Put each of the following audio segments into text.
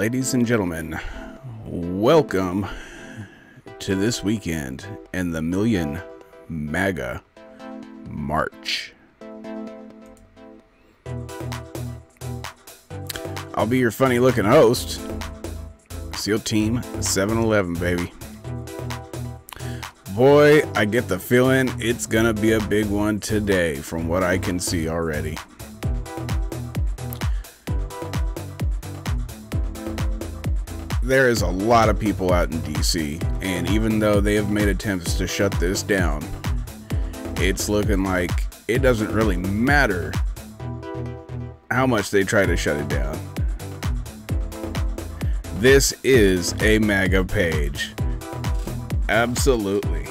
Ladies and gentlemen, welcome to this weekend in the Million Maga March. I'll be your funny looking host, SEAL Team 711, baby. Boy, I get the feeling it's gonna be a big one today from what I can see already. There is a lot of people out in DC, and even though they have made attempts to shut this down, it's looking like it doesn't really matter how much they try to shut it down. This is a MAGA page. Absolutely.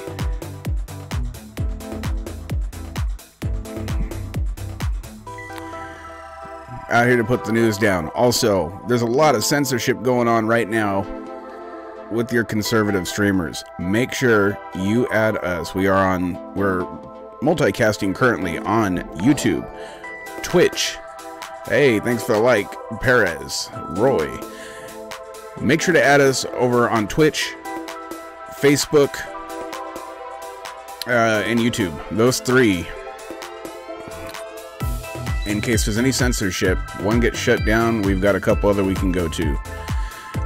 Out here to put the news down. Also, there's a lot of censorship going on right now with your conservative streamers. Make sure you add us. We're multicasting currently on YouTube, Twitch. Hey, thanks for the like, Perez, Roy. Make sure to add us over on Twitch, Facebook, and YouTube. Those three. In case there's any censorship, one gets shut down, we've got a couple other we can go to.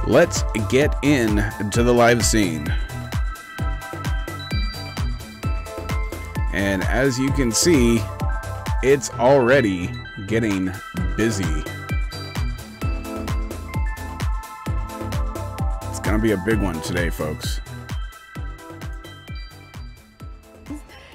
Let's get into the live scene. And as you can see, it's already getting busy. It's gonna be a big one today, folks.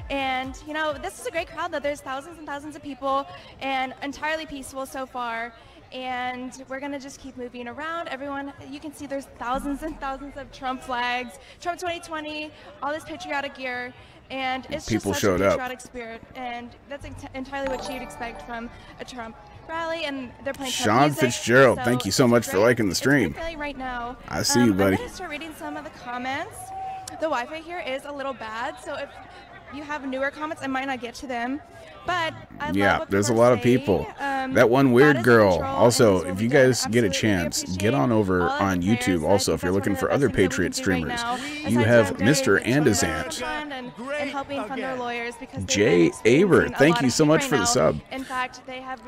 And, you know, this is a great crowd, though. There's thousands and thousands of people, and entirely peaceful so far. And we're going to just keep moving around. Everyone, you can see there's thousands and thousands of Trump flags, Trump 2020, all this patriotic gear. And it's people just such showed a patriotic up. spirit. And that's entirely what you'd expect from a Trump rally. And they're playing Trump Sean music, Fitzgerald, so thank you so much for liking the stream. It's right now. I see you, buddy. I'm going to start reading some of the comments. The Wi-Fi here is a little bad, so if you have newer comments, I might not get to them, but I love what there's a people lot of say. people. That one weird girl. Also, if you guys get a Absolutely, chance, we get on over appreciate all on of the prayers. YouTube. Also, I if think you're that's looking one for of the other best things that we Patriot can do right streamers, now, you aside have from Mr. donating to Andazant. the fund and helping fund our lawyers, because they've Jay been experiencing Aber, a thank lot you of so heat much right for the now. sub. In fact, they have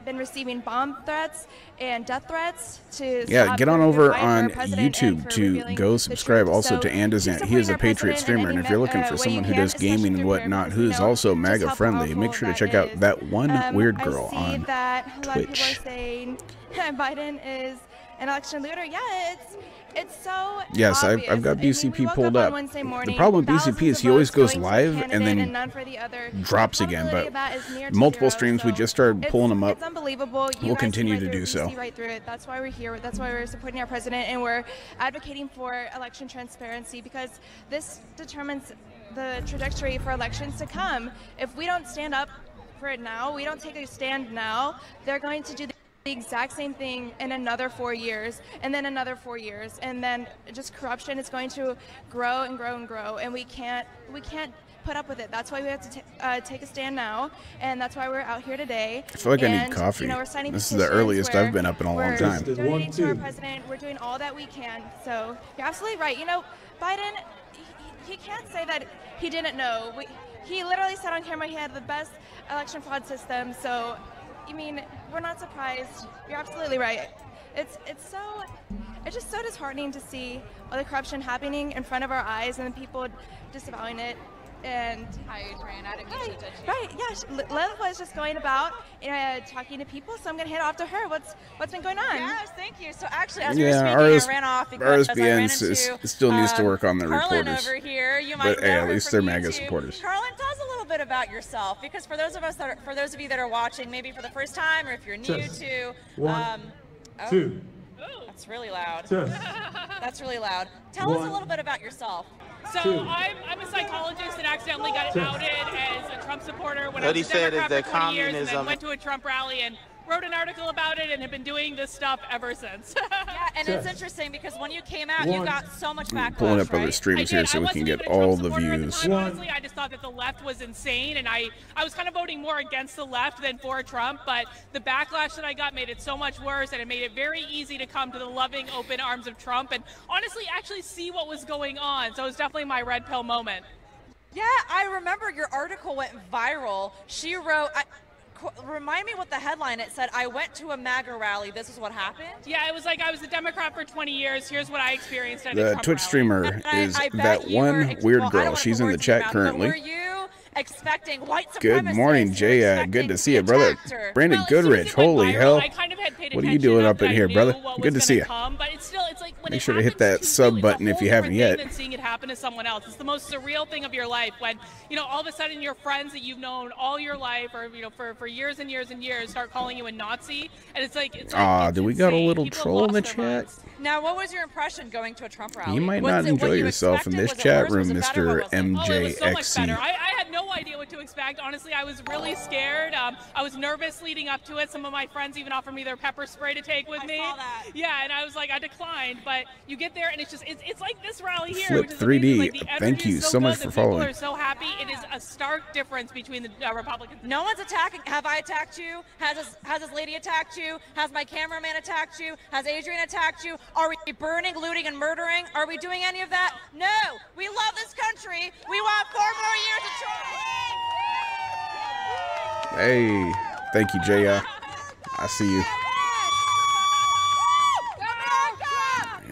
been receiving bomb threats and death threats to Yeah, get on over on president YouTube to go subscribe also to Andazant. He is a Patriot streamer, and if you're looking for someone who does gaming and whatnot, who's also MAGA friendly, make sure to check out that one weird girl on that a lot of people Twitch. are saying Biden is an election looter. Yeah, it's so Yes, obvious. I've got I mean, BCP we woke pulled on up. Wednesday morning, The problem with BCP thousands is he of always votes goes going to live the and candidate then none for the other. drops The again, probability but of that is near to multiple zero, streams, we so just started pulling them up. It's unbelievable. You We'll guys continue see to right do through it. so. We see right through it. That's why we're here. That's why we're supporting our president, and we're advocating for election transparency, because this determines the trajectory for elections to come. If we don't stand up for it now, we don't take a stand now, they're going to do the exact same thing in another 4 years, and then another 4 years, and then just corruption is going to grow and grow and grow, and we can't put up with it. That's why we have to take a stand now, and that's why we're out here today. I feel like I need coffee. You know, we're signing This is the earliest I've been up in a long time. We're donating to our president. We're doing all that we can. So you're absolutely right. You know, Biden, he can't say that he didn't know. He literally said on camera he had the best election fraud system. So, I mean, we're not surprised. You're absolutely right. It's just so disheartening to see all the corruption happening in front of our eyes and the people disavowing it. And Hi, Adrian. I didn't mean to touch you. right, yeah. Liv was just going about talking to people, so I'm gonna hand off to her. What's been going on? Yes, thank you. So actually, as we were Yeah, speaking, I ran off because I ran RSBN into still needs to work on their Carlin reporters. over here. You might But hey, know at her least from they're MAGA YouTube. supporters. Carlin, tell us a little bit about yourself, because for those of you that are watching, maybe for the first time, or if you're new to, Two. That's really loud. Test. That's really loud. Tell us a little bit about yourself. So I'm a psychologist and accidentally got outed as a Trump supporter when I What was he a said is Democrat that for 20 years and then communism- went to a Trump rally and wrote an article about it and have been doing this stuff ever since. Yeah, and it's interesting because when you came out, you got so much backlash, Pulling up other right? streams here so we can get all the views. Honestly, I just thought that the left was insane, and I was kind of voting more against the left than for Trump, but the backlash that I got made it so much worse, and it made it very easy to come to the loving, open arms of Trump and honestly actually see what was going on. So it was definitely my red pill moment. Yeah, I remember your article went viral. She wrote, remind me what the headline it said. I went to a MAGA rally. This is what happened? Yeah, it was like I was a Democrat for 20 years. Here's what I experienced at a The Trump Twitch rally. streamer is that one weird girl. She's in the chat currently. Were you expecting white supremacists? Good morning, Jay. Good to see you, brother. Brandon Goodrich. Holy hell. I kind of had paid What are you doing up in here, brother? Good to see you. But it's still, it's like when Make sure to hit that sub button if you haven't yet. Than seeing it happen to someone else. It's the most surreal thing of your life when, you know, all of a sudden your friends that you've known all your life or, you know, for years and years and years start calling you a Nazi. And it's like, do we got a little troll in the chat? Now, what was your impression going to a Trump rally? You might not enjoy yourself in this chat room, Mr. MJXC. Oh, it was so much better. I had no idea what to expect. Honestly, I was really scared. I was nervous leading up to it. Some of my friends even offered me their pepper spray to take with me. I saw that. Yeah, and I was like, I declined. But you get there, and it's just, it's like this rally here. Flip which is 3D. Like, the Thank you so good, much for following. People are so happy. It is a stark difference between the Republicans. No one's attacking. Have I attacked you? Has this lady attacked you? Has my cameraman attacked you? Has Adrian attacked you? Are we burning, looting, and murdering? Are we doing any of that? No. We love this country. We want 4 more years of Trump. Hey, thank you, Jaya. I see you.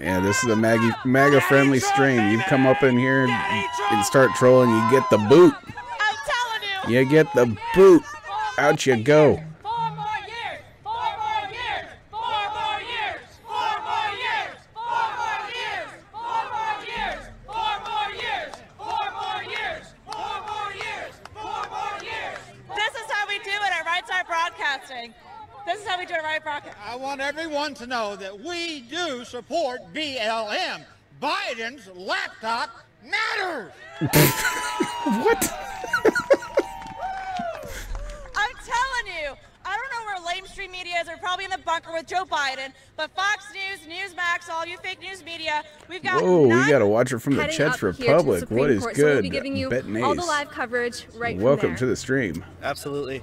Yeah, this is a MAGA-friendly stream. You come up in here and start trolling, you get the boot. I'm telling you. You get the boot. Out you go. 4 more years. 4 more years. 4 more years. 4 more years. 4 more years. 4 more years. 4 more years. 4 more years. 4 more years. 4 more years. This is how we do it at Right Side Broadcasting. This is how we do it at Right Broadcasting. I want everyone to know that we do support BLM. Biden's laptop matters. What? I'm telling you, I don't know where lamestream media is. They're probably in the bunker with Joe Biden. But Fox News, Newsmax, all you fake news media, we've got. Whoa, we got to watch it from the Czech Republic. What is Court, good? So we'll be giving you Betting all the Ace. live coverage right Welcome from there. to the stream. Absolutely.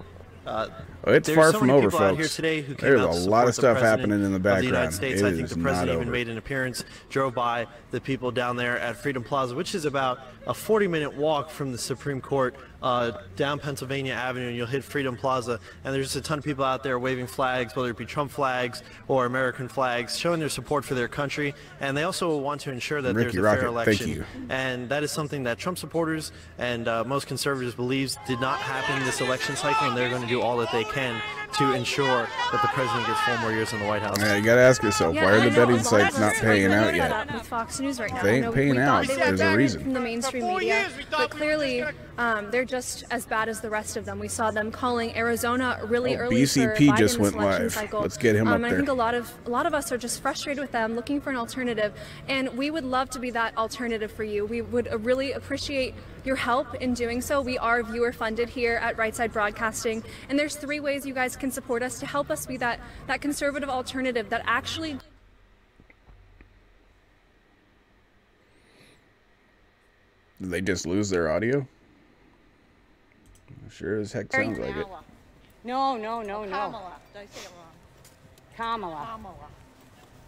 It's far from over, out here folks. today who came There's out a to lot of support stuff the happening in the President of the background. United States. It I think is the not president even over. made an appearance, drove by the people down there at Freedom Plaza, which is about a 40-minute walk from the Supreme Court down Pennsylvania Avenue, and you'll hit Freedom Plaza, and there's just a ton of people out there waving flags, whether it be Trump flags or American flags, showing their support for their country, and they also want to ensure that Ricky there's a Rocket, fair election. thank you. And that is something that Trump supporters and most conservatives believes did not happen this election cycle, and they're going to do all that they can to ensure that the president gets 4 more years in the White House. Yeah, you got to ask yourself, why are the betting sites not paying out That yet? up with Fox News right now. They ain't paying out. They There's a reason. From the mainstream media, but clearly they're just as bad as the rest of them. We saw them calling Arizona really early BCP for just Biden's went election live. cycle. Let's get him up and there. I think a lot of us are just frustrated with them, looking for an alternative, and we would love to be that alternative for you. We would really appreciate your help in doing so. We are viewer funded here at Right Side Broadcasting, and there's 3 ways you guys can support us to help us be that conservative alternative that actually. Did they just lose their audio? Sure as heck sounds like it. No. Kamala. Did I say it wrong? Kamala.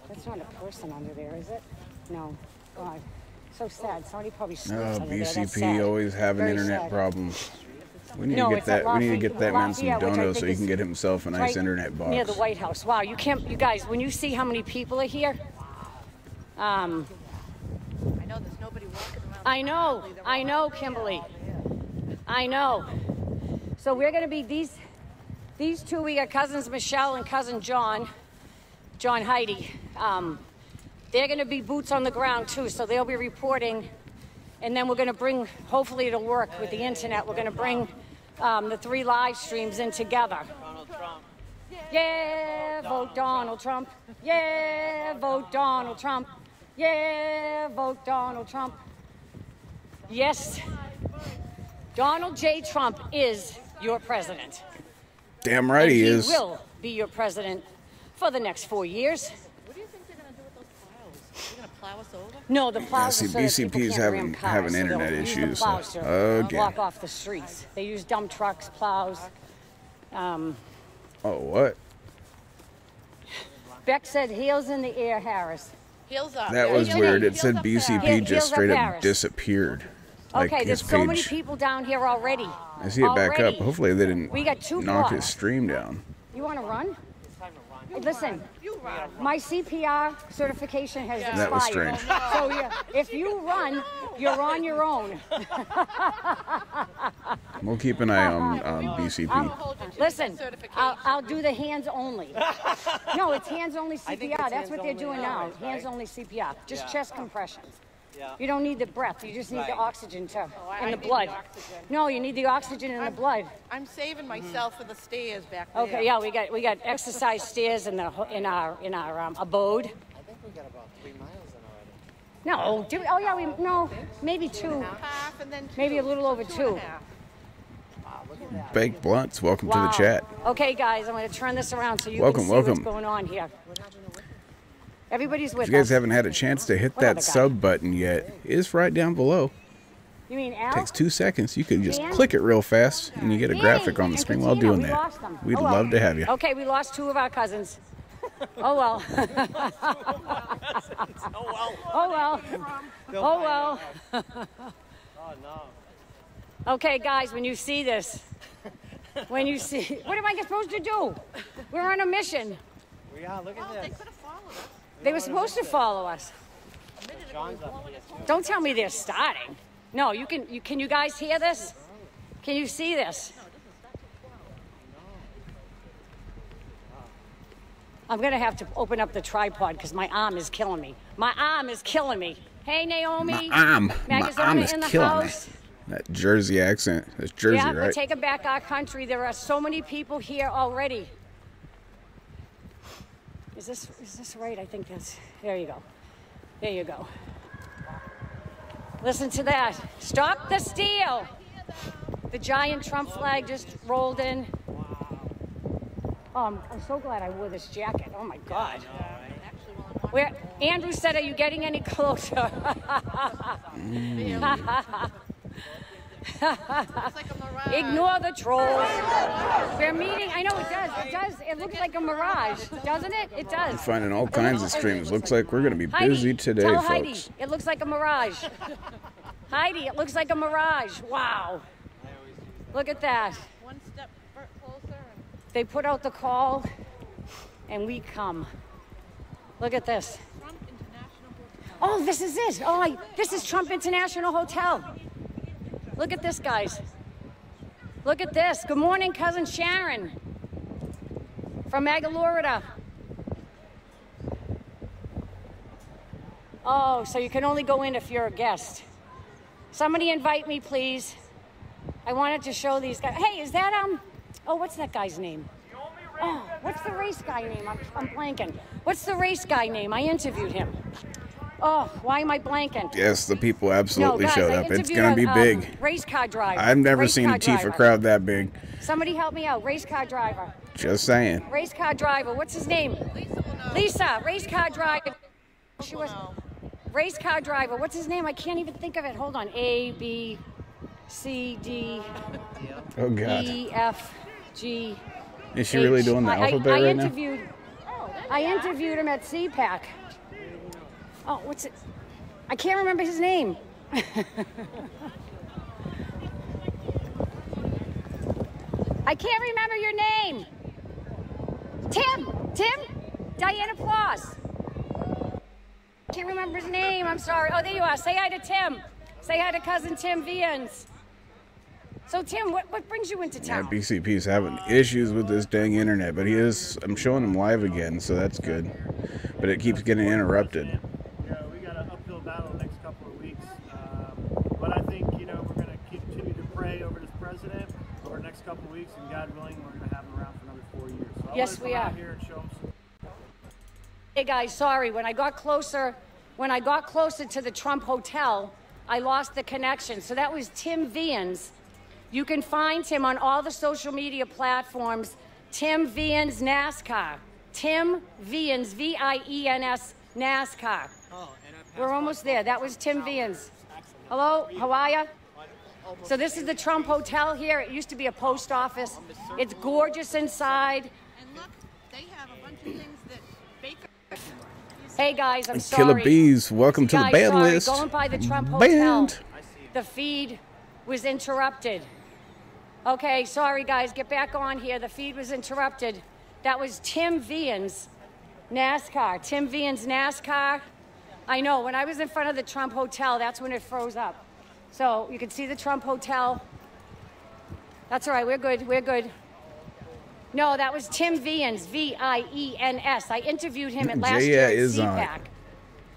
That's not a person under there, is it? No. God. So sad. Somebody probably sleeps No, under there. That's BCP sad. always having Very internet sad. problems. We need No, to get it's at that. We need to Lafayette- get that man some Lafayette, which I donuts so think he is can get himself a nice right internet box. near the White House. Wow, you can't. You guys, when you see how many people are here, I know there's nobody walking around. I know, Kimberly. I know. So we're going to be these 2. We got cousins Michelle and cousin John Heidi. They're going to be boots on the ground too, so they'll be reporting, and then we're going to bring. Hopefully, it'll work with the internet. We're going to bring the 3 live streams in together. Donald Trump. Yeah, vote Donald Trump. Yeah, vote Donald Trump. Yeah, vote Donald Trump. Yes, Donald J. Trump is your president. Damn right he is. He will be your president for the next 4 years. What do you think they're going to do with those plows? They're going to plow us over? No, the Yeah, plows see, are so that people BCP's can't ram cars, having so they'll internet use the issues. plows to Again. block off the streets. They use dump trucks, plows. Oh, what? Beck said heels in the air, Harris. Heels up. That Yeah, was heels weird. up, It said heels up, BCP Harris. just straight up Harris. disappeared. Like Okay, his there's so many page. people down here already. I see it back up. Already. Hopefully they didn't We got 2 knock his blocks. stream down. You want to run? Listen, my CPR certification has expired. That was strange. So if you run, you're on your own. We'll keep an eye on BCP. Listen, I'll do the hands only. No, it's hands only CPR. That's what they're doing now. Hands only CPR. Just chest compressions. You don't need the breath. You just need the oxygen in the blood. No, you need the oxygen in the blood. I'm saving myself for the stairs back there. Okay, yeah, we got exercise stairs in our abode. I think we got about 3 miles in already. No, oh yeah, maybe 2, Half and then 2. maybe a little over So 2. 2.5. Baked Blunts, welcome Wow. to the chat. Okay, guys, I'm going to turn this around so you Welcome, can see welcome. what's going on here. Everybody's with If you guys us. haven't had a chance to hit What other that guy? sub button yet, it's right down below. You mean Al? Takes 2 seconds. You can just Dan? click it real fast and you get a Danny graphic on the and screen while Katina, doing we that. lost them. We'd Oh, well. love to have you. Okay, we lost 2 of our cousins. Oh well. Oh well. Oh well. Oh, no. Okay, guys, when you see this, what am I supposed to do? We're on a mission. Yeah, look at They this. could have followed us. They were supposed to follow us. John's up here. Don't tell me they're starting. No, can you guys hear this? Can you see this? I'm gonna have to open up the tripod because my arm is killing me. My arm is killing me. Hey, Naomi. My arm Magazona is in the killing house. me. That Jersey accent. That's Jersey, Yeah, we're right? taking back our country. There are so many people here already. Is this right? I think there you go. There you go. Listen to that. Stop the steal. The giant Trump flag just rolled in. I'm so glad I wore this jacket. Oh my God. Andrew said, are you getting any closer? Ignore the trolls. We're meeting. I know it does. It does. It looks like a mirage, doesn't it? It does. Finding all kinds of streams. Looks like we're going to be Heidi, busy today, tell folks. Heidi, it looks like a mirage. Heidi, it looks like a mirage. Wow. Look at that. One step closer. They put out the call, and we come. Look at this. Trump International Hotel. Oh, this is it. Oh, this is Trump International Hotel. Look at this, guys. Look at this. Good morning, cousin Sharon from Maga, Florida. Oh, so you can only go in if you're a guest. Somebody invite me, please. I wanted to show these guys. Hey, is that, oh, what's that guy's name? Oh, what's the race guy name? I'm blanking. What's the race guy name? I interviewed him. Oh, why am I blanking? Yes, the people absolutely guys, showed I up. It's interviewed going to be a, big. Race car driver. I've never Race seen a car Tifa driver. crowd that big. Somebody help me out. Race car driver. Just saying. Race car driver. What's his name? Lisa. Race car driver. She was race car driver. What's his name? I can't even think of it. Hold on. A, B, C, D, Oh, God. E, F, G. Is she really doing the alphabet right now? I interviewed him at CPAC. Oh, what's it? I can't remember his name. I can't remember your name. Tim? Diana Ploss. Can't remember his name. I'm sorry. Oh, there you are. Say hi to Tim. Say hi to cousin Tim Vians. So, Tim, what brings you into Yeah, town? BCP's having issues with this dang internet, but I'm showing him live again, so that's good. But it keeps getting interrupted. Yeah, we got an uphill battle the next couple of weeks. But I think, we're going to continue to pray over this president over the next couple of weeks, and God willing, we're going to have him around for another 4 years. So Yes, we are. Here and show him some. Hey guys, sorry. When I got closer to the Trump Hotel, I lost the connection. So that was Tim Vians. You can find him on all the social media platforms Tim Viens NASCAR. Tim Viens, V-I-E-N-S, NASCAR. We're almost there. That was Tim Viens. Hello, how are you? So this is the Trump Hotel here. It used to be a post office. It's gorgeous inside. And look, they have a bunch of things that Baker. Hey guys, I'm Killer sorry. Bees, welcome to the Guys, ban sorry, list. Going by the Trump Banned. Hotel, the feed was interrupted. Okay, sorry guys, get back on here. The feed was interrupted. That was Tim Viens, NASCAR. Tim Viens, NASCAR. I know, when I was in front of the Trump Hotel, that's when it froze up. So you can see the Trump Hotel. That's all right, we're good, we're good. No, that was Tim Viens, V-I-E-N-S. I interviewed him at last year's CPAC.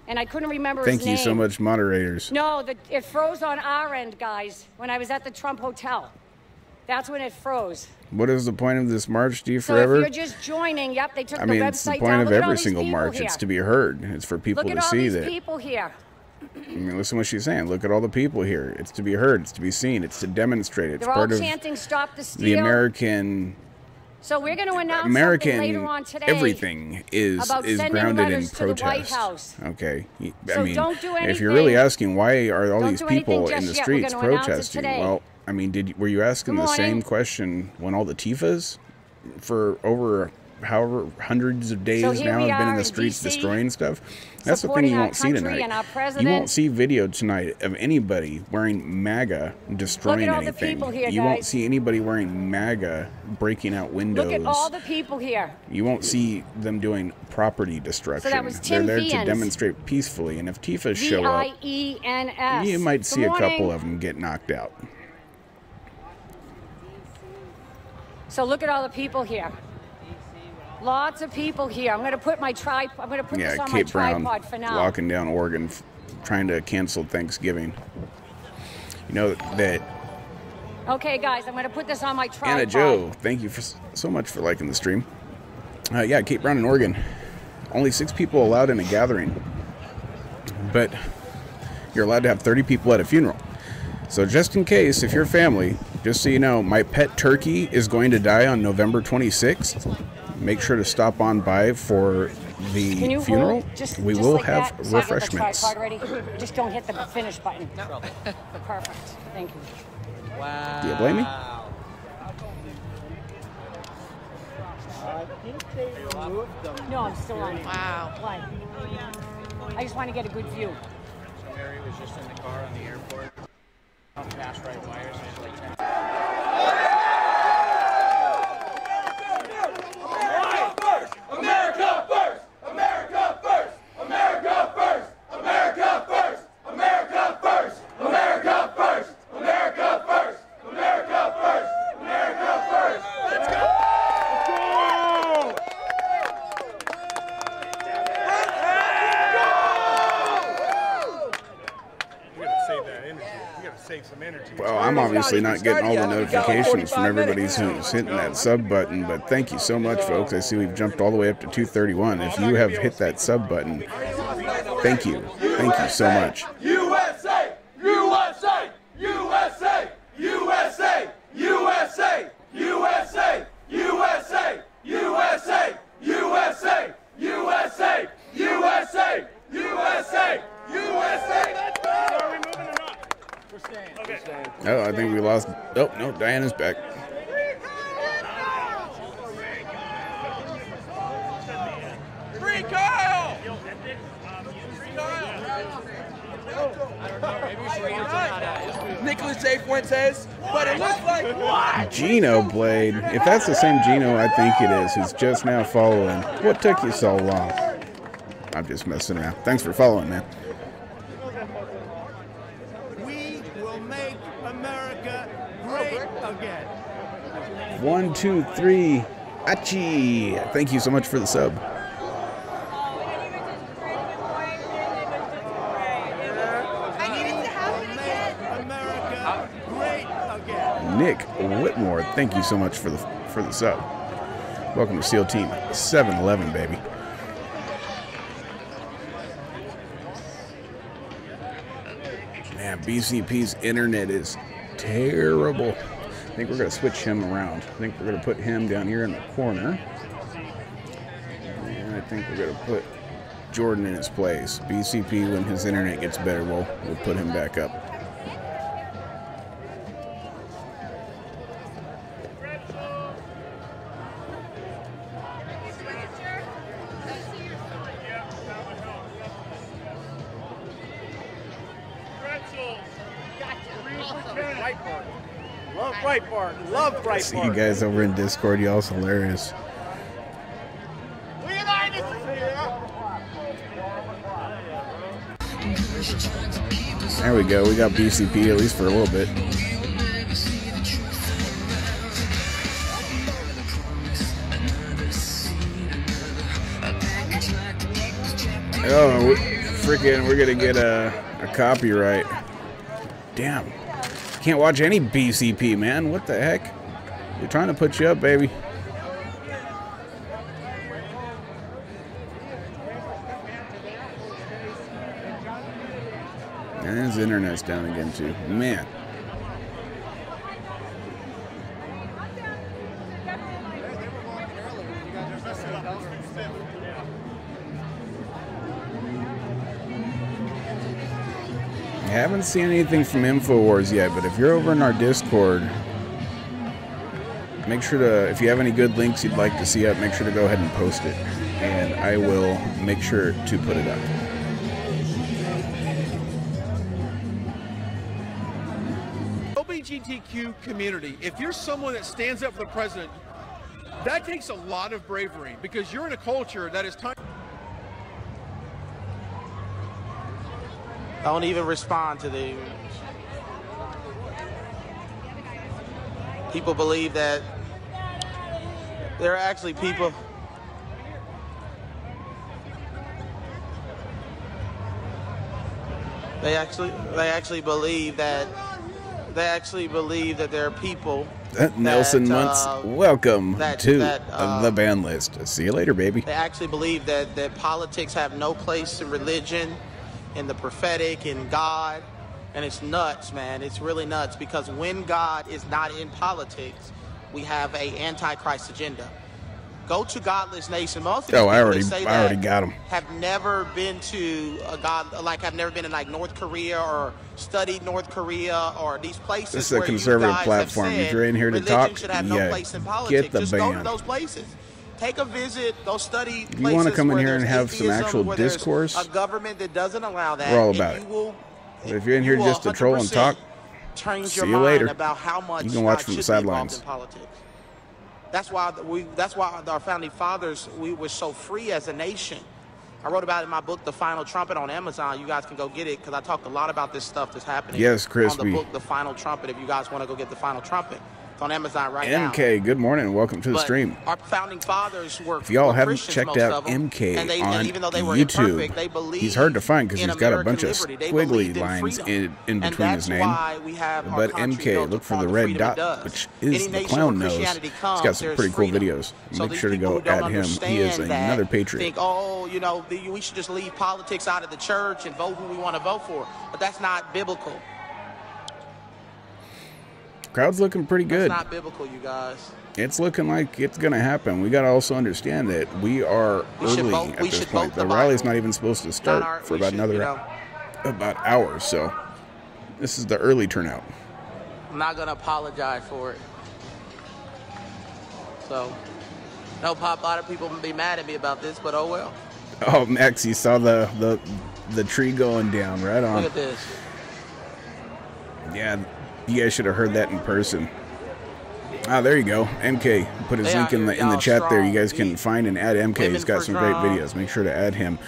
And I couldn't remember his name. Thank you so much, moderators. No, it froze on our end, guys, when I was at the Trump Hotel. That's when it froze. What is the point of this march? Do you So forever? if you're just joining, yep, they took I the mean, website it's the down. point of Look at all every these single people march. here. It's to be heard. It's for people Look to at all see these that. people here. I mean, listen to what she's saying. Look at all the people here. It's to be heard. It's to be seen. It's to demonstrate. It's They're all part of chanting, "Stop the steal." the American. So we're going to announce something later on today. Everything is about sending grounded in letters to the White protest. House. Okay, I So mean, don't do if you're really anything. asking why are all Don't these do anything people just in the yet. We're streets gonna announce it protesting? today. Well, I mean, were you asking Good the same morning. question when all the Tifas for over however hundreds of days So here now we have been in are the in streets DC, destroying stuff? That's the thing supporting you our won't see country tonight. and our You president. won't see video tonight of anybody wearing MAGA destroying all the anything. people here, You won't guys. see anybody wearing MAGA breaking out windows. Look at all the people here. You won't see them doing property destruction. So that was Tim They're there to Viens. demonstrate peacefully, and if Tifas show up, V-I-E-N-S. you might see Good a couple morning. of them get knocked out. So look at all the people here. Lots of people here. I'm going to put my tripod. I'm going to put Yeah, this on my Kate Brown tripod for now. walking down Oregon, trying to cancel Thanksgiving. You know that Okay, guys, I'm going to put this on my tripod. Anna Joe, thank you so much for liking the stream. Yeah, Kate Brown in Oregon. Only 6 people allowed in a gathering, but you're allowed to have 30 people at a funeral. So just in case, if you're family, just so you know, my pet turkey is going to die on November 26th. Make sure to stop on by for the Can you funeral. hold just We just will like have that, so I get the refreshments. tripod ready? Just don't hit the finish button. Perfect. Thank you. Do you blame me? No, I'm still on it. Wow. Why? I just want to get a good view. So Mary was just in the car on the airport. Fast right wires and like that. America first! America first! America first! America first! America first! America first! America first! America first! America first! Let's go! We gotta save that energy. We gotta save some energy. Well, I'm obviously not getting all the notifications from everybody who's hitting that sub button, but thank you so much, folks. I see we've jumped all the way up to 231. If you have hit that sub button, thank you. Thank you so much. USA! USA! USA! USA! USA! USA! USA! USA! USA! USA! USA! USA! USA! Let's go! Are we moving or not? We're staying. Okay. Oh, I think we lost. Oh, no, Diana's back. Free Kyle! Nicholas J. Fuentes, but it looks like what? Gino Blade. If that's the same Gino I think it is, who's just now following. What took you so long? I'm just messing around. Thanks for following, man. We will make America great again. 1, 2, 3. Achi. Thank you so much for the sub. Nick Whitmore, thank you so much for the sub. Welcome to SEAL Team 711, baby. Man, BCP's internet is terrible. I think we're going to switch him around. I think we're going to put him down here in the corner. And I think we're going to put Jordan in his place. BCP, when his internet gets better, we'll put him back up. Love Breitbart. Love Breitbart. See you guys over in Discord. Y'all's hilarious. There we go. We got BCP at least for a little bit. Oh, freaking, we're going to get a copyright. Damn. Can't watch any BCP, man. What the heck? They're trying to put you up, baby. And his internet's down again, too. Man. I haven't seen anything from InfoWars yet, but if you're over in our Discord, make sure to, if you have any good links you'd like to see up, make sure to go ahead and post it. And I will make sure to put it up. LGBTQ community, if you're someone that stands up for the president, that takes a lot of bravery because you're in a culture that is time. Don't even respond to the people believe that there are actually people they actually believe that there are people Nelson Muntz, welcome to that, the ban list. See you later, baby. They actually believe that politics have no place in religion, in the prophetic, in God, and it's nuts, man. It's really nuts because when God is not in politics, we have a antichrist agenda. Go to Godless Nation. Most of these I already got him. Have never been to a have never been in like North Korea or studied North Korea or these places. This is a conservative platform. If you're in here to talk, get the Just ban. go to those places. Take a visit. Go study. If you want to come in here and have some actual discourse, a government that doesn't allow that. We're all about it. But if you're in here just to troll and talk, see you later. About how much you can watch from the sidelines. That's why our founding fathers, we were so free as a nation. I wrote about it in my book, The Final Trumpet, on Amazon. You guys can go get it because I talked a lot about this stuff that's happening. Yes, Crispy. On the book, The Final Trumpet, if you guys want to go get The Final Trumpet. It's on Amazon right now. MK, good morning and welcome to the stream. Our founding fathers were If y'all haven't Christians, checked out MK on even though they were YouTube, he's hard to find because he's got a bunch of squiggly lines in between his name. But MK, look for the red dot, which is the clown nose. He's got some pretty cool videos. Make sure to go add him. He is another patriot. Think, oh, you know, we should just leave politics out of the church and vote who we want to vote for. But that's not biblical. Crowd's looking pretty good. It's not biblical, you guys. It's looking like it's going to happen. We got to also understand that we are early at this point. The rally's not even supposed to start for about about hours. So this is the early turnout. I'm not going to apologize for it. So, no, Pop, a lot of people will be mad at me about this, but oh well. Oh, Max, you saw the tree going down. Right on. Look at this. Yeah. You guys should have heard that in person. Ah, there you go. MK put his link in the chat there. You guys can find and add MK. He's got some great videos. Make sure to add him.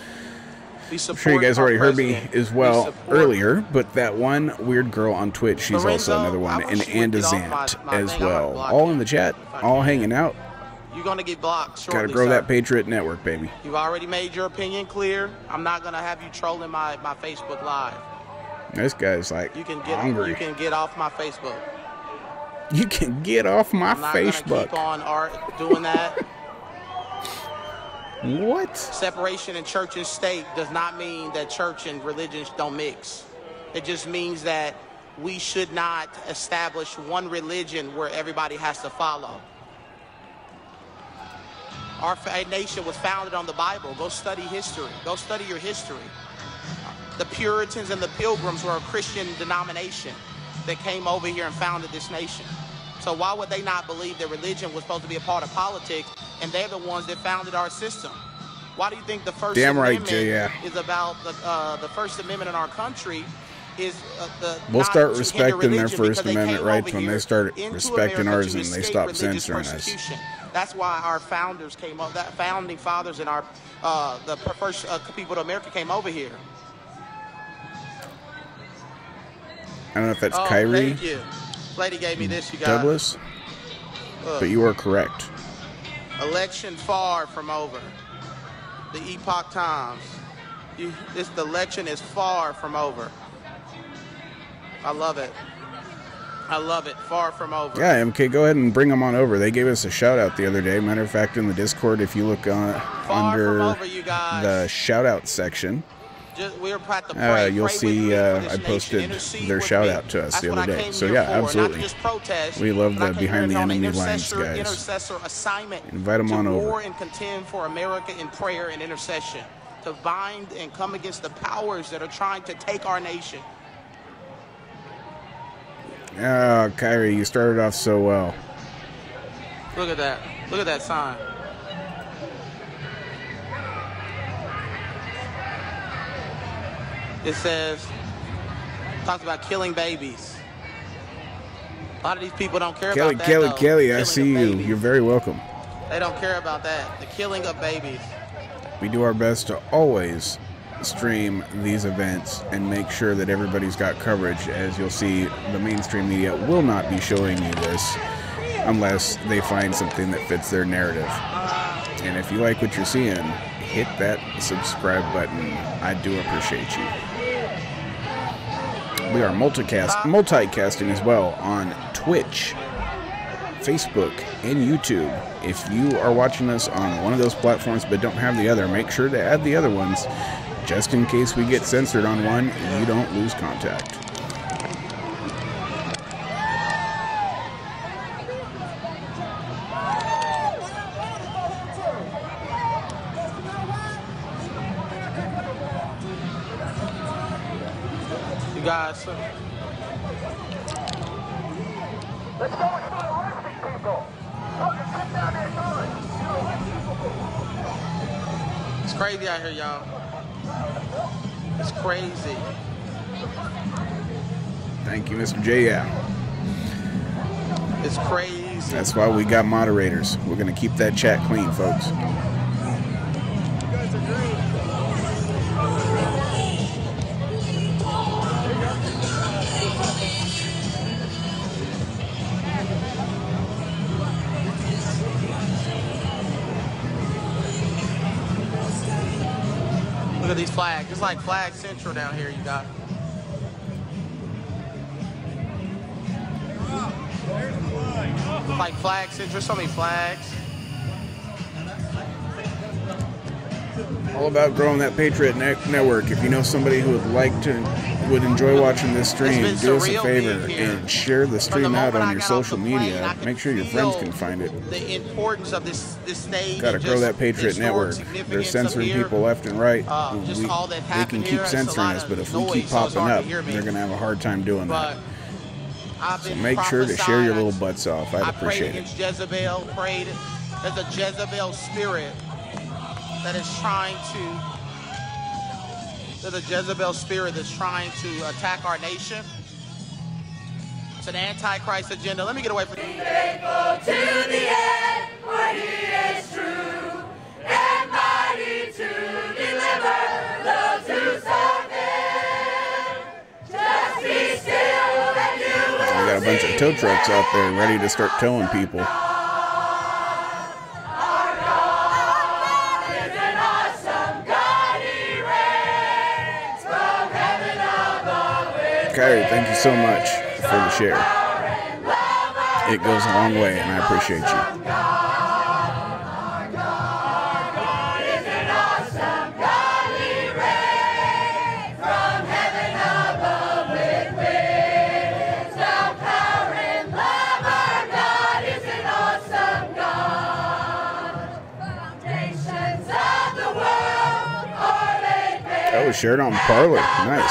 I'm sure you guys already heard me as well earlier, but that one weird girl on Twitch, she's also another one, and Andazant as well. All in the chat, all hanging out. You're going to get blocked shortly, Got to grow that Patriot Network, baby. You've already made your opinion clear. I'm not going to have you trolling my Facebook Live. This guy's like hungry. You can get off my Facebook. You can get off my Facebook. I'm not going to keep on doing that. What? Separation in church and state does not mean that church and religion don't mix. It just means that we should not establish one religion where everybody has to follow. Our nation was founded on the Bible. Go study history. Go study your history. The Puritans and the Pilgrims were a Christian denomination that came over here and founded this nation. So why would they not believe that religion was supposed to be a part of politics, and they're the ones that founded our system? Why do you think the First Amendment is about the First Amendment in our country? We'll start respecting their First Amendment rights when they start respecting ours and they stop censoring us. That's why our founders came up, that founding fathers and our the first people to America came over here. I don't know if that's Kyrie. Thank you. Lady gave me this, you guys. Douglas. But you are correct. Election far from over. The Epoch Times. The election is far from over. I love it. I love it. Far from over. Yeah, MK, go ahead and bring them on over. They gave us a shout out the other day. Matter of fact, in the Discord, if you look under the shout out section, you'll see I posted their shout out to us the other day. So yeah, absolutely. We love the behind the enemy lines guys. Invite them on over. And contend for America in prayer and intercession, to bind and come against the powers that are trying to take our nation. Oh, Kyrie, you started off so well. Look at that. Look at that sign. It says, talks about killing babies. A lot of these people don't care about that. Kelly, I see you. You're very welcome. They don't care about that. The killing of babies. We do our best to always stream these events and make sure that everybody's got coverage. As you'll see, the mainstream media will not be showing you this unless they find something that fits their narrative. And if you like what you're seeing, hit that subscribe button. I do appreciate you. We are multicasting as well on Twitch, Facebook, and YouTube. If you are watching us on one of those platforms but don't have the other, make sure to add the other ones. Just in case we get censored on one, you don't lose contact. You guys, let's go and start arresting people. It's crazy out here, y'all. It's crazy. Thank you, Mr. J. Yeah. It's crazy. That's why we got moderators. We're going to keep that chat clean, folks. Look at these flags. It's like Flag Central down here, you got. It's like Flag Central, so many flags. All about growing that Patriot Network. If you know somebody who would enjoy watching this stream, do us a favor and share the stream out on your social media. Make sure your friends can find it. The importance of this stage. Got to grow that Patriot Network. They're censoring people left and right. They can keep censoring us, but if we keep popping up, they're going to have a hard time doing that. So make sure to share your little butts off. I'd appreciate it. Jezebel prayed. There's a Jezebel spirit that is trying to. There's a Jezebel spirit that's trying to attack our nation. It's an antichrist agenda. Let me get away from you. Faithful to the end, for he is true, and mighty to deliver those who serve him. Just be still and you will. We got a bunch of tow trucks out there ready to start towing people. Kyrie, thank you so much for the share. It goes a long way, and I appreciate you. Oh, share it on Parler. Nice.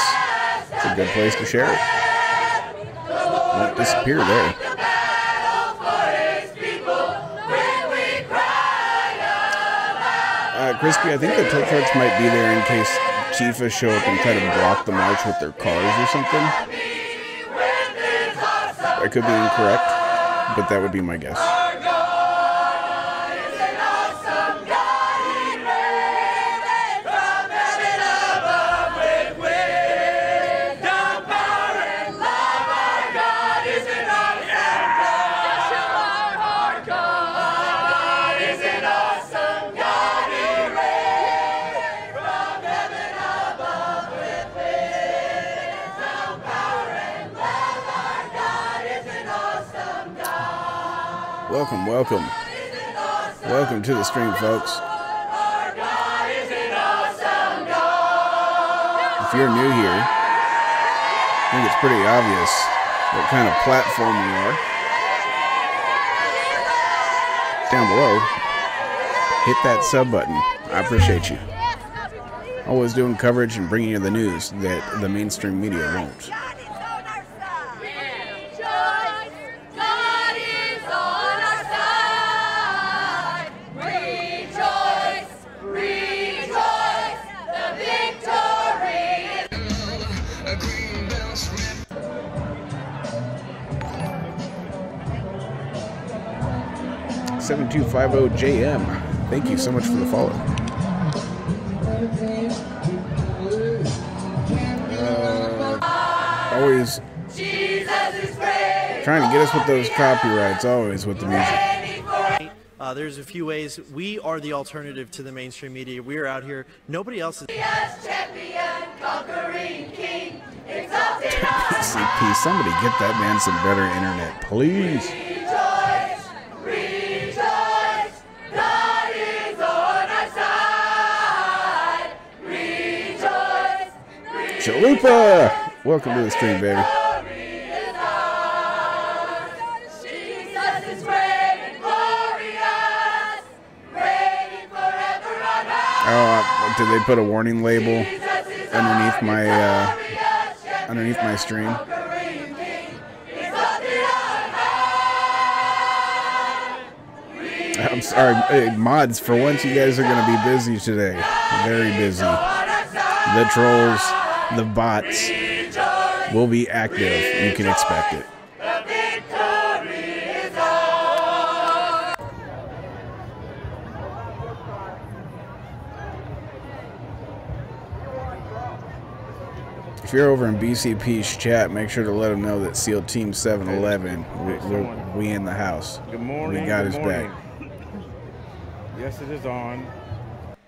It's a good place to share it. Won't disappear there. Crispy, I think the tow trucks might be there in case Chiefs show up and try to block the march with their cars or something. I could be incorrect, but that would be my guess. Welcome, welcome. Welcome to the stream, folks. If you're new here, I think it's pretty obvious what kind of platform you are. Down below, hit that sub button. I appreciate you. Always doing coverage and bringing you the news that the mainstream media won't. JM. Thank you so much for the follow. Always trying to get us with those copyrights, always with the music. There's a few ways. We are the alternative to the mainstream media. We are out here. Nobody else is. Champion, conquering king, CP, somebody get that man some better internet, please. Chalupa! Welcome to the stream, baby. Did they put a warning label underneath my stream? I'm sorry, hey, mods. For once, you guys are going to be busy today. Very busy. The trolls, the bots will be active. You can expect it. If you're over in BCP's chat, make sure to let him know that SEAL Team 711, we in the house. Good morning. We got his back. Yes, it is on.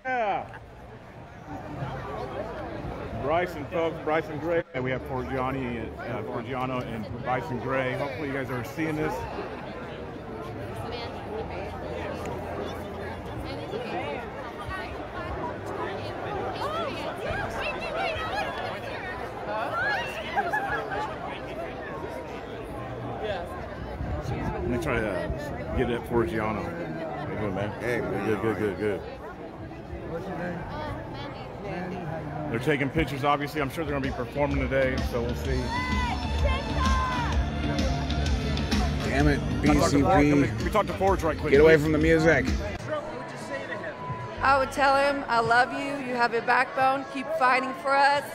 Yeah. Bryson, folks, Bryson Gray. And we have Forgiano and Bryson Gray. Hopefully you guys are seeing this. Let me try to get it for Forgiano. How you doing, man? Hey, man. Good. What's your name? They're taking pictures, obviously. I'm sure they're going to be performing today, so we'll see. Damn it, BCP. We talked to Forge right quick. Get away from the music. I would tell him, I love you. You have a backbone. Keep fighting for us.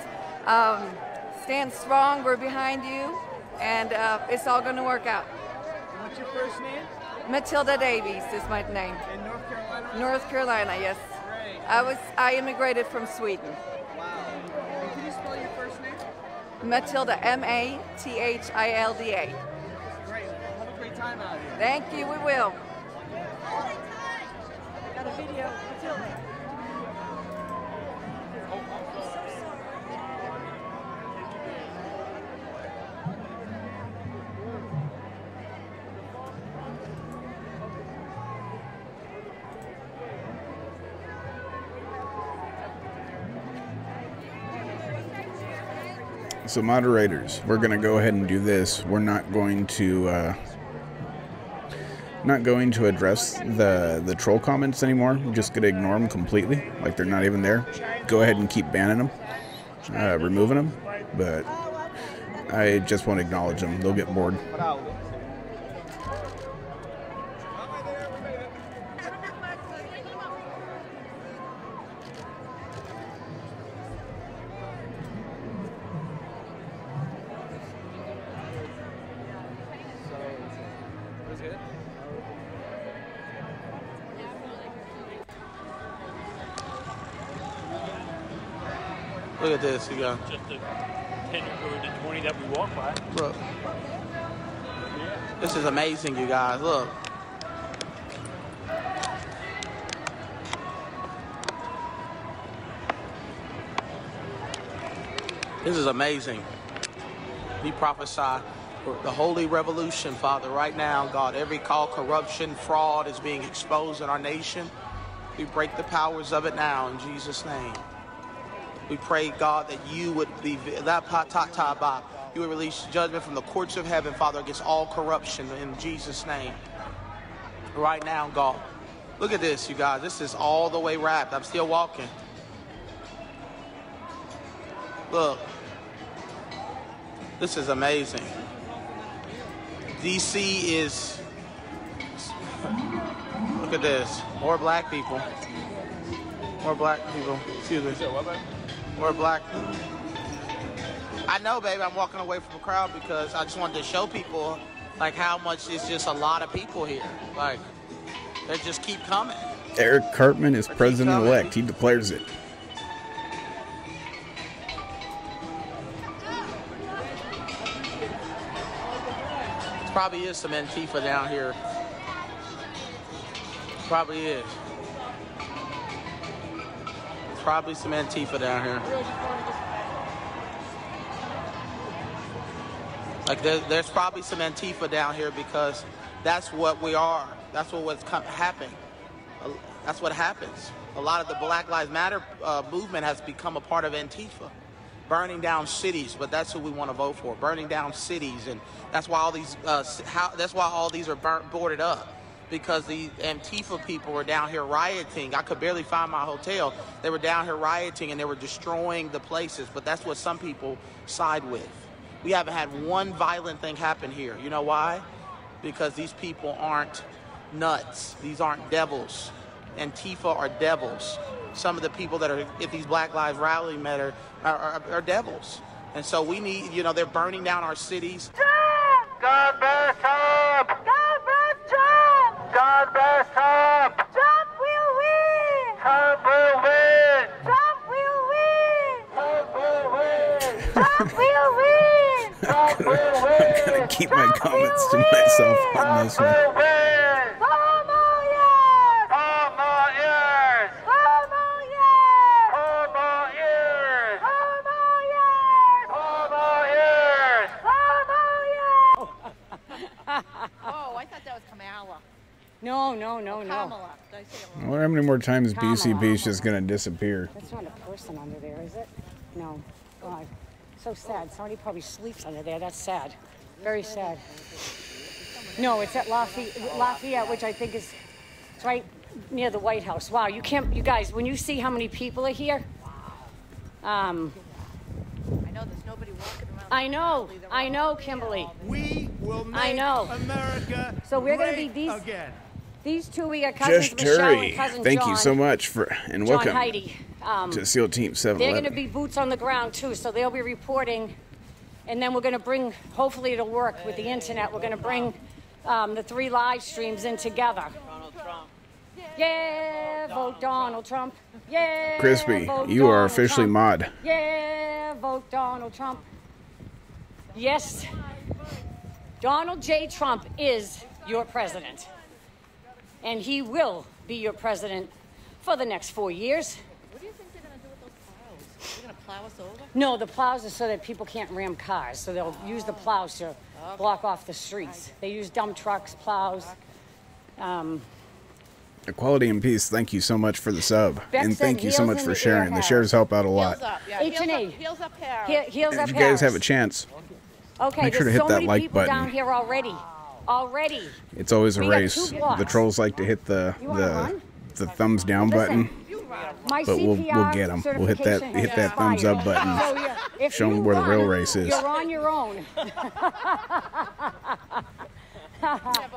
Stand strong. We're behind you. And it's all going to work out. What's your first name? Matilda Davies is my name. In North Carolina? North Carolina, yes. Great. I immigrated from Sweden. Wow. And can you spell your first name? Matilda, Mathilda. Great. Have a great time out here. Thank you, we will. Got a video. Matilda. So moderators, we're going to go ahead and do this. We're not going to address the troll comments anymore. I'm just going to ignore them completely, like they're not even there. Go ahead and keep banning them. removing them, but I just won't acknowledge them. They'll get bored. Look at this, you got. Just the 10 or the 20 that we walk by. Look. This is amazing, you guys. Look. This is amazing. We prophesy the holy revolution, Father, right now, God. Every call, corruption, fraud is being exposed in our nation. We break the powers of it now in Jesus' name. We pray, God, that you would be you would release judgment from the courts of heaven, Father, against all corruption in Jesus' name. Right now, God. Look at this, you guys. This is all the way wrapped. I'm still walking. Look. This is amazing. DC is... Look at this. More black people. More black people. Excuse me. More black. I know, baby. I'm walking away from the crowd because I just wanted to show people, like, how much it's just a lot of people here. Like, they just keep coming. Eric Cartman is president-elect. He declares it. Probably is some Antifa down here. Probably is. Probably some Antifa down here. Like there's probably some Antifa down here because that's what we are. That's what's happening. That's what happens. A lot of the Black Lives Matter movement has become a part of Antifa. Burning down cities, but that's who we want to vote for. Burning down cities, and that's why all these that's why all these are boarded up, because the Antifa people were down here rioting. I could barely find my hotel. They were down here rioting and they were destroying the places. But that's what some people side with. We haven't had one violent thing happen here. You know why? Because these people aren't nuts. These aren't devils. Antifa are devils. Some of the people that are at these Black Lives Rally matter are devils. And so we need, you know, they're burning down our cities. Trump! God bless Trump! God bless Trump! God bless Trump! Trump will win! Trump will win! Trump will win! Trump will win! Trump will win! Trump will win! I'm gonna keep my comments to myself on this one. No. Kamala. Did I say it I wrong? wonder how many more times BCB is just gonna disappear. That's not a person under there, is it? No. God. So sad. Somebody probably sleeps under there. That's sad. Very sad. No, it's at Lafayette, which I think is it's right near the White House. Wow, you guys, when you see how many people are here, I know there's nobody walking around. I know, Kimberly. We will make America so we're going to be great again. These two, we got cousins Just Michelle Terry, and cousin thank John, you so much for and John welcome Heidi. to SEAL Team They're going to 711. be boots on the ground too, so they'll be reporting, and then we're going to bring. Hopefully, it'll work with the internet. We're going to bring the 3 live streams in together. Donald Trump. Yeah, vote Donald Trump. Yeah, Crispy, vote you are Donald officially Trump. mod. Yeah, vote Donald Trump. Yes, Donald J. Trump is your president, and he will be your president for the next 4 years. What do you think they're going to do with those plows? They're going to plow us over? No, the plows are so that people can't ram cars, so they'll use the plows to block off the streets. They use dump trucks, plows. Equality and Peace, thank you so much for the sub. Beck And said thank you so heels much in for the sharing. air, The Harris. shares help out a lot. Heels up, yeah. H&E. Heels up, Harris. Heels And up, if you guys have a Harris. chance, Okay, make sure to there's hit so that many like people button. down here already. It's always a We got race. 2 blocks. The trolls like to hit the thumbs down button. My But we'll CPR get them. We'll hit that certification has thumbs up expired. button. So, yeah, if Show you them where the run, real race is. You're on your own. I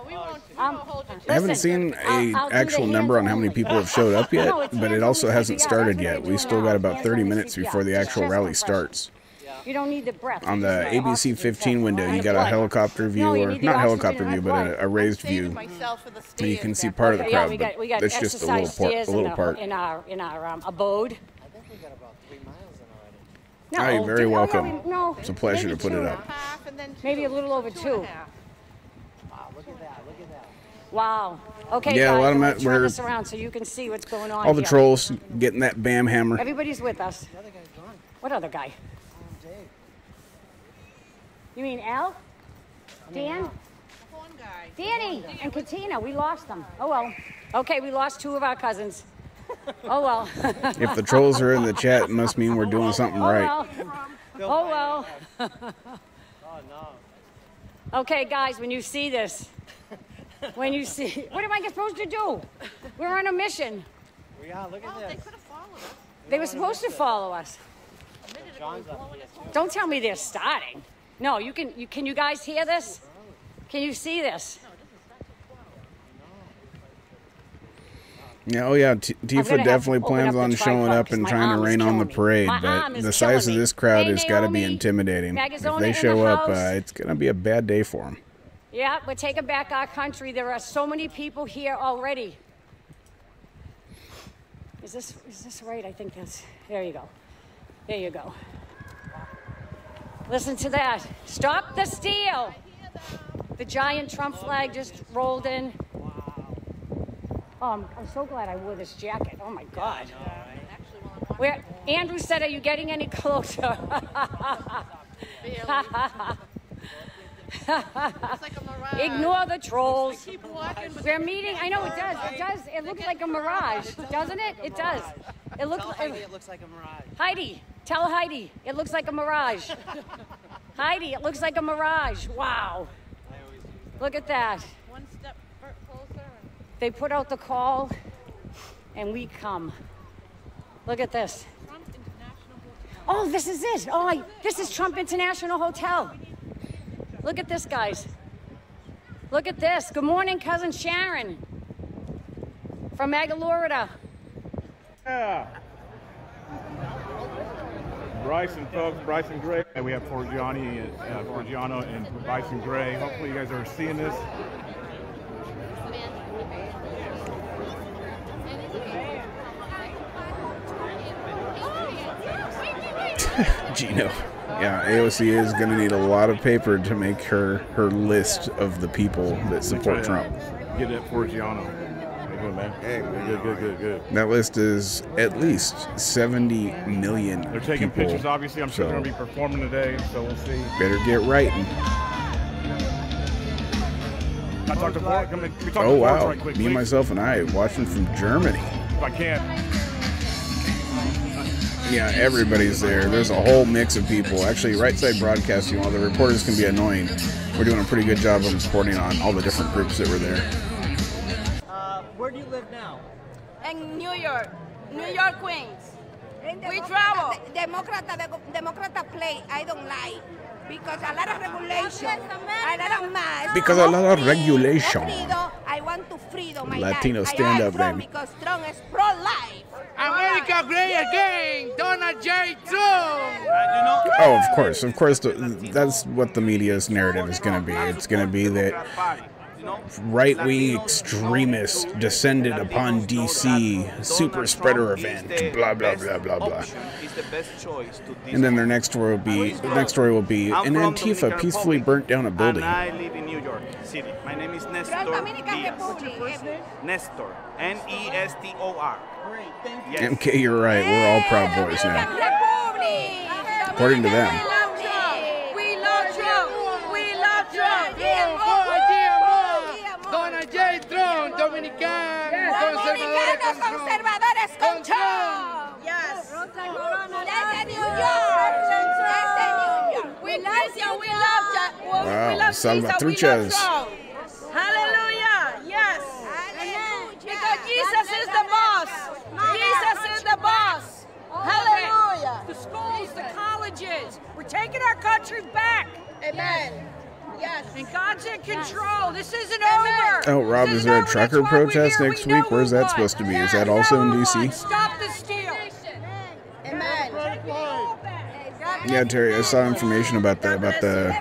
haven't seen a actual number on how many people have showed up yet, but it also hasn't started yet. We still got about 30 minutes before the actual rally starts. You don't need the breath. On the ABC 15 window, you got a helicopter view, or not helicopter view, but a raised view. And you can see part of the crowd, but we got it's just a little part. in our abode. Oh, you're very welcome. It's a pleasure to put it up. Maybe a little over 2. Wow. Okay, yeah, guys, a lot of I'm them gonna turn were this around so you can see what's going on. all the here. trolls getting that bam hammer. Everybody's with us. What other guy? You mean Al? Dan? Danny and Katina. We lost them. Oh well. Okay, we lost 2 of our cousins. Oh well. If the trolls are in the chat, it must mean we're doing something right. Oh well. Okay, guys, when you see this, what am I supposed to do? We're on a mission. Yeah, look at this. They were supposed to follow us. Don't tell me they're starting. No, can you guys hear this? Can you see this? Yeah, oh yeah, Tifa definitely plans on showing up and trying to rain on the parade, but the size of this crowd has got to be intimidating. If they show up, it's going to be a bad day for them. Yeah, we're taking back our country. There are so many people here already. Is this right? I think that's, there you go. There you go. Listen to that. Stop the steal. The giant Trump flag just rolled in. I'm so glad I wore this jacket. Oh my God. Andrew said, are you getting any closer? Ignore the trolls. We're meeting. I know it does. It does. It looks like a mirage, doesn't it? It does. It looks like a mirage. Heidi, tell Heidi, it looks like a mirage. Heidi, it looks like a mirage. Wow. Look at that. One step closer. They put out the call, and we come. Look at this. Oh, this is it. Oh, this is Trump International Hotel. Look at this, guys. Look at this. Good morning, cousin Sharon from Maga, Florida. Yeah. Bryson, folks, Bryson Gray. We have Forgiano and Bryson Gray. Hopefully you guys are seeing this. Gino. Yeah, AOC is going to need a lot of paper to make her list of the people that support Trump. Get it, Forgiano. Good, man. Hey, good. That list is at least 70 million They're taking people, pictures, obviously. I'm sure they're going to be performing today, so we'll see. Better get writing. I talked to Ford. Can we talk to Oh, Ford wow. right quick, Me, please? myself, and I watching from Germany. If I can. Yeah, everybody's there. There's a whole mix of people. Actually, Right Side Broadcasting, while the reporters can be annoying, we're doing a pretty good job of reporting on all the different groups that were there. Where do you live now? In New York, Queens. We travel. Democrat play, I don't like. Because a lot of regulation, a lot of mass. Because a lot of regulation. I want to freedom my Latino life. stand up, Trump baby. because Trump is pro-life. America great again! Donald J. Trump! Oh, of course. That's what the media's narrative is going to be. It's going to be that right-wing extremists descended upon D.C. super spreader event, blah, blah, blah, blah, blah. And then their next story will be, an Antifa peacefully burnt down a building. I live in New York City. My name is Nestor Diaz. Nestor. Nestor. Great, thank you. Yes. MK, you're right. We're all Proud Boys now. According to them. We love Trump. We love Trump. Donald J. Trump, Dominicanos conservadores con Trump. Yes. Desde New York. We love you. We love Wow, Jesus. Salvatruchas. Hallelujah. Yes. Because Jesus is the boss. Jesus is the our country back. Amen. Yes. And God's in control. This isn't over. Oh, Rob, is there a trucker protest next week? Where's that supposed to be? Is that also in D.C.? Stop the steal. Amen. Yeah, Terry, I saw information about the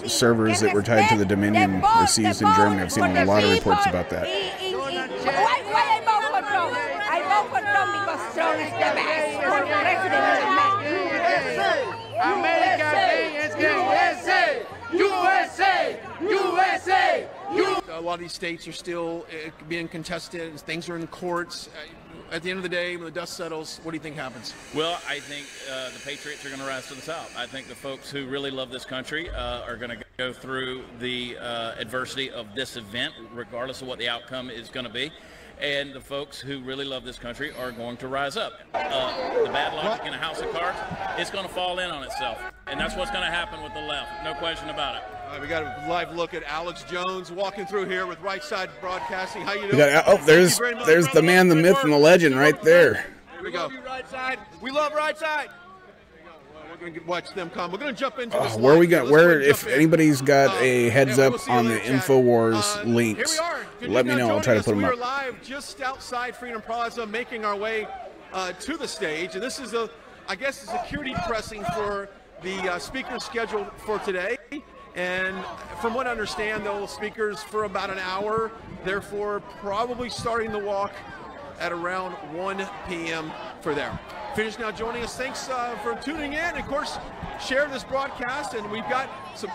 servers that were tied to the Dominion were seized in Germany. I've seen a lot of reports about that. Why I vote for Trump? I vote for Trump because Trump is the best. For president is the best. USA! USA! USA! A lot of these states are still being contested. Things are in the courts. At the end of the day, when the dust settles, what do you think happens? Well, I think the Patriots are going to rise to the top. I think the folks who really love this country are going to go through the adversity of this event, regardless of what the outcome is going to be. And the folks who really love this country are going to rise up. The bad logic in a house of cards, it's going to fall in on itself. And that's what's going to happen with the left. No question about it. All right, we got a live look at Alex Jones walking through here with Right Side Broadcasting. How you doing? There's the man, the myth, and the legend right there. Here we go. Right Side. We love Right Side. We're going to watch them come. We're going to jump into this. Where are we going? If anybody's got a heads up on the InfoWars links, let me know. I'll try to put them up. We're live just outside Freedom Plaza, making our way to the stage, and this is I guess, the security pressing for the speakers scheduled for today. And from what I understand, they'll speakers for about an hour, therefore probably starting the walk at around 1 p.m. for them. Finish now joining us. Thanks for tuning in. Of course, share this broadcast, and we've got some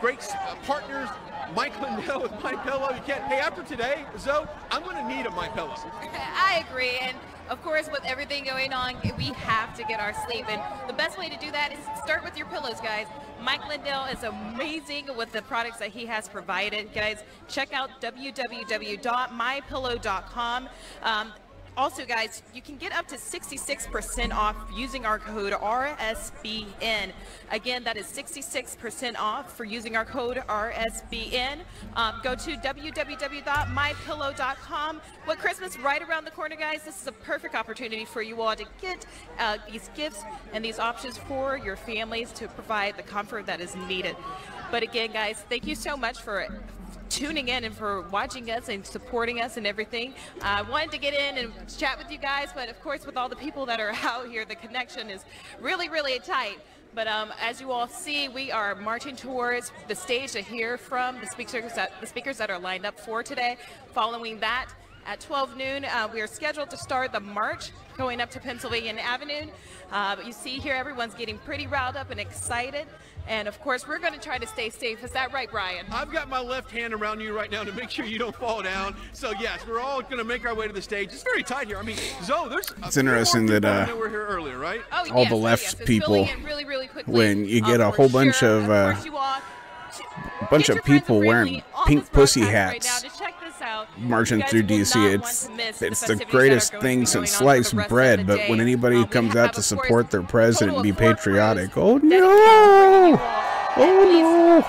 great partners. Mike Lindell with My Pillow. You can't. Hey, after today, Zoe, I'm going to need a My Pillow. I agree, and of course, with everything going on, we have to get our sleep, and the best way to do that is start with your pillows, guys. Mike Lindell is amazing with the products that he has provided. Guys, check out www.mypillow.com. Also, guys, you can get up to 66% off using our code RSBN. Again, that is 66% off for using our code RSBN. Go to www.mypillow.com. With Christmas right around the corner, guys, this is a perfect opportunity for you all to get these gifts and these options for your families to provide the comfort that is needed. But again, guys, thank you so much for tuning in and for watching us and supporting us and everything. I wanted to get in and chat with you guys, but of course with all the people that are out here, the connection is really, really tight. But as you all see, we are marching towards the stage to hear from the speakers that are lined up for today. Following that, at 12 noon, we are scheduled to start the march going up to Pennsylvania Avenue. But you see here, everyone's getting pretty riled up and excited. And of course, we're going to try to stay safe. Is that right, Brian? I've got my left hand around you right now to make sure you don't fall down. So yes, we're all going to make our way to the stage. It's very tight here. I mean, Zoe, there's it's interesting that we're here earlier, right? All the left people, when you get a whole bunch of people wearing pink pussy hats marching through DC. It's the greatest thing since sliced bread. But when anybody comes out to support their president and be patriotic, oh no! Oh no!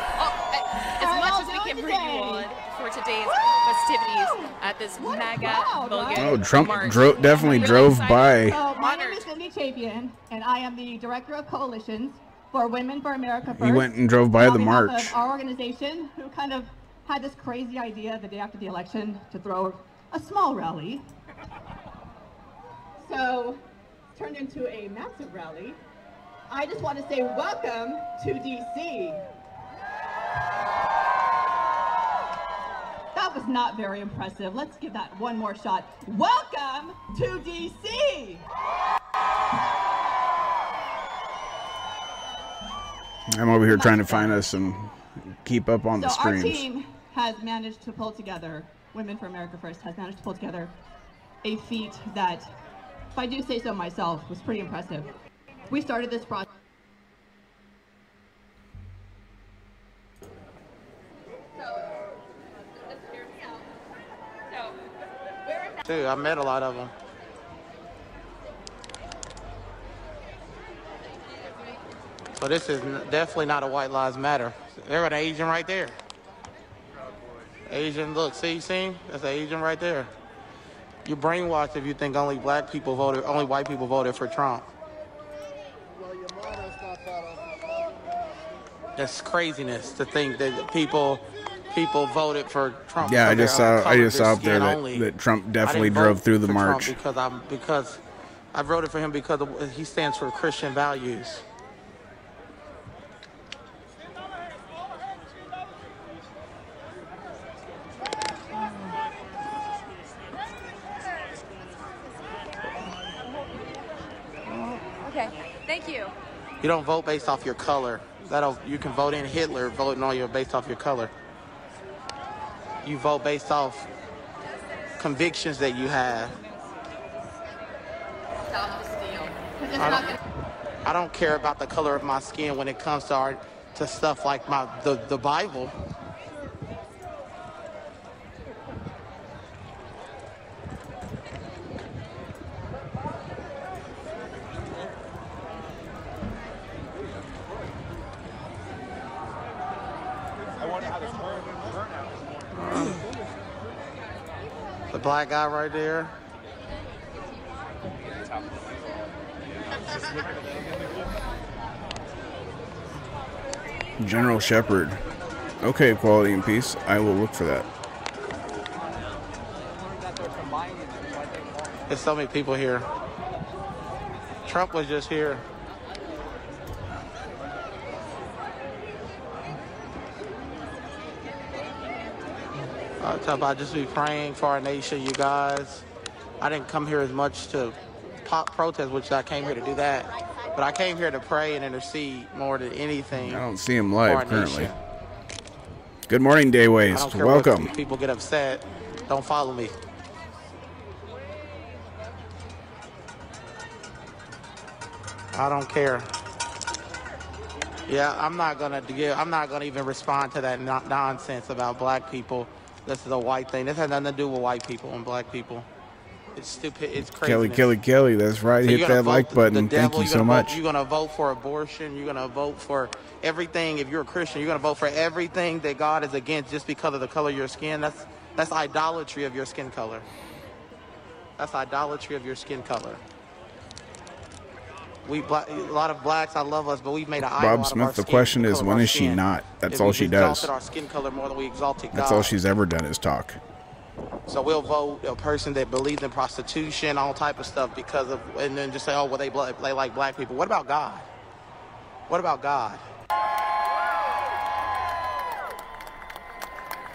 As much as we can bring you on for today's festivities at this Maga Oh, Trump definitely drove by. So my name is Cindy Chapin, and I am the Director of Coalitions for Women for America First. He went and drove by the march. Of our organization, who kind of had this crazy idea the day after the election to throw a small rally. So, turned into a massive rally. I just want to say welcome to DC. That was not very impressive. Let's give that one more shot. Welcome to DC. I'm over here trying to find us and keep up on the So our streams. team has managed to pull together, Women for America First has managed to pull together a feat that, if I do say so myself, was pretty impressive. We started this process. Dude, I met a lot of them. So this is definitely not a White Lives Matter. They're an Asian right there. Asian, look, see him? That's an Asian right there. You're brainwashed if you think only white people voted for Trump. It's craziness to think that people voted for Trump. Yeah, I just saw up there only. that Trump definitely drove through the march. Because I voted for him because he stands for Christian values. Okay, thank you. You don't vote based off your color. You can vote in Hitler, voting on you based off your color. You vote based off convictions that you have. I don't care about the color of my skin when it comes to stuff like the Bible. The black guy right there. General Shepard. Okay, Equality and Peace. I will look for that. There's so many people here. Trump was just here. I just be praying for our nation, you guys. I didn't come here as much to protest, which I came here to do that. But I came here to pray and intercede more than anything. I don't see him live currently. Good morning, Day Waste. Welcome. People get upset. Don't follow me. I don't care. Yeah, I'm not gonna even respond to that nonsense about black people. This is a white thing. This has nothing to do with white people and black people. It's stupid. It's crazy. Kelly. That's right. So hit that like button. Thank you so much. You're gonna vote for abortion. You're gonna vote for everything. If you're a Christian, you're gonna vote for everything that God is against just because of the color of your skin. That's idolatry of your skin color. That's idolatry of your skin color. A lot of blacks, I love us, but we've made an idol Bob Smith, the question is, when is she not? That's all she does. Our skin color more than we exalted God. That's all she's ever done is talk. So we'll vote a person that believes in prostitution, all type of stuff, and then just say, oh, well, they like black people. What about God? What about God?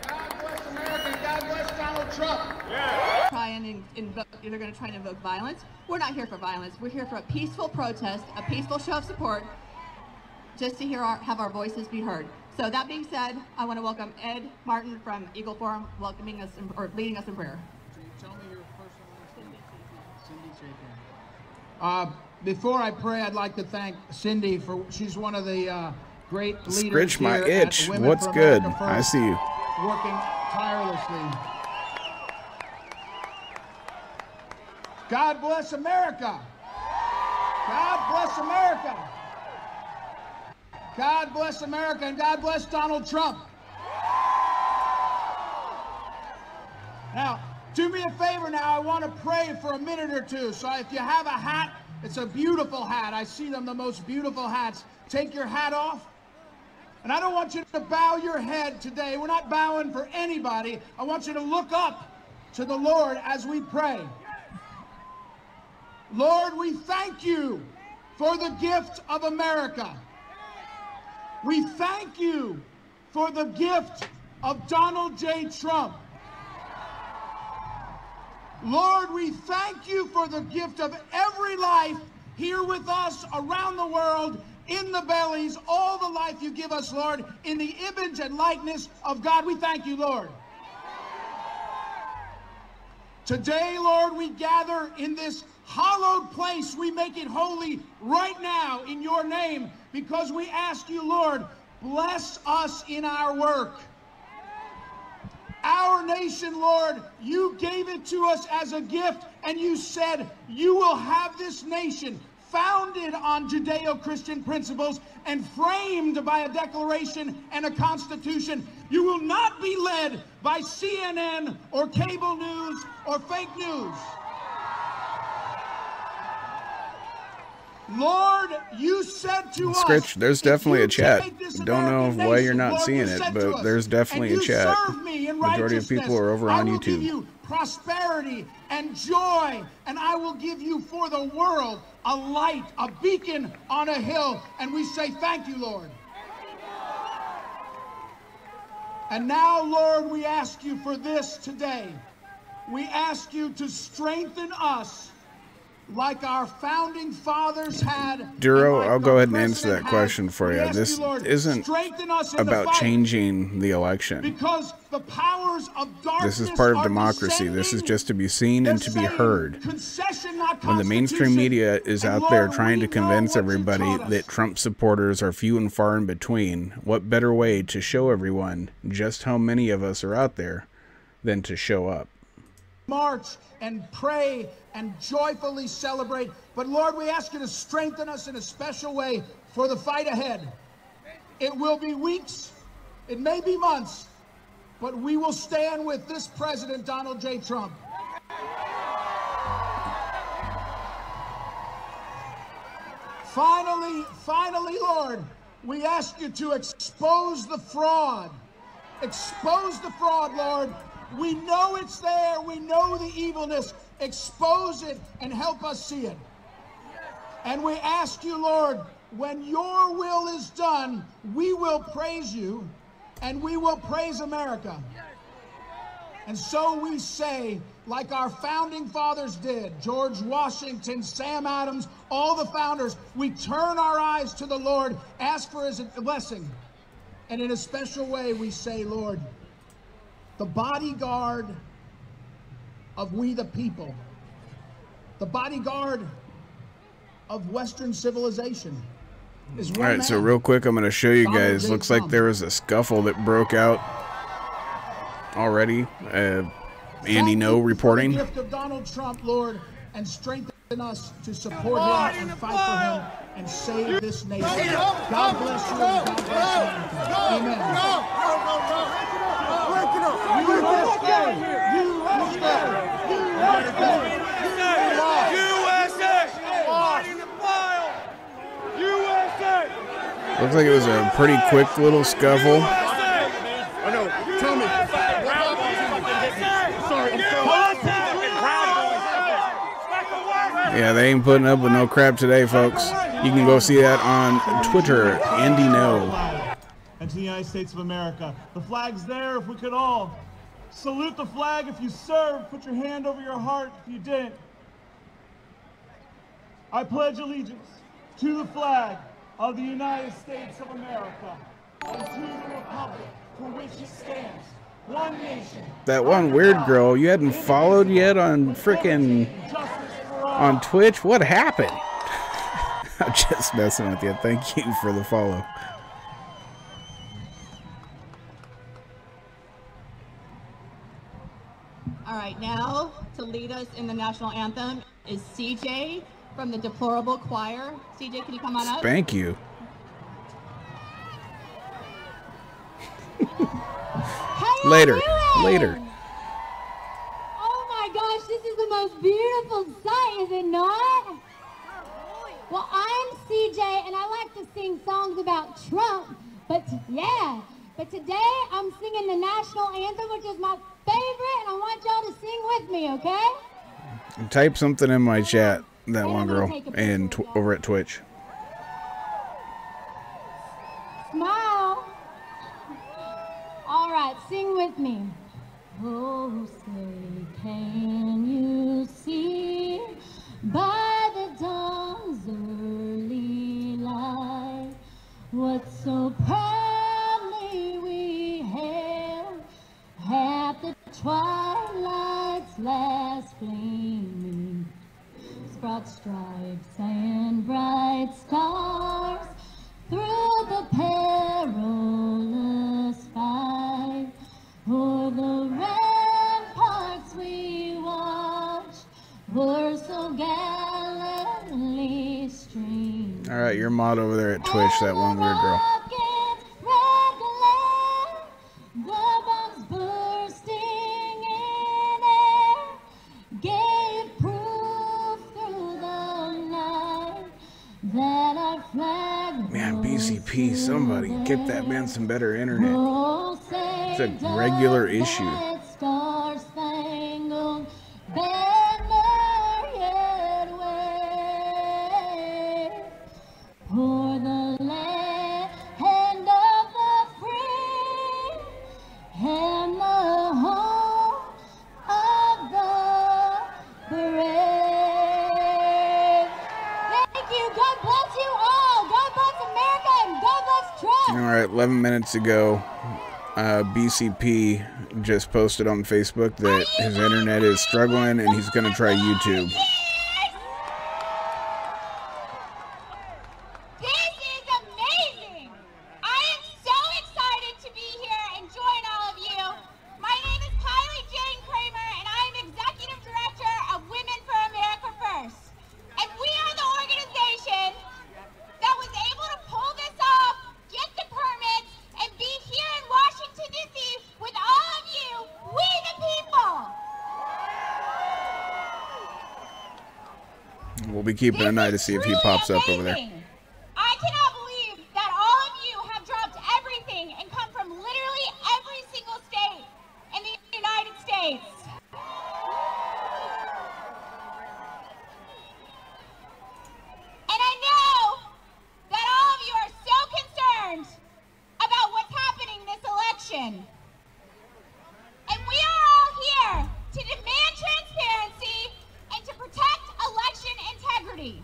God bless America. God bless Donald Trump. They're going to try and invoke violence. We're not here for violence. We're here for a peaceful protest, a peaceful show of support, just to have our voices be heard. So that being said, I want to welcome Ed Martin from Eagle Forum, leading us in prayer. Tell me your personal name. Before I pray, I'd like to thank Cindy she's one of the great leaders Scritch my here itch. Women What's for good? America I First, see you. working tirelessly. God bless America. God bless America. God bless America, and God bless Donald Trump. Now, do me a favor now. I want to pray for a minute or two. So if you have a hat, it's a beautiful hat. I see them, the most beautiful hats. Take your hat off. And I don't want you to bow your head today. We're not bowing for anybody. I want you to look up to the Lord as we pray. Lord, we thank you for the gift of America. We thank you for the gift of Donald J. Trump. Lord, we thank you for the gift of every life here with us around the world, in the bellies, all the life you give us, Lord, in the image and likeness of God. We thank you, Lord. Today, Lord, we gather in this hallowed place. We make it holy right now in your name, because we ask you, Lord, bless us in our work. Our nation, Lord, you gave it to us as a gift, and you said you will have this nation founded on Judeo-Christian principles and framed by a declaration and a constitution. You will not be led by CNN or cable news or fake news. Lord, you said to us, Scritch, there's definitely a chat. Don't know American why you're nation, not Lord, seeing you it, said to but us, there's definitely and a you chat. serve me in Majority of people are over on I will give YouTube. you prosperity and joy, and I will give you for the world a light, a beacon on a hill. And we say thank you, Lord. And now, Lord, we ask you for this today. We ask you to strengthen us like our founding fathers had. Duro, I'll go ahead and answer that question for you. This isn't about changing the election. Because the powers of darkness This is part of are democracy. This is just to be seen and to be heard. Concession, not When the mainstream media is out there trying to convince everybody that Trump supporters are few and far in between, what better way to show everyone just how many of us are out there than to show up? March and pray and joyfully celebrate. But Lord, we ask you to strengthen us in a special way for the fight ahead. It will be weeks, it may be months, but we will stand with this President, Donald J. Trump. Finally, Lord, we ask you to expose the fraud. Expose the fraud, Lord. We know it's there. We know the evilness. Expose it and help us see it. And we ask you, Lord, when your will is done, we will praise you and we will praise America. And so we say, like our founding fathers did, George Washington, Sam Adams, all the founders, we turn our eyes to the Lord, ask for his blessing. And in a special way, we say, Lord, the bodyguard of we the people, the bodyguard of Western civilization is one All right, man. so real quick, I'm going to show you Donald guys. J. Looks Trump. like there was a scuffle that broke out already. Andy No reporting. The gift of Donald Trump, Lord, and strengthen us to support him and fight for him and save this nation. God bless you and God bless America. Amen. Looks like it was a pretty quick little scuffle. I know. Tell me. Yeah, they ain't putting up with no crap today, folks. You can go see that on Twitter, Andy No. And to the United States of America. The flag's there if we could all salute the flag if you serve. Put your hand over your heart if you didn't. I pledge allegiance to the flag of the United States of America and to the republic for which it stands, one nation. That one weird girl you hadn't followed yet on frickin' on Twitch? What happened? I'm just messing with you. Thank you for the follow. All right, now to lead us in the national anthem is CJ from the Deplorable Choir. CJ, can you come on up? Thank you. Later. Later. Oh my gosh, this is the most beautiful sight, is it not? Well, I'm CJ, and I like to sing songs about Trump, but today I'm singing the national anthem, which is my favorite, and I want y'all to sing with me, okay? Type something in my chat, that one girl, and over at Twitch. Smile. All right, sing with me. Oh, say, can you see by the dawn's early light what so proudly we hailed at the twilight's last gleaming, broad stripes and bright stars through the perilous fight, o'er the ramparts we watched were so gallantly streamed. Alright, your mod over there at Twitch, that one weird girl. The bombs bursting in air gave proof through the night BCP, somebody get that man some better internet. It's a regular issue. For the land of the free and the home of the brave. Thank you. God bless you all. God bless America and God bless Trump. All right, 11 minutes ago, BCP just posted on Facebook that his internet is struggling and he's going to try YouTube. We'll be keeping an eye to see if he pops up over there. I cannot believe that all of you have dropped everything and come from literally every single state in the United States. And I know that all of you are so concerned about what's happening this election. And we are all here to demand transparency and to protect election integrity.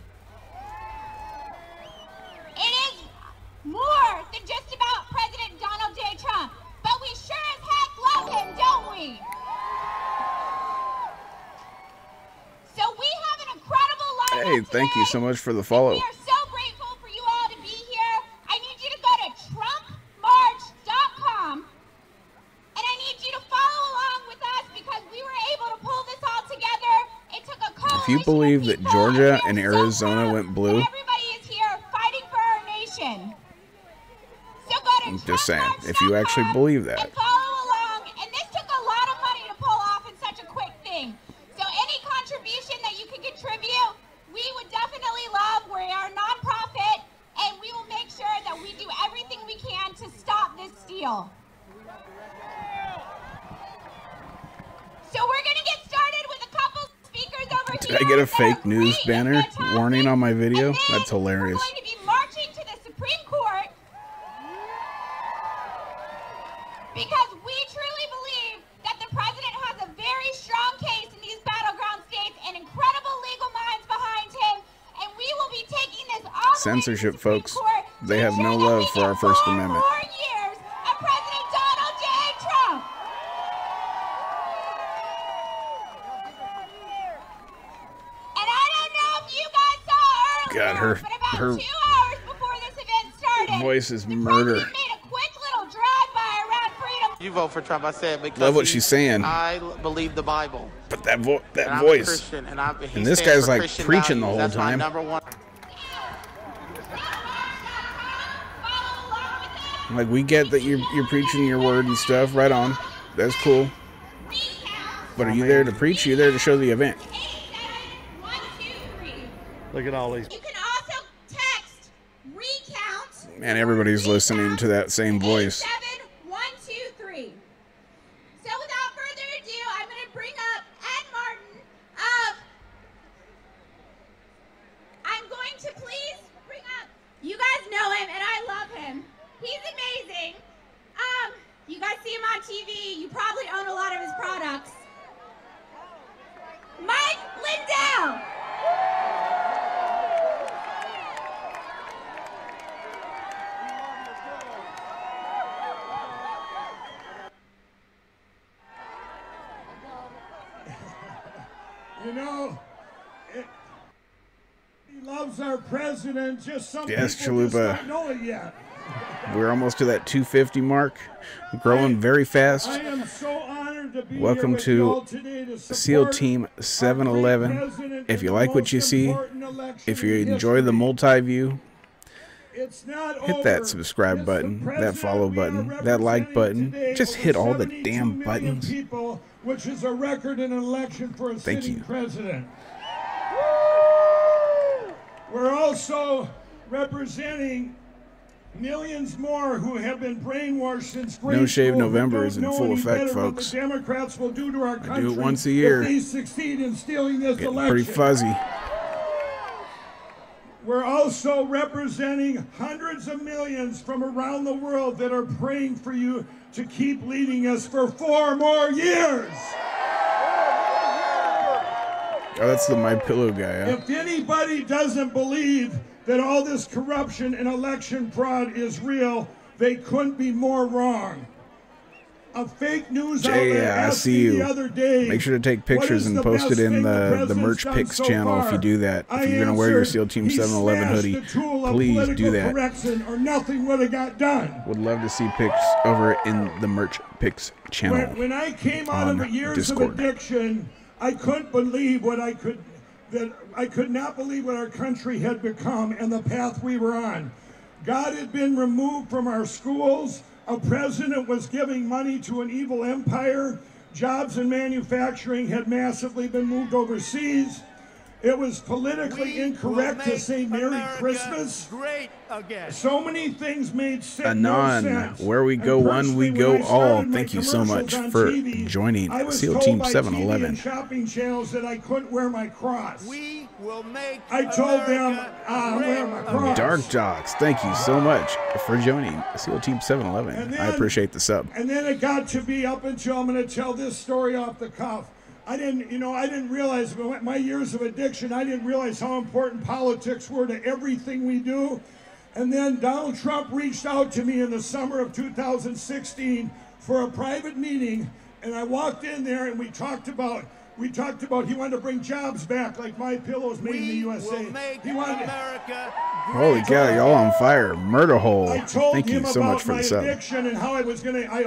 It is more than just about President Donald J. Trump, but we sure as heck love him, don't we? So we have an incredible lineup Hey, thank you so much for the follow. We are so grateful for you all to be here. I need you to go to TrumpMarch.com and I need you to follow along with us because we were able to pull this all together. It took a coalition. If you believe that Georgia and Arizona went blue, Everybody is here fighting for our nation. So go to I'm just saying, if you actually believe that. follow along, and this took a lot of money to pull off in such a quick thing. So any contribution that you can contribute, we would definitely love. We are a nonprofit, and we will make sure that we do everything we can to stop this steal. So we're going to get started with a couple speakers over Did here. I get a fake news banner warning on my video? That's hilarious. We're going to be marching to the Supreme Court because we truly believe that the president has a very strong case in these battleground states and incredible legal minds behind him, and we will be taking this all Censorship, folks. They have no love for our First Amendment. 4 years of President Donald J. Trump. And I don't know if you guys saw earlier, God, her but about 2 hours before this event started, voice is murder. made a quick little drive-by around Freedom. You vote for Trump, I said, because Love what she's saying. I believe the Bible. But that And I'm a voice. Christian, and he And this stands guy's for like Christian preaching the values. whole That's my time. #1. Like, we get that you're preaching your word and stuff. Right on. That's cool. But are you there to preach? Or are you there to show the event? Look at all these. You can also text recount Man, everybody's listening to that same voice. 7123. So without further ado, I'm going to bring up Ed Martin of. I'm going to please bring up. You guys know him, and I love him. He's amazing. You guys see him on TV. You probably own a lot of his products. Mike Lindell. You know, he loves our president, just some Yes, people just Chalupa. don't know it yet. We're almost to that 250 mark. Growing very fast. I am so honored to be Welcome here with you all to today to SEAL support Team our 711. great president If in you the like what most you see, important election if you in enjoy the history. multi-view, It's not hit over. that subscribe button, that follow button, that like button. Just hit all the damn buttons. People, which is a record in an election for a Thank sitting you. president. We're also representing Millions more who have been brainwashed since grade No Shave school November is in don't know full any effect, better what folks. the Democrats will do to our country. I do it once a year. If they succeed in stealing this Getting election. pretty fuzzy. We're also representing hundreds of millions from around the world that are praying for you to keep leading us for 4 more years. Oh, that's the My Pillow guy, huh? If anybody doesn't believe that all this corruption and election fraud is real, they couldn't be more wrong. A fake news outlet Yeah, I asked see me you. the other day, Make sure to take "What pictures is and the post best it in thing the merch president's done pics so channel if far?" you do that. I If you're going to wear your answered, SEAL Team "He 711 smashed hoodie, the tool of please do political that. correction, or nothing would have got done." Would love to see pics over in the merch pics channel When I came out on of years Discord. of addiction, I couldn't believe I could not believe what our country had become and the path we were on. God had been removed from our schools. A president was giving money to an evil empire. Jobs in manufacturing had massively been moved overseas. It was politically incorrect to say Merry Christmas. Great again. So many things made no Anon, sense. where we go And one, we personally, go when I all. started my Thank you so much commercials on for TV, joining I was SEAL told Team by TV 711. and shopping channels that I couldn't wear my cross. We will make I told them I'm wearing my cross. Dark Jocks, thank you so much for joining SEAL Team 711. And I then- appreciate the sub. And then it got to be up until I'm going to tell this story off the cuff. I didn't realize my years of addiction. I didn't realize how important politics were to everything we do. And then Donald Trump reached out to me in the summer of 2016 for a private meeting, and I walked in there and we talked about he wanted to bring jobs back, like My Pillow's made in the USA. He wanted America. Holy cow, y'all on fire. Murder hole. I told Thank you him so about much for my the sub. addiction and how I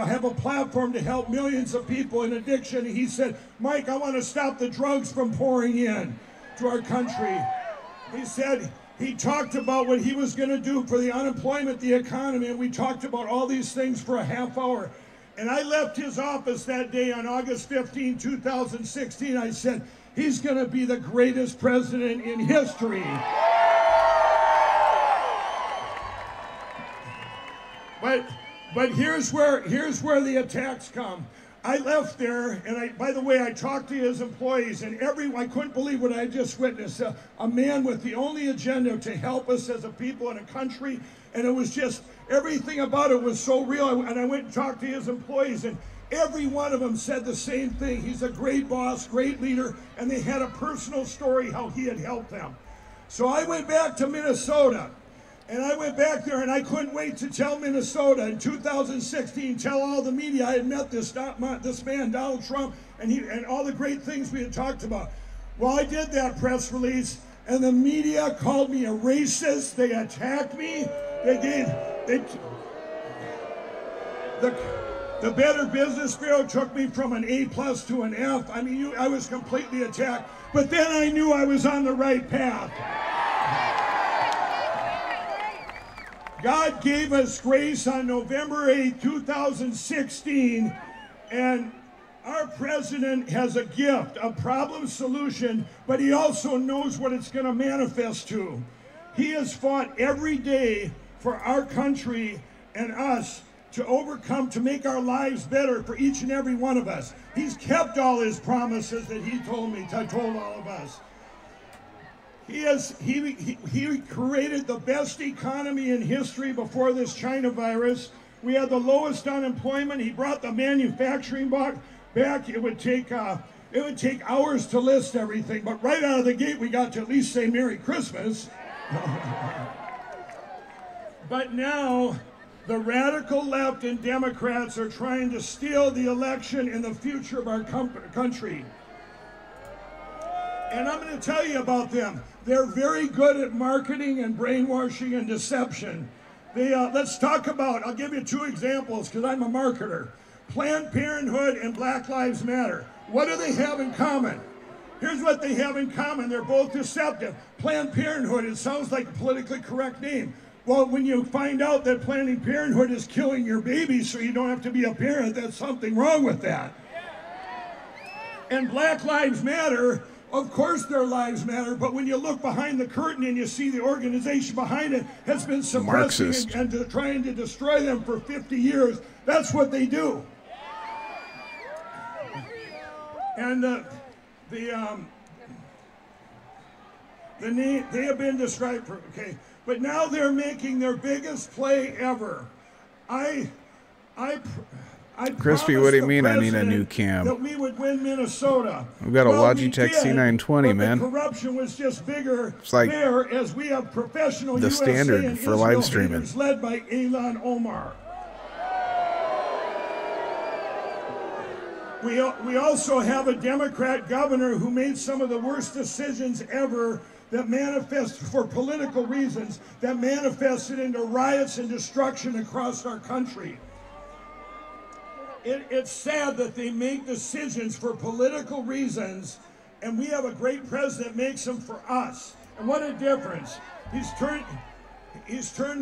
have a platform to help millions of people in addiction. And he said, "Mike, I want to stop the drugs from pouring in to our country." He said he talked about what he was going to do for the unemployment, the economy, and we talked about all these things for a half hour. And I left his office that day on August 15, 2016. I said, he's going to be the greatest president in history. But here's where the attacks come. I left there, and by the way, I talked to his employees, and I couldn't believe what I just witnessed. A man with the only agenda to help us as a people and a country, and it was just, everything about it was so real. And I went and talked to his employees, and every one of them said the same thing. He's a great boss, great leader, and they had a personal story how he had helped them. So I went back to Minnesota. And I went back there, and I couldn't wait to tell Minnesota in 2016, tell all the media I had met this man, Donald Trump, and all the great things we had talked about. Well, I did that press release, and the media called me a racist. They attacked me. The Better Business Bureau took me from an A+ to an F. I mean, I was completely attacked. But then I knew I was on the right path. God gave us grace on November 8, 2016, and our president has a gift, a problem solution, but he also knows what it's going to manifest to. He has fought every day for our country and us to overcome, to make our lives better for each and every one of us. He's kept all his promises that he told all of us. He created the best economy in history before this China virus. We had the lowest unemployment. He brought the manufacturing back. It would take hours to list everything, but right out of the gate we got to at least say Merry Christmas. But now the radical left and Democrats are trying to steal the election and the future of our country. And I'm going to tell you about them. They're very good at marketing and brainwashing and deception. Let's talk about, I'll give you 2 examples because I'm a marketer. Planned Parenthood and Black Lives Matter. What do they have in common? Here's what they have in common. They're both deceptive. Planned Parenthood, it sounds like a politically correct name. Well, when you find out that Planned Parenthood is killing your baby so you don't have to be a parent, there's something wrong with that. And Black Lives Matter Of course their lives matter, but when you look behind the curtain and you see the organization behind it has been suppressing and trying to destroy them for 50 years, that's what they do. And they have been described for, okay, but now they're making their biggest play ever. Crispy, what do you mean I need a new cam? That we would win Minnesota. We've got a Logitech C920, man. The corruption was just bigger it's like there, as we have professional the standard for live streaming. Led by Ilhan Omar. We also have a Democrat governor who made some of the worst decisions ever that manifest for political reasons, that manifested into riots and destruction across our country. It's sad that they make decisions for political reasons, and we have a great president makes them for us. And what a difference. He's turned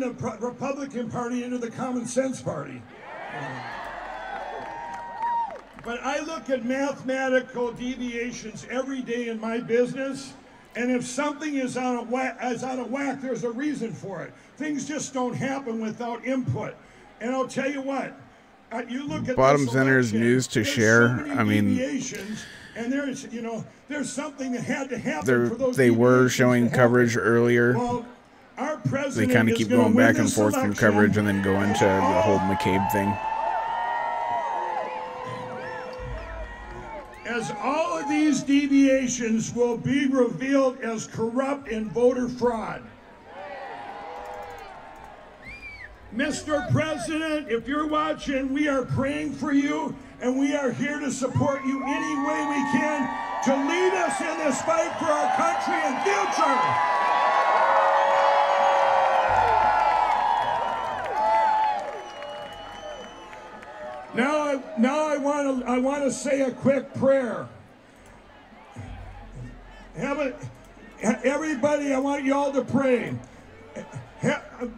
the Republican Party into the common sense party. But I look at mathematical deviations every day in my business, and if something is out of whack, there's a reason for it. Things just don't happen without input. And I'll tell you what, you look at bottom center's news to share. So I mean, and there's something that had to happen for those they were showing coverage earlier. Well, our president they kind of keep going back and forth from coverage and then go into the whole McCabe thing. As all of these deviations will be revealed as corrupt and voter fraud. Mr. President, if you're watching, we are praying for you, and we are here to support you any way we can to lead us in this fight for our country and future. Now I want to say a quick prayer. Everybody, I want you all to pray.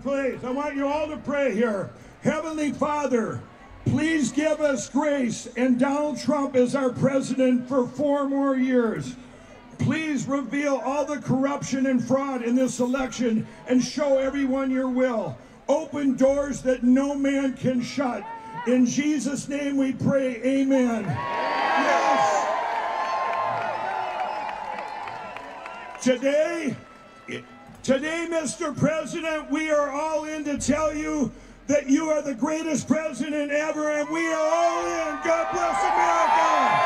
Please, I want you all to pray here. Heavenly Father, please give us grace and Donald Trump as our president for 4 more years. Please reveal all the corruption and fraud in this election and show everyone your will. Open doors that no man can shut. In Jesus' name we pray, amen. Yes. Today, Mr. President, we are all in to tell you that you are the greatest president ever, and we are all in. God bless America.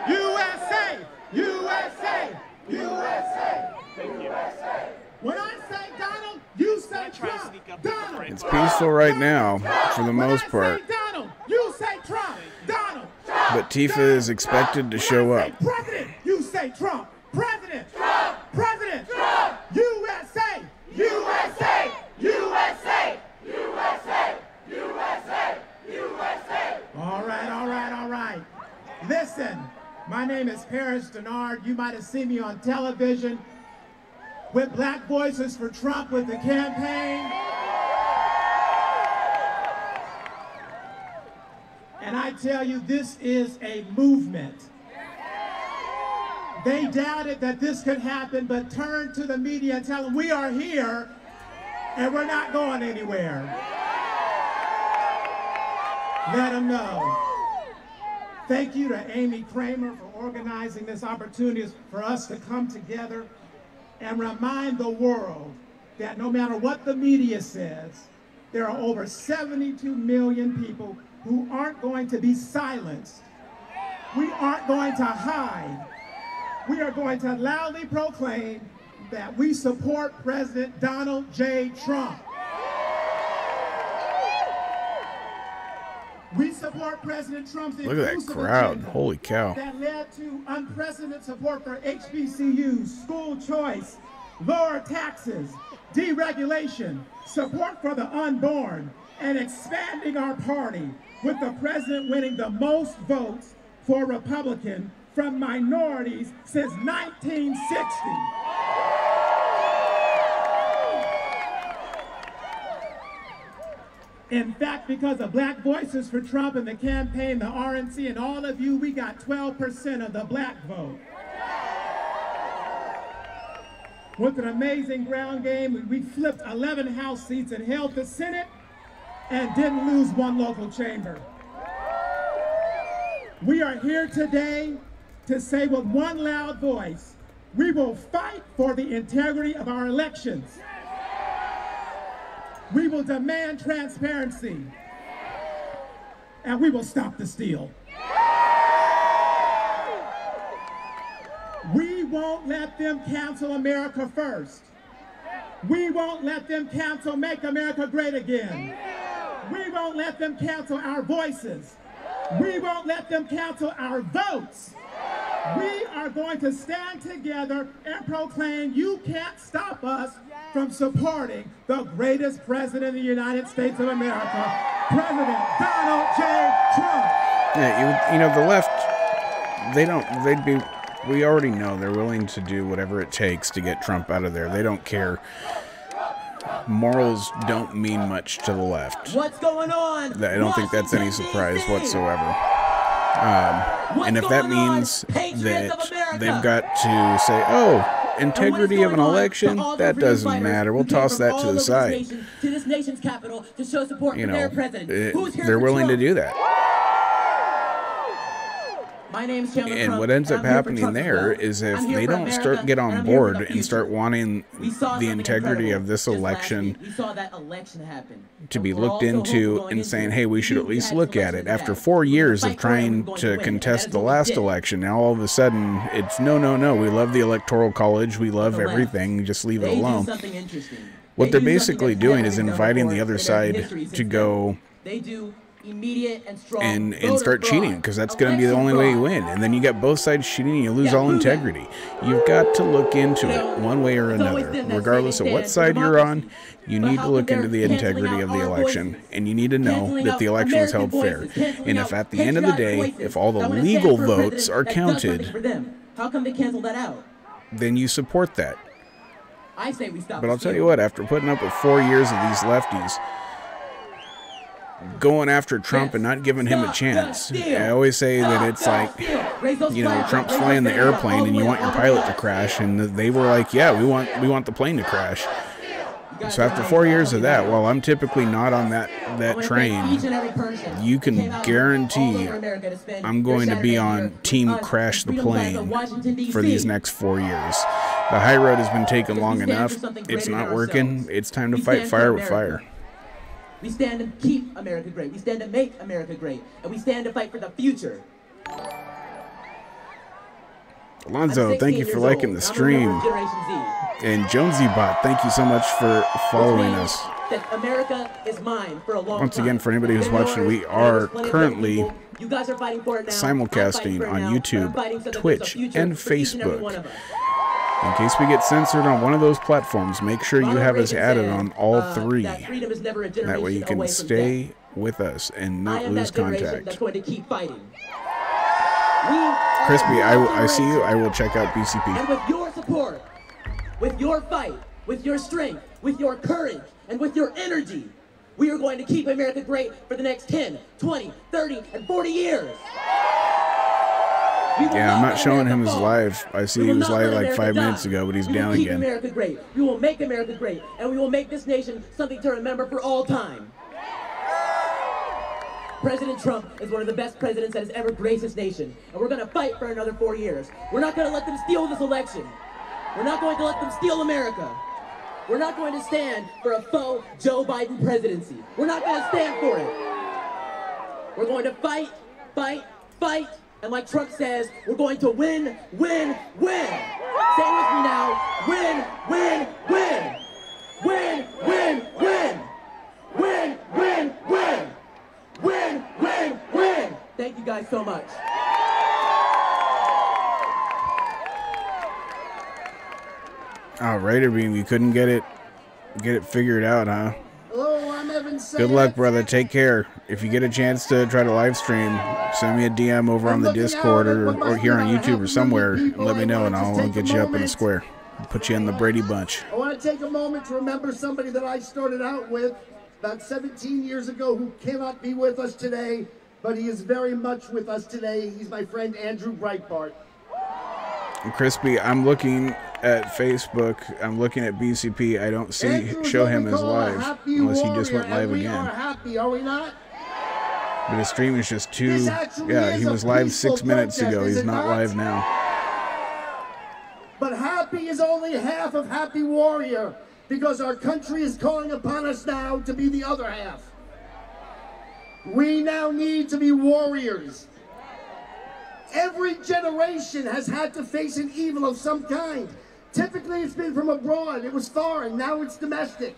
USA! USA! USA! USA! When I say Donald, you say Trump. Donald. It's peaceful right now, for the most part. Donald, you say Trump. Donald. But Tifa is expected to show up. President, you say Trump. President. Trump. President. Trump. USA. USA. USA. USA. USA. USA. All right, all right, all right. Listen, my name is Paris Denard. You might have seen me on television with Black Voices for Trump with the campaign. And I tell you, this is a movement. They doubted that this could happen, but turn to the media and tell them we are here and we're not going anywhere. Let them know. Thank you to Amy Kramer for organizing this opportunity for us to come together and remind the world that no matter what the media says, there are over 72 million people who aren't going to be silenced. We aren't going to hide. We are going to loudly proclaim that we support President Donald J. Trump. We support President Trump's Look at that crowd. Holy cow. That led to unprecedented support for HBCUs, school choice, lower taxes, deregulation, support for the unborn, and expanding our party, with the president winning the most votes for Republican from minorities since 1960. In fact, because of Black Voices for Trump and the campaign, the RNC, and all of you, we got 12% of the black vote. With an amazing ground game, we flipped 11 House seats and held the Senate and didn't lose one local chamber. We are here today to say with one loud voice, we will fight for the integrity of our elections. We will demand transparency, and we will stop the steal. We won't let them cancel America First. We won't let them cancel Make America Great Again. We won't let them cancel our voices. We won't let them cancel our votes. We are going to stand together and proclaim you can't stop us from supporting the greatest president in the United States of America, President Donald J. Trump. Yeah, you know, the left, we already know they're willing to do whatever it takes to get Trump out of there. They don't care. Morals don't mean much to the left. What's going on? I don't think that's any surprise whatsoever. And if that means that they've got to say, oh, integrity of an election, that doesn't matter. We'll toss that to the side. To this nation's capital to show support for their president. They're willing to do that. My name's Chandler And Trump, what ends up happening there is if they don't get on board and start wanting the integrity of this election to be looked into and saying, hey, we should at least look at it. After 4 years of trying to contest the last election, now all of a sudden it's no, we love the Electoral College, we love everything, just leave it alone. What they're basically doing is inviting the other side to go immediate and strong and start cheating, because that's going to be the only way you win. And then you get both sides cheating and you lose all integrity. You've got to look into it one way or another. Regardless of what side you're on, you need to look into the integrity of the election, and you need to know that the election was held fair. And if at the end of the day, if all the legal votes are counted, how come they cancel that out? then you support that. I say we stop. But I'll tell you what, after putting up with 4 years of these lefties going after Trump and not giving him a chance. I always say that it's like, you know, Trump's flying the airplane and you want your pilot to crash, and they were like, yeah, we want the plane to crash. So after 4 years of that, while I'm typically not on that train, you can guarantee I'm going to be on Team Crash the Plane for these next 4 years. The high road has been taken long enough. It's not working. It's time to fight fire with fire. We stand to keep America great. We stand to make America great. And we stand to fight for the future. Alonzo, thank you for liking the stream. And JonesyBot, thank you so much for following us. That America is mine for a long Once again, for anybody who's watching, we are currently simulcasting on YouTube, Twitch, and Facebook. In case we get censored on one of those platforms, make sure you have us added on all three. That way you can stay with us and not lose contact. Crispy, I see you. I will check out BCP. And with your support, with your fight, with your strength, with your courage, and with your energy, we are going to keep America great for the next 10, 20, 30, and 40 years. Yeah, I'm not showing him his live. I see he was live like 5 minutes ago, but he's down again. We will keep America great. We will make America great, and we will make this nation something to remember for all time. President Trump is one of the best presidents that has ever graced this nation, and we're going to fight for another 4 years. We're not going to let them steal this election. We're not going to let them steal America. We're not going to stand for a faux Joe Biden presidency. We're not going to stand for it. We're going to fight, fight, fight. And like Trump says, we're going to win, win, win. Say it with me now. Win, win, win. Win, win, win. Win, win, win. Win, win, win. Thank you guys so much. All right, I mean, we couldn't get it figured out, huh? Hello, I'm Evan. Good luck, brother. Take care. If you get a chance to try to live stream, send me a DM over on the Discord or here on YouTube or somewhere, and let me know, and I'll get you up in the square. Put you in the Brady Bunch. I want to take a moment to remember somebody that I started out with about 17 years ago who cannot be with us today, but he is very much with us today. He's my friend Andrew Breitbart. Crispy, I'm looking at Facebook. I'm looking at BCP. I don't see show him as live unless he just went live again. We are happy, are we not? But his stream is just too. Yeah, he was live 6 minutes ago. He's not live now. But happy is only half of happy warrior, because our country is calling upon us now to be the other half. We now need to be warriors. Every generation has had to face an evil of some kind. Typically it's been from abroad. It was foreign. Now it's domestic.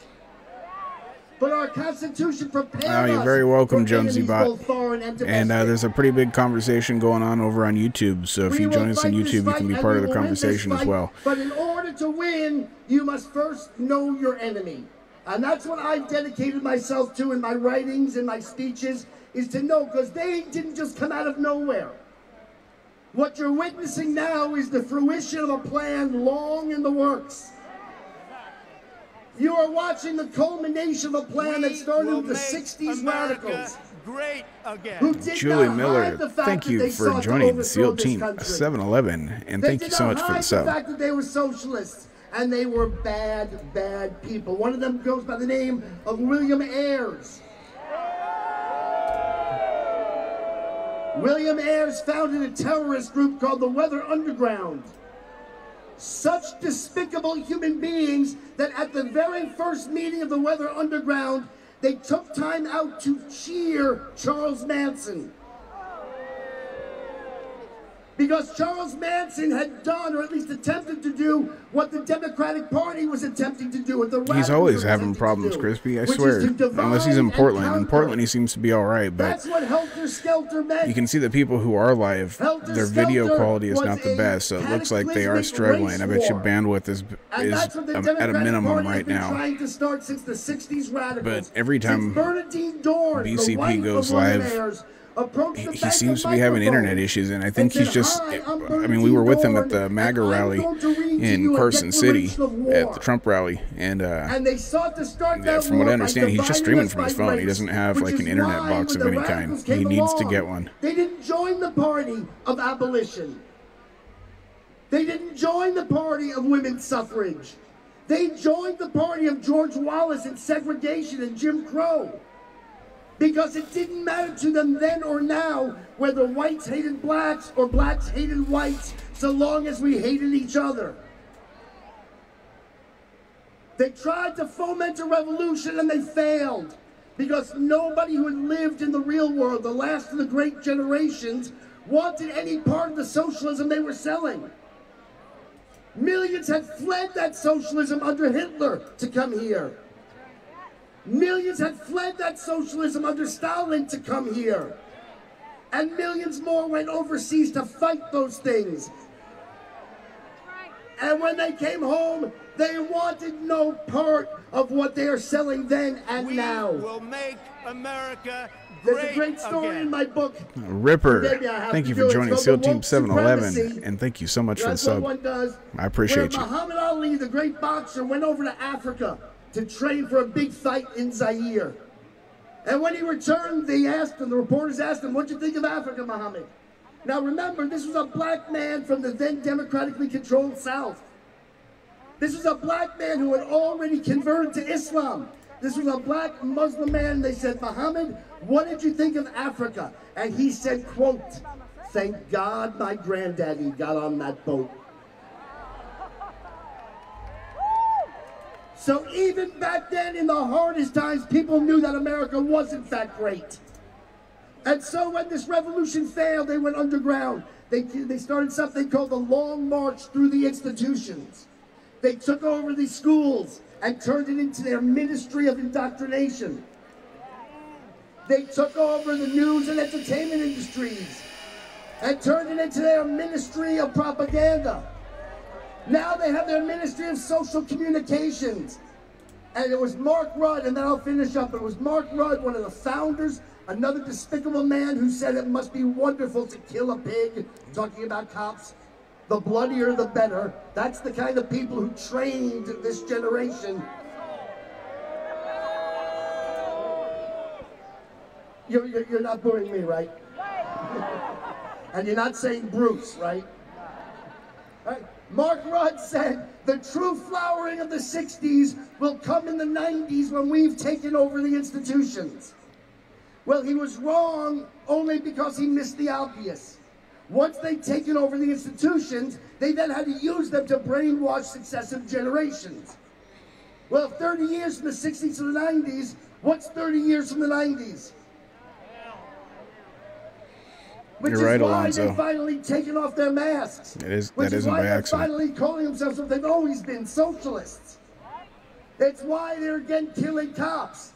But our Constitution prepares us. You're very welcome, for Jonesy enemies Bot. both foreign and domestic. And there's a pretty big conversation going on over on YouTube. So if you join us on YouTube, you can be part of the conversation as well. But in order to win, you must first know your enemy. And that's what I've dedicated myself to in my writings and my speeches, is to know, because they didn't just come out of nowhere. What you're witnessing now is the fruition of a plan long in the works. You are watching the culmination of a plan that started with the 60s radicals. Great again. Julie Miller, thank you for joining the SEAL Team 711, and thank you so much for the sub. The fact that they were socialists, and they were bad, bad people. One of them goes by the name of William Ayres. William Ayres founded a terrorist group called the Weather Underground. Such despicable human beings that at the very first meeting of the Weather Underground, they took time out to cheer Charles Manson. Because Charles Manson had done, or at least attempted to do, what the Democratic Party was attempting to do. He's always having problems, Crispy, I swear. Unless he's in Portland. In Portland, he seems to be alright, but that's what Helter Skelter meant. you can see the people who are live, their video quality is not the best, so it looks like they are struggling. I bet your bandwidth is at a minimum right now. Trying to start since the 60s radicals. But every time BCP goes live, he seems to be having internet issues, and I think he's just, I mean, we were with him at the Maga rally in Carson City, at the Trump rally, and from what I understand, he's just streaming from his phone. He doesn't have like an internet box of any kind. He needs to get one. They didn't join the party of abolition. They didn't join the party of women's suffrage. They joined the party of George Wallace and segregation and Jim Crow. Because it didn't matter to them then or now whether whites hated blacks or blacks hated whites, so long as we hated each other. They tried to foment a revolution and they failed, because nobody who had lived in the real world, the last of the great generations, wanted any part of the socialism they were selling. Millions had fled that socialism under Hitler to come here. Millions had fled that socialism under Stalin to come here. And millions more went overseas to fight those things. And when they came home, they wanted no part of what they are selling then and now. We will make America There's a great story in my book. Ripper, thank you for joining SEAL Team 711, and thank you so much for the sub. I appreciate you. Muhammad Ali, the great boxer, went over to Africa to train for a big fight in Zaire. And when he returned, they asked him, the reporters asked him, what'd you think of Africa, Muhammad? Now remember, this was a black man from the then democratically controlled South. This was a black man who had already converted to Islam. This was a black Muslim man. They said, Muhammad, what did you think of Africa? And he said, quote, thank God my granddaddy got on that boat. So even back then, in the hardest times, people knew that America was in fact great. And so when this revolution failed, they went underground. They started something called the Long March through the institutions. They took over the schools and turned it into their ministry of indoctrination. They took over the news and entertainment industries and turned it into their ministry of propaganda. Now they have their Ministry of Social Communications. And it was Mark Rudd, and then I'll finish up. It was Mark Rudd, one of the founders, another despicable man who said it must be wonderful to kill a pig, talking about cops. The bloodier, the better. That's the kind of people who trained this generation. You're not booing me, right? And you're not saying Bruce, right? Right? Mark Rudd said the true flowering of the 60s will come in the 90s when we've taken over the institutions. Well, he was wrong only because he missed the obvious. Once they'd taken over the institutions, they then had to use them to brainwash successive generations. Well, 30 years from the 60s to the 90s, what's 30 years from the 90s? Which You're right, is why Alonzo. they've finally taken off their masks. That isn't Which is why by they're accident. finally calling themselves what they've always been, socialists. It's why they're again killing cops.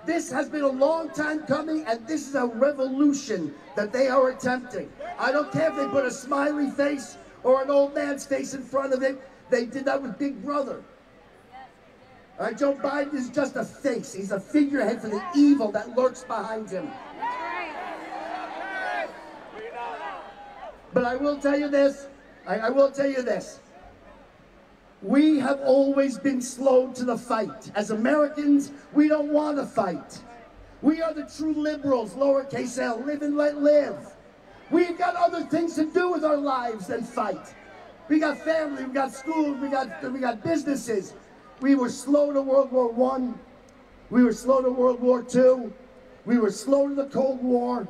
This has been a long time coming, and this is a revolution that they are attempting. I don't care if they put a smiley face or an old man's face in front of it. They did that with Big Brother. All right, Joe Biden is just a face. He's a figurehead for the evil that lurks behind him. But I will tell you this, I will tell you this. We have always been slow to the fight. As Americans, we don't want to fight. We are the true liberals, lowercase l, live and let live. We've got other things to do with our lives than fight. We got family, we got schools, we got businesses. We were slow to World War I. We were slow to World War II. We were slow to the Cold War.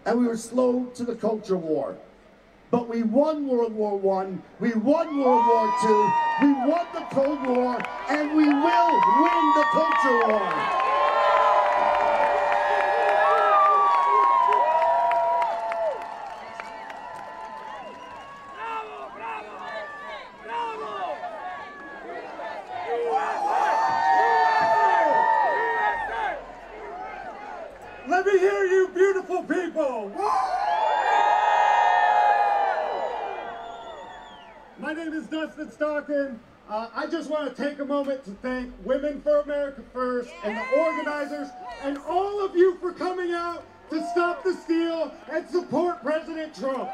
And we were slow to the Culture War. But we won World War I, we won World War II, we won the Cold War, and we will win the Culture War. Let me hear you, beautiful people. My name is Dustin Stockton. I just want to take a moment to thank Women for America First and the organizers and all of you for coming out to stop the steal and support President Trump.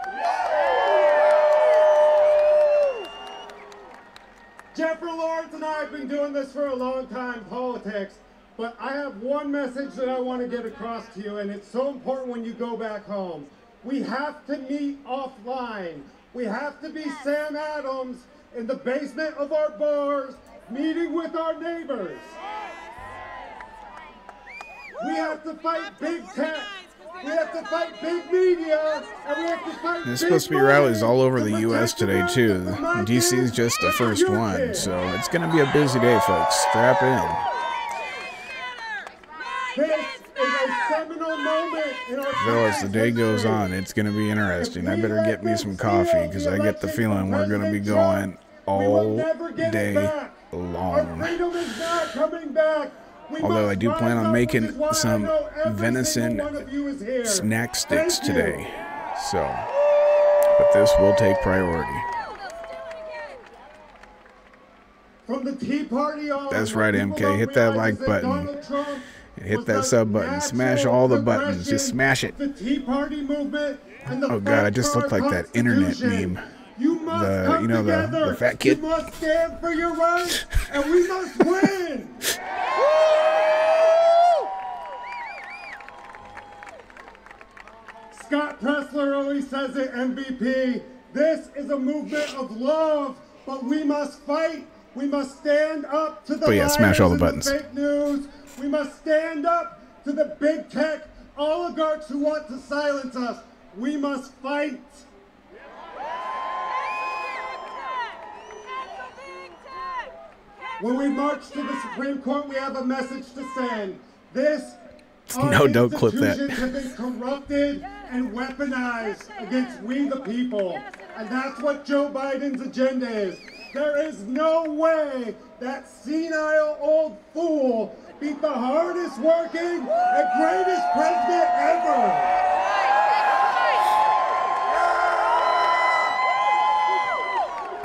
Jeffrey Lawrence and I have been doing this for a long time, politics, but I have one message that I want to get across to you, and it's so important when you go back home. We have to meet offline. We have to be Sam Adams in the basement of our bars, meeting with our neighbors. We have to fight big tech. We have to fight big media. And we have to fight There's supposed to be rallies all over the U.S. today, too. D.C. is just the first one, so it's going to be a busy day, folks. Strap in. This is a seminal moment in our Though as the day goes on, it's going to be interesting. I better get me some coffee because I get the feeling we're going to be going all day long. Although I do plan on making some venison snack sticks today. So, but this will take priority. From the Tea Party on, that's right, MK. Hit that like button. Hit that sub button. Smash all the buttons. Just smash it. Oh god, I just look like that internet meme. The fat kid. You must stand for your rights, and we must win. Scott Pressler always says it, MVP. This is a movement of love, but we must fight. We must stand up to the liars smash all the and buttons. fake news. We must stand up to the big tech oligarchs who want to silence us. We must fight. When we march to the Supreme Court, we have a message to send. Don't clip that. Institutions have been corrupted and weaponized against we the people. And that's what Joe Biden's agenda is. There is no way that senile old fool beat the hardest working and greatest president ever.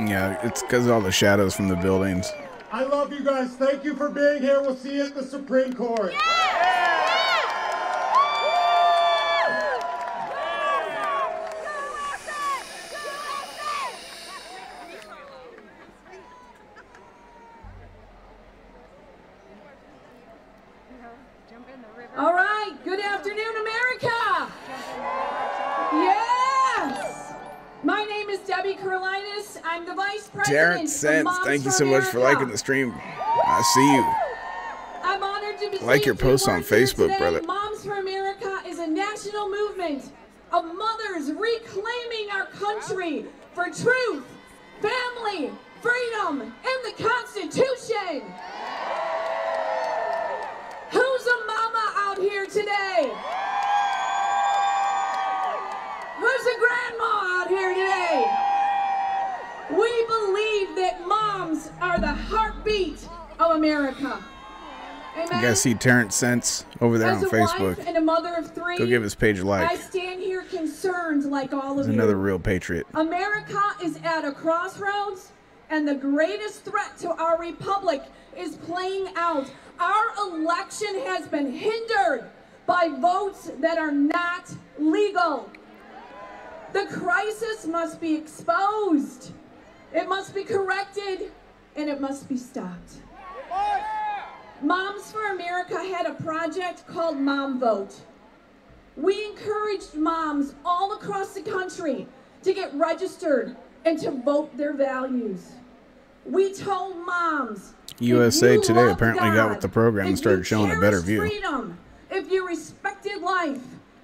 Yeah, it's because of all the shadows from the buildings. I love you guys. Thank you for being here. We'll see you at the Supreme Court. All right, good afternoon, America. Yes. My name is Debbie Carolinas. I'm the Vice President Terrence of Sense, Moms thank you for so much for America. liking the stream. I see you. I'm honored to be Like your posts on Facebook, today. brother. Moms for America is a national movement of mothers reclaiming our country for truth, family, freedom, and the Constitution. Who's a mama out here today? Who's a grandma out here today? We believe that moms are the heartbeat of America. You guys see Terrence Sense over there As on a Facebook. wife and a mother of three, Go give his page a like. I stand here concerned like all He's of another you. real patriot. America is at a crossroads, and the greatest threat to our republic is playing out. Our election has been hindered by votes that are not legal. The crisis must be exposed. It must be corrected, and it must be stopped. Moms for America had a project called Mom Vote. We encouraged moms all across the country to get registered and to vote their values. We told moms, USA if you Today love apparently got God, with the program and if started you showing a better cherished view. freedom, if you respected life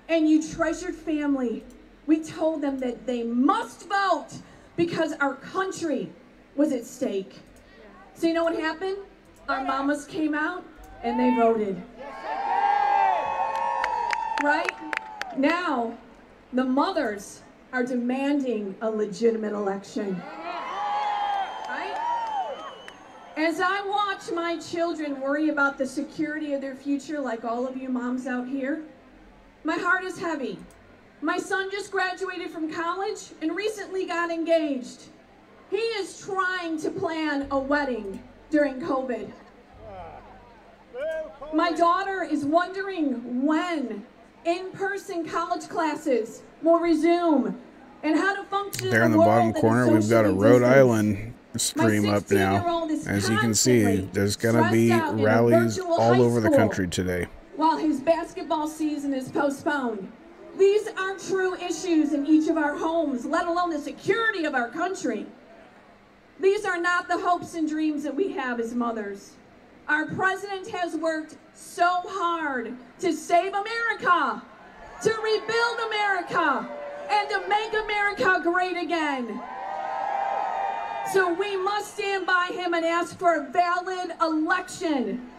and you treasured family, we told them that they must vote because our country was at stake. So you know what happened? Our mamas came out and they voted. Right? Now, the mothers are demanding a legitimate election. Right? As I watch my children worry about the security of their future, like all of you moms out here, my heart is heavy. My son just graduated from college and recently got engaged. He is trying to plan a wedding during COVID. My daughter is wondering when in-person college classes will resume and how to function There in the bottom corner, we've got a Rhode Island stream up now. As you can see, there's going to be rallies all over the country today. While his basketball season is postponed. These are true issues in each of our homes, let alone the security of our country. These are not the hopes and dreams that we have as mothers. Our president has worked so hard to save America, to rebuild America, and to make America great again. So we must stand by him and ask for a valid election.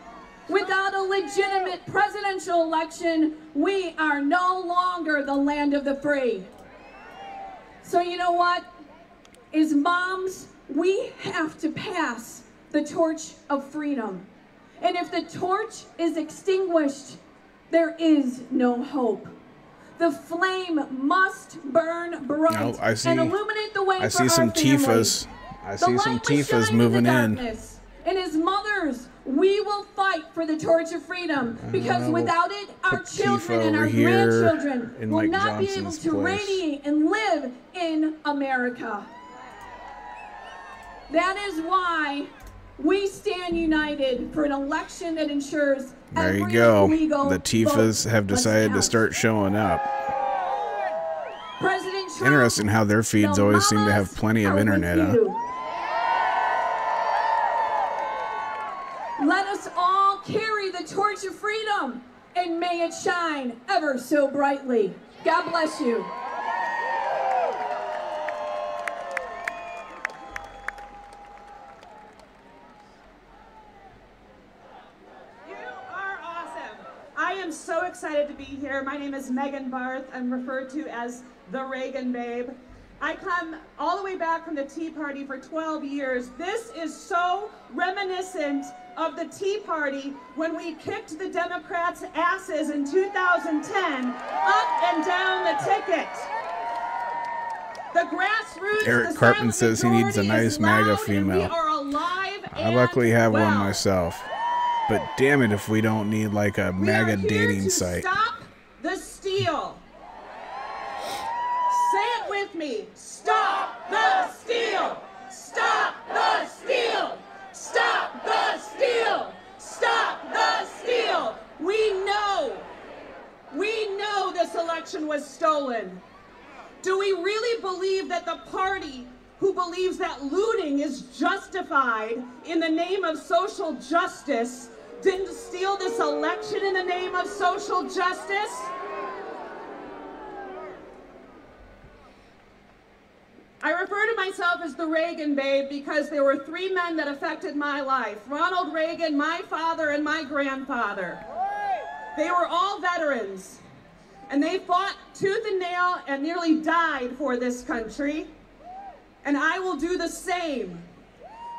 Without a legitimate presidential election, we are no longer the land of the free. So you know what? As moms, we have to pass the torch of freedom. And if the torch is extinguished, there is no hope. The flame must burn bright and illuminate the way for our some families. I see some Tifas moving in. And as mothers, we will fight for the torch of freedom because without it, our children and our grandchildren will not be able to radiate and live in America. That is why we stand united for an election that ensures there you go. The Tifas have decided to start showing up. Interesting how their feeds always seem to have plenty of internet, huh? Let us all carry the torch of freedom, and may it shine ever so brightly. God bless you. I am so excited to be here. My name is Megan Barth. I'm referred to as the Reagan Babe. I come all the way back from the Tea Party for 12 years. This is so reminiscent of the Tea Party when we kicked the Democrats' asses in 2010 up and down the ticket. The grassroots, Eric Carpenter says he needs a nice MAGA female. I luckily have one myself. But damn it if we don't need like a MAGA dating site. Stop the steal. Say it with me. Stop the steal. Stop the steal. Stop the steal. Stop the steal. We was stolen? Do we really believe that the party who believes that looting is justified in the name of social justice didn't steal this election in the name of social justice? I refer to myself as the Reagan babe because there were 3 men that affected my life. Ronald Reagan, my father, and my grandfather. They were all veterans, and they fought tooth and nail and nearly died for this country. And I will do the same,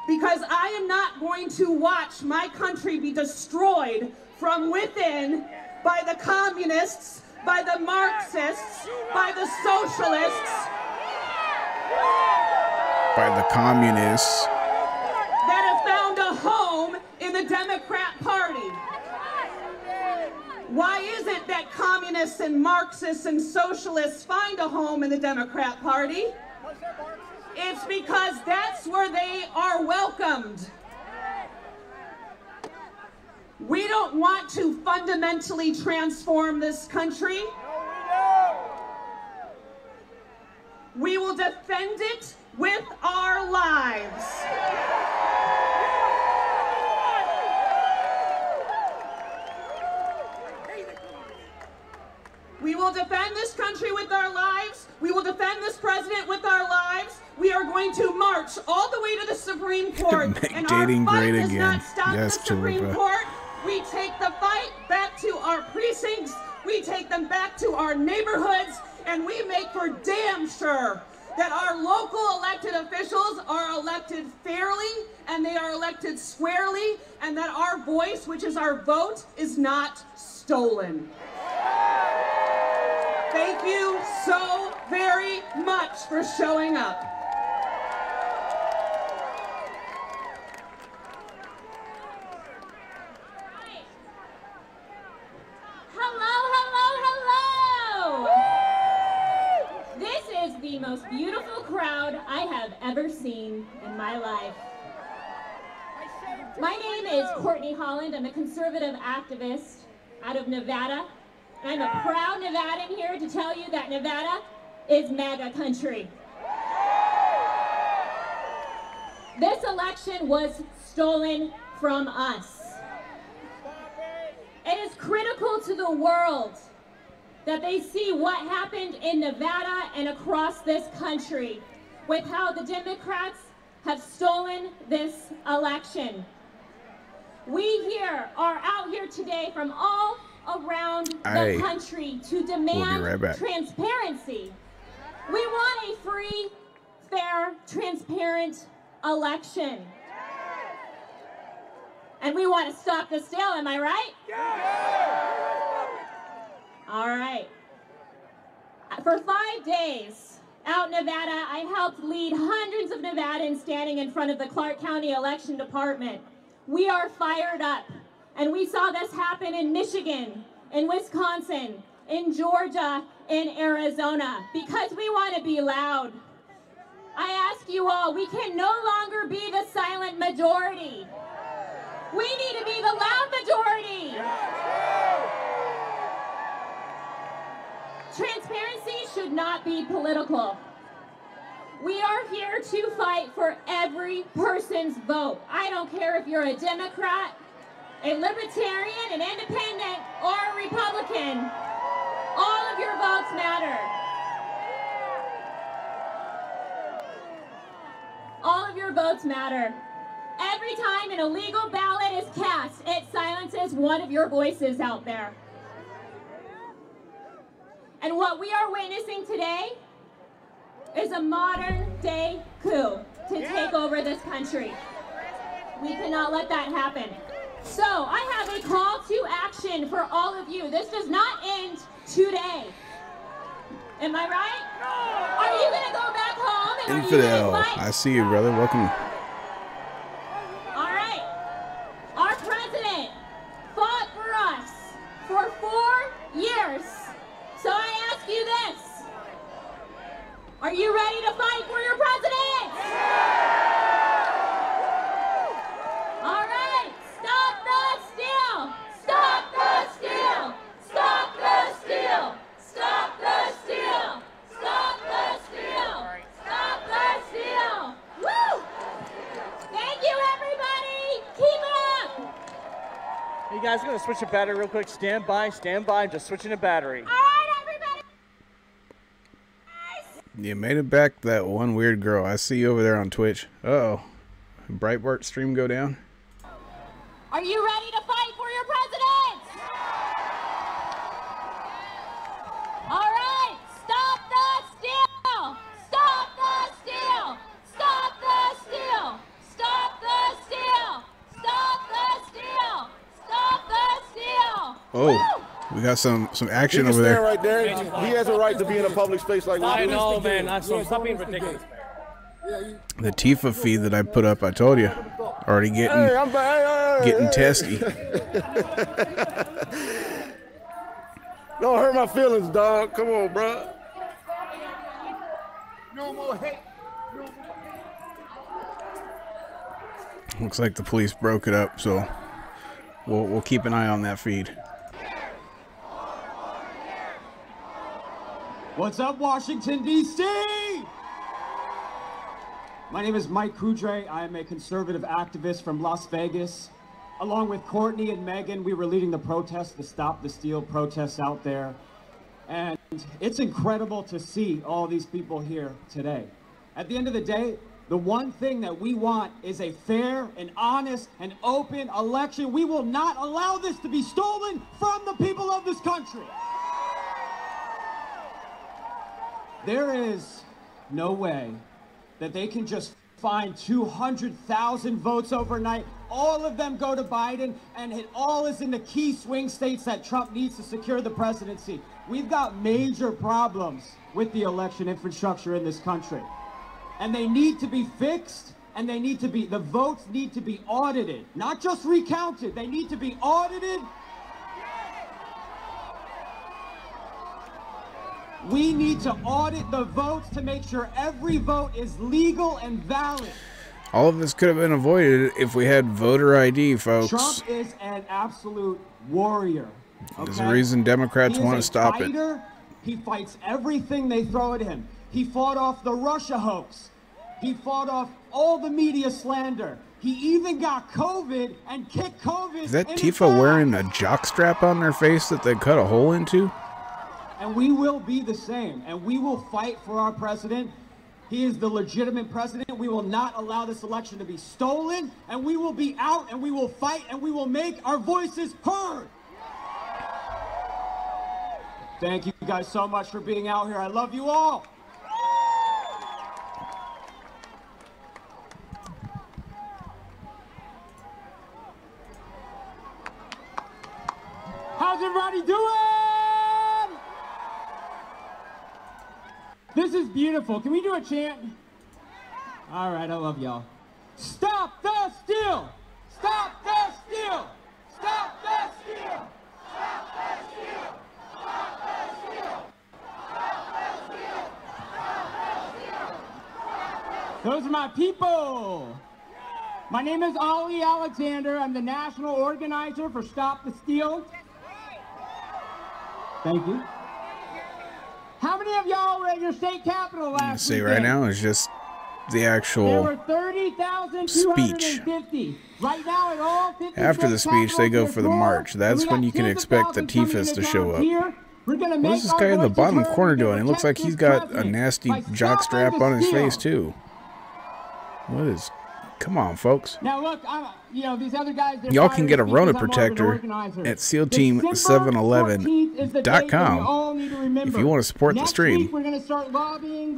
because I am not going to watch my country be destroyed from within by the communists, by the Marxists, by the socialists, by the communists that have found a home in the Democrat Party. Why is it that communists and Marxists and socialists find a home in the Democrat Party? It's because that's where they are welcomed. We don't want to fundamentally transform this country. We will defend it with our lives. We will defend this country with our lives. We will defend this president with our lives. We are going to march all the way to the Supreme Court. And our fight does not stop at the Supreme Court. We take the fight back to our precincts. We take them back to our neighborhoods. And we make for damn sure that our local elected officials are elected fairly and they are elected squarely, and that our voice, which is our vote, is not stolen. Thank you so very much for showing up. This is the most beautiful crowd I have ever seen in my life. My name is Courtney Holland. I'm a conservative activist out of Nevada. And I'm a proud Nevadan here to tell you that Nevada is MAGA country. This election was stolen from us. It is critical to the world that they see what happened in Nevada and across this country with how the Democrats have stolen this election. We here are out here today from all around the country to demand transparency. We want a free, fair, transparent election. And we want to stop the steal, am I right? All right. For 5 days out in Nevada, I helped lead hundreds of Nevadans standing in front of the Clark County Election Department. We are fired up. And we saw this happen in Michigan, in Wisconsin, in Georgia, in Arizona, because we want to be loud. I ask you all, we can no longer be the silent majority. We need to be the loud majority. Transparency should not be political. We are here to fight for every person's vote. I don't care if you're a Democrat, a Libertarian, an Independent, or a Republican. All of your votes matter. All of your votes matter. Every time an illegal ballot is cast, it silences one of your voices out there. And what we are witnessing today is a modern-day coup to take over this country. We cannot let that happen. So I have a call to action for all of you. This does not end today. Am I right? Are you going to go back home and Infidel, I see you, brother. Welcome. All right. Our president fought for us for 4 years. So I ask you this. Are you ready to fight for your president? All right. Stop the steal! Stop the steal! Stop the steal! Stop the guys are going to switch a battery real quick. Stand by, I'm just switching a battery. All right, everybody. You made it back, that one weird girl. I see you over there on Twitch. Uh-oh. Breitbart stream go down? Are you ready to fight for your president? All right, stop the steal! Stop the steal! Stop the steal! Stop the steal! Stop the steal! Stop the steal! Oh, we got some action He can over there. stand right there. He has a right to be in a public space like that. I know, man. Stop being ridiculous. The Tifa feed that I put up, I told you, already getting testy. Don't hurt my feelings, dog. Come on, bro. No more hate. Looks like the police broke it up, so we'll keep an eye on that feed. What's up, Washington, D.C.? My name is Mike Kudre. I am a conservative activist from Las Vegas. Along with Courtney and Megan, we were leading the protest, the Stop the Steal protests out there. And it's incredible to see all these people here today. At the end of the day, the one thing that we want is a fair and honest and open election. We will not allow this to be stolen from the people of this country. There is no way that they can just find 200,000 votes overnight. All of them go to Biden, and it all is in the key swing states that Trump needs to secure the presidency. We've got major problems with the election infrastructure in this country. And they need to be fixed, and the votes need to be audited, not just recounted. They need to be audited. We need to audit the votes to make sure every vote is legal and valid. All of this could have been avoided if we had voter ID, folks. Trump is an absolute warrior. There's a reason Democrats want to stop it. He fights everything they throw at him. He fought off the Russia hoax. He fought off all the media slander. He even got COVID and kicked COVID. Is that Tifa wearing a jockstrap on their face that they cut a hole into? And we will be the same, and we will fight for our president. He is the legitimate president. We will not allow this election to be stolen, and we will be out, and we will fight, and we will make our voices heard. Thank you guys so much for being out here. I love you all. How's everybody doing? This is beautiful. Can we do a chant? All right, I love y'all. Stop the steal! Stop the steal! Stop the steal! Stop the steal! Stop the steal! Stop the steal! Stop the steal! Those are my people. My name is Ollie Alexander. I'm the national organizer for Stop the Steal. Thank you. How many of y'all were at your state capitol last See, weekend? right now is just the There actual were 30,250. Right now at all 50 After the state speech, they go capitals, for the there's march. more, That's and we when got you can tens of expect the thousands coming Tifas into to show town up. here. We're gonna What make is this our guy in the voices bottom heard. corner We're gonna doing? It looks like protect he's this got a president nasty by jockstrap stopping on the his steal. face, too. What is... Come on, folks. Now look, these other guys, Y'all can get a Rona protector at SEALTeam711.com if you want to support the stream.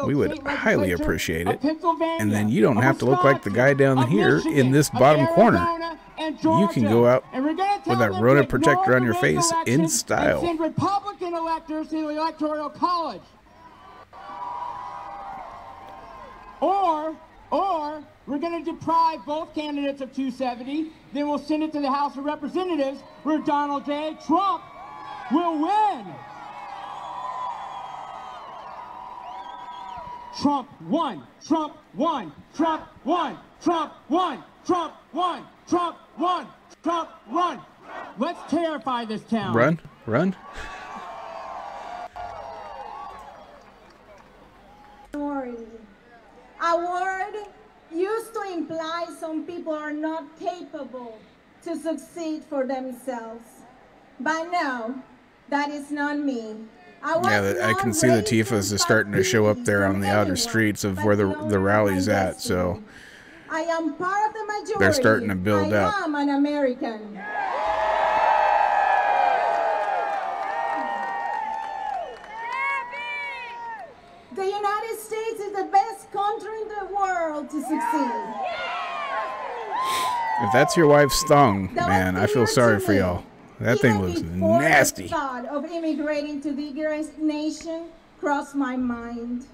We would highly appreciate it. And then you don't have to look like the guy down here in this bottom corner. You can go out with that Rona protector on your face in style. Send Republican electors to the Electoral College. Or we're going to deprive both candidates of 270. Then we'll send it to the House of Representatives where Donald J. Trump will win. Trump won. Trump won. Trump won. Trump won. Trump won. Trump won. Trump won. Let's terrify this town. Run. Run. A word used to imply some people are not capable to succeed for themselves. But no, that is not me. I can see the Tifas is starting to show up there on the outer streets of where the rally's at, so I am part of the majority. they're starting to build up. I am an American. The United States is the best country in the world to succeed. If that's your wife's thong, man, I feel sorry for y'all. That thing looks nasty. The thought of immigrating to the great nation crossed my mind.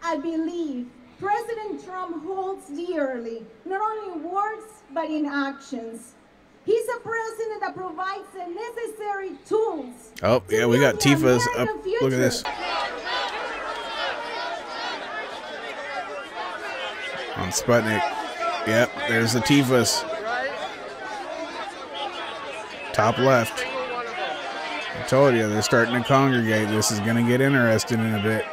I believe President Trump holds dearly, not only in words, but in actions. He's a president that provides the necessary tools. Oh, yeah, we got Tifas up. Look at this. On Sputnik. Yep, there's the Tifas. Top left. I told you, they're starting to congregate. This is going to get interesting in a bit.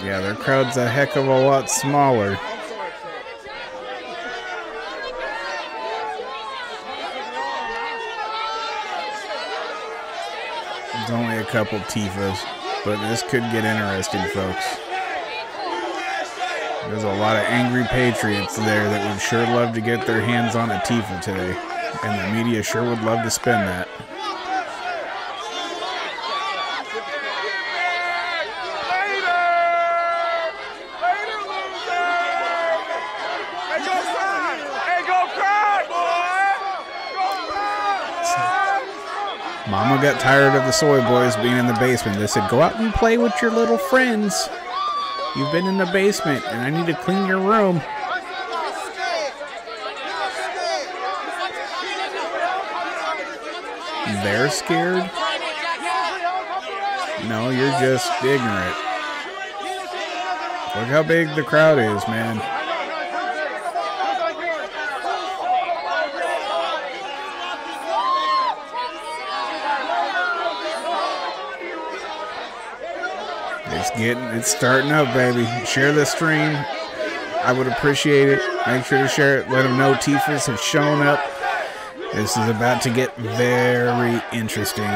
Yeah, their crowd's a heck of a lot smaller. There's only a couple Tifas, but this could get interesting, folks. There's a lot of angry patriots there that would sure love to get their hands on a Tifa today, and the media sure would love to spend that. Mama got tired of the soy boys being in the basement. They said, go out and play with your little friends. You've been in the basement, and I need to clean your room. They're scared? No, you're just ignorant. Look how big the crowd is, man. It's starting up, baby. Share the stream. I would appreciate it. Make sure to share it. Let them know Tifas have shown up. This is about to get very interesting.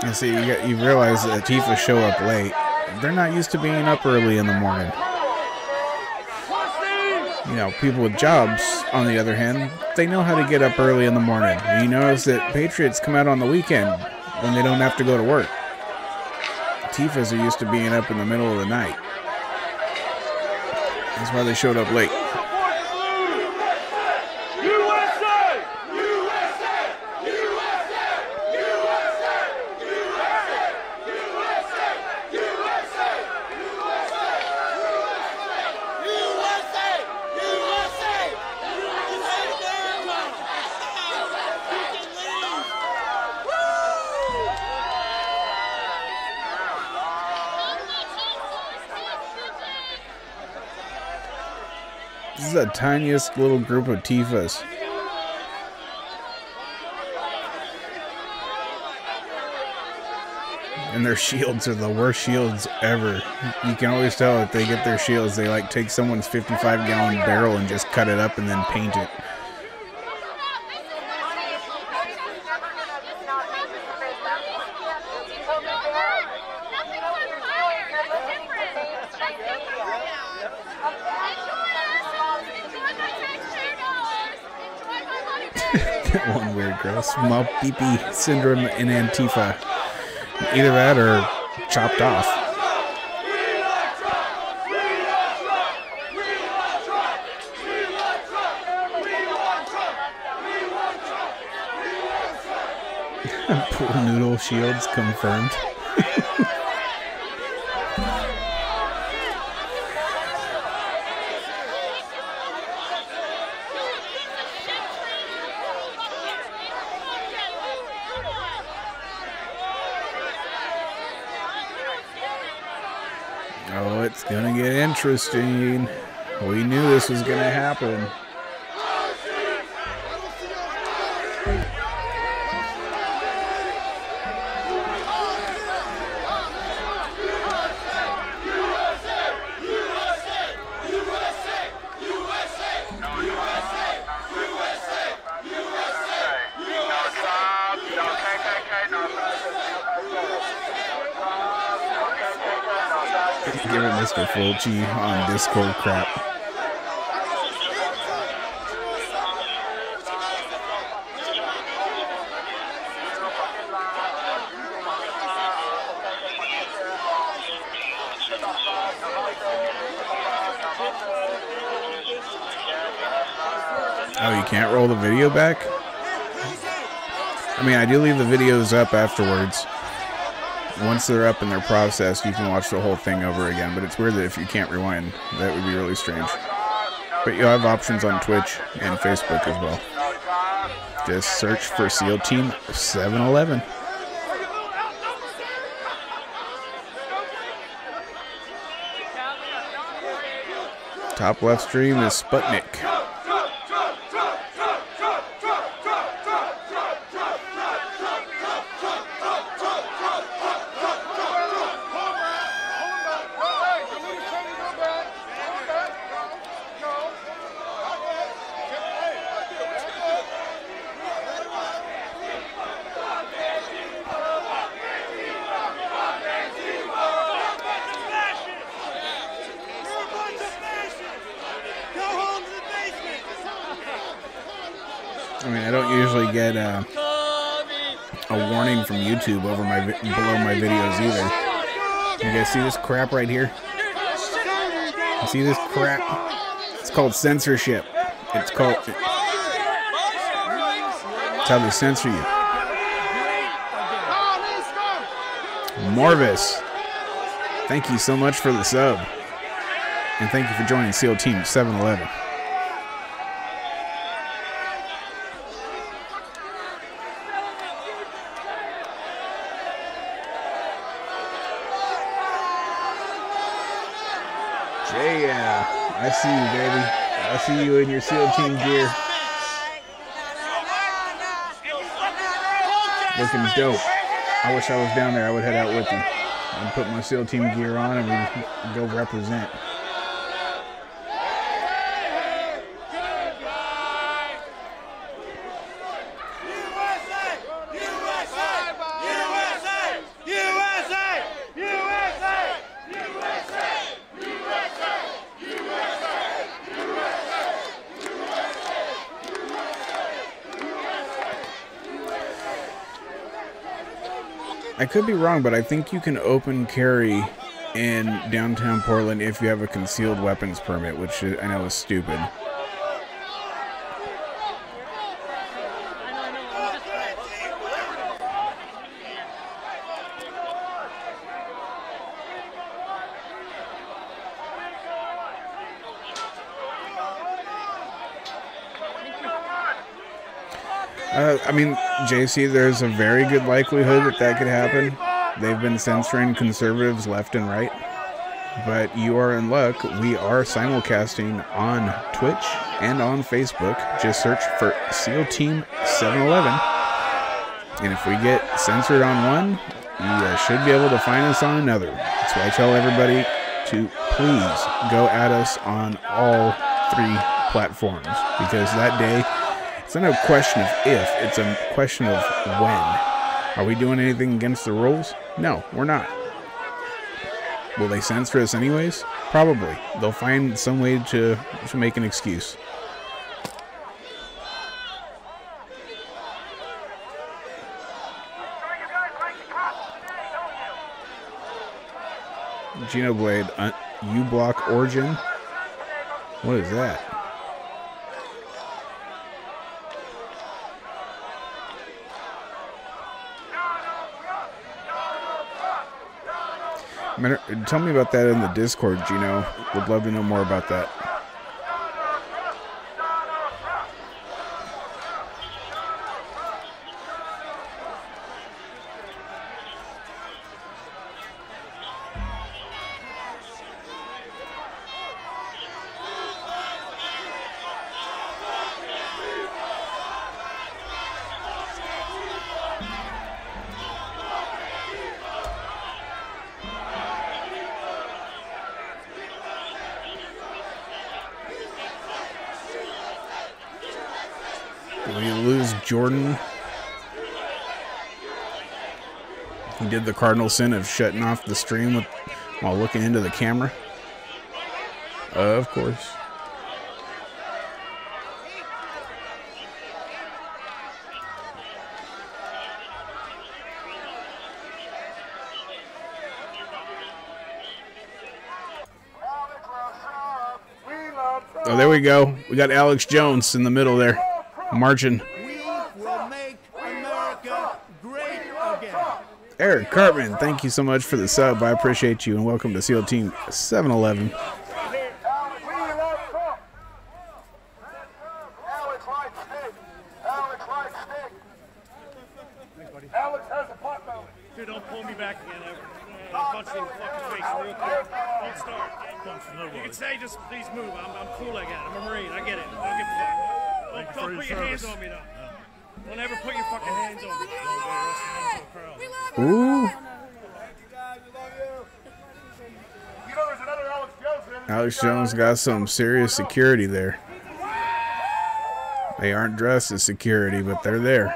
And see, you realize that Tifas show up late. They're not used to being up early in the morning. You know, people with jobs, on the other hand, they know how to get up early in the morning. And you notice that patriots come out on the weekend when they don't have to go to work. Tifas are used to being up in the middle of the night. That's why they showed up late. This is the tiniest little group of Tifas. And their shields are the worst shields ever. You can always tell if they get their shields, they like take someone's 55-gallon barrel and just cut it up and then paint it. One weird girl, small pee-pee syndrome in Antifa. Either that or chopped off. Pool noodle shields confirmed. Oh, it's gonna get interesting. We knew this was gonna happen. Give it Mr. Fulci on Discord crap. Oh, you can't roll the video back? I mean, I do leave the videos up afterwards. Once they're up and they're processed, you can watch the whole thing over again, but it's weird that if you can't rewind, that would be really strange. But you'll have options on Twitch and Facebook as well. Just search for SEAL Team 711. Top left stream is Sputnik. I mean, I don't usually get a warning from YouTube over below my videos either. You guys see this crap right here? You see this crap? It's called censorship. It's how they censor you. Morvis, thank you so much for the sub, and thank you for joining SEAL Team 711. I see you, baby. I see you in your SEAL Team gear. Looking dope. I wish I was down there. I would head out with you. I'd put my SEAL Team gear on and we'd go represent. I could be wrong, but I think you can open carry in downtown Portland if you have a concealed weapons permit, which I know is stupid. I mean, JC, there's a very good likelihood that that could happen. They've been censoring conservatives left and right. But you are in luck. We are simulcasting on Twitch and on Facebook. Just search for SEAL Team 711. And if we get censored on one, you should be able to find us on another. That's why I tell everybody to please go at us on all 3 platforms. Because that day, it's not a question of if, it's a question of when. Are we doing anything against the rules? No, we're not. Will they censor us anyways? Probably. They'll find some way to make an excuse. Genoblade, U-Block Origin? What is that? Tell me about that in the Discord, Gino. Would love to know more about that. Did we lose Jordan? He did the cardinal sin of shutting off the stream while looking into the camera. Of course. Oh, there we go. We got Alex Jones in the middle there, marching. We will make America great again. Eric Cartman, thank you so much for the sub. I appreciate you, and welcome to SEAL Team 711. Alex has a pot belly. Dude, don't pull me back again ever. I'll punch you in the fucking face real quick. Don't start. You can say just please move. I'm cool again. I'm a Marine. I get it. I don't give a fuck. Don't put your hands on me though. Don't ever put your fucking hands on me. Ooh. You know there's another Alex Jones. Alex Jones got some serious security there. They aren't dressed as security, but they're there.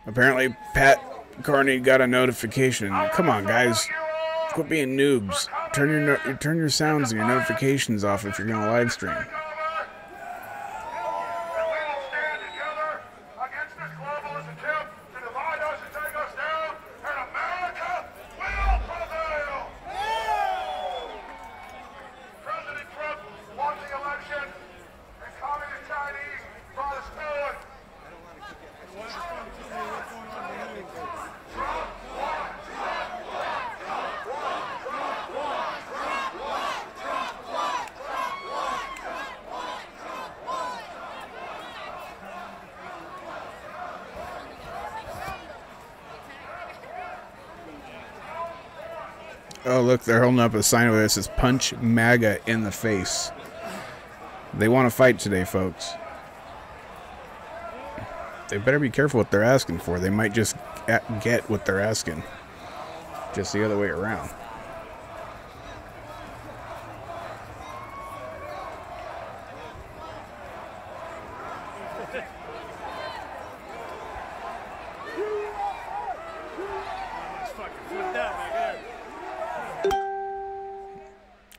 Apparently, Pat Carney got a notification. Come on, guys. Quit being noobs. Turn your sounds and your notifications off if you're going to live stream. Oh, look, they're holding up a sign over there that says punch Maga in the face. They want to fight today, folks. They better be careful what they're asking for. They might just get what they're asking. Just the other way around.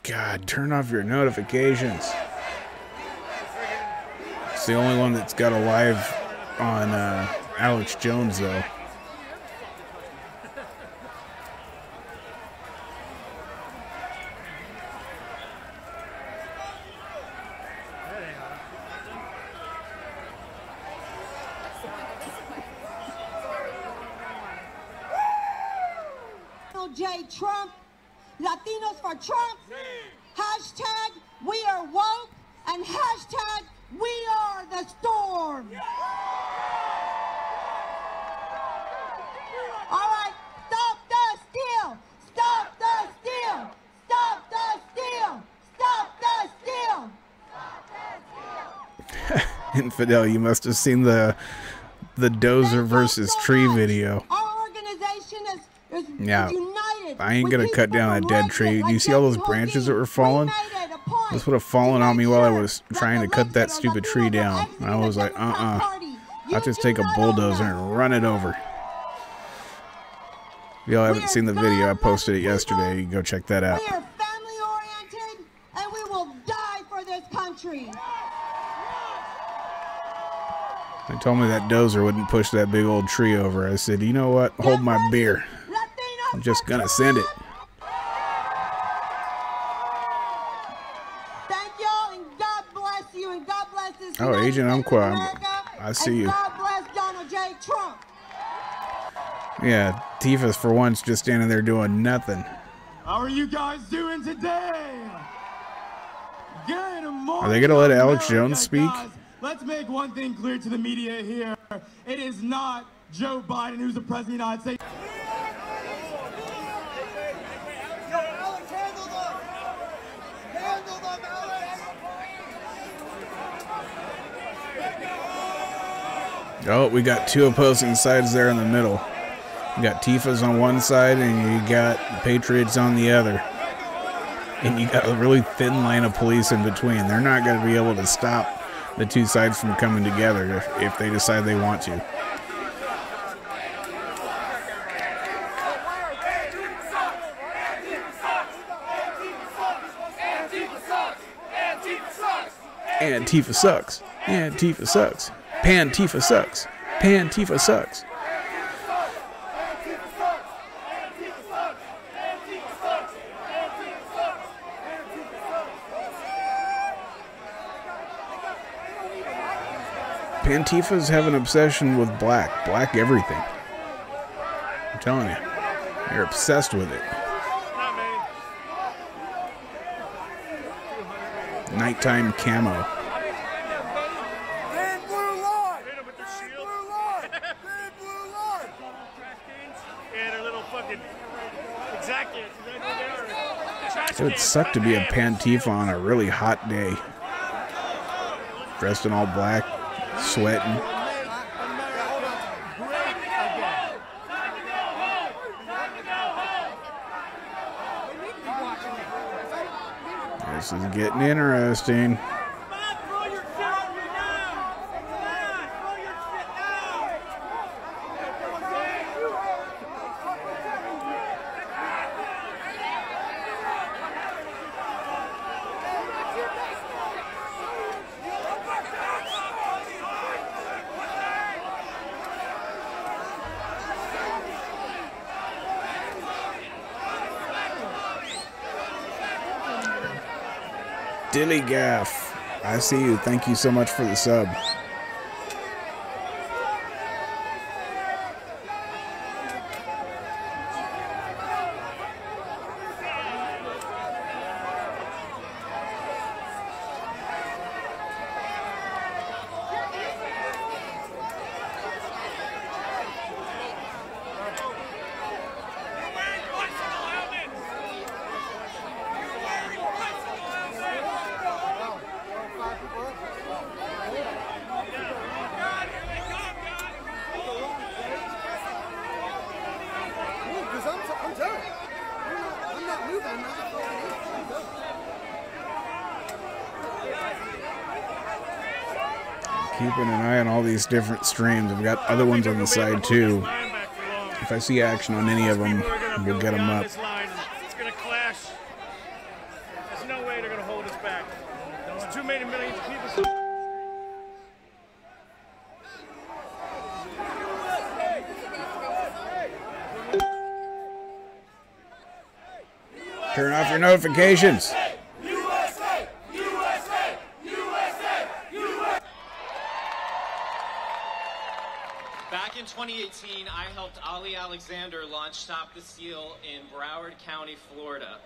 God, turn off your notifications. It's the only one that's got a live on Alex Jones, though. J. Trump, Latinos for Trump, hashtag we are woke, and hashtag we are the storm. All right, stop the steal, stop the steal, stop the steal, stop the steal. Infidel, you must have seen the Dozer versus Tree video. Our organization is Yeah, united. I ain't gonna cut down a dead tree. Do you see all those branches that were falling? This would have fallen on me while I was trying to cut that stupid tree down. And I was like, I'll just take a bulldozer and run it over. If y'all haven't seen the video, I posted it yesterday. You can go check that out. We are family-oriented, and we will die for this country. They told me that dozer wouldn't push that big old tree over. I said, you know what? Hold my beer. I'm just gonna send it. Thank y'all, and God bless you, and God bless this Oh, United Agent States of Umpqua, America, I see and you. God bless Donald J. Trump. Yeah, Tifa's for once just standing there doing nothing. How are you guys doing today? Good morning. Are they gonna let Alex America, Jones speak? guys. Let's make one thing clear to the media here. It is not Joe Biden who's the president of the United States. Oh, we got two opposing sides there in the middle. You got Tifa's on one side and you got the Patriots on the other. And you got a really thin line of police in between. They're not going to be able to stop the two sides from coming together if they decide they want to. Antifa sucks. Antifa sucks. Pan-Tifa sucks. Pan-Tifa sucks. Pantifas have an obsession with black. Black everything. I'm telling you. They're obsessed with it. Nighttime camo. It would suck to be a Pantifa on a really hot day. Dressed in all black, sweating. This is getting interesting. Dilly Gaff, I see you. Thank you so much for the sub. Keeping an eye on all these different streams. I've got other ones on the side too. If I see action on any of them, we'll get them up. It's going to clash. There's no way they're going to hold us back. There's too many millions of people. Turn off your notifications. Back in 2018, I helped Ali Alexander launch Stop the Steal in Broward County, Florida.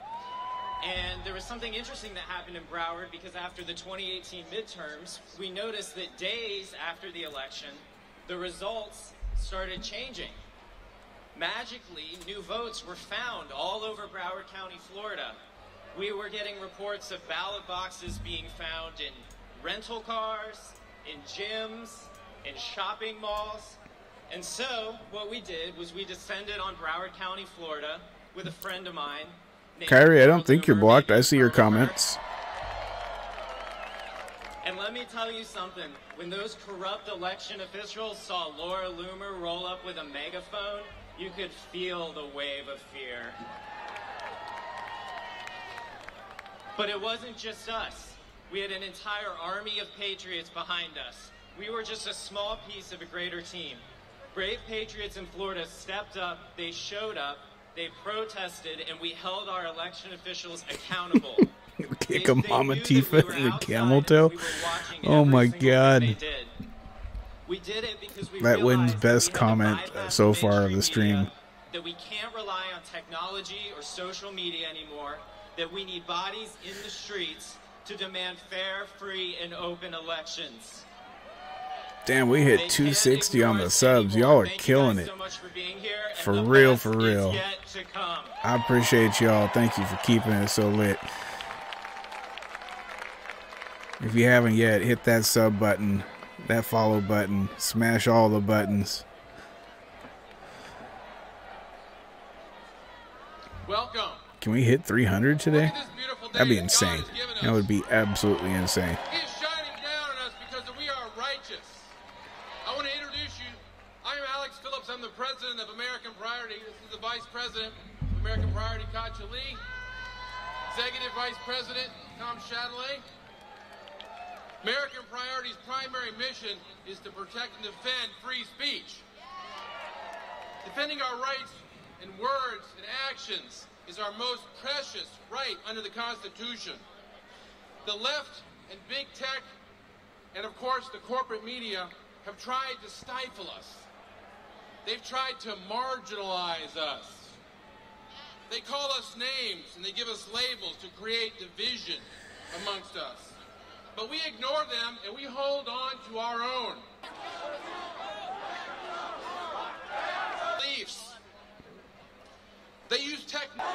And there was something interesting that happened in Broward because after the 2018 midterms, we noticed that days after the election, the results started changing. Magically, new votes were found all over Broward County, Florida. We were getting reports of ballot boxes being found in rental cars, in gyms, in shopping malls. And so, what we did was we descended on Broward County, Florida, with a friend of mine. Kyrie, I don't think you're blocked. I see your comments. And let me tell you something. When those corrupt election officials saw Laura Loomer roll up with a megaphone, You could feel the wave of fear. But it wasn't just us. We had an entire army of patriots behind us. We were just a small piece of a greater team. Brave patriots in Florida stepped up, they showed up, they protested, and we held our election officials accountable. Kick a Mama Tifa in the camel toe. Oh my God. We did it because we that wins best comment so far of the stream. That we can't rely on technology or social media anymore, that we need bodies in the streets to demand fair, free, and open elections. Damn, we hit 260 on the subs. Y'all are killing it. For real, for real. I appreciate y'all. Thank you for keeping it so lit. If you haven't yet, hit that sub button, that follow button, smash all the buttons. Welcome. Can we hit 300 today? That'd be insane. That would be absolutely insane. He is shining down on us because we are righteous. I want to introduce you. I'm Alex Phillips. I'm the president of American Priority. This is the vice president of American Priority, Katja Lee. Executive vice president, Tom Shadley. American Priority's primary mission is to protect and defend free speech. Defending our rights in words and actions is our most precious right under the Constitution. The left and big tech, and of course the corporate media, have tried to stifle us. They've tried to marginalize us. They call us names and they give us labels to create division amongst us. But we ignore them and we hold on to our own beliefs. They use technology.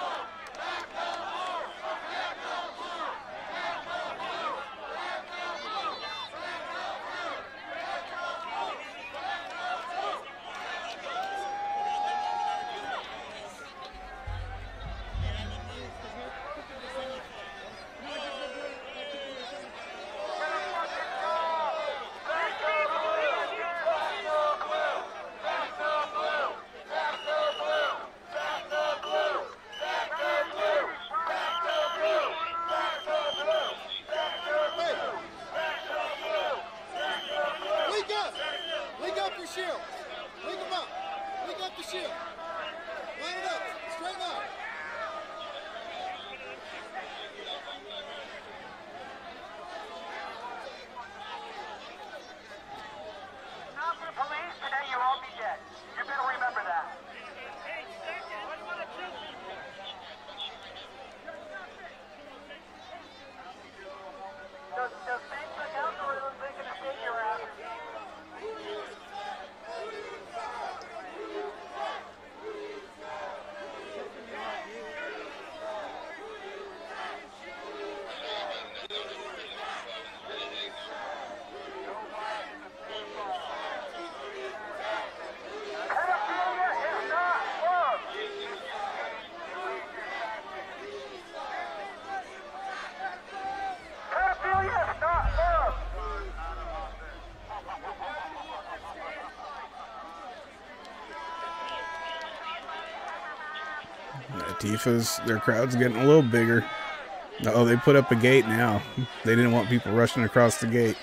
Tifa's, their crowd's getting a little bigger. Oh, they put up a gate now. They didn't want people rushing across the gate.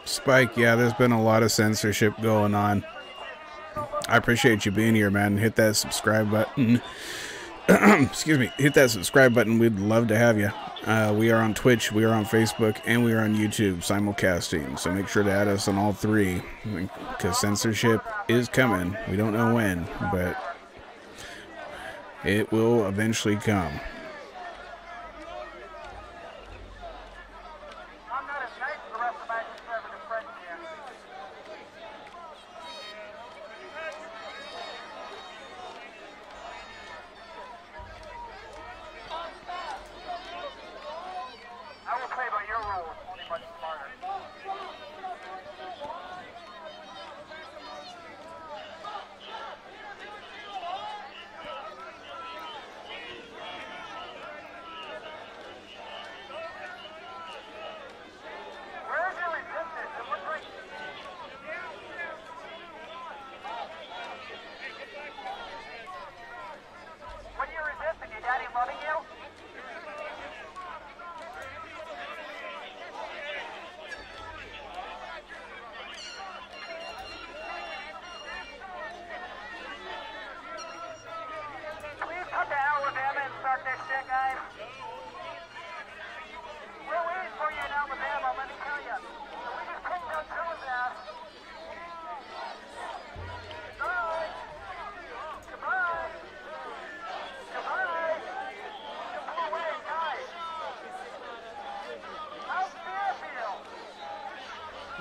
Spike, yeah, there's been a lot of censorship going on. I appreciate you being here, man. Hit that subscribe button. Excuse me. Hit that subscribe button. We'd love to have you. We are on Twitch, we are on Facebook, and we are on YouTube simulcasting. So make sure to add us on all three, because censorship is coming. We don't know when, but it will eventually come.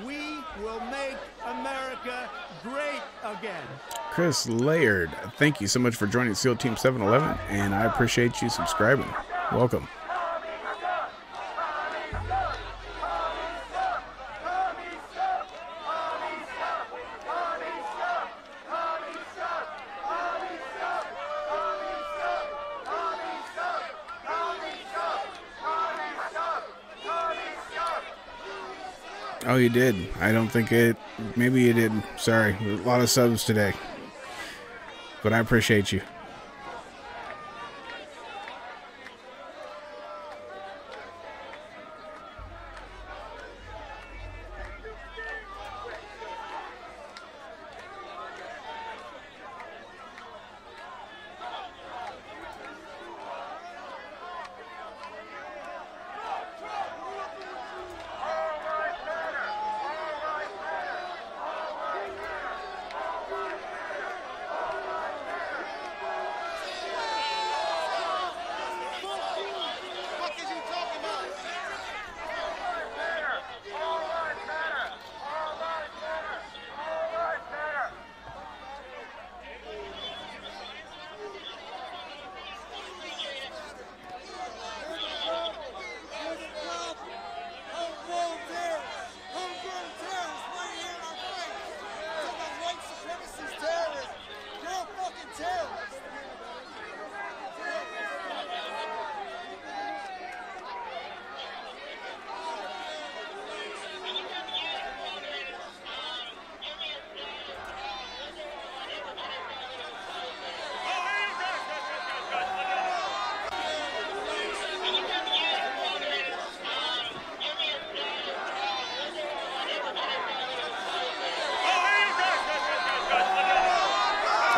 We will make America great again. Chris Laird, thank you so much for joining SEAL Team 711, and I appreciate you subscribing. Welcome. Oh, you did. I don't think it... Maybe you did. Sorry. A lot of subs today. But I appreciate you.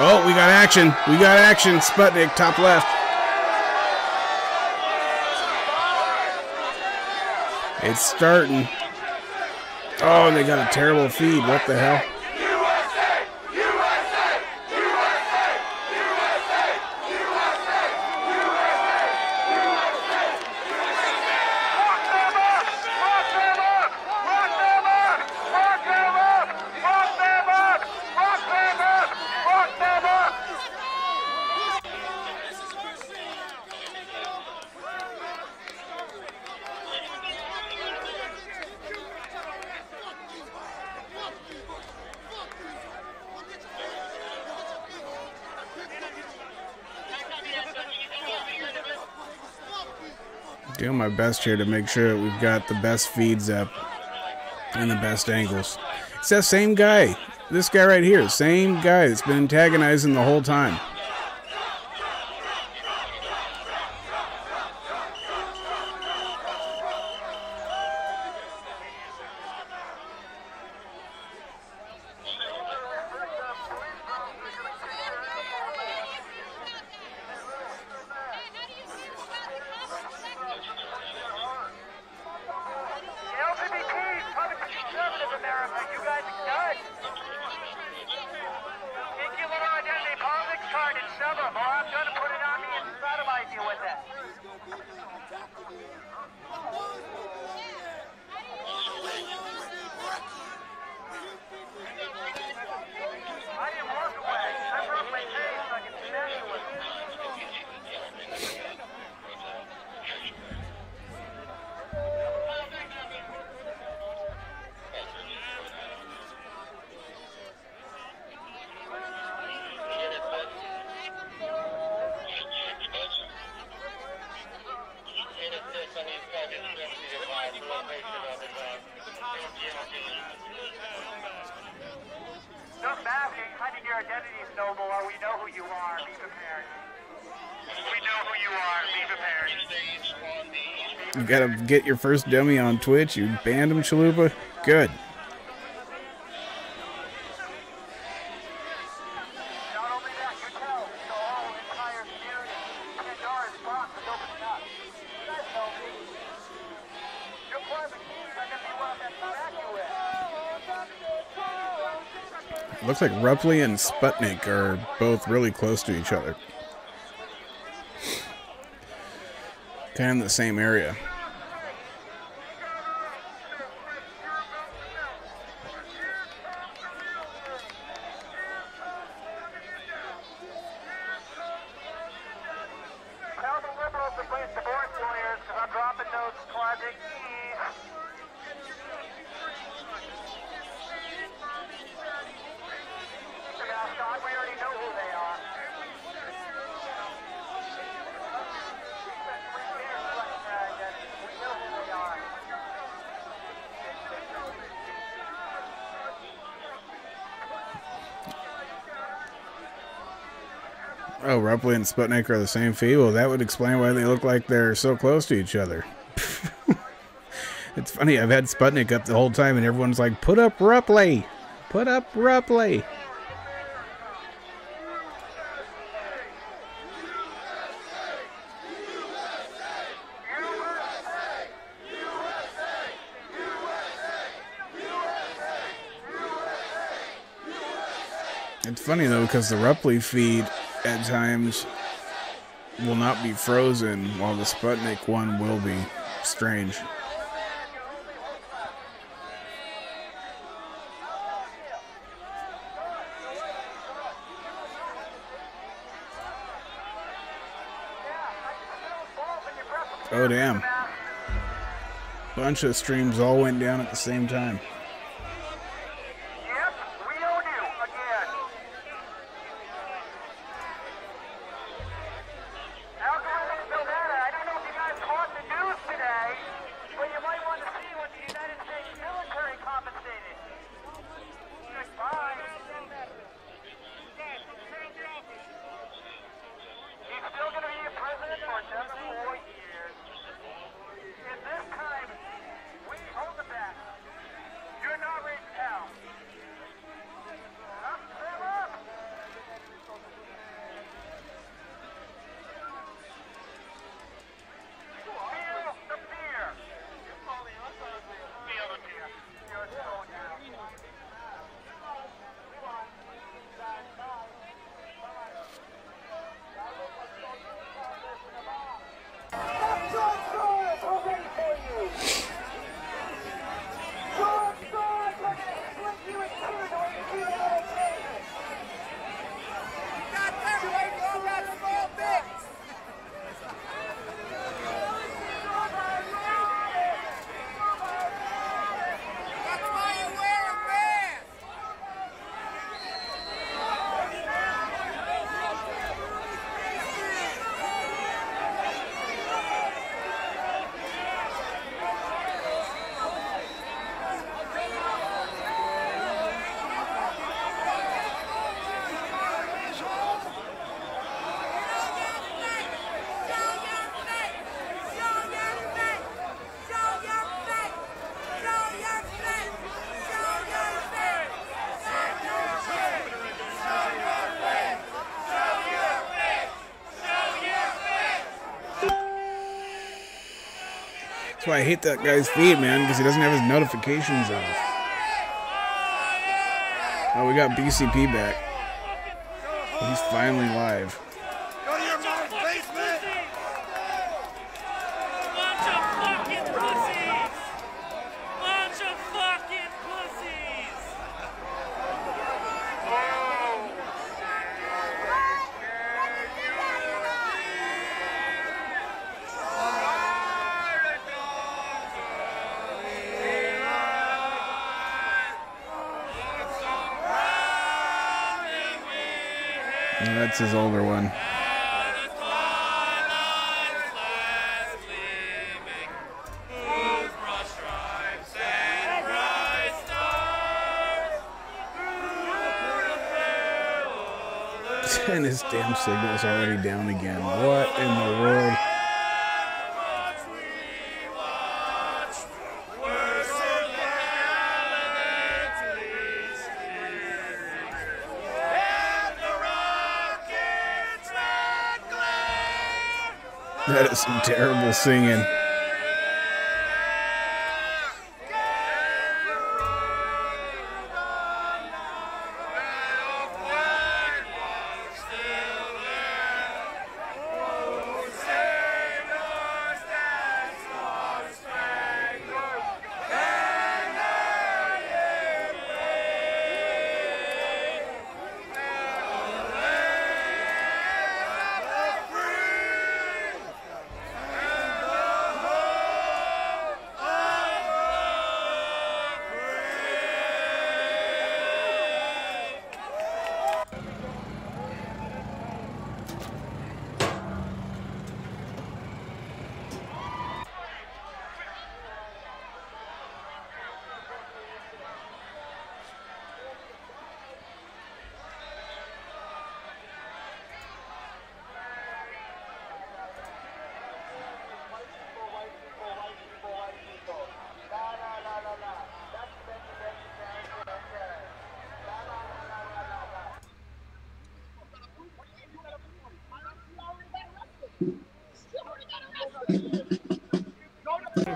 Oh, we got action. We got action. Sputnik, top left. It's starting. Oh, and they got a terrible feed. What the hell? Doing my best here to make sure that we've got the best feeds up and the best angles. It's that same guy. This guy right here. Same guy that's been antagonizing the whole time. No masking, hiding your identities, Noble, or we know who you are. Be prepared. We know who you are. Be prepared. You gotta get your first dummy on Twitch. You banned him, Chalupa? Good. Looks like Rupley and Sputnik are both really close to each other. Kind of in the same area. Tell the liberals to place divorce lawyers because I'm dropping those Project E's. We already know who they are. We know who they are. Oh, Rupley and Sputnik are the same feed? Well, that would explain why they look like they're so close to each other. It's funny, I've had Sputnik up the whole time and everyone's like, put up Rupley! Put up Rupley! It's funny though, because the Rupley feed at times will not be frozen, while the Sputnik one will be. Strange. Oh damn. Bunch of streams all went down at the same time. That's why I hate that guy's feed, man, because he doesn't have his notifications off. Oh, we got BCP back. He's finally live. Go to your mom's basement! Bunch of fucking pussies! Bunch of fucking pussies! That's his older one. And his damn signal's already down again. What in the world? That is some terrible singing.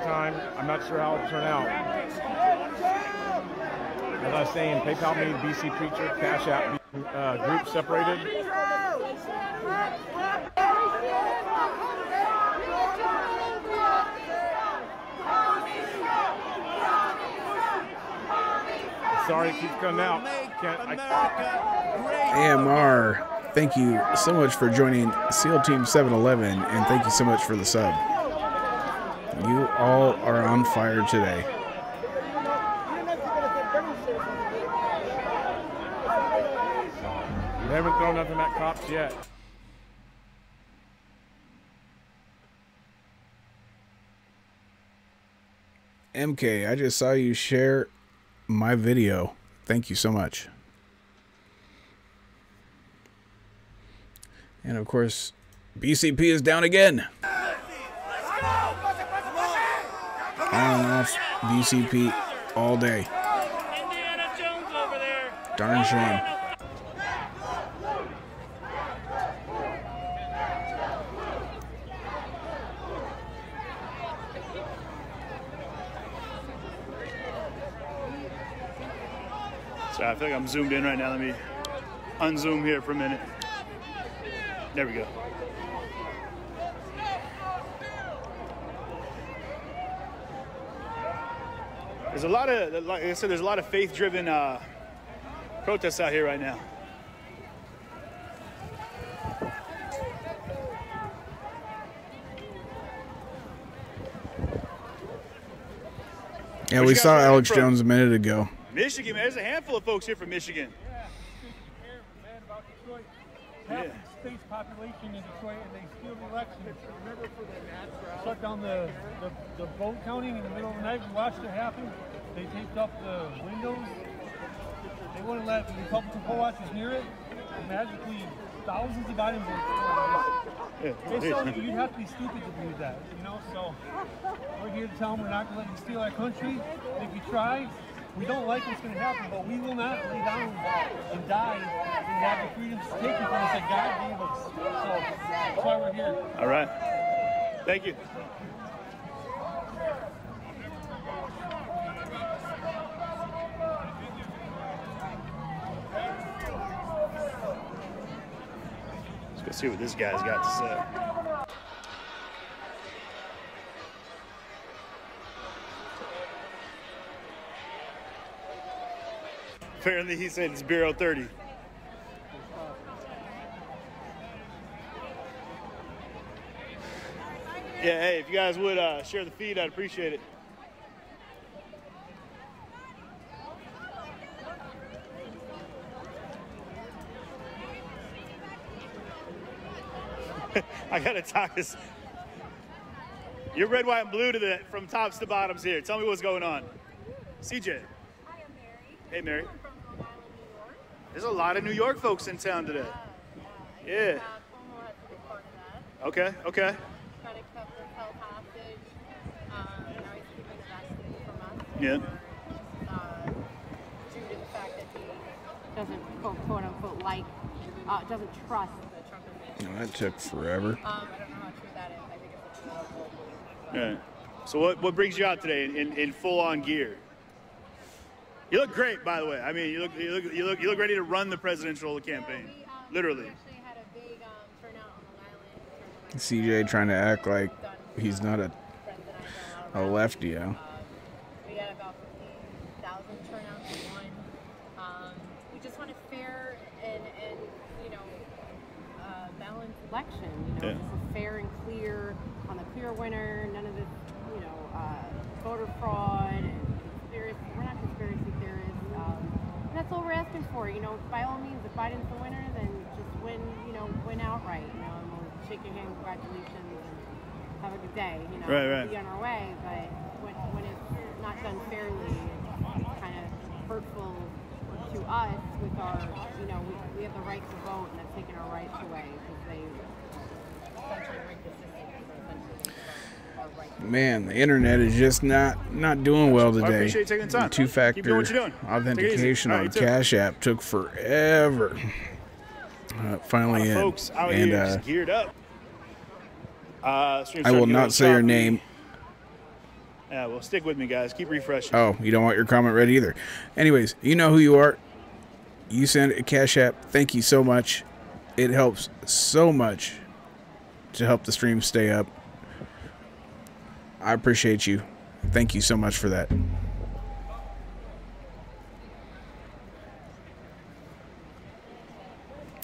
Time, I'm not sure how it'll turn out. As I was saying, PayPal me, BC Preacher, Cash App, group separated. Sorry, it keeps coming out. AMR, thank you so much for joining SEAL Team 711, and thank you so much for the sub. You all are on fire today. We haven't thrown nothing at cops yet. MK, I just saw you share my video. Thank you so much. And of course, BCP is down again. On and off BCP all day. Darn shame. Sorry, I feel like I'm zoomed in right now. Let me unzoom here for a minute. There we go. There's a lot of, like I said, there's a lot of faith-driven protests out here right now. Yeah, we saw Alex Jones a minute ago. Michigan, man. There's a handful of folks here from Michigan. Half the state's population in Detroit, and they steal the elections. Remember for the shut down the vote counting in the middle of the night. We watched it happen. They taped up the windows. They wouldn't let the Republican poll watchers near it. And magically, thousands of items were destroyed. You'd have to be stupid to believe that, you know. So we're here to tell them we're not going to let you steal our country. And if you try, we don't like what's going to happen, but we will not lay down and die and have the freedoms taken from us that God gave us. So that's why we're here. All right. Thank you. Let's go see what this guy's got to say. Apparently he said it's Bureau 30. Yeah, hey, if you guys would share the feed, I'd appreciate it. I gotta talk this. You're red, white, and blue from tops to bottoms here. Tell me what's going on. CJ. Hi, I'm Mary. Hey, Mary. There's a lot of New York folks in town today. Yeah. Okay, okay. Yeah. Due to the fact that he doesn't quote unquote like, doesn't trust the Trump administration. Oh, that took forever. I don't know how true that is. I think it's a political belief. All right. So what brings you out today in full on gear? You look great, by the way. I mean, you look ready to run the presidential campaign, literally. CJ trying to act like he's not a lefty, We had about 50,000 turnouts in one. We just want a fair and balanced election. Yeah. Just a fair and clear on the clear winner. None of this, voter fraud and conspiracy. We're not conspiracy theorists. And that's all we're asking for. By all means, if Biden's the winner, then just win outright. And we'll shake your hand, congratulations, and have a good day. Right. Be on our way. But when it's not done fairly, it's kind of hurtful to us with our, we have the right to vote, and they're taking our rights away because they essentially rigged the system. Man, the internet is just not doing well today. I appreciate you taking the time. Two-factor Keep doing what you're doing. authentication All on right, you too. Cash App took forever. Finally in. Folks out And here just geared up. I will not say your name. Yeah, well, stick with me, guys. Keep refreshing. Oh, you don't want your comment read either. Anyways, you know who you are. You send a Cash App. Thank you so much. It helps so much to help the stream stay up. I appreciate you. Thank you so much for that.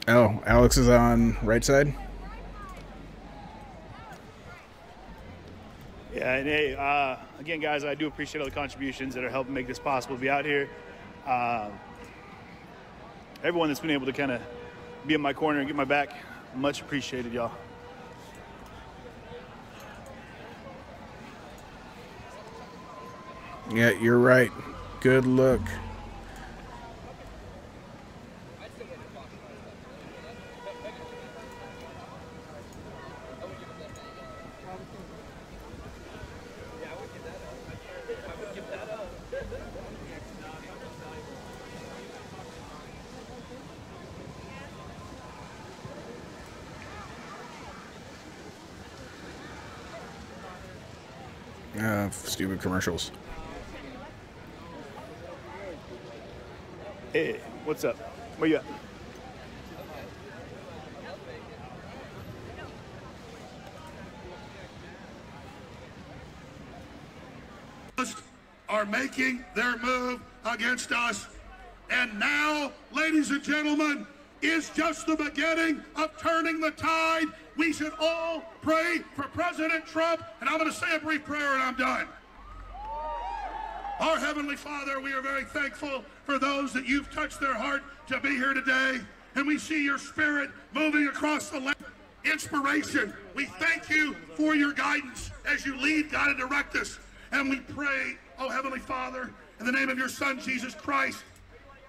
Oh, Alex is on right side. Yeah, and hey, again, guys, I do appreciate all the contributions that are helping make this possible to be out here. Everyone that's been able to kind of be in my corner and get my back, much appreciated, y'all. Yeah, you're right. Good look. Stupid commercials. Hey, what's up? Where you at? Are making their move against us. And now, ladies and gentlemen, is just the beginning of turning the tide. We should all pray for President Trump. And I'm going to say a brief prayer and I'm done. Our Heavenly Father, we are very thankful for those that you've touched their heart to be here today. And we see your spirit moving across the land. Inspiration. We thank you for your guidance as you lead, guide, and direct us. And we pray, oh Heavenly Father, in the name of your Son, Jesus Christ,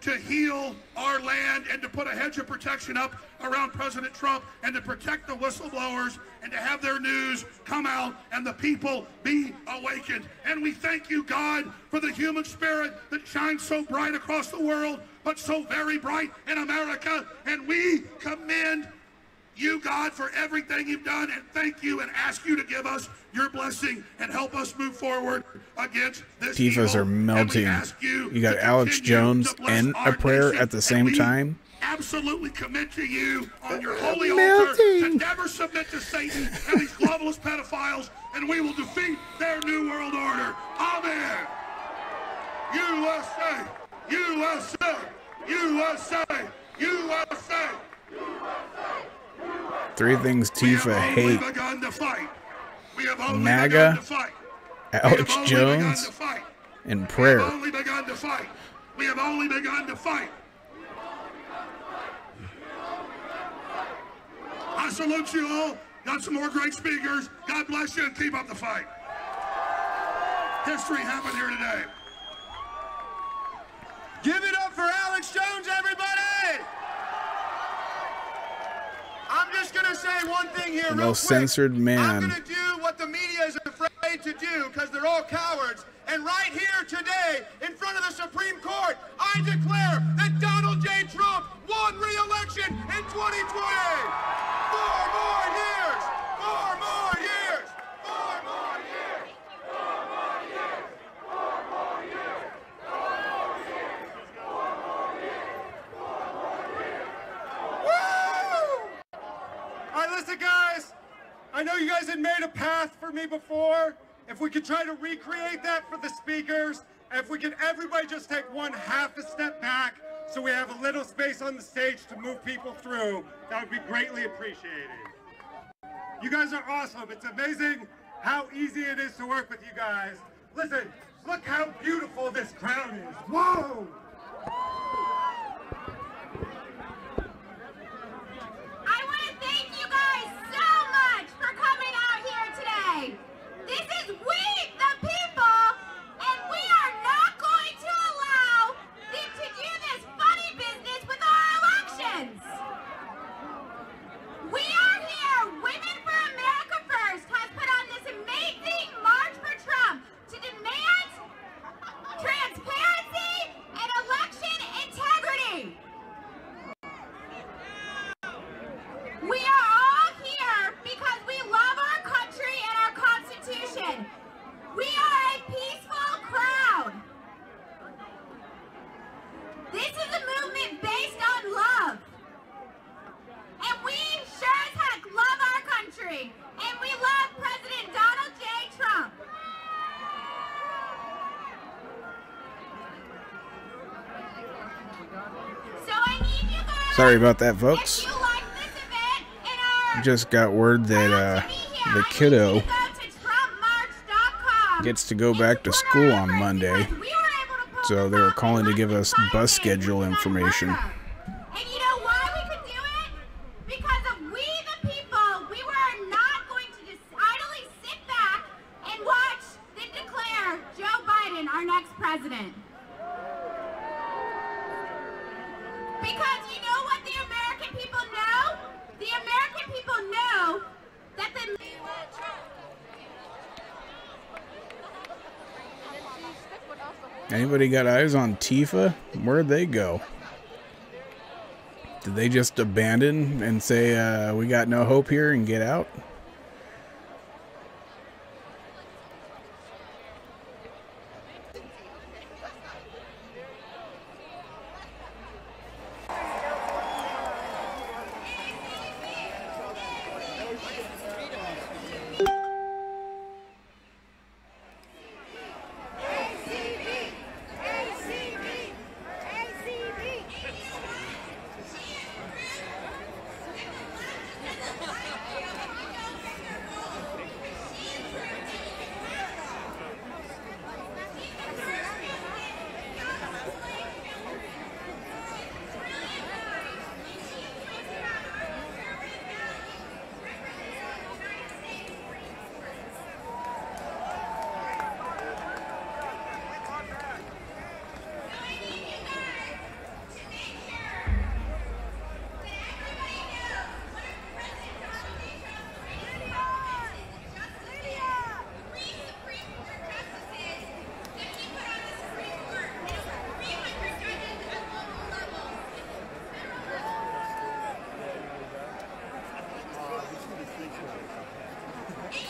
to heal our land and to put a hedge of protection up around President Trump and to protect the whistleblowers and to have their news come out and the people be awakened. And we thank you, God, for the human spirit that shines so bright across the world, but so very bright in America. And we commend you, God, for everything you've done, and thank you and ask you to give us your blessing and help us move forward against this Tifas evil. are melting. You got Alex Jones and a prayer at the same time. Absolutely commit to you on your holy altar to never submit to Satan and these globalist pedophiles, and we will defeat their new world order. Amen. USA, USA, USA, USA. Three things Tifa hate: MAGA, Alex Jones, and prayer. We have only begun to fight. We have only begun to fight. I salute you all. Got some more great speakers. God bless you and keep up the fight. History happened here today. Give it up for Alex Jones, everybody! I'm just going to say one thing here The real most quick. censored I'm man. going to do what the media is afraid to do because they're all cowards. And right here today, in front of the Supreme Court, I declare that Donald J. Trump won re-election in 2020. 4 more years. 4 more years. 4 more years. 4 more years. 4 more years. 4 more years. 4 more years. 4 more years. Woo! All right, listen, guys. I know you guys had made a path for me before. If we could try to recreate that for the speakers, if we could everybody just take one half a step back so we have a little space on the stage to move people through, that would be greatly appreciated. You guys are awesome. It's amazing how easy it is to work with you guys. Listen, look how beautiful this crowd is. Whoa! I want to thank you guys so much for coming out here today. This is we, the people, and we are not going to allow them to do this funny business with our elections. We are here. Women for America First has put on this amazing March for Trump to demand transparency and election integrity. We are all here because we love our country and our Constitution. We are a peaceful crowd. This is a movement based on love. And we sure as heck love our country. And we love President Donald J. Trump. So I need you guys. Sorry about that, folks. If you like this event in our Just got word that the kiddo gets to go back to school on Monday. So they were calling to give us bus schedule information. And you know why we could do it? Because of we the people. We were not going to just idly sit back and watch them declare Joe Biden our next president. Because you know what the American people know? The American people know that the Anybody got eyes on Tifa? Where'd they go? Did they just abandon and say, we got no hope here and get out?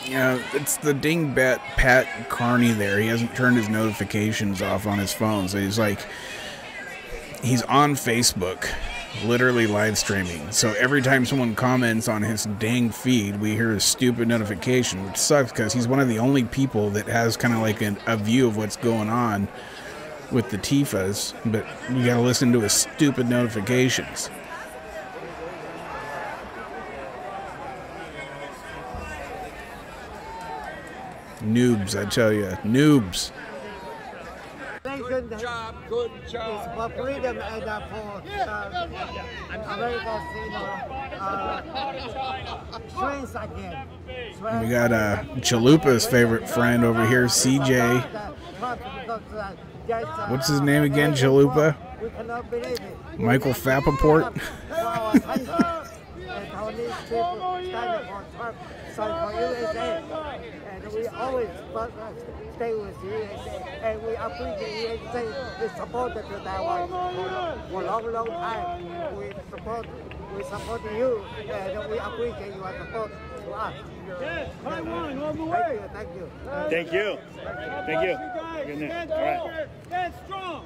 Yeah, it's the dingbat Pat Carney there. He hasn't turned his notifications off on his phone, so he's on Facebook, literally live streaming. So every time someone comments on his dang feed, we hear a stupid notification, which sucks because he's one of the only people that has kind of like a view of what's going on with the Tifas, but you gotta listen to his stupid notifications. Noobs, I tell you, noobs. Good job, good job. It's for freedom and for America's, strength again. We got Chalupa's favorite friend over here, CJ. What's his name again, Chalupa? Michael Fappaport. and Taiwanese people standing for Trump, for USA. And we always stay with USA, and we appreciate USA. We supported to Taiwan for a long, long time. We support you, and we appreciate your support to us. Yes, Taiwan all the way. Thank you. Thank you. Thank you. Good night. All right. Stand strong.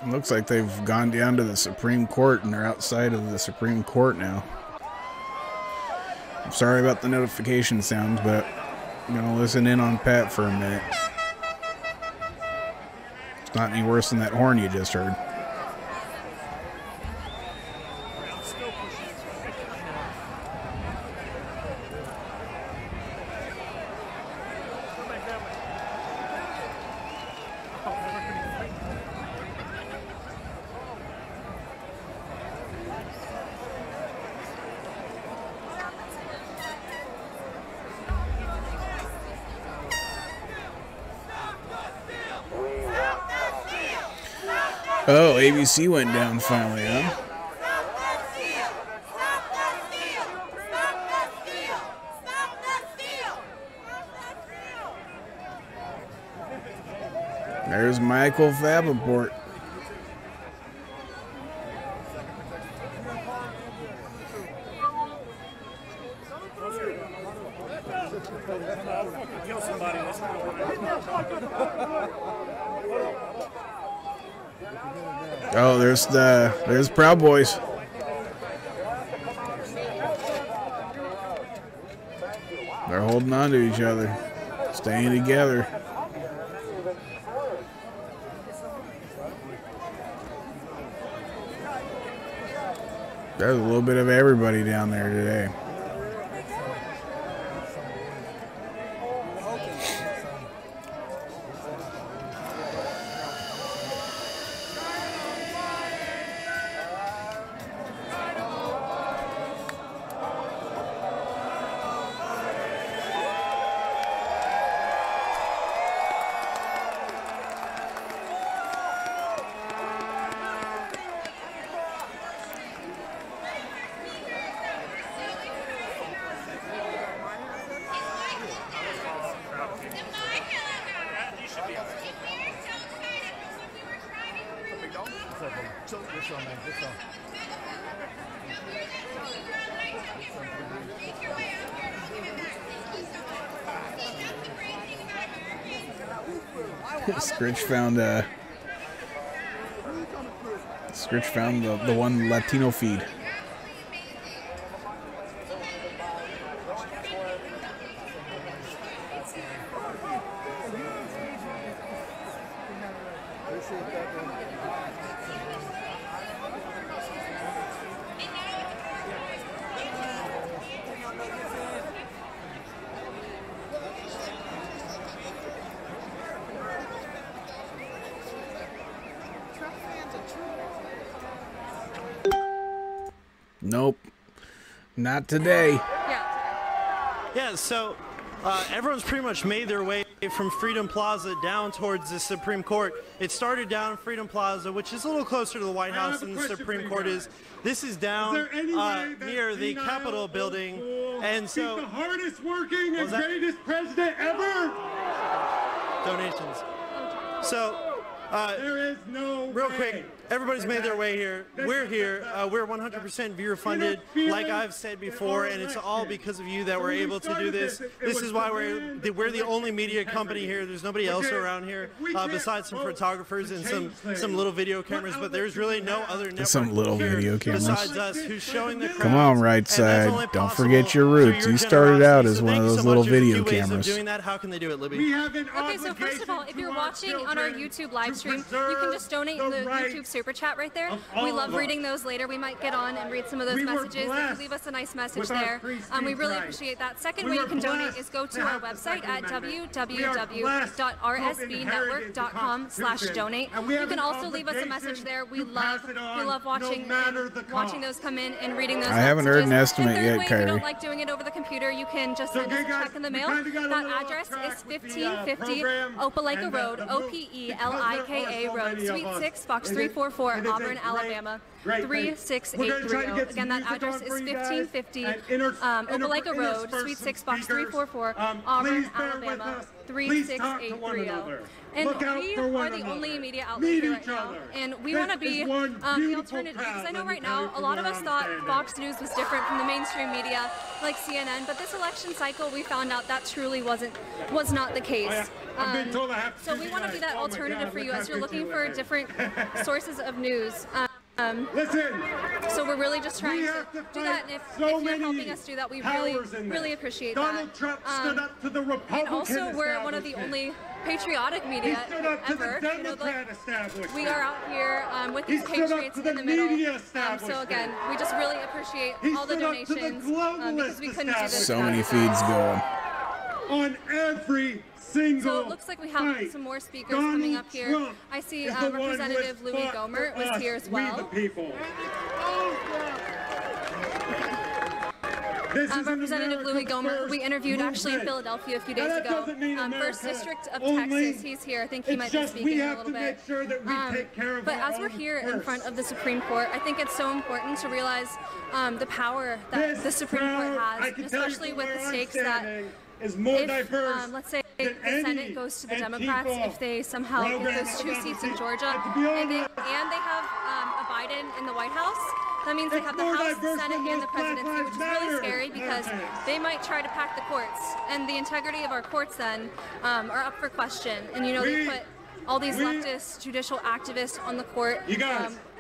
It looks like they've gone down to the Supreme Court and they're outside of the Supreme Court now. I'm sorry about the notification sounds, but I'm going to listen in on Pat for a minute. It's not any worse than that horn you just heard. Oh, ABC went down finally, huh? There's Michael Fableport. Oh, there's Proud Boys. They're holding on to each other, staying together. There's a little bit of everybody down there today. Scritch found the one Latino feed. Nope, not today. Yeah, so everyone's pretty much made their way from Freedom Plaza down towards the Supreme Court. It started down Freedom Plaza, which is a little closer to the White House than the Supreme Court is. This is down near the Capitol building. And so the hardest working and greatest president ever. Donations. So there is no real quick, everybody's made their way here. We're here. We're 100% viewer funded, like I've said before, and it's all because of you that we're able to do this. This is why we're the only media company here. There's nobody else around here besides some photographers and some little video cameras, but there's really no other network here besides us who's showing the crowds. Come on, right side. Don't forget your roots. You started out as one of those little video cameras. Doing that, how can they do it, Libby? Okay, so first of all, if you're watching on our YouTube live stream, you can just donate in the YouTube Super Chat right there. We love reading those later. We might get on and read some of those messages. If you leave us a nice message there, we really appreciate that. Second way you can donate is go to our website at www.rsbnetwork.com/donate. You can also leave us a message there. We love watching those come in and reading those. I haven't heard an estimate yet, If Kyrie. you don't like doing it over the computer, you can just send us a check in the mail. That address is 1550 Opelika Road, Opelika Road, Suite 6, Box 344, Auburn, Alabama, 36830. Again, that address is 1550 Opelika Road, Suite 6, Box 344, Auburn, Alabama, 36830. And we are the only media outlet here right now, and we want to be the alternative, because I know right now a lot of us thought Fox News was different from the mainstream media like CNN, but this election cycle we found out that truly was not the case. So we want to be that alternative for you as you're looking for different sources of news. So we're really just trying to do that, and if you're helping us do that, we really appreciate that. And also, we're one of the only patriotic media ever. You know, we are out here with these patriots in the middle. So again, we just really appreciate all the donations because we couldn't do this. So many feeds going. On every single So it looks like we have some more speakers coming up here. I see Representative Louis Gohmert was here as well. Representative Louis Gohmert, we interviewed actually in Philadelphia a few days ago. First District of Texas, he's here. I think he might be speaking in a little bit. But as we're here in front of the Supreme Court, I think it's so important to realize the power that the Supreme Court has, especially with the stakes that if, let's say, the Senate goes to the Democrats, if they somehow get those 2 seats in Georgia, and they have a Biden in the White House, that means they have the House, the Senate, and the presidency, which is really scary because they might try to pack the courts, and the integrity of our courts then are up for question. And you know, they put all these leftist judicial activists on the court.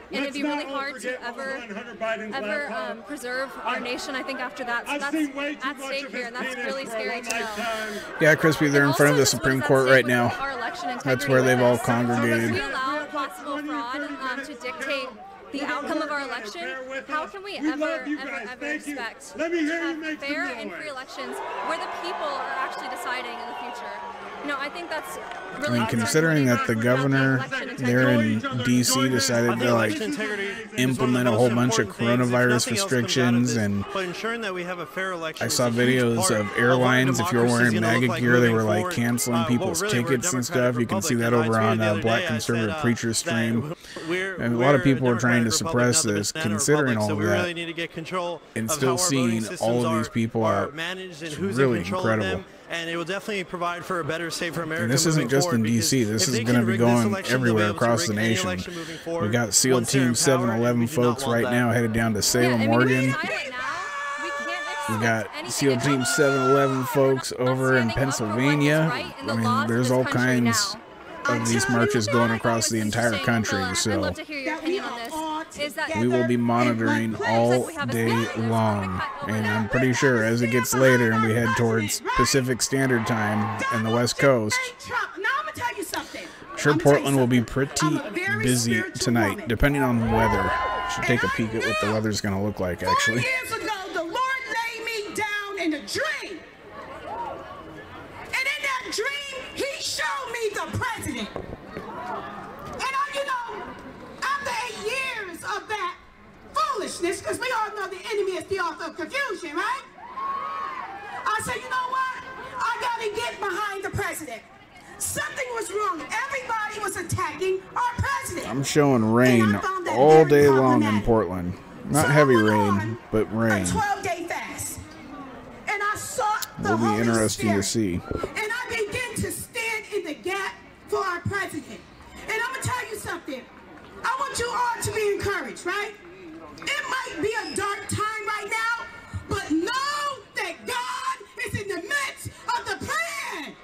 And it'd be really hard to ever preserve our nation, I think, after that. So that's at stake here, and that's really scary to know. Yeah, Crispy, they're in front of the Supreme Court right now. That's where they've all congregated. If we allow possible fraud to dictate the outcome of our election, how can we ever expect to have fair and free elections where the people are actually deciding in the future? You know, I think that's really considering that the governor there in D.C. decided to like implement a whole bunch of coronavirus restrictions, and I saw videos of airlines, if you were wearing MAGA gear, they were like canceling people's tickets and stuff. You can see that over on Black Conservative Preacher's stream. And a lot of people were trying to suppress this, considering all of that, and still seeing all of these people out. It's really incredible. And it will definitely provide for a better, safer America. And this isn't just in D.C. This is going to be going everywhere across the nation. We got SEAL Team 711 folks right now headed down to Salem, Oregon. We got SEAL Team 711 folks over in Pennsylvania. I mean, there's all kinds of these marches going across the entire country, so we will be monitoring all day long, and I'm pretty sure as it gets later and we head towards Pacific Standard Time and the West Coast, I'm sure Portland will be pretty busy tonight, depending on the weather. Should take a peek at what the weather's going to look like, actually. 4 years ago, the Lord laid me down in a dream, and in that dream, He showed me the president. And you know, after 8 years of that foolishness, because we all know the enemy is the author of confusion, right? I said, you know what? I got to get behind the president. Something was wrong. Everybody was attacking our president. I'm showing rain all day long in Portland. Not heavy rain, but rain. A 12-day fast. And I sought the Will be Holy interesting to Spirit. see. And I began to stand in the gap for our president. And I'm going to tell you something. I want you all to be encouraged, right? It might be a dark time right now, but know that God is in the midst of the plan.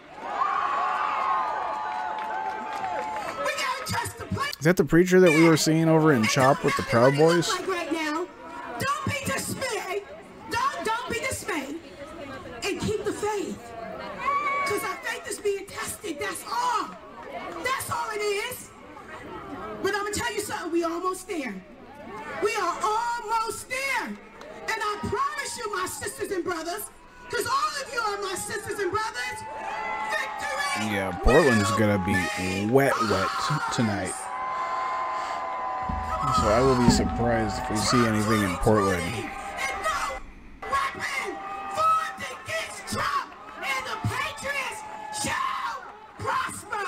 We got to trust the plan. Is that the preacher that we were seeing over in Chop with the Proud Boys? Like right now, don't be dismayed. Don't be dismayed. And keep the faith. Because our faith is being tested. That's all. That's all it is. you something, we almost there. We are almost there. And I promise you, my sisters and brothers, because all of you are my sisters and brothers, victory! Yeah, Portland's gonna be wet tonight. So I will be surprised if we see anything in Portland. And the Patriots shall prosper!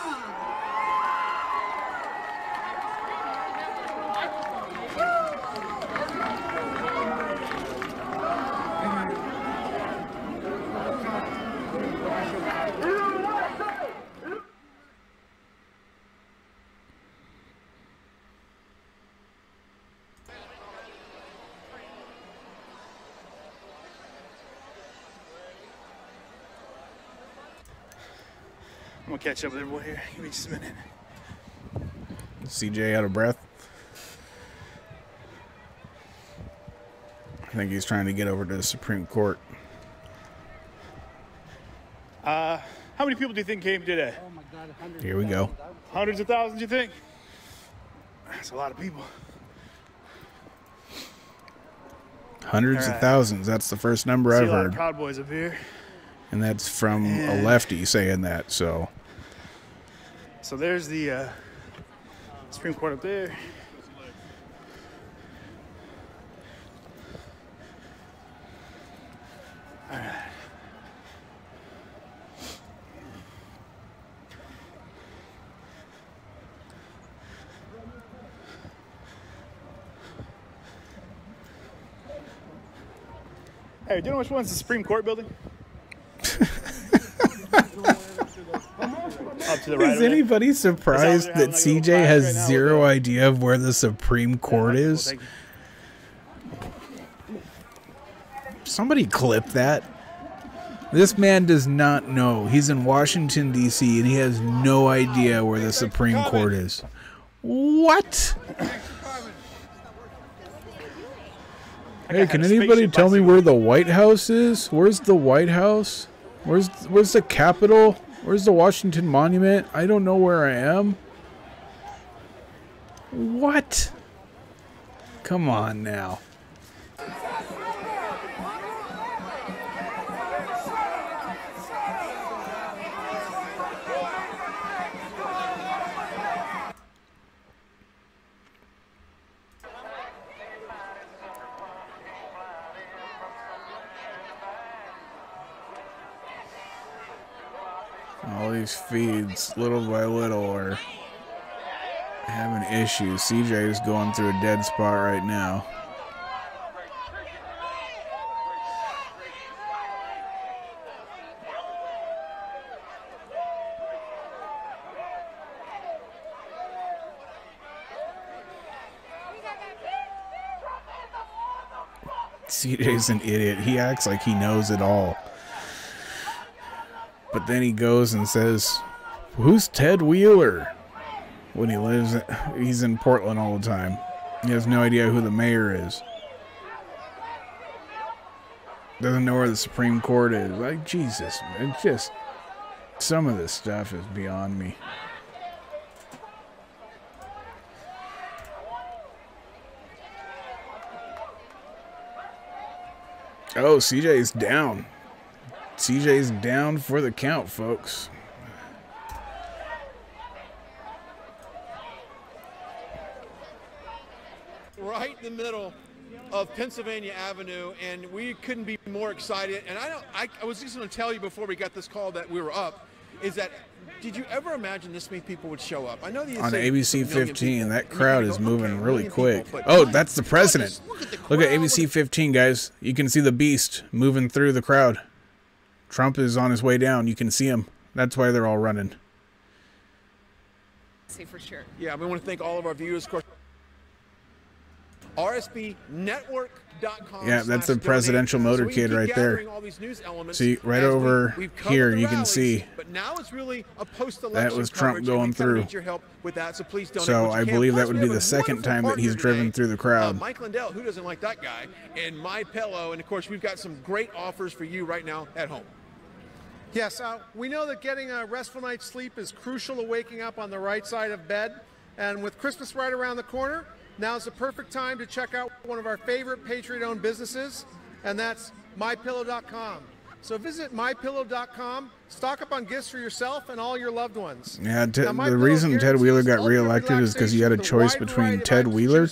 I'm gonna catch up with everyone here. Give me just a minute. CJ out of breath. I think he's trying to get over to the Supreme Court. How many people do you think came today? Oh my God, Here we go. Hundreds of thousands, you think? That's a lot of people. Hundreds of thousands. That's the first number See I've a lot heard. of Proud Boys up here. And that's from a lefty saying that, so. So there's the Supreme Court up there. All right. Hey, do you know which one's the Supreme Court building? Up to the right. Is anybody surprised that CJ has zero idea of where the Supreme Court is? Somebody clip that. This man does not know. He's in Washington, D.C., and he has no idea where the Supreme Court is. What? Hey, can anybody tell me where the White House is? Where's the White House? Where's the Capitol? Where's the Washington Monument? I don't know where I am. What? Come on now. All these feeds, little by little, are having issues. CJ is going through a dead spot right now. CJ's an idiot. He acts like he knows it all. But then he goes and says, "Who's Ted Wheeler?" When he's in Portland all the time. He has no idea who the mayor is. Doesn't know where the Supreme Court is. Like, Jesus, man. It's just, some of this stuff is beyond me. Oh, CJ's down. CJ's down for the count, folks. Right in the middle of Pennsylvania Avenue, and we couldn't be more excited. And I was just going to tell you before we got this call that we were up, is that did you ever imagine this many people would show up? I know that on ABC 15, that crowd is moving really quick. Oh, that's the president. Look at ABC 15, guys. You can see the beast moving through the crowd. Trump is on his way down. You can see him. That's why they're all running. Say for sure. Yeah, we want to thank all of our viewers, of course. RSBnetwork.com. Yeah, that's the presidential motorcade right there. See, right over here, you can see that was Trump going through. So I believe that would be the second time that he's driven through the crowd. Mike Lindell, who doesn't like that guy, and My Pillow, and of course we've got some great offers for you right now at home. Yes, we know that getting a restful night's sleep is crucial to waking up on the right side of bed. And with Christmas right around the corner, now's the perfect time to check out one of our favorite Patriot-owned businesses, and that's MyPillow.com. So visit MyPillow.com, stock up on gifts for yourself and all your loved ones. Yeah, the reason Ted Wheeler got reelected is because you had a choice between Ted Wheeler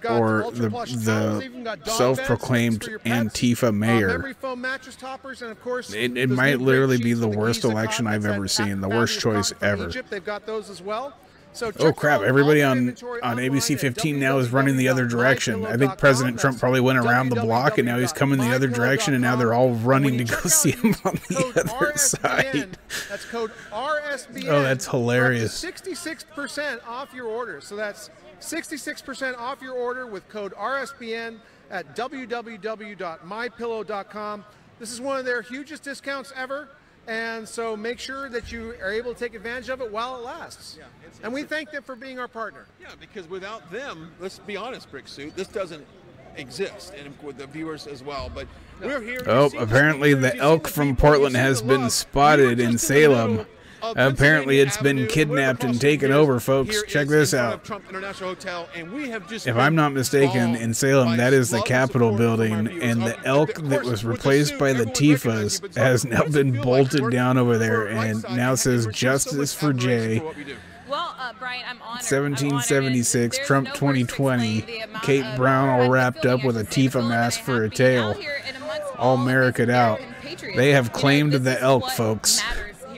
or the self-proclaimed Antifa mayor. It might literally be the worst election I've ever seen, the worst choice ever. They've got those as well. So oh crap, everybody on ABC 15 now is running the other direction. I think President Trump probably went around the block and now he's coming the other direction, and now they're all running to go see him on the other side. That's code RSBN. Oh, that's hilarious. 66% off your order. So that's 66% off your order with code RSBN at www.mypillow.com. This is one of their hugest discounts ever. And so make sure that you are able to take advantage of it while it lasts. Yeah, and we thank them for being our partner. Yeah, because without them, let's be honest, Brick Suit, this doesn't exist, and with the viewers as well. But we're here. Oh, apparently the elk from Portland has been spotted in Salem. Apparently it's been kidnapped and taken over, folks. Check this out. If I'm not mistaken, in Salem, that is the Capitol building, and the elk that was replaced by the Tifas has now been bolted down over there, and now says "Justice for Jay." Well, Brian, I'm honored. 1776, Trump 2020, Kate Brown all wrapped up with a Tifa mask for a tail, all America'd out. They have claimed the elk, folks.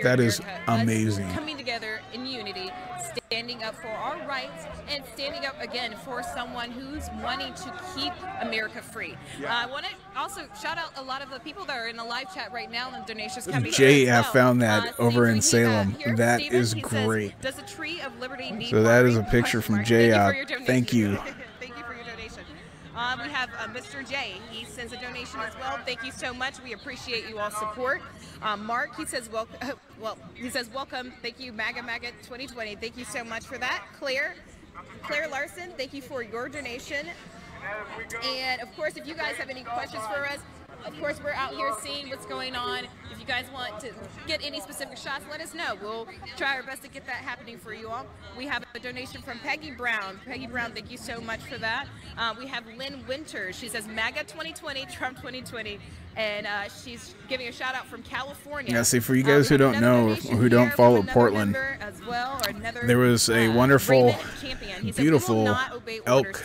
That is amazing. Coming together in unity, standing up for our rights, and standing up again for someone who's wanting to keep America free. I want to also shout out a lot of the people that are in the live chat right now and donations coming. JF found that over in Salem. That is great. Does the tree of liberty need so that is a picture from JF. Thank you. Thank you for your donation. We have Mr. J. He sends a donation as well. Thank you so much. We appreciate you all support. Mark, he says, welcome. Thank you, Maga 2020. Thank you so much for that. Claire Larson, thank you for your donation. And of course, if you guys have any questions for us, of course, we're out here seeing what's going on. If you guys want to get any specific shots, let us know. We'll try our best to get that happening for you all. We have a donation from Peggy Brown. Peggy Brown, thank you so much for that. We have Lynn Winters. She says MAGA 2020, Trump 2020. And she's giving a shout out from California. Yeah, see, for you guys who don't know, who don't follow Portland, there was a wonderful, beautiful elk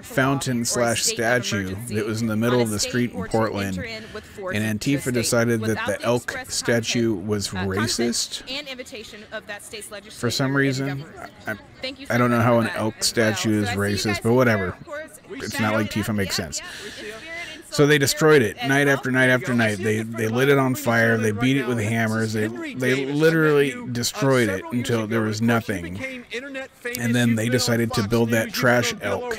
fountain / statue that was in the middle of the street in Portland. And Antifa decided that the elk statue was racist. For some reason, I don't know how an elk statue is racist, but whatever. It's not like Tifa makes sense. So they destroyed it night after night after night. They lit it on fire. They beat it with hammers. They literally destroyed it until there was nothing. And then they decided to build that trash elk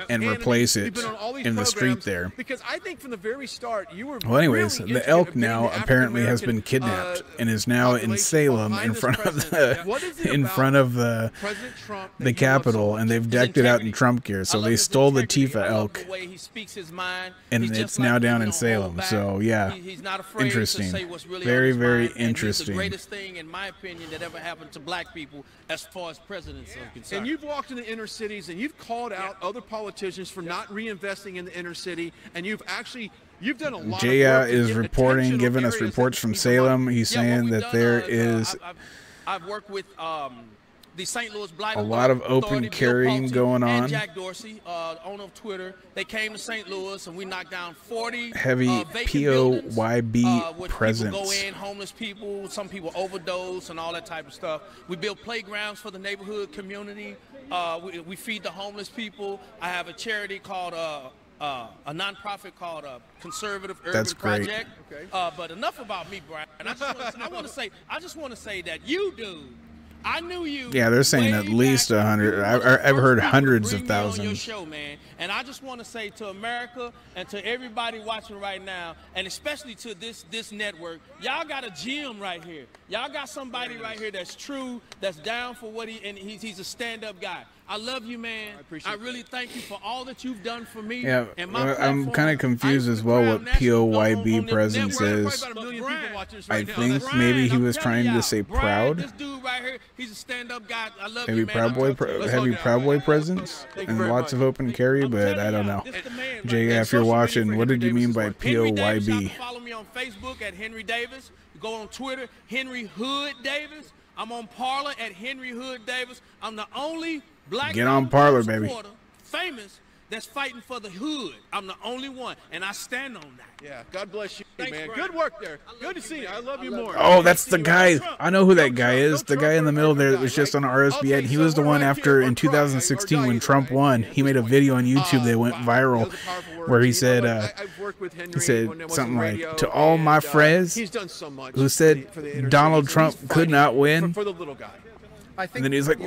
and replace it in the street there. Well, anyways, the elk now apparently has been kidnapped and is now in Salem in front of the Capitol, and they've decked it out in Trump gear. So they stole the Tifa elk. And it's now down in Salem, so yeah, interesting. Very, very interesting. The greatest thing, in my opinion, that ever happened to black people as far as presidents are concerned. And you've walked in the inner cities and you've called out other politicians for not reinvesting in the inner city, and you've done a lot. Jaya is reporting, giving us reports from Salem. He's saying that there is I've worked with the St. Louis Blight a lot of open carrying going on. And Jack Dorsey, owner of Twitter, they came to St. Louis and we knocked down 40 heavy POYB presence. People go in, homeless people, some people overdose and all that type of stuff. We build playgrounds for the neighborhood community. We feed the homeless people. I have a charity called a nonprofit called Conservative Urban Project. Okay. But enough about me, Brian. I just want to say that you, dude. I knew you. Yeah, they're saying at least 100. I've heard hundreds of thousands. On your show, man. And I just want to say to America and to everybody watching right now, and especially to this network, y'all got a gem right here. Y'all got somebody right here that's true, that's down for what he's a stand-up guy. I love you, man. I really thank you for all that you've done for me. Yeah, and my I'm kind of confused as well what POYB presence is. I think maybe he was trying to say proud. This dude right here, he's a stand-up guy. I love Maybe you, man. heavy Proud Boy presence and lots of open carry, but I don't know. Jay, if you're watching, what did you mean by POYB? Follow me on Facebook at Henry Davis. Go on Twitter, Henry Hood Davis. I'm on Parler at Henry Hood Davis. I'm the only black Get on Parler, baby. Famous that's fighting for the hood. I'm the only one, and I stand on that. Yeah, God bless you, man. Good work there. Good to see you. I love you more. Oh, that's the guy. I know who that guy is. The guy in the middle there that was just on RSBN. He was the one after in 2016 when Trump won. He made a video on YouTube that went viral where he said something like, to all my friends who said Donald Trump could not win. For the little guy. And then he's like,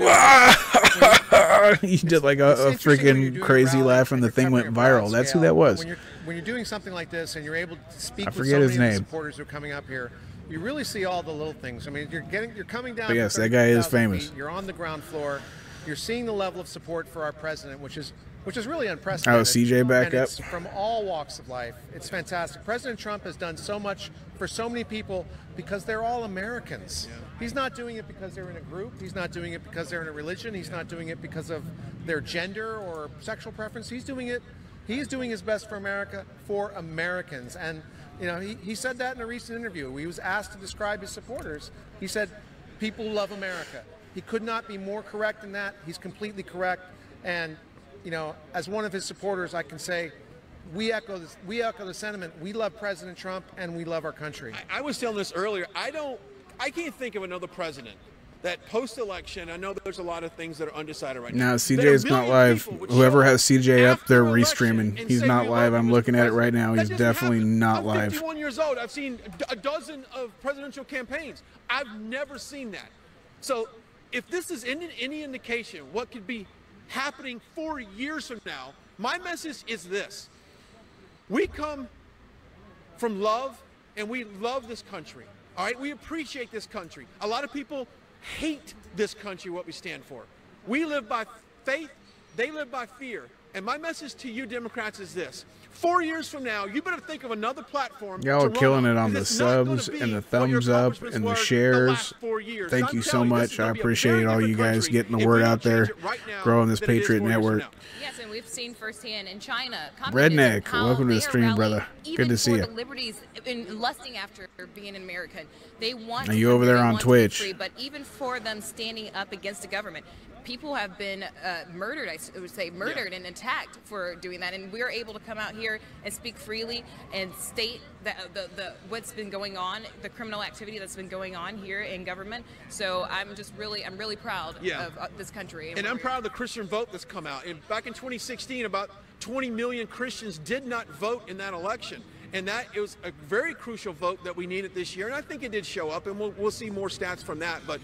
he did like a freaking crazy laugh and the thing went viral. That's who that was. When you're doing something like this and you're able to speak I with forget so his many name. supporters who are coming up here, you really see all the little things. I mean, you're coming down. But yes, to that guy is 30,000 famous. feet, you're on the ground floor. You're seeing the level of support for our president, which is really unprecedented. Oh, CJ back and up. It's from all walks of life. It's fantastic. President Trump has done so much for so many people because they're all Americans. He's not doing it because they're in a group. He's not doing it because they're in a religion. He's not doing it because of their gender or sexual preference. He's doing his best for America, for Americans. And you know, he said that in a recent interview. He was asked to describe his supporters. He said, people love America. He could not be more correct than that. He's completely correct. And you know, as one of his supporters, I can say we echo the sentiment. We love President Trump and we love our country. I was telling this earlier. I can't think of another president that post-election, I know there's a lot of things that are undecided right now. No, CJ's not live. Whoever has CJ up, they're restreaming. He's not live. I'm looking at it right now. He's definitely not live. I'm 51 years old. I've seen a dozen of presidential campaigns. I've never seen that. So if this is any indication what could be happening 4 years from now, my message is this. We come from love, and we love this country. All right, we appreciate this country. A lot of people hate this country, what we stand for. We live by faith, they live by fear. And my message to you Democrats is this. 4 years from now, you better think of another platform. Y'all are killing it on the subs and the thumbs up and the shares. Thank you so much. I appreciate all you guys getting the word out there, growing this Patriot Network. Yes, and we've seen firsthand in China. Redneck, welcome to the stream, brother. Good to see you. The liberties in lusting after being an American, they want. Are you over there on Twitch? Free, but even for them standing up against the government, people have been murdered. I would say murdered and attacked for doing that, and we're able to come out here and speak freely and state that the what's been going on, the criminal activity that's been going on here in government. So I'm really proud of this country. And I'm proud of the Christian vote that's come out. And back in 2016, about 20 million Christians did not vote in that election. And that it was a very crucial vote that we needed this year. And I think it did show up, and we'll see more stats from that. But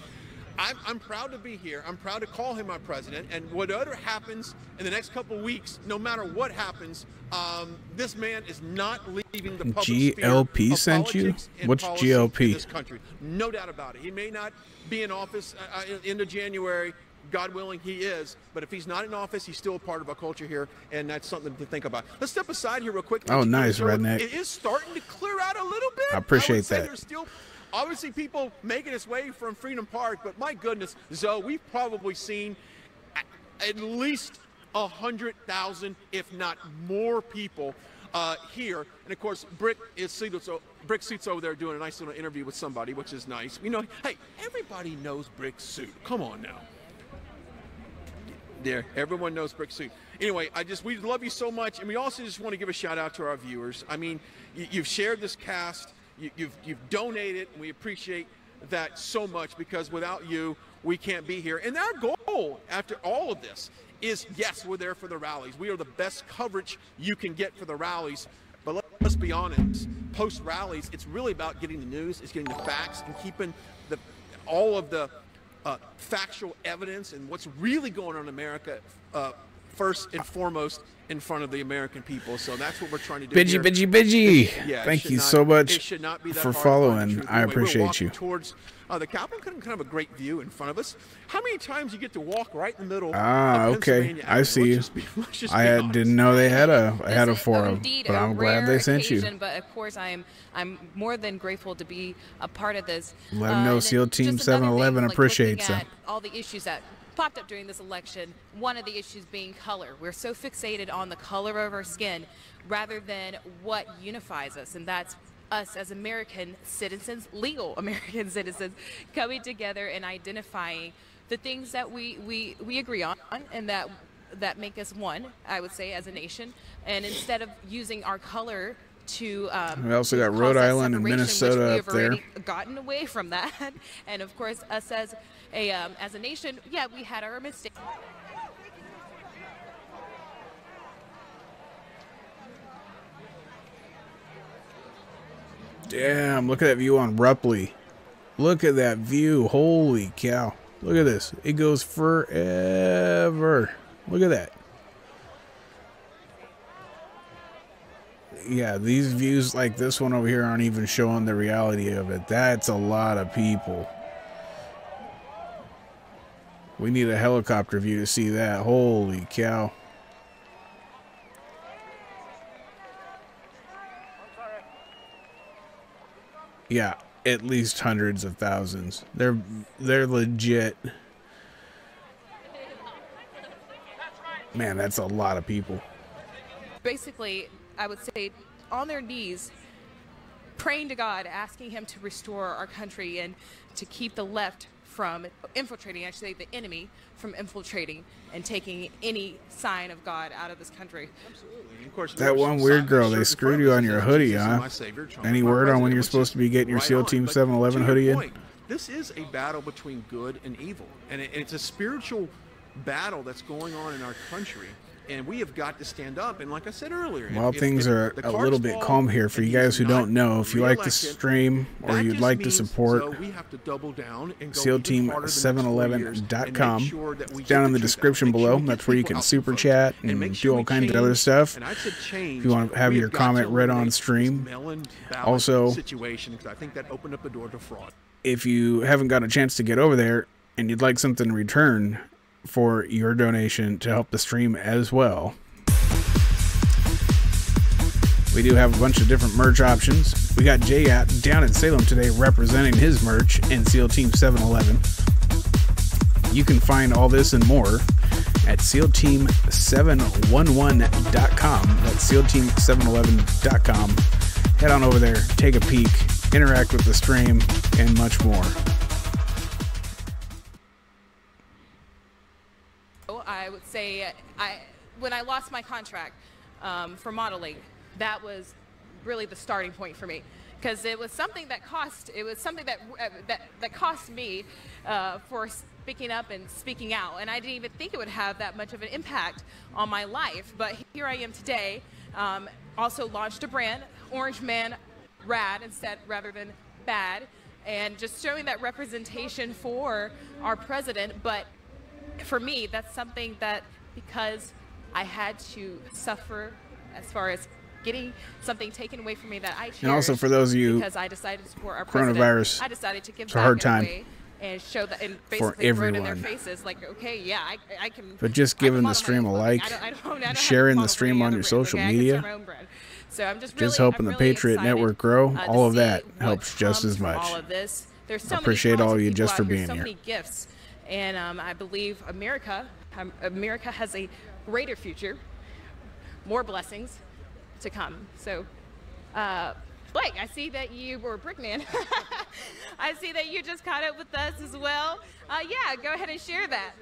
I'm proud to be here. I'm proud to call him my president. And whatever happens in the next couple of weeks, no matter what happens, this man is not leaving the public GLP sphere sent of you? politics and What's policy GLP? in this country. No doubt about it. He may not be in office end of January. God willing, he is. But if he's not in office, he's still a part of our culture here, and that's something to think about. Let's step aside here real quick. Oh, nice, Redneck. It is starting to clear out a little bit. I appreciate would say that. There's still obviously people making its way from Freedom Park, but my goodness, Zoe, we've probably seen at least 100,000, if not more people here. And of course, Brick Suit's over there doing a nice little interview with somebody, which is nice. You know, hey, everybody knows Brick Suit. Come on now. There, everyone knows Brick Suit. Anyway, we love you so much, and we also just want to give a shout out to our viewers. I mean, you've shared this cast, you've donated, and we appreciate that so much, because without you, we can't be here. And our goal after all of this is, yes, we're there for the rallies. We are the best coverage you can get for the rallies. But let's be honest, post rallies, it's really about getting the news, it's getting the facts, and keeping all of the factual evidence and what's really going on in America first and foremost in front of the American people. So that's what we're trying to do. Bidgie. Yeah, Thank you so much it should not be that for hard to find the following. truth. I Anyway, we're appreciate walking you. towards the Capitol, kind of a great view in front of us. How many times you get to walk right in the middle? Ah, of okay. Pennsylvania I see you. Let's just I be didn't know they had a This is forum, indeed but a I'm glad rare they sent you. occasion, But of course, I'm more than grateful to be a part of this. Let them know and SEAL Team just another 711 thing, like, appreciates looking them. at all the issues that popped up during this election, one of the issues being color. We're so fixated on the color of our skin rather than what unifies us, and that's us as American citizens, legal American citizens, coming together and identifying the things that we agree on and that make us one, I would say, as a nation. And instead of using our color to We also got cause Rhode that Island and separation, Minnesota which we up have there. already gotten away from that. And of course, us as a nation, yeah, we had our mistakes. Damn, look at that view on Rupley. Look at that view. Holy cow. Look at this. It goes forever. Look at that. Yeah, these views like this one over here aren't even showing the reality of it. That's a lot of people. We need a helicopter view to see that. Holy cow. Yeah, at least hundreds of thousands. They're legit. Man, that's a lot of people. Basically, I would say on their knees, praying to God, asking him to restore our country and to keep the left from infiltrating, actually the enemy from infiltrating and taking any sign of God out of this country. Absolutely. Of course, That one weird girl, they screwed you on your hoodie, huh? Any word on when you're supposed to be getting your SEAL Team 711 hoodie in? This is a battle between good and evil, and it's a spiritual battle that's going on in our country, and we have got to stand up. And like I said earlier, While things are a little bit calm here, for you guys who don't know, if you like the stream or you'd like to support we have to double down and go SEAL Team 711.com, it's down in the description below. That's where you can super chat and do all kinds of other stuff. If you want to have your comment read on stream. Also, situation, because I think that opened up the door to fraud. If you haven't got a chance to get over there and you'd like something in return for your donation to help the stream as well, we do have a bunch of different merch options. We got Jay down in Salem today representing his merch and SEAL Team 711. You can find all this and more at SEALTeam711.com. That's SEALTeam711.com. Head on over there, take a peek, interact with the stream, and much more. I would say when I lost my contract for modeling, that was really the starting point for me, because it was something that cost me for speaking up and speaking out, and I didn't even think it would have that much of an impact on my life. But here I am today. Also launched a brand, Orange Man Rad rather than Bad, and just showing that representation for our president. But for me, that's something that, because I had to suffer as far as getting something taken away from me that I cherish, And also for those of you, because I decided to support our president, coronavirus, I decided to give it's a hard back in a time way and show that, and for basically throw it in their everyone. faces, like, okay, yeah, I can. But just giving the stream a like, sharing the stream on your social media, so I'm just helping the Patriot Network grow, all of that helps just as much. All of this. There's so I appreciate all of you just for out here, being so here. many gifts, and I believe America has a greater future, more blessings to come. So, Blake, I see that you were a Brickman. I see that you just caught up with us as well. Yeah, go ahead and share that.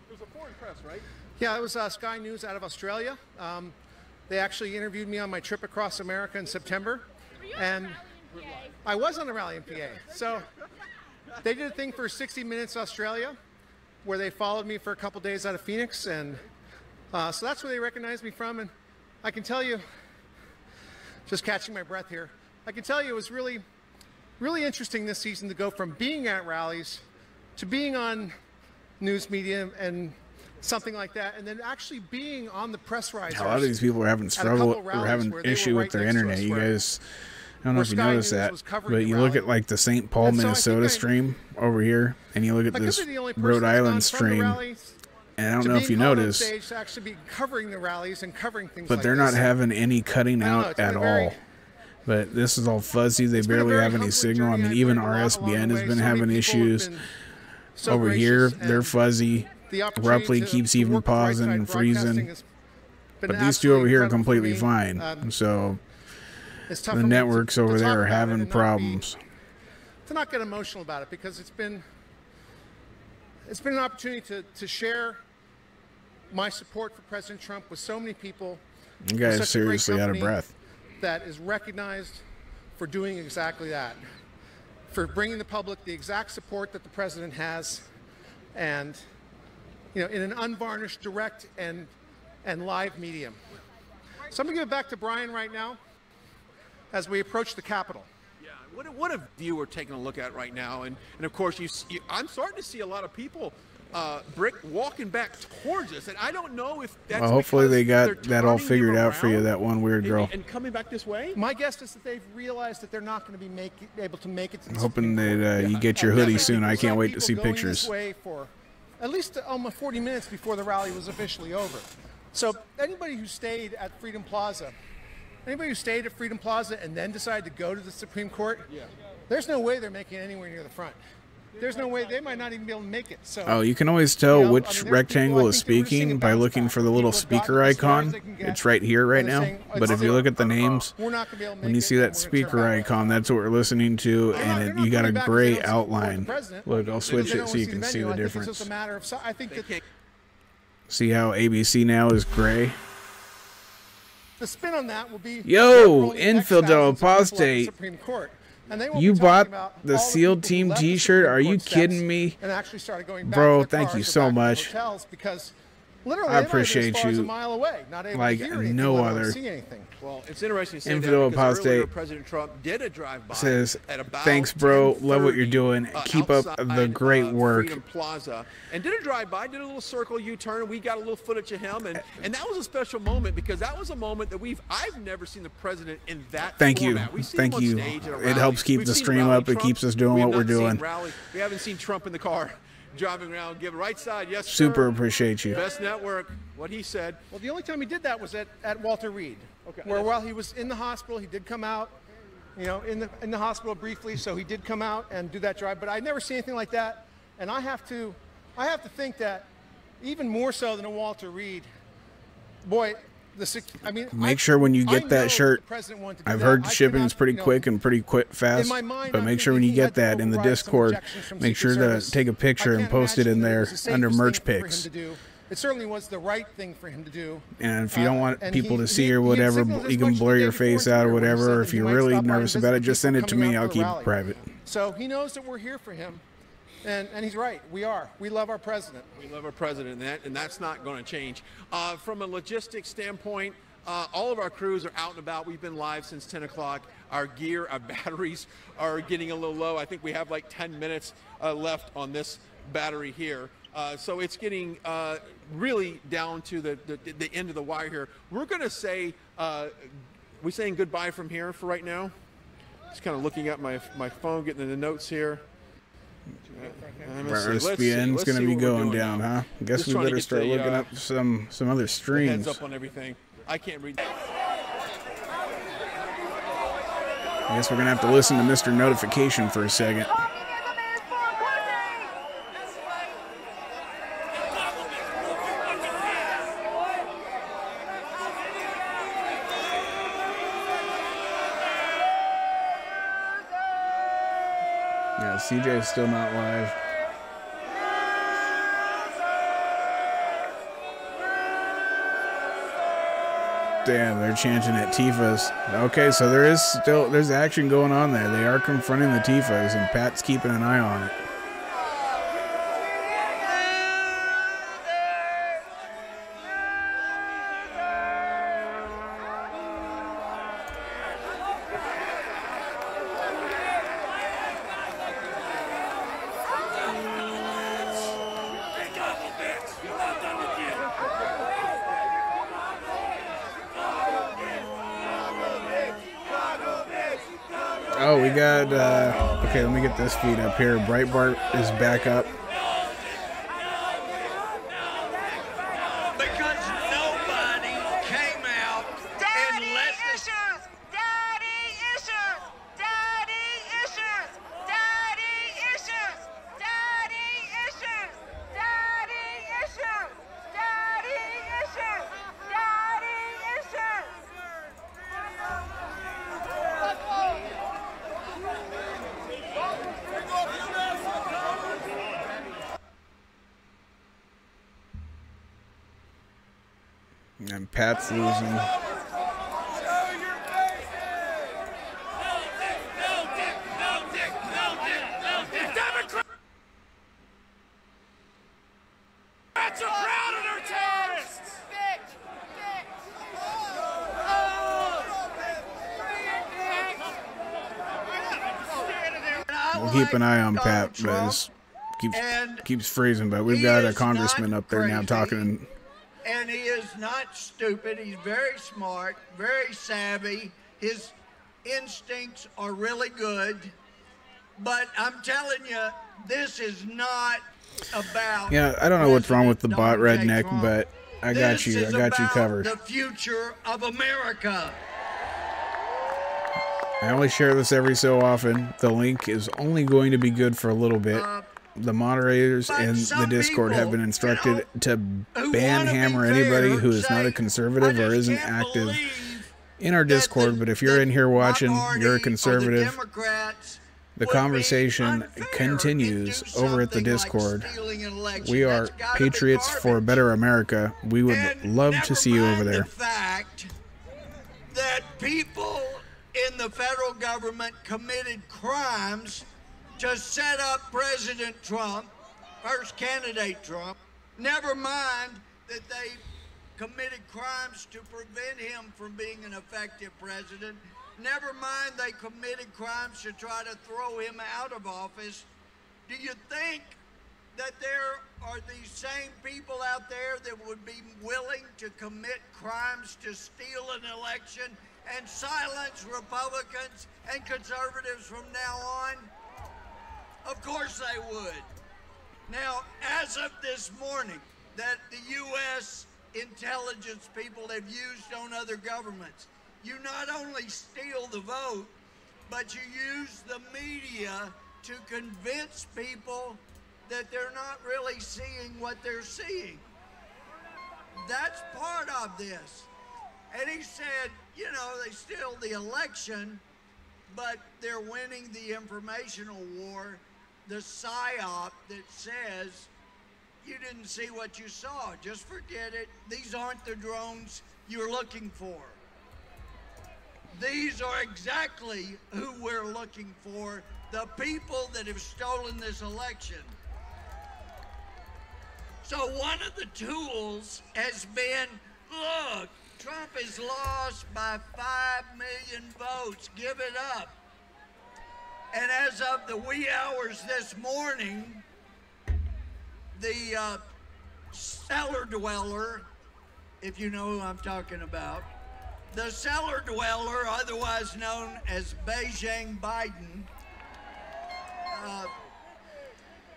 There's a foreign press, right? Yeah, it was Sky News out of Australia. They actually interviewed me on my trip across America in September. And I was on a rally in PA. So they did a thing for 60 Minutes Australia, where they followed me for a couple days out of Phoenix. And so that's where they recognized me from. And I can tell you, just catching my breath here, I can tell you it was really, really interesting this season to go from being at rallies to being on news media and something like that, and then actually being on the press risers. A lot of these people are having struggle or having issue with their internet. You guys, I don't know if you noticed that, but you look at like the St. Paul, Minnesota stream over here, and you look at this Rhode Island stream, and I don't know if you noticed, to actually be covering the rallies and covering things but like they're not having any cutting out at all. But this is all fuzzy. They barely have any signal. I mean, even RSBN has been having issues. Over here, they're fuzzy. Abruptly keeps even pausing and freezing. But these two over here are completely fine. So the networks over there are having problems. To not get emotional about it, because it's been an opportunity to share my support for President Trump with so many people. You guys are seriously out of breath. That is recognized for doing exactly that, for bringing the public the exact support that the president has, and in an unvarnished, direct, and live medium. So I'm going to give it back to Brian right now as we approach the Capitol. Yeah, what a view we're taking a look at right now, and of course I'm starting to see a lot of people. Brick walking back towards us, and I don't know if that's well, hopefully they got that all figured out for you, that one weird girl. And coming back this way? My guess is that they've realized that they're not going to be able to make it to the hoping that you get your hoodie soon. I can't wait to see pictures. This way for at least almost 40 minutes before the rally was officially over. So anybody who stayed at Freedom Plaza and then decided to go to the Supreme Court, there's no way they're making it anywhere near the front. There's no way, they might not even be able to make it. So, oh, you can always tell which rectangle is speaking by looking for the little speaker icon. It's right here right now. But if you look at the names, when you see that speaker icon, that's what we're listening to, and you got a gray outline. Look, I'll switch it so you can see the difference. See how ABC now is gray? The spin on that will be Infidel Apostate. You bought the SEAL Team t-shirt? Are you kidding me? Bro, thank you so much. I appreciate you like no other. Well, it's interesting to say Infidel Apostate President Trump did a drive-by says, at about thanks, bro. Love what you're doing. Keep up the great work. Freedom Plaza, and did a drive-by, did a little circle U-turn, and we got a little footage of him, and that was a special moment because that was a moment that I've never seen the president in that Thank format. you. Thank you. It helps keep the stream up. It keeps us doing what we're doing. We haven't seen Trump in the car driving around, give right side, yes, sir. Super appreciate you. Best network, what he said. Well, the only time he did that was at Walter Reed, where while he was in the hospital, he did come out, in the hospital briefly, so he did come out and do that drive. But I never see anything like that, and I have to think that even more so than a Walter Reed, boy. Make sure when you get that shirt, I've heard shipping is pretty quick and pretty fast, but make sure when you get that in the Discord, make sure to take a picture and post it in there under merch pics. It certainly was the right thing for him to do. And if you don't want people to see or whatever, you can blur your face out or whatever. Or if you're really nervous about it, just send it to me. I'll keep it private. So he knows that we're here for him. And he's right. We are. We love our president. We love our president, and that's not going to change. From a logistics standpoint, all of our crews are out and about. We've been live since 10 o'clock. Our gear, our batteries are getting a little low. I think we have like 10 minutes left on this battery here. So it's getting really down to the end of the wire here. We're going to say, we're saying goodbye from here for right now. Just kind of looking at my phone, getting the notes here. RSBN is going to be going down, huh? I guess we better start looking up some other streams. Heads up on everything. I can't read. I guess we're going to have to listen to Mr. Notification for a second. Yeah, CJ is still not live. Damn, they're chanting at Tifa's. Okay, so there's action going on there. They are confronting the Tifas, and Pat's keeping an eye on it. we got, okay, let me get this feed up here. Breitbart is back up. Because nobody came out and let issues! Daddy issues! Daddy issues! Daddy issues! Daddy issues! Daddy issues! Daddy issues! Daddy issues! And Pat's losing. Democrats are proud of their terrorists! We'll keep an eye on Pat, but keeps freezing. But we've got a congressman up there now talking. And he is not stupid. He's very smart, very savvy. His instincts are really good. But I'm telling you, this is not about. Yeah, I don't know what's wrong with the bot redneck, but I got you. I got you covered. The future of America. I only share this every so often. The link is only going to be good for a little bit. The moderators in the Discord have been instructed to ban hammer anybody who is not a conservative or isn't active in our Discord. But if you're in here watching, you're a conservative. The conversation continues over at the Discord. We are patriots for a better America. We would love to see you over there. The fact that people in the federal government committed crimes to set up President Trump, first candidate Trump. Never mind that they committed crimes to prevent him from being an effective president. Never mind they committed crimes to try to throw him out of office. Do you think that there are these same people out there that would be willing to commit crimes to steal an election and silence Republicans and conservatives from now on? Of course they would. Now, as of this morning, that the U.S. intelligence people have used on other governments, you not only steal the vote, but you use the media to convince people that they're not really seeing what they're seeing. That's part of this. And he said, you know, they steal the election, but they're winning the informational war, the psyop that says, you didn't see what you saw. Just forget it. These aren't the drones you're looking for. These are exactly who we're looking for, the people that have stolen this election. So one of the tools has been, look, Trump is lost by 5 million votes. Give it up. And as of the wee hours this morning, the cellar dweller, if you know who I'm talking about, the cellar dweller, otherwise known as Beijing Biden,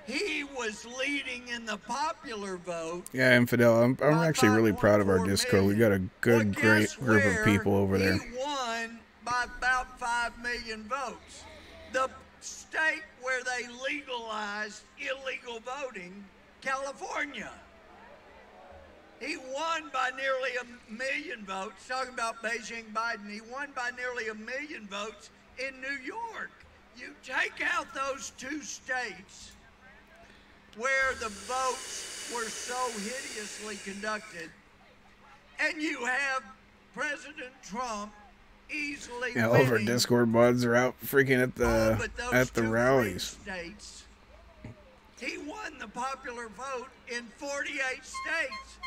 he was leading in the popular vote. Yeah, Infidel, I'm actually really proud of our Discord. We got a good, great group of people over there. He won by about 5 million votes. The state where they legalized illegal voting, California. He won by nearly 1 million votes. Talking about Beijing Biden, he won by nearly 1 million votes in New York. You take out those two states where the votes were so hideously conducted, and you have President Trump easily Yeah, all of our Discord buds are out freaking at the rallies. States, he won the popular vote in 48 states.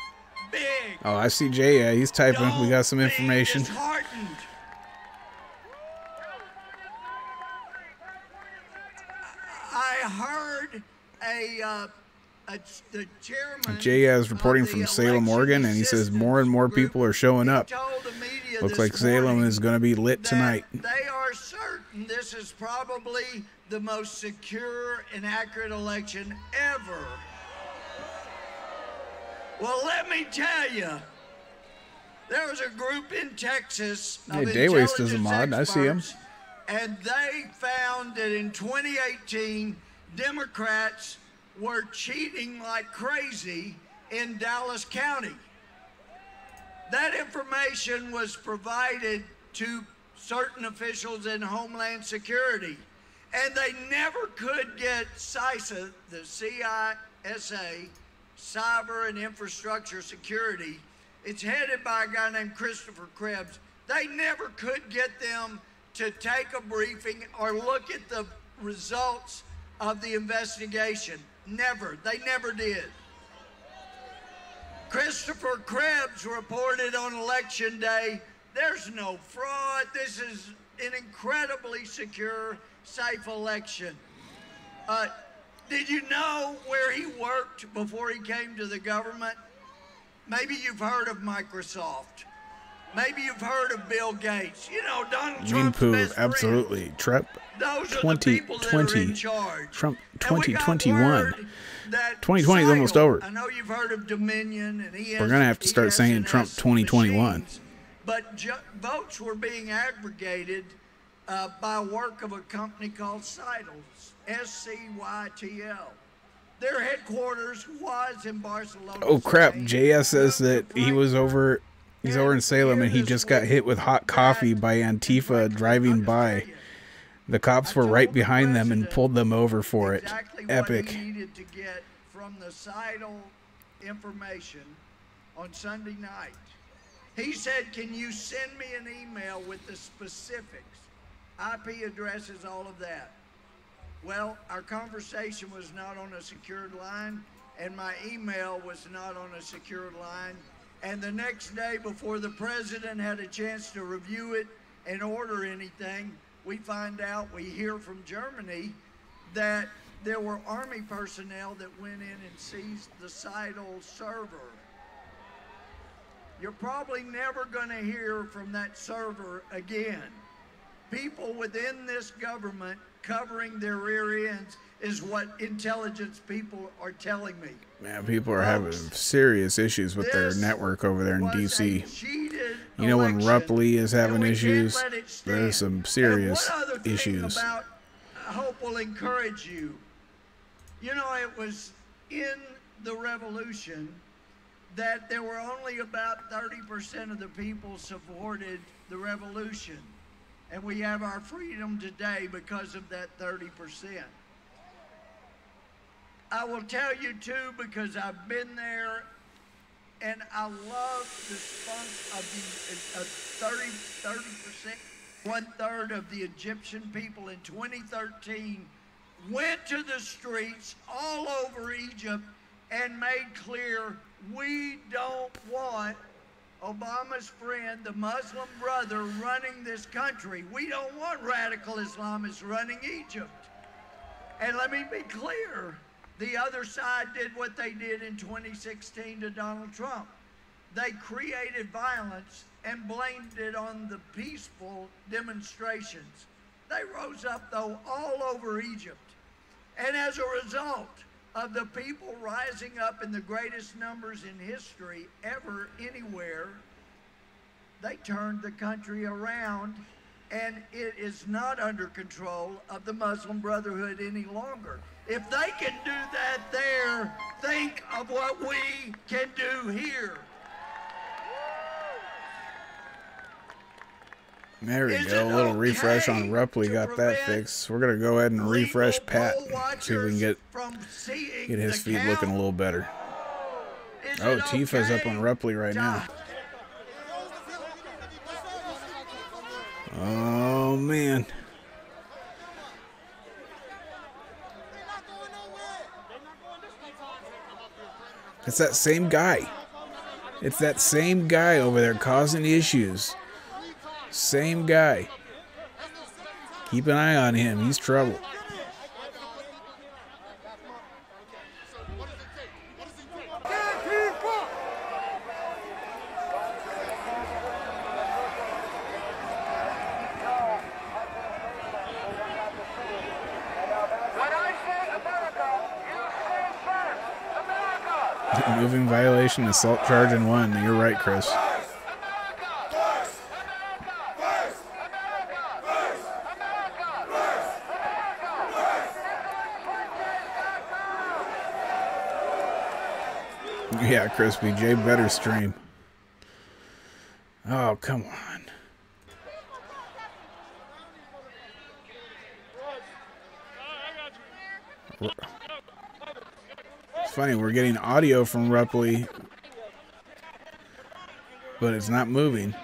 Big. Oh, I see Jay. Yeah, he's typing. We got some information. Disheartened. I heard a the chairman. JS reporting from Salem, Oregon, and he says more and more people are showing up. Looks like Salem is going to be lit tonight. They are certain this is probably the most secure and accurate election ever. Well, let me tell you, there was a group in Texas of Hey, Daywaste is a mod. I see him. experts, and they found that in 2018, Democrats were cheating like crazy in Dallas County. That information was provided to certain officials in Homeland Security, and they never could get CISA, the CISA, Cyber and Infrastructure Security. It's headed by a guy named Christopher Krebs. They never could get them to take a briefing or look at the results of the investigation. Never. They never did. Christopher Krebs reported on election day, there's no fraud. This is an incredibly secure, safe election. Did you know where he worked before he came to the government? Maybe you've heard of Microsoft. Maybe you've heard of Bill Gates. You know, Donald Trump's best friend. Absolutely. Trump Those are the people that are in 2020. charge. Trump And we got 2021. word that 2020 is almost over. I know you've heard of Dominion, and We're going to have to start saying Trump 2021. but votes were being aggregated by work of a company called Cytl, S-C-Y-T-L. Their headquarters was in Barcelona. Oh crap, JS says that he's over in Salem and he just got hit with hot coffee by Antifa driving by. The cops were right behind them and pulled them over for it. Epic. What he needed to get from the Cytl information on Sunday night. He said, can you send me an email with the specifics, IP addresses, all of that? Well, our conversation was not on a secured line, and my email was not on a secured line. And the next day, before the president had a chance to review it and order anything, we find out, we hear from Germany, that there were Army personnel that went in and seized the Cytl server. You're probably never going to hear from that server again. People within this government covering their rear ends is what intelligence people are telling me. Man, people are having serious issues with their network over there in DC. You know, when Rupley is having issues, there's some serious issues. About, I hope will encourage you. You know, it was in the revolution that there were only about 30% of the people supported the revolution. And we have our freedom today because of that 30%. I will tell you too, because I've been there, and I love the spunk of the 30%, 1/3 of the Egyptian people in 2013 went to the streets all over Egypt and made clear we don't want Obama's friend, the Muslim brother, running this country. We don't want radical Islamists running Egypt. And let me be clear, the other side did what they did in 2016 to Donald Trump. They created violence and blamed it on the peaceful demonstrations. They rose up, though, all over Egypt. And as a result of the people rising up in the greatest numbers in history ever, anywhere, they turned the country around, and it is not under control of the Muslim Brotherhood any longer. If they can do that there, think of what we can do here. There we go, a little refresh on Rupley, got that fixed. We're going to go ahead and refresh Pat, see if we can get his feed looking a little better. Oh, Tifa's up on Rupley right now. Oh, man. It's that same guy. It's that same guy over there causing the issues. Same guy. Keep an eye on him. He's trouble. Moving violation, assault charge, and 1. You're right, Chris. Yeah, Crispy J, better stream. Oh, come on. It's funny, we're getting audio from Rupley, but it's not moving.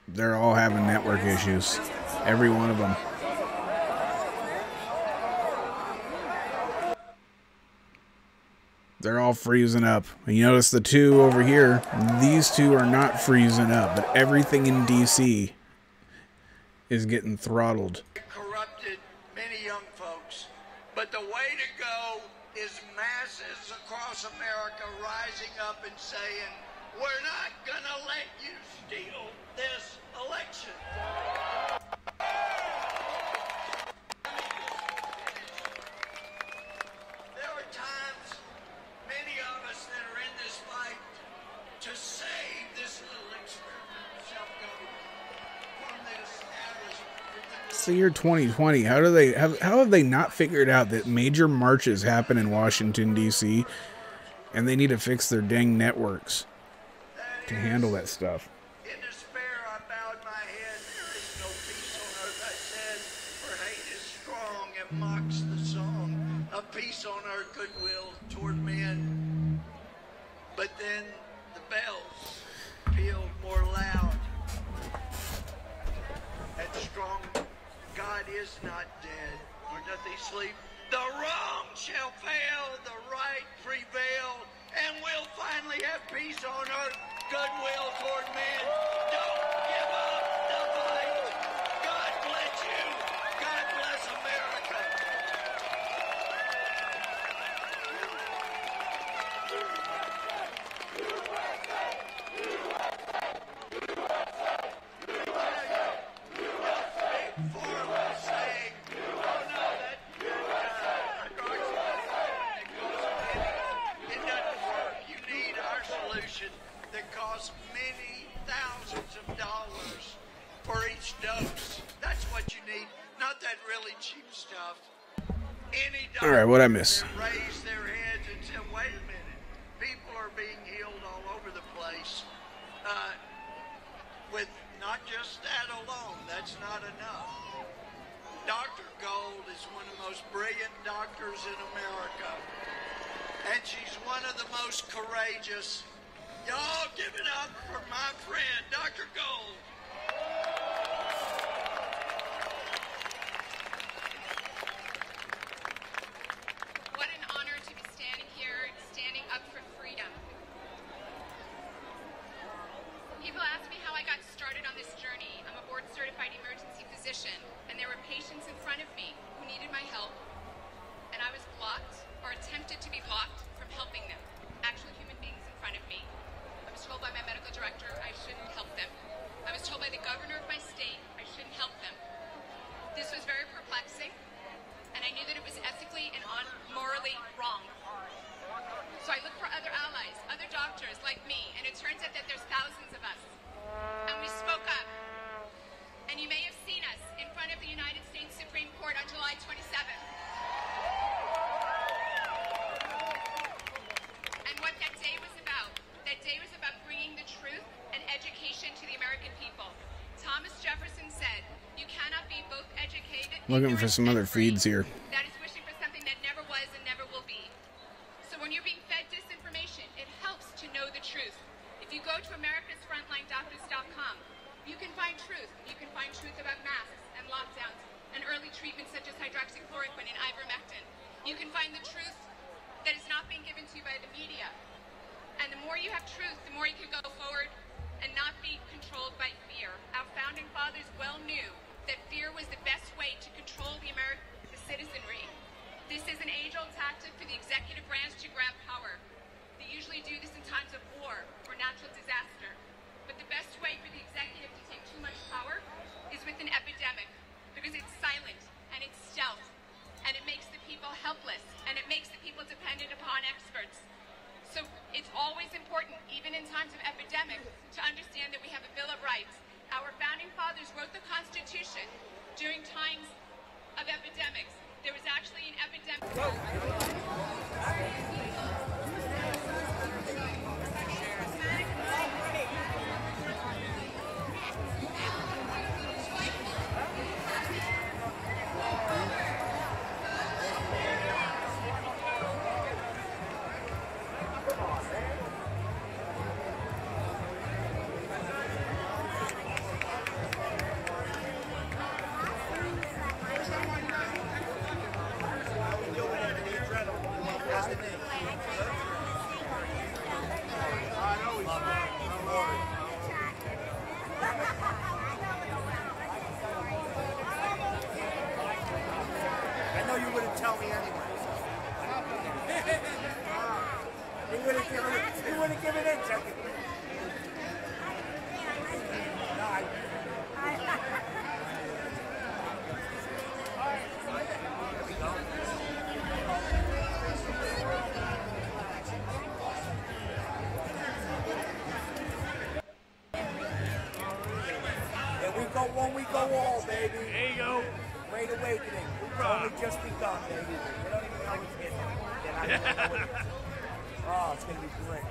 They're all having network issues. Every one of them. They're all freezing up. And you notice the two over here, these two are not freezing up, but everything in DC is getting throttled. Corrupted many young folks. But the way to go is masses across America rising up and saying, we're not gonna let you steal this election. There are times, many of us that are in this fight to save this little experiment of self-government from the establishment. It's the year 2020. How have they not figured out that major marches happen in Washington, D.C., and they need to fix their dang networks to handle that stuff? In despair, I bowed my head. There is no peace on earth, I said, for hate is strong and mocks the song of peace on earth, goodwill toward men. But then the bells pealed more loud and strong. God is not dead, nor doth he sleep. The wrong shall fail, the right prevail, and we'll finally have peace on earth, goodwill toward men. Don't give up the fight. God bless you. God bless America. It doesn't work. You need our solution that costs many thousands of dollars for each dose. That's what you need, not that really cheap stuff. Any All right, what'd I miss? raise their heads and say, wait a minute, people are being healed all over the place. With not just that alone, that's not enough. Dr. Gold is one of the most brilliant doctors in America. And she's one of the most courageous. Y'all give it up for my friend, Dr. Gold. What an honor to be standing here, standing up for freedom. People ask me how I got started on this journey. I'm a board-certified emergency physician, and there were patients in front of me who needed my help, and I was blocked, or attempted to be blocked, from helping them. Actual human beings in front of me. I was told by my medical director I shouldn't help them. I was told by the governor of my state I shouldn't help them. This was very perplexing, and I knew that it was ethically and morally wrong. So I looked for other allies, other doctors like me, and it turns out that there's thousands of us. And we spoke up. And you may have seen us in front of the United States Supreme Court on July 27th. And what that day was about bringing the truth and education to the American people. Thomas Jefferson said, you cannot be both educated. Looking for some other feeds here. That is wishing for something that never was and never will be. So when you're being fed disinformation, it helps to know the truth. If you go to americasfrontlinedoctors.com, you can find truth. You can find truth about masks and lockdowns and early treatments such as hydroxychloroquine and ivermectin. You can find the truth that is not being given to you by the media. And the more you have truth, the more you can go forward and not be controlled by fear. Our founding fathers well knew that fear was the best way to control the citizenry. This is an age-old tactic for the executive branch to grab power. They usually do this in times of war or natural disaster. even in times of epidemic, to understand that we have a Bill of Rights. Our founding fathers wrote the Constitution during times of epidemics. There was actually an epidemic. I know you wouldn't tell me anyway. You wouldn't give it in, Jackie. When we go all, baby. There you go. Great awakening. Only just begun, baby. They don't even know it's hitting. They're not even know it is. Oh, it's going to be great.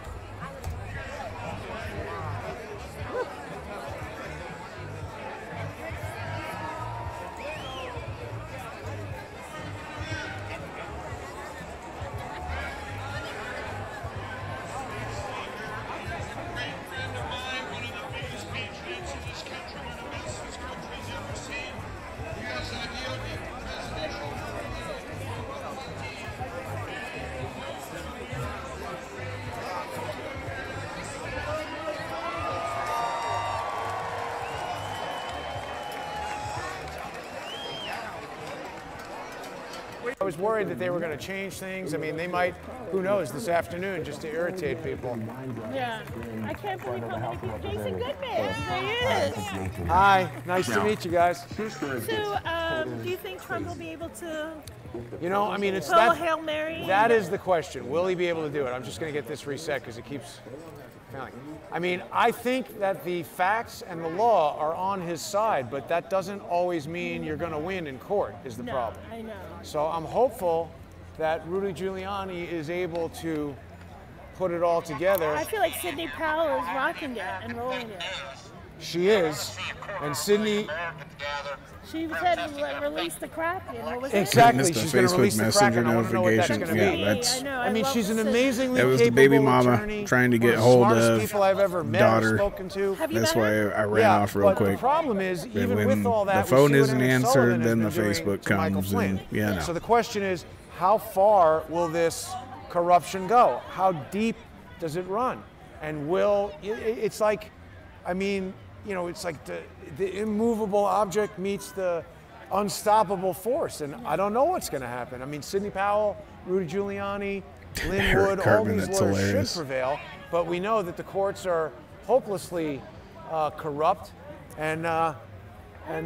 I was worried that they were going to change things. I mean, they might, who knows, this afternoon just to irritate people. Yeah. I can't believe how many people. Jason Goodman, there he is. Hi, nice to meet you guys. So, do you think Trump will be able to You know, I mean, it's pull that. Hail Mary? That is the question. Will he be able to do it? I'm just going to get this reset because it keeps failing. I mean, I think that the facts and the law are on his side, but that doesn't always mean you're going to win in court, is the problem. I know. So I'm hopeful that Rudy Giuliani is able to put it all together. I feel like Sidney Powell is rocking it and rolling it. She is. And Sydney... She said release the Kraken. What was exactly. Missed She's the going to Facebook release the Kraken. Messenger I want to know what that's going notification. to be. Yeah, that's. I mean, she's an amazingly That was the capable baby mama attorney, trying to one get of the hold smartest of people I've ever met daughter. or spoken to. That's why I ran off real but quick. The problem is, And even when with all that, the phone we see what isn't Amy answered, Sullivan has then the been doing Facebook to Michael comes, Flynn. and yeah, no. So the question is, how far will this corruption go? How deep does it run? And will it's like, I mean, you know, it's like the immovable object meets the unstoppable force, and I don't know what's going to happen. I mean, Sidney Powell, Rudy Giuliani, Lynn Wood, all these lawyers should prevail, but we know that the courts are hopelessly corrupt, and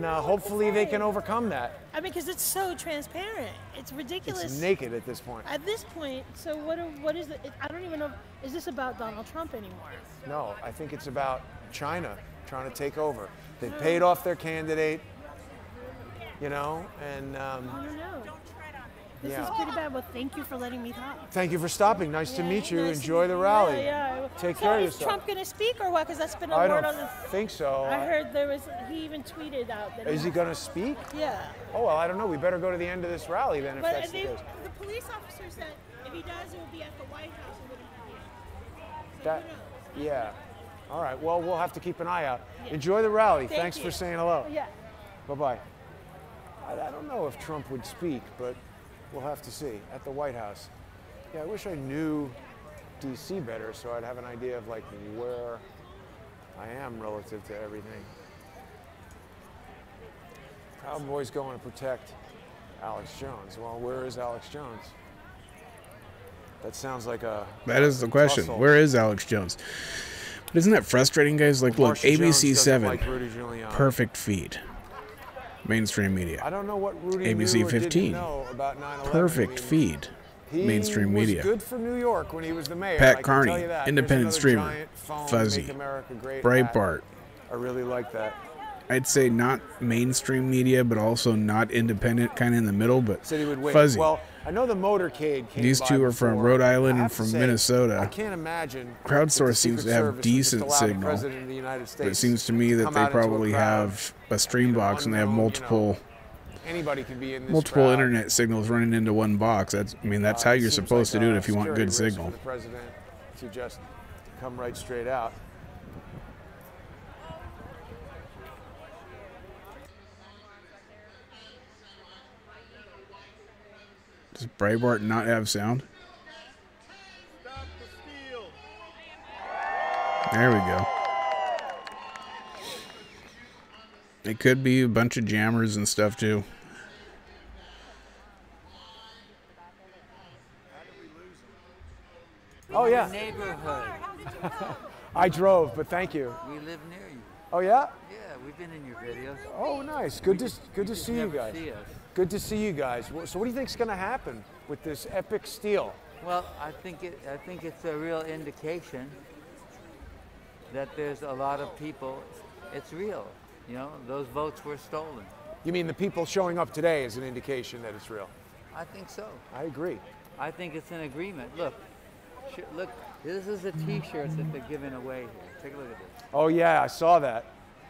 hopefully they can overcome that. I mean, because it's so transparent. It's ridiculous. It's naked at this point. At this point, so what is it? I don't even know. Is this about Donald Trump anymore? No, I think it's about China trying to take over. They paid off their candidate, you know, and I don't know. This yeah. is pretty bad. Well, thank you for letting me talk. Thank you for stopping. Nice to meet you. Nice Enjoy to the meet you. rally. Yeah. Take so care of is yourself. Trump going to speak or what? Because that's been a I word don't on the. think so. I heard there was. He even tweeted out that. Is he going to speak? Yeah. Oh, well, I don't know. We better go to the end of this rally then if But that's the case. the police officer said if he does, it will be at the White House. It wouldn't be here. So That, who knows? yeah. All right. Well, we'll have to keep an eye out. Yeah. Enjoy the rally. Thank Thanks you. for saying hello. Yeah. Bye-bye. I don't know if Trump would speak, but we'll have to see at the White House. Yeah, I wish I knew D.C. better so I'd have an idea of like where I am relative to everything. Proud Boy's going to protect Alex Jones. Well, where is Alex Jones? That sounds like a... That is the question. tussle. Where is Alex Jones? But isn't that frustrating, guys? Like, look, Marcia Jones ABC doesn't 7, like Rudy Giuliani. perfect feed. Mainstream media. I don't know what Rudy ABC knew or 15, didn't know about 9/11. perfect I mean, feed. mainstream media. He was good for New York when he was the mayor. Pat I can Carney, tell you that. independent There's streamer, another giant phone, Fuzzy, Make America Great Breitbart. hat. I really like that. I'd say not mainstream media, but also not independent, kind of in the middle, but Said he would win. Fuzzy. Well, I know the motorcade came These by two are from before. Rhode Island I and have to from say, Minnesota. I can't imagine. Crowdsource that the seems to Secret have Service would just decent allow the signal, President of the United States but it seems to me that come they out into a probably crowd. have a stream box and they have multiple Anybody can be in this multiple crowd. internet signals running into one box. That's how It you're seems supposed like to do it a if you want security good risk signal. for the president to just come right straight out. Does Breitbart not have sound? There we go. It could be a bunch of jammers and stuff too. Oh yeah. Neighborhood. I drove, but thank you. We live near you. Oh yeah? Yeah, we've been in your videos. Oh nice. Good to see you never guys. see us. Good to see you guys. So what do you think's going to happen with this epic steal? Well, I think it's a real indication that there's a lot of people. It's real. You know, those votes were stolen. You mean the people showing up today is an indication that it's real? I think so. I agree. I think it's an agreement. Look, look. This is a T-shirt that they're giving away here. Take a look at this. Oh yeah, I saw that.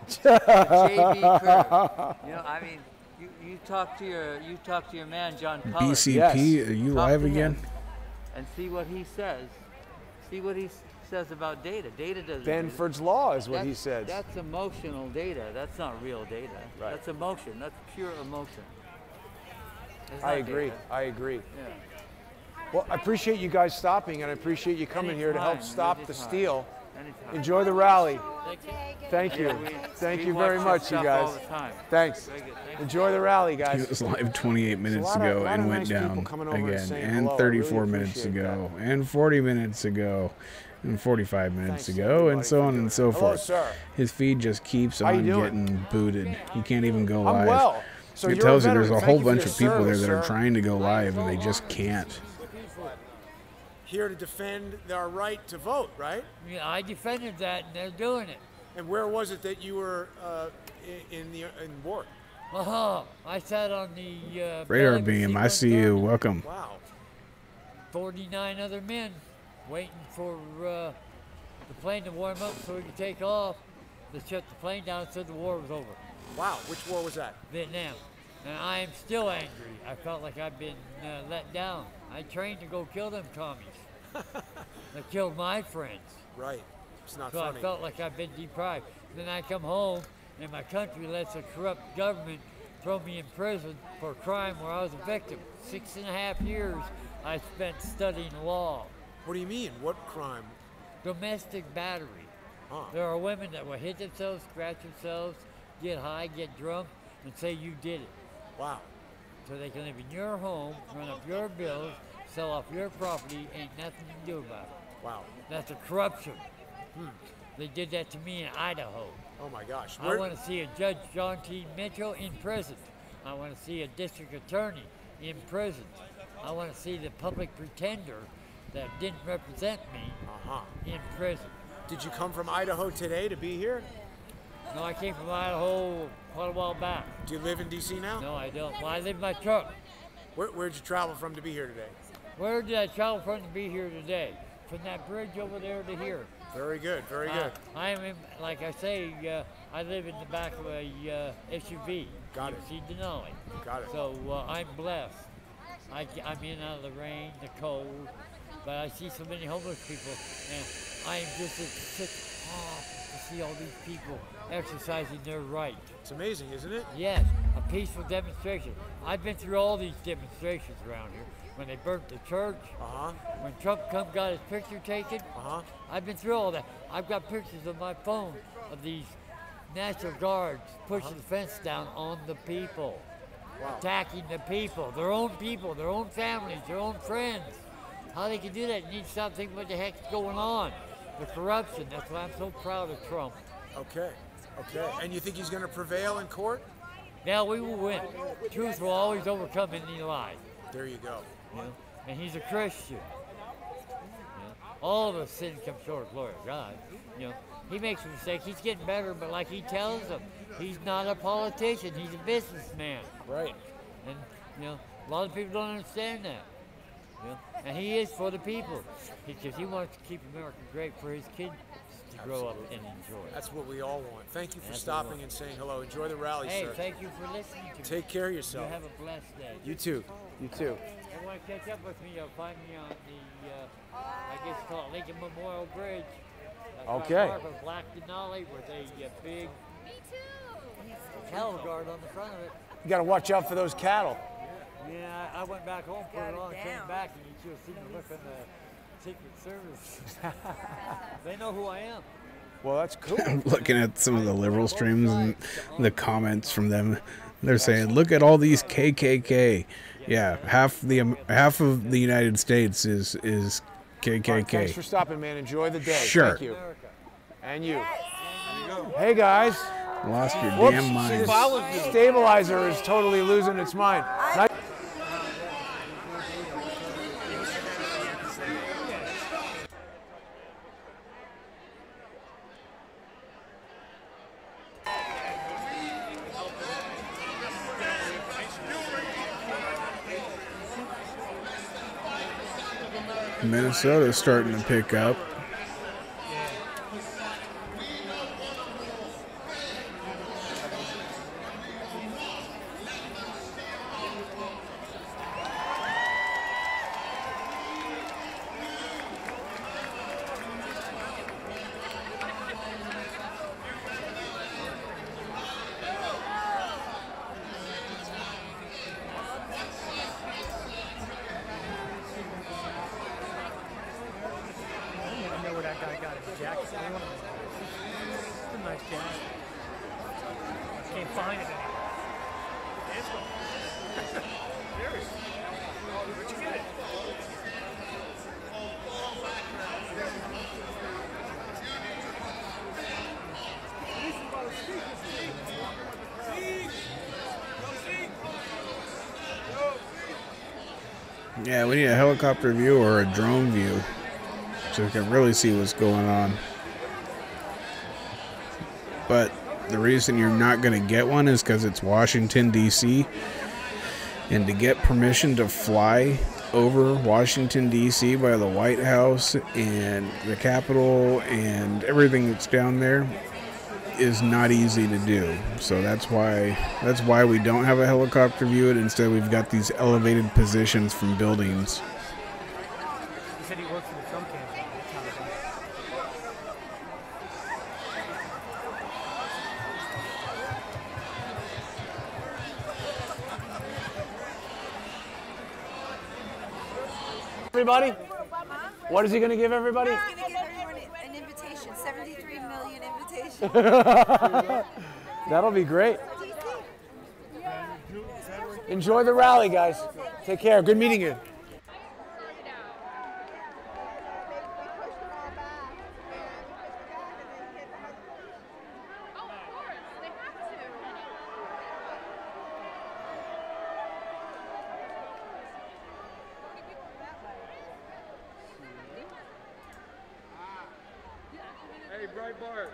JB Kerr. You know, I mean, you talk to your man John Pollard. BCP, are you Talk live to again? him and see what he says. See what he says about data. Data doesn't. Benford's law is what he says. That's emotional data. That's not real data. Right. That's emotion. That's pure emotion. It's I not agree. data. I agree. Yeah. Well, I appreciate you guys stopping, and I appreciate you coming here to help Anytime, stop the anytime. steal. Anytime. Enjoy the rally. Thank you. Thank you. Yeah, Thank we you very watch much, your you stuff guys. all the time. Thanks. Very good. Thank you. Enjoy the rally, guys. It was live 28 minutes lot of- ago lot and of went nice people down coming over and again, saying and hello. I 34 really minutes appreciate ago, and 40 minutes ago, and 45 minutes ago, and so on and so Hello, forth. sir. His feed just keeps How you on doing? getting booted. He can't even go I'm live. well. So it you're a tells you there's veteran. a Thank whole you for bunch your of people there service, that are sir. trying to go live, and they just can't. Here to defend our right to vote, right? Yeah, I defended that, and they're doing it. And where was it that you were in Ward? I sat on the Radar beam, I see you. Welcome. Wow. 49 other men waiting for the plane to warm up so we could take off. They shut the plane down and said the war was over. Wow. Which war was that? Vietnam. And I am still angry. I felt like I've been let down. I trained to go kill them commies. They killed my friends. Right. It's not so funny. I felt like I've been deprived. Then I come home and my country lets a corrupt government throw me in prison for a crime where I was a victim. 6.5 years I spent studying law. What do you mean? What crime? Domestic battery. Huh. There are women that will hit themselves, scratch themselves, get high, get drunk, and say you did it. Wow. So they can live in your home, run up your bills, sell off your property, ain't nothing to do about it. Wow. That's a corruption. They did that to me in Idaho. Oh my gosh. I want to see a Judge John T. Mitchell in prison. I want to see a district attorney in prison. I want to see the public pretender that didn't represent me in prison. Did you come from Idaho today to be here? No, I came from Idaho quite a while back. Do you live in D.C. now? No, I don't. Well, I live in my truck. Where'd you travel from to be here today? Where did I travel from to be here today? From that bridge over there to here. Very good, very good. I am, like I say, I live in the back of a SUV. Got it. See Denali. Got it. So I'm blessed. I'm in out of the rain, the cold, but I see so many homeless people, and I am just at such awe to see all these people exercising their right. It's amazing, isn't it? Yes, a peaceful demonstration. I've been through all these demonstrations around here. When they burnt the church, when Trump got his picture taken, I've been through all that. I've got pictures on my phone of these National Guards pushing the fence down on the people, attacking the people, their own families, their own friends. How they can do that? You need to stop thinking what the heck's going on. The corruption, that's why I'm so proud of Trump. Okay, okay. And you think he's going to prevail in court? Now we will win. Truth will always overcome any lie. There you go. Yeah. and he's a Christian. All of us sin come short of glory of God. He makes a mistake. He's getting better, but like he tells them, he's not a politician. He's a businessman. Right. And a lot of people don't understand that. And he is for the people, because he wants to keep America great for his kids to grow up and enjoy. That's what we all want. Thank you for stopping and saying hello. Enjoy the rally, hey, sir. Hey, thank you for listening to me. Take care of yourself. You have a blessed day. You too. You too. If you want to catch up with me, you'll find me on the, I guess it's called Lincoln Memorial Bridge. Okay. Of Black Denali with a big cattle guard on the front of it. You got to watch out for those cattle. Yeah, I went back home, put it on, came back, and you should have seen the look on the Secret Service. They know who I am. Well, that's cool. I'm looking at some of the liberal streams and the comments from them. They're saying, "Look at all these KKK." Yeah, half of the United States is KKK. Thanks for stopping, man. Enjoy the day. Sure. Thank you. And you. Hey, guys. Lost your Whoops, damn mind. this stabilizer is totally losing its mind. Minnesota's starting to pick up. Yeah, we need a helicopter view or a drone view so we can really see what's going on. But the reason you're not going to get one is because it's Washington, D.C. And to get permission to fly over Washington, D.C. by the White House and the Capitol and everything that's down there is not easy to do. So that's why we don't have a helicopter view, and instead we've got these elevated positions from buildings. He said he worked for the Trump campaign. Everybody? What is he going to give everybody? He's going to give everyone an invitation, 73 million invitations. That'll be great. Enjoy the rally, guys. Take care. Good meeting you. Hey, Breitbart.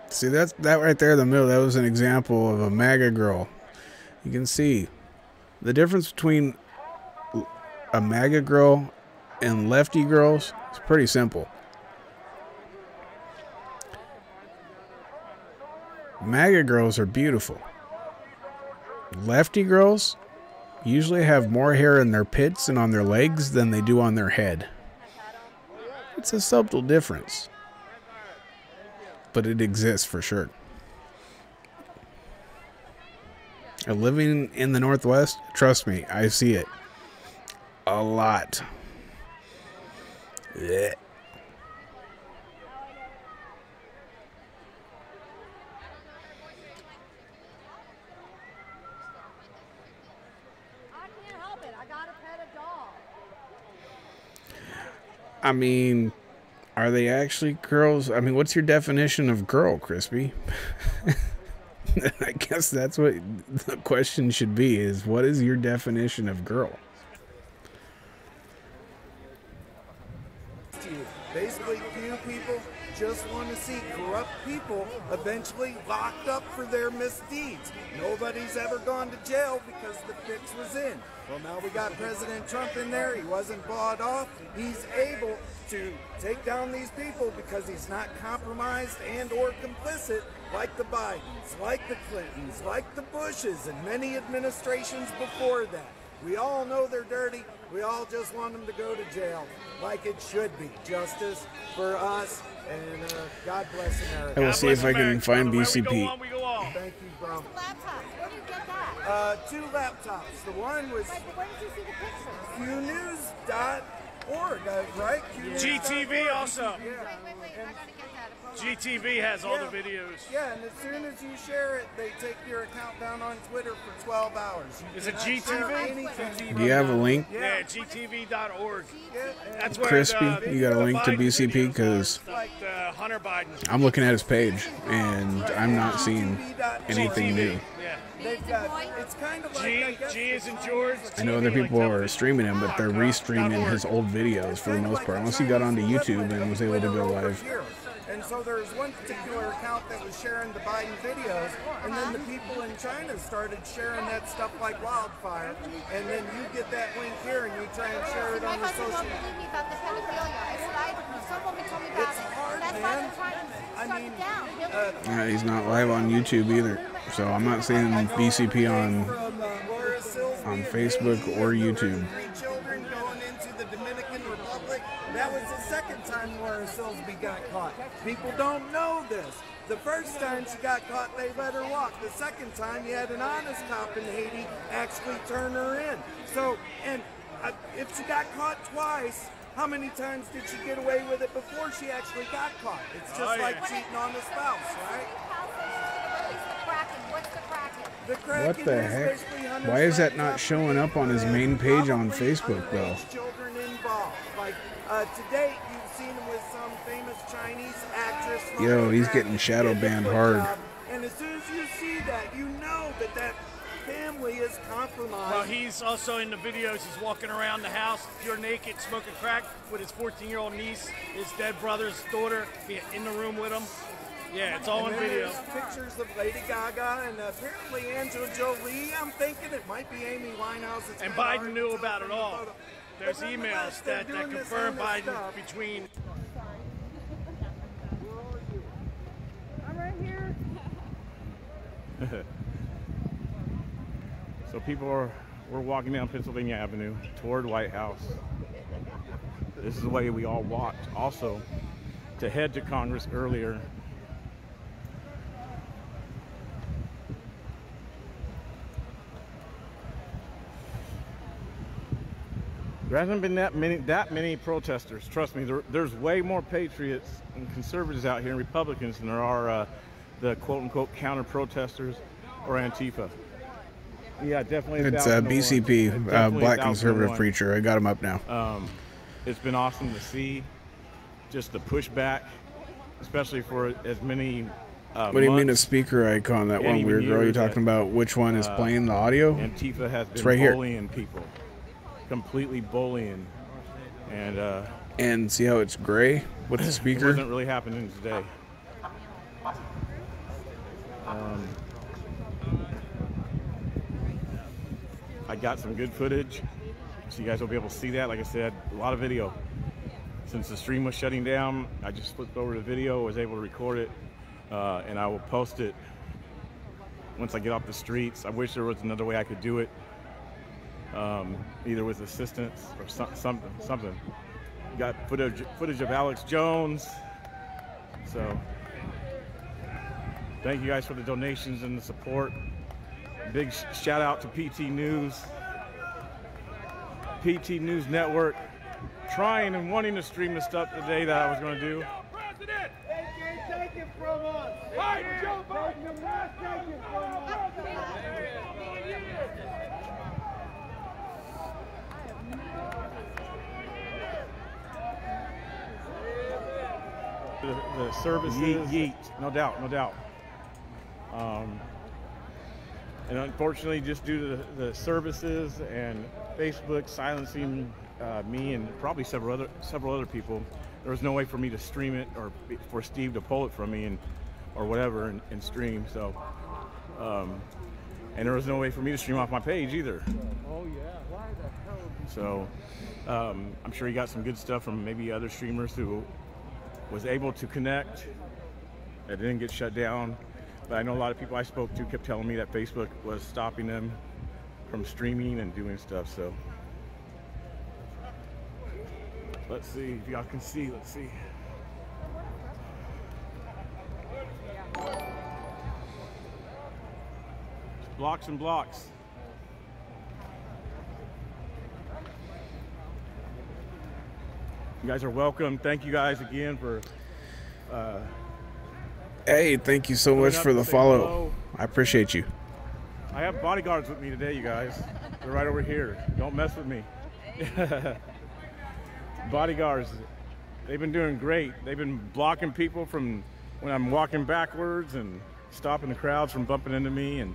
See, that right there in the middle, that was an example of a MAGA girl. You can see the difference between a MAGA girl and lefty girls is pretty simple. MAGA girls are beautiful. Lefty girls usually have more hair in their pits and on their legs than they do on their head. It's a subtle difference, but it exists for sure. And living in the Northwest, trust me, I see it a lot. Blech. I mean, Are they actually girls? I mean, what's your definition of girl, Crispy? I guess that's what the question should be, is what is your definition of girl? Basically, few people just want to see corrupt people eventually locked up for their misdeeds. Nobody's ever gone to jail because the fix was in. Well, now we got President Trump in there. He wasn't bought off. He's able to take down these people because he's not compromised and or complicit like the Bidens, like the Clintons, like the Bushes, and many administrations before that. We all know they're dirty. We all just want them to go to jail like it should be. Justice for us, and God bless America. I will see if I can find BCP. Thank you, bro. Where do you get that? 2 laptops. The one was Where did you see the pictures? qnews.org, right? GTV also. Yeah. Wait, I gotta get that. GTV has all the videos. Yeah, and as soon as you share it, they take your account down on Twitter for 12 hours. Is it GTV? Do you have a link? Yeah, GTV.org. That's where Crispy, you got a link to BCP? Because like Hunter Biden. I'm looking at his page, and I'm not seeing anything new. Yeah. They've got, it's kind of like, G is in George. I know other people are streaming him, but they're re-streaming his old videos for the most part, unless he got onto YouTube and was able to go live. And so there was one particular account that was sharing the Biden videos, and then the people in China started sharing that stuff like wildfire. And then you get that link here, and you try and share it on the social. My husband won't believe me about the pedophilia. I said, some woman told me about It's it. hard, That's why they're trying to shut it down. He's not live on YouTube either, so I'm not seeing BCP on Facebook or YouTube. Children going into the Dominican Republic. That was the second time Laura Silsby got caught. People don't know this. The first time she got caught, they let her walk. The second time, you had an honest cop in Haiti actually turn her in. So, and if she got caught twice, how many times did she get away with it before she actually got caught? It's just like cheating on a spouse, right? What's the Kraken? The Kraken What the is heck? basically Hunter's Why is that friends not up showing up on his and main page on probably Facebook, though? underage children involved. Like to date, you've seen him with some famous Chinese actress. Yo, he's getting shadow banned hard. And as soon as you see that, you know that that family is compromised. Well, he's also in the videos. He's walking around the house, pure naked, smoking crack with his 14-year-old niece, his dead brother's daughter, in the room with him. Yeah, it's all and in then video. there's pictures of Lady Gaga and apparently Angela Jolie. I'm thinking it might be Amy Winehouse. It's And kinda hard Biden to knew tell about from it the all. photo. There's But nonetheless, emails they're that doing this confirm kind of Biden stuff. between. I'm right here. So we're walking down Pennsylvania Avenue toward White House. This is the way we all walked. Also, to head to Congress earlier. There hasn't been that many protesters. Trust me, there's way more patriots and conservatives out here and Republicans than there are the quote-unquote counter-protesters or Antifa. Yeah, definitely. It's BCP, Black Conservative Preacher. I got him up now. It's been awesome to see just the pushback, especially for as many What do you mean a speaker icon? That one weird girl you're talking about? Which one is playing the audio? Antifa has been right bullying people. Completely bullying. And see how it's gray with the speaker? It wasn't really happening today. I got some good footage, so you guys will be able to see that. Like I said, a lot of video. Since the stream was shutting down, I just flipped over to video, was able to record it, and I will post it once I get off the streets. I wish there was another way I could do it, either with assistance or something. Got footage of Alex Jones. So thank you guys for the donations and the support. Big shout out to PT News Network, trying and wanting to stream the stuff today that I was going to do. President! They can't take it from us! Right, Joe Biden! They cannot take it from us! the services. Yeet, no doubt, no doubt. And unfortunately, just due to the services and Facebook silencing me and probably several other people, there was no way for me to stream it or for Steve to pull it from me and or whatever and stream. So, and there was no way for me to stream off my page either. Oh yeah. Why the hell? So, I'm sure he got some good stuff from maybe other streamers who was able to connect. That didn't get shut down. But I know a lot of people I spoke to kept telling me that Facebook was stopping them from streaming and doing stuff. So let's see if y'all can see. Let's see. Blocks and blocks. You guys are welcome. Thank you guys again for Hey, thank you so much for the follow. I appreciate you. I have bodyguards with me today, you guys. They're right over here. Don't mess with me. Bodyguards, they've been doing great. They've been blocking people from when I'm walking backwards and stopping the crowds from bumping into me, and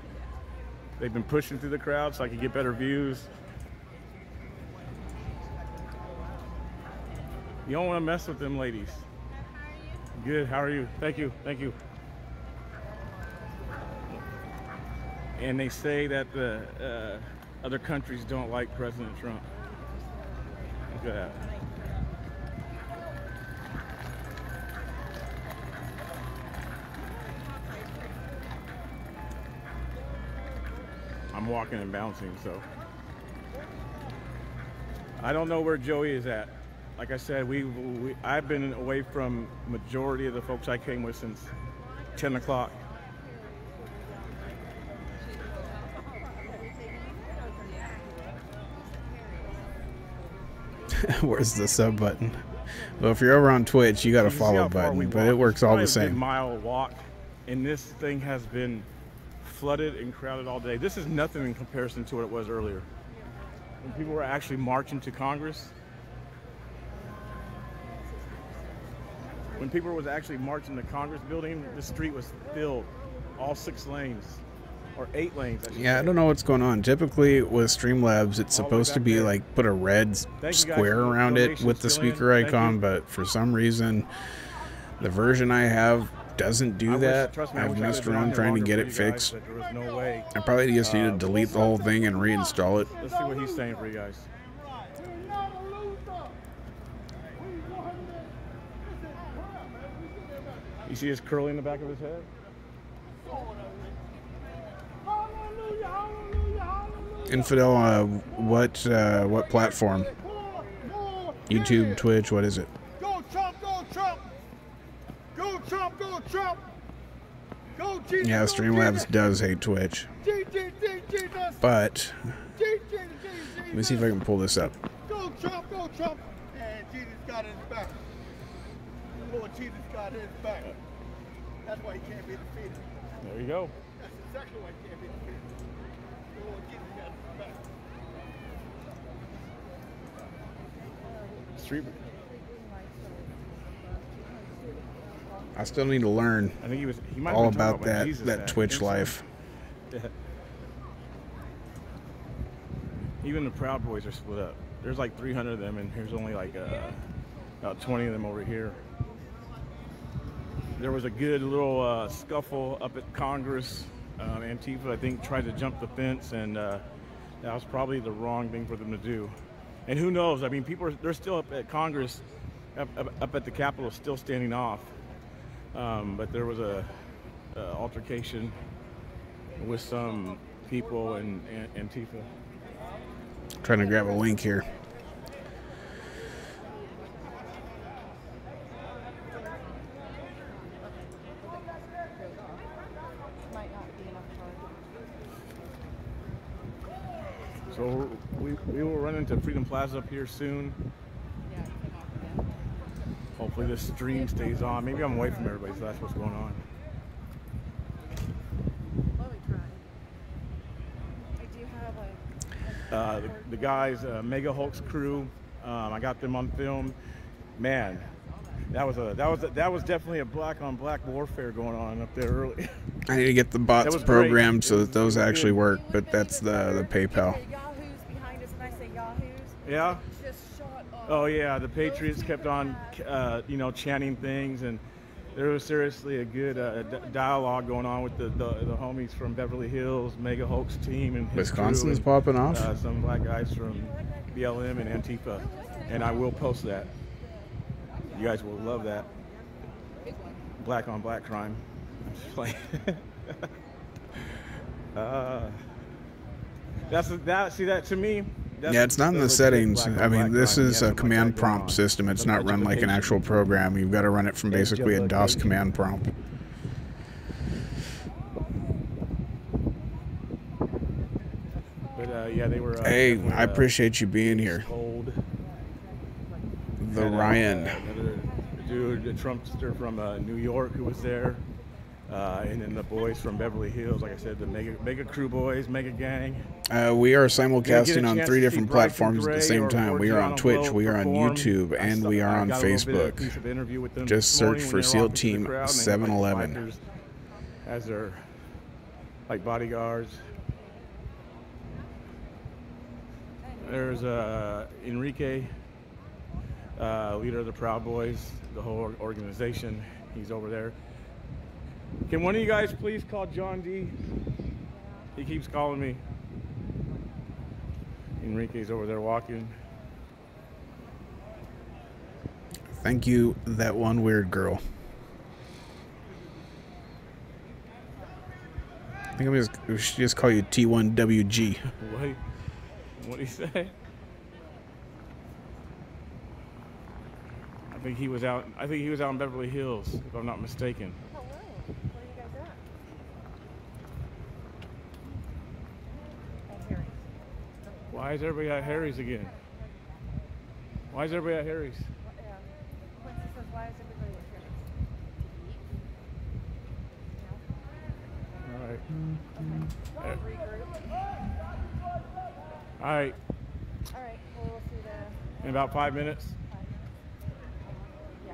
they've been pushing through the crowd so I can get better views. You don't want to mess with them ladies. Good, how are you? Thank you, thank you. And they say that the other countries don't like President Trump. Look at that. I'm walking and bouncing, so. I don't know where Joey is at. Like I said, I've been away from majority of the folks I came with since 10 o'clock. Where's the sub button? Well, if you're over on Twitch, you got a follow button, but it works all the It's probably a same. mile walk, and this thing has been flooded and crowded all day. This is nothing in comparison to what it was earlier. When people were actually marching to Congress. When people was actually marching to Congress building, the street was filled, all 6 lanes, or 8 lanes. I should Yeah, I say. don't know what's going on. Typically with Streamlabs, it's supposed to be like put a red square around it with the speaker icon, but for some reason, the version I have doesn't do that. I've messed around trying to get it fixed. I probably just need to delete the whole thing and reinstall it. Let's see what he's saying for you guys. You see his curly in the back of his head? Infidel, what platform? YouTube, Twitch, what is it? Go Trump, go Trump! Go Trump, go Trump! Go Jesus! Yeah, Streamlabs does hate Twitch. But let me see if I can pull this up. Go Trump, go Trump! And Jesus got his back. Lord Jesus got his back. That's why he can't be defeated. There you go. That's exactly why he can't be defeated. The Lord Jesus got his back. Street. I still need to learn I think he might have all been talking about that Jesus that Twitch Think so? life. Yeah. Even the Proud Boys are split up. There's like 300 of them, and here's only like about 20 of them over here. There was a good little scuffle up at Congress. Antifa, I think, tried to jump the fence, and that was probably the wrong thing for them to do. And who knows? I mean, they're still up at Congress, up at the Capitol, still standing off. But there was a altercation with some people and Antifa. Trying to grab a link here. So we will run into Freedom Plaza up here soon. Hopefully this stream stays on. Maybe I'm away from everybody, so that's what's going on. The guys, Mega Hulk's crew, I got them on film. Man, That was definitely a black on black warfare going on up there early. I need to get the bots programmed so that those actually work, but that's the PayPal. Yeah. Oh yeah, the Patriots kept on, chanting things, and there was seriously a good dialogue going on with the homies from Beverly Hills, Mega Hoax team, and his Wisconsin's crew, and, popping off. Some black guys from BLM and Antifa, and I will post that. You guys will love that. Black on black crime. I'm just playing. See that to me. Yeah, it's not in the settings. I mean, this is a command prompt system. It's not run like an actual program. You've got to run it from basically a DOS command prompt. But yeah, they were. Hey, I appreciate you being here. The Ryan. Another dude, a Trumpster from New York who was there. And then the boys from Beverly Hills, like I said, the Mega Crew boys, Mega Gang. We are simulcasting on 3 different platforms at the same time. We are on Twitch, we are on YouTube, and we are on Facebook. Just search for SEAL Team 711. As their bodyguards. There's Enrique, leader of the Proud Boys, the whole organization. He's over there. Can one of you guys please call John D? He keeps calling me. Enrique's over there walking. Thank you, that one weird girl. I think we should just call you T1WG. Wait, what did he say? I think he was out in Beverly Hills, if I'm not mistaken. Why is everybody at Harry's again? Why is everybody at Harry's? All right. All right. All right. Well, we'll see the. In about 5 minutes. Yeah.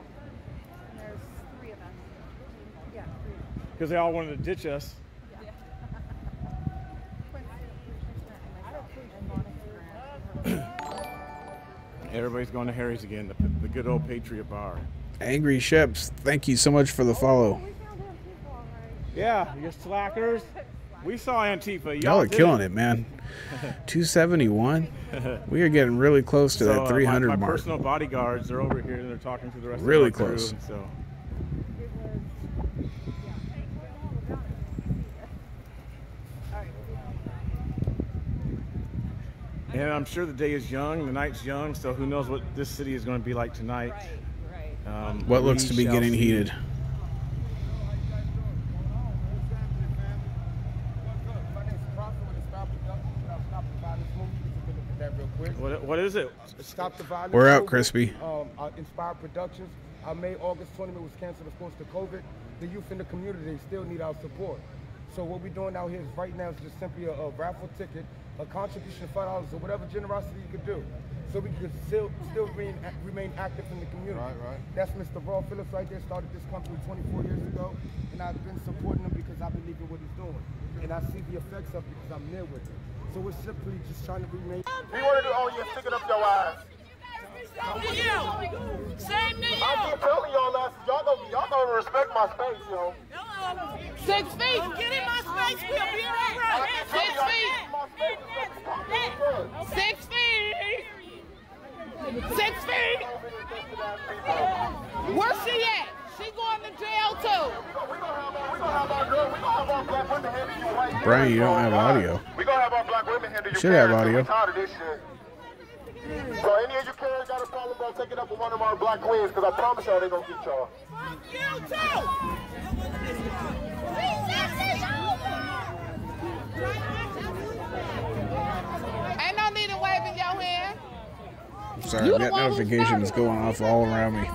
And there's 3 of them. Yeah, 3. Because they all wanted to ditch us. Everybody's going to Harry's again, the good old Patriot Bar. Angry Sheps, thank you so much for the follow. Yeah, you slackers. We saw Antifa. Y'all are killing it, man. 271. We are getting really close to that 300 my mark. Personal bodyguards, they're over here and they're talking to the rest Really of the crew. close. So. And I'm sure the day is young, the night's young, so who knows what this city is going to be like tonight. What looks to be getting heated. What is it? Stop the Violence. We're out, Crispy. Inspired Productions. Our May August tournament was canceled, of course, to COVID. The youth in the community, they still need our support. So what we're doing out here is right now is just simply a raffle ticket, a contribution of $5 or whatever generosity you could do, so we can still remain active in the community. Right. That's Mr. Raw Phillips right there. Started this company 24 years ago, and I've been supporting him because I believe in what he's doing, and I see the effects of it because I'm near with it. So we're simply just trying to remain. We want to do all you stick it up your ass. Same to you. I keep telling y'all y'all gonna respect my space, yo. 6 feet. Get in my space, we'll be all right. 6 feet. 6 feet. 6 feet. Where's she at? She going to jail too. Brian, you don't have audio. We gonna have our black women handle You should have audio. We tired of this shit. So any of you parents got a problem, bro, take it up with one of our black queens, because I promise y'all they gonna get y'all. You too. Ain't no need in waving your hand. Sorry, I've got notifications going off all around me.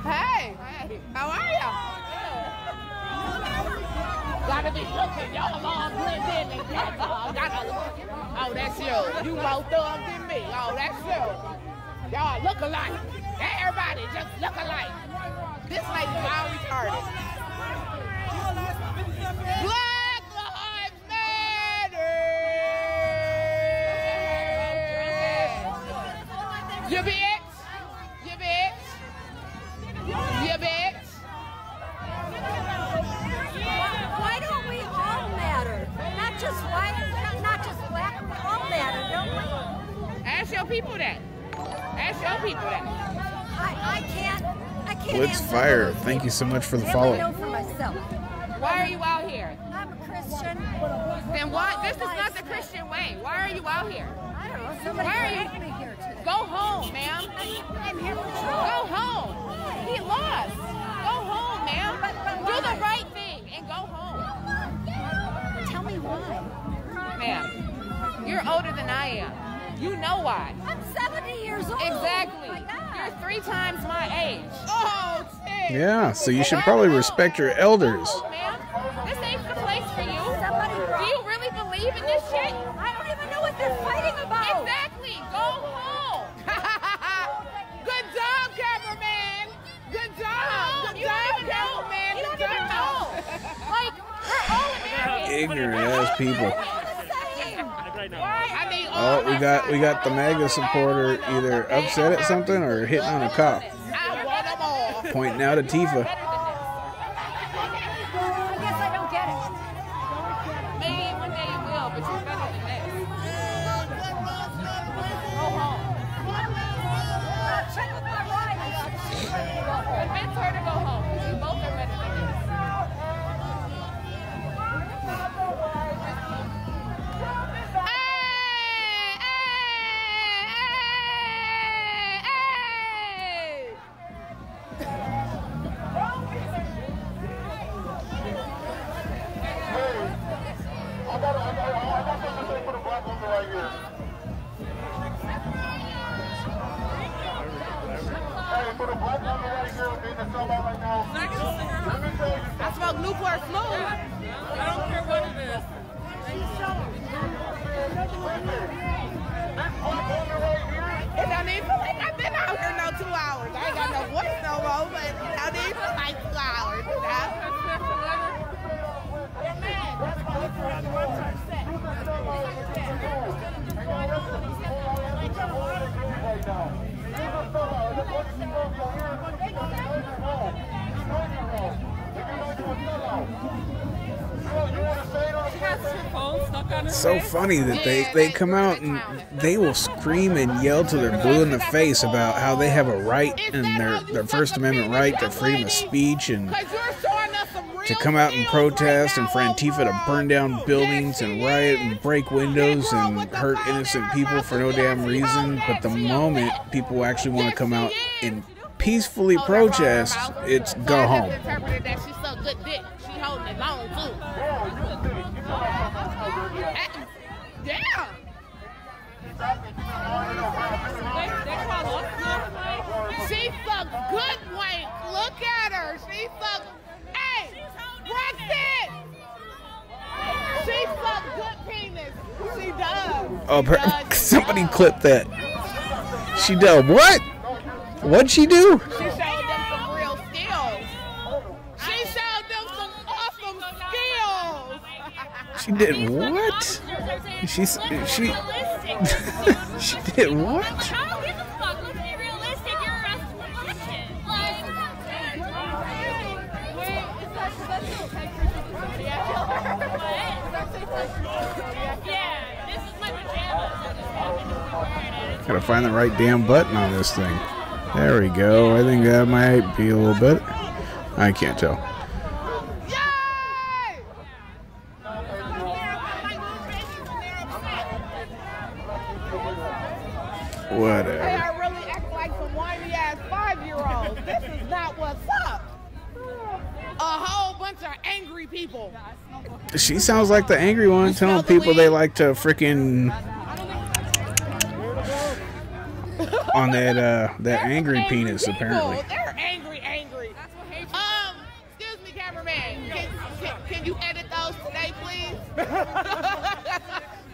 Hey, how are you? gotta be looking. Y'all all blend in together. Oh, that's you. You more thugged than me. Oh, that's you. Y'all look alike. Everybody just look alike. This lady's all retarded. Black Lives Matter. You bitch. You bitch. You bitch. Why don't we all matter? Not just white, not just black, we all matter, don't we? Ask your people that. Ask your people that. I can't Blitz answer Fire, those thank you so much for the people. I follow. know for myself. Why are you out here? I'm a Christian. Then why? This is not the Christian way. Why are you out here? I don't know. Somebody Why are dragged me here today. Go home, ma'am. I'm here for sure. Go home. He lost. Go home, ma'am. Do the right thing and go home. Tell me why. Ma'am, you're older than I am. You know why. I'm 70 years old. Exactly. You're 3 times my age. Oh, shit. Yeah, so you should probably respect your elders. Ma'am, this ain't the place for you. Do you really believe in this shit? I don't even know what they're fighting about. Exactly. Go home. Good job, cameraman. Good job. Good job, cameraman. You don't even know. Like, we're all Americans. Ignorant ass people. I mean, Oh, we got the Maga supporter either upset at something or hitting on a cop. I want them all. Pointing out at Tifa. I guess I don't get it. Maybe one day you will, but you're better than this. Go home. Check with my ride. Convince her to go home. You both are better than this. I smoke Newport Smooth. I don't care what it is. And I need for like I've been out here no 2 hours. I ain't got no voice no more, but I need for like 2 hours. It's so funny that they come out and they will scream and yell till they're blue in the face about how they have a right and their First Amendment right, their freedom of speech, and to come out and protest, and for Antifa to burn down buildings and riot and break windows and hurt innocent people for no damn reason. But the moment people actually want to come out and peacefully protest, it's go home. Interpreted that she sucked good dick. She holding it long too. Yeah. She sucked good wank. Look at her. She sucked. Hey, Brexit. She sucked good penis. She does. Oh, somebody clip that. She did what? What'd she do? She showed them some real skills. She showed them some awesome skills. She did what? She did what? Gotta find the right damn button on this thing. There we go. I think that might be a little bit. I can't tell. Whatever. They are really acting like some whiny ass 5-year-olds. This is not what's up. A whole bunch of angry people. She sounds like the angry one telling people they like to freaking on that angry penis apparently. They're angry. Excuse me, cameraman. Can you edit those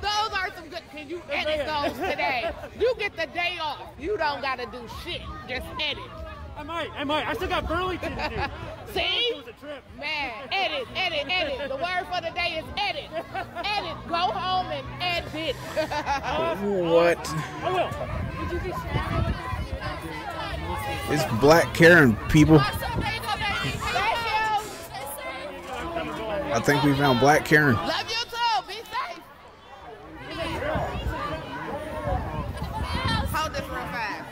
Those are some good. Can you edit those today? You get the day off. You don't gotta do shit. Just edit. I might. I still got Burlington to do. See? It was a trip. Man, edit. The word for the day is edit. Edit. Go home and edit. What? I will. Would you be It's Black Karen, people. I think we found Black Karen. Love you too. Be safe. Hold this real fast.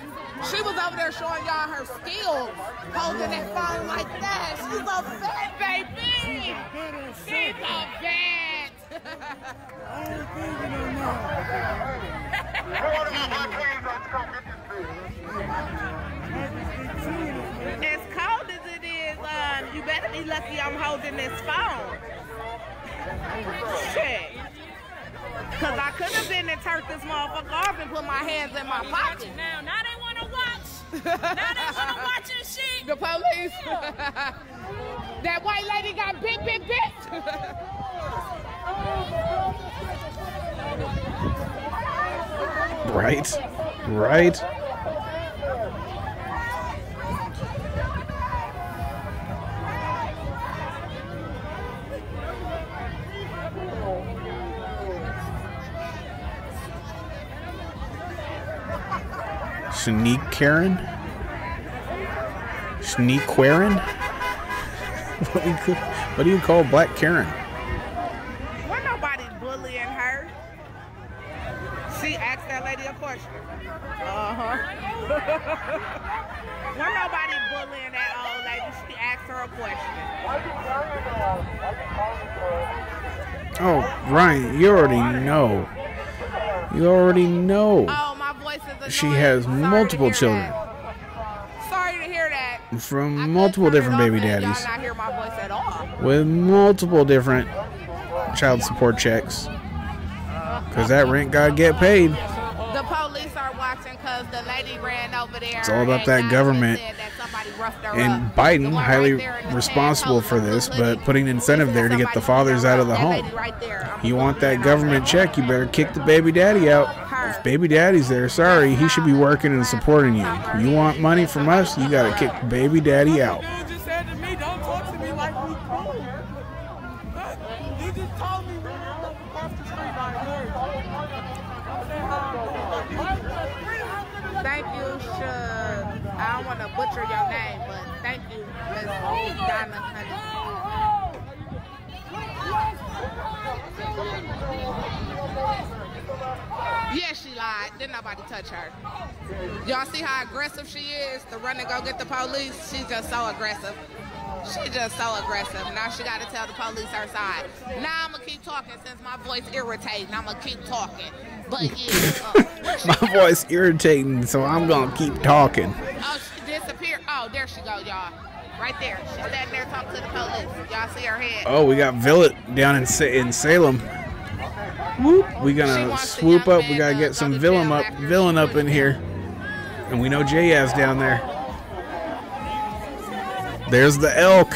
She was over there showing y'all her skills, holding that phone like that. She's a vet, baby. She's a vet. As cold as it is, you better be lucky I'm holding this phone. Shit. Because I could have been and turned this motherfucker off and put my hands in my pocket. Now they want to watch. Now they want to watch and shit. The police. That white lady got bit. Right. Sneak Karen? Sneak Karen? What do you call Black Karen? Wasn't nobody bullying her. She asked that lady a question. Wasn't nobody bullying that old lady. She asked her a question. Oh, Ryan, you already know. Oh, my voice is annoying. She has multiple children. Sorry to hear that. From multiple different baby daddies. Y'all not hear my voice at all. With multiple different child support checks. Because that rent gotta get paid. The police are watching because the lady ran over there. It's all about that government. And Biden, highly responsible for this, but putting incentive there to get the fathers out of the home. You want that government check, you better kick the baby daddy out. If baby daddy's there, sorry, he should be working and supporting you. You want money from us, you gotta kick baby daddy out. Dude just said to me, don't talk to me like we cool. He just told me we're across the street like Thank you, Shug. I don't want to butcher your name, but thank you, Miss Donna Honey. Yeah, she lied. Didn't nobody touch her. Y'all see how aggressive she is to run and go get the police? She's just so aggressive. Now she got to tell the police her side. Now I'm going to keep talking since my voice irritating. I'm going to keep talking. But yeah. My voice irritating, so I'm gonna keep talking. Oh, she disappeared. Oh, there she go, y'all. Right there. She's standing there talking to the police. Y'all see her head. Oh, we got Villet down in Salem. Whoop. We gonna swoop up. We gotta get some villain up in here. And we know J.S. down there. There's the elk.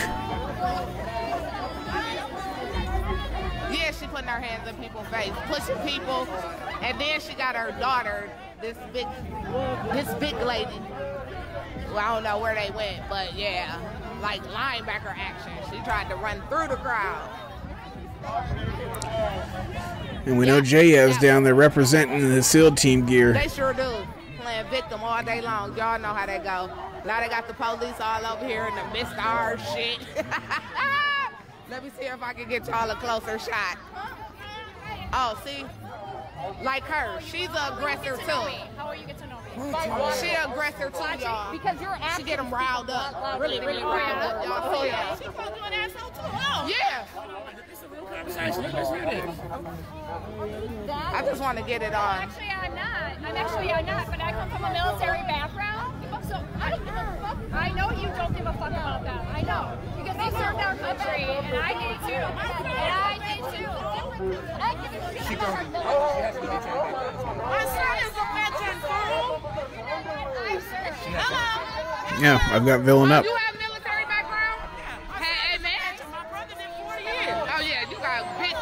Yeah, she putting her hands in people's face, pushing people. And then she got her daughter, this big lady. Well, I don't know where they went, but yeah, like linebacker action. She tried to run through the crowd. And we know J.S. down there representing the SEAL team gear. They sure do. Playing victim all day long. Y'all know how they go. Now they got the police all over here in the midst of our shit. Let me see if I can get y'all a closer shot. Oh, see? Like her. She's an aggressor too. How are you get to know me? She an aggressor too, y'all. Because you're She get them riled up. Really riled up. Y'all see that? She called you an asshole too. Oh. Yeah. I just want to get it on. Actually, I'm not. But I come from a military background. So I don't give a fuck. I know you don't give a fuck about that. I know. Because they served our country, and I did too. I give a shit about our military. My son is a veteran, fool. Hello. Yeah, I've got villain up. You have military background? Hey, man. My brother did 40 years. Oh, yeah, you got big.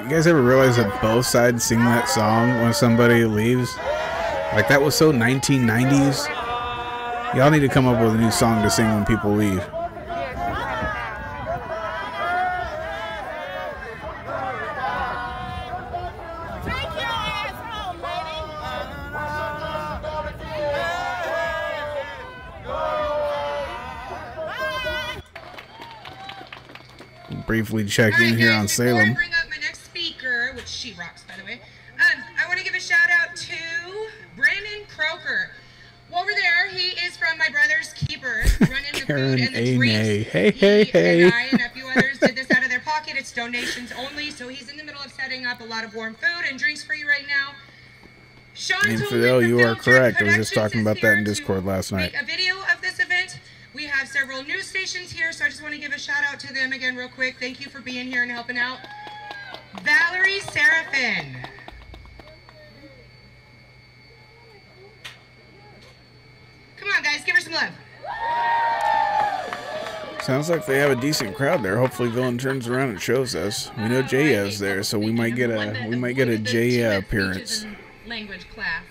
You guys ever realize that both sides sing that song when somebody leaves? Like, that was so 1990s. Y'all need to come up with a new song to sing when people leave. Briefly check in here on Salem. Bring up my next speaker, which she rocks, by the way. I want to give a shout out to Brandon Croker. Over there, he is from my brother's keepers, running the food and the drinks. Hey. And I and a few others did this out of their pocket. It's donations only, so he's in the middle of setting up a lot of warm food and drinks for you right now. Sean Infidel, you are correct. I was just talking about that in Discord last night. Make a video of this event. We have several news stations here, so I just want to give a shout out to them again real quick. Thank you for being here and helping out. Valerie Seraphin. Come on, guys, give her some love. Sounds like they have a decent crowd there. Hopefully, Villain turns around and shows us. We know Jaya's there, so we might get a Jaya appearance. Language class.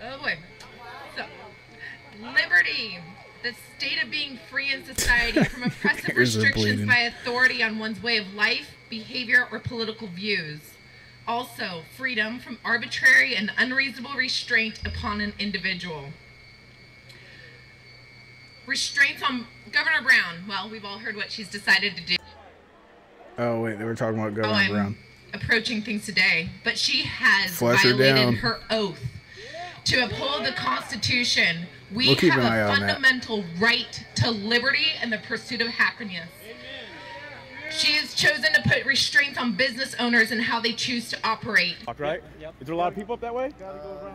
Oh boy. So, liberty. The state of being free in society from oppressive restrictions by authority on one's way of life, behavior, or political views. Also, freedom from arbitrary and unreasonable restraint upon an individual. Restraints on Governor Brown. Well, we've all heard what she's decided to do. Oh, wait, they were talking about Governor Brown. Approaching things today, but she has Flush violated her oath to uphold the Constitution. We have a fundamental right to liberty and the pursuit of happiness. She has chosen to put restraints on business owners and how they choose to operate. Right? Yep. Is there a lot of people up that way?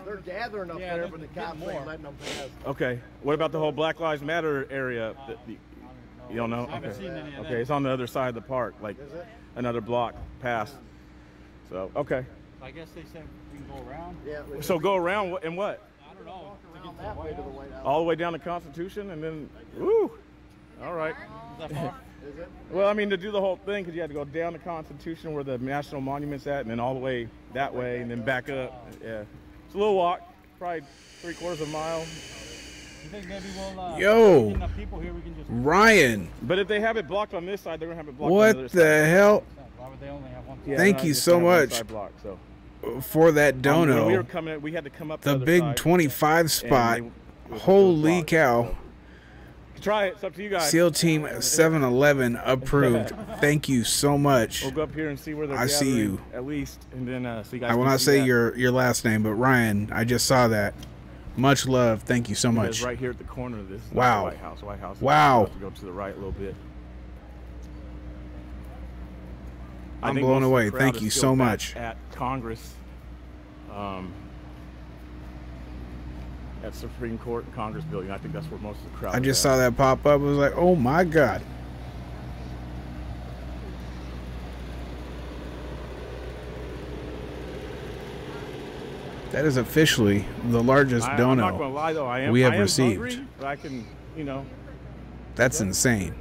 They're gathering up there, but the cops ain't letting them pass. Okay. What about the whole Black Lives Matter area? You don't know? I haven't seen any of that. Okay, it's on the other side of the park, like another block past. So, okay. I guess they said we can go around. Yeah. So go around and what? I don't know. That way to the White House. All the way down to Constitution and then, woo! All right. Is that far? Is it? Well, I mean, to do the whole thing, because you had to go down to Constitution where the National Monument's at, and then all the way that way, and then back up. Yeah. It's a little walk, probably 3/4 of a mile. You think maybe we'll Yo, enough people here we can just... Ryan. But if they have it blocked on this side, they're going to have it blocked on What the other the side. hell? Why would they only have one? Yeah, Thank you so much for that dono. When we were coming, we had to come up the other big side, 25 spot. Holy cow. Try it. It's up to you guys. SEAL Team 711 approved. Thank you so much. We'll go up here and see where they're I see you. at least, and then so you guys I will can not see say that. your last name, but Ryan, I just saw that. Much love. Thank you so Because much. right here at the corner of this. is Wow. The White House. White House. Wow. Have to go to the right a little bit. I'm I think blown most of the away. crowd Thank is you still so back much. At Congress. At Supreme Court and Congress building. I think that's where most of the crowd I is just at. saw that pop up. I was like, oh my God. That is officially the largest I'm not dono gonna lie, though. we have I am received. Hungry, but I can, you know. That's insane.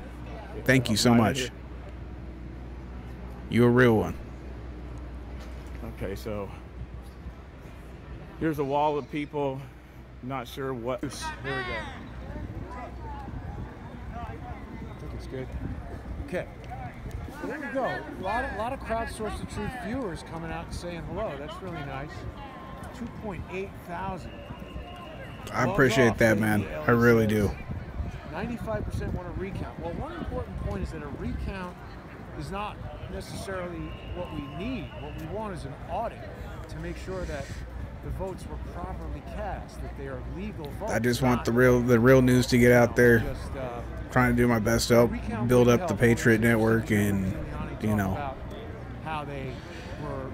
Thank you so Right much. here. You're a real one. Okay, so here's a wall of people. Not sure what. Here we go. I think it's good. Okay. Well, there you go. A lot of crowdsource the truth viewers coming out and saying hello. That's really nice. 2.8 thousand. I appreciate that, man. I really do. 95% want a recount. Well, one important point is that a recount is not necessarily what we need. What we want is an audit to make sure that the votes were properly cast, that they are legal votes. I just want the real news to get out there. Trying to do my best to help build up the Patriot Network and, you know, how they were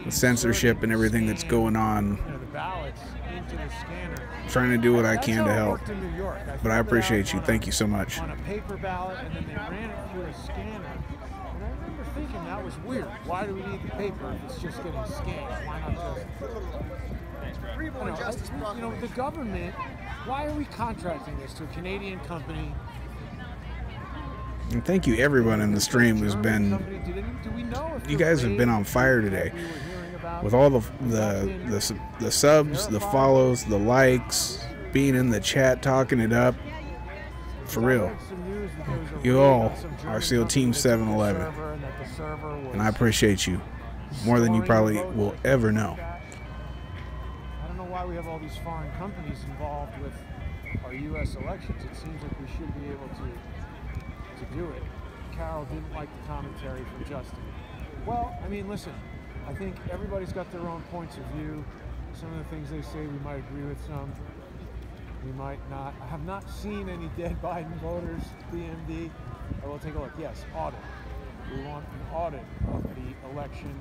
the censorship and everything that's going on. the ballots into the scanner. Trying to do what I can to help. In New York. But I appreciate you. Thank you so much. On a paper ballot, and then they ran it through a scanner. And I remember thinking that was weird. Why do we need the paper if it's just getting scanned? Why not just... You know, the government, why are we contracting this to a Canadian company? And thank you everyone in the stream who's been. You guys have been on fire today, with all the subs, the follows, the likes, being in the chat, talking it up. For real, you all are SEAL Team 711, and I appreciate you more than you probably will ever know. I don't know why we have all these foreign companies involved with our U.S. elections. It seems like we should be able to do it. Carol didn't like the commentary from Justin. Well, I mean, listen, I think everybody's got their own points of view. Some of the things they say we might agree with, some we might not. I have not seen any dead Biden voters, DMD. I will take a look. Yes, audit. We want an audit of the election.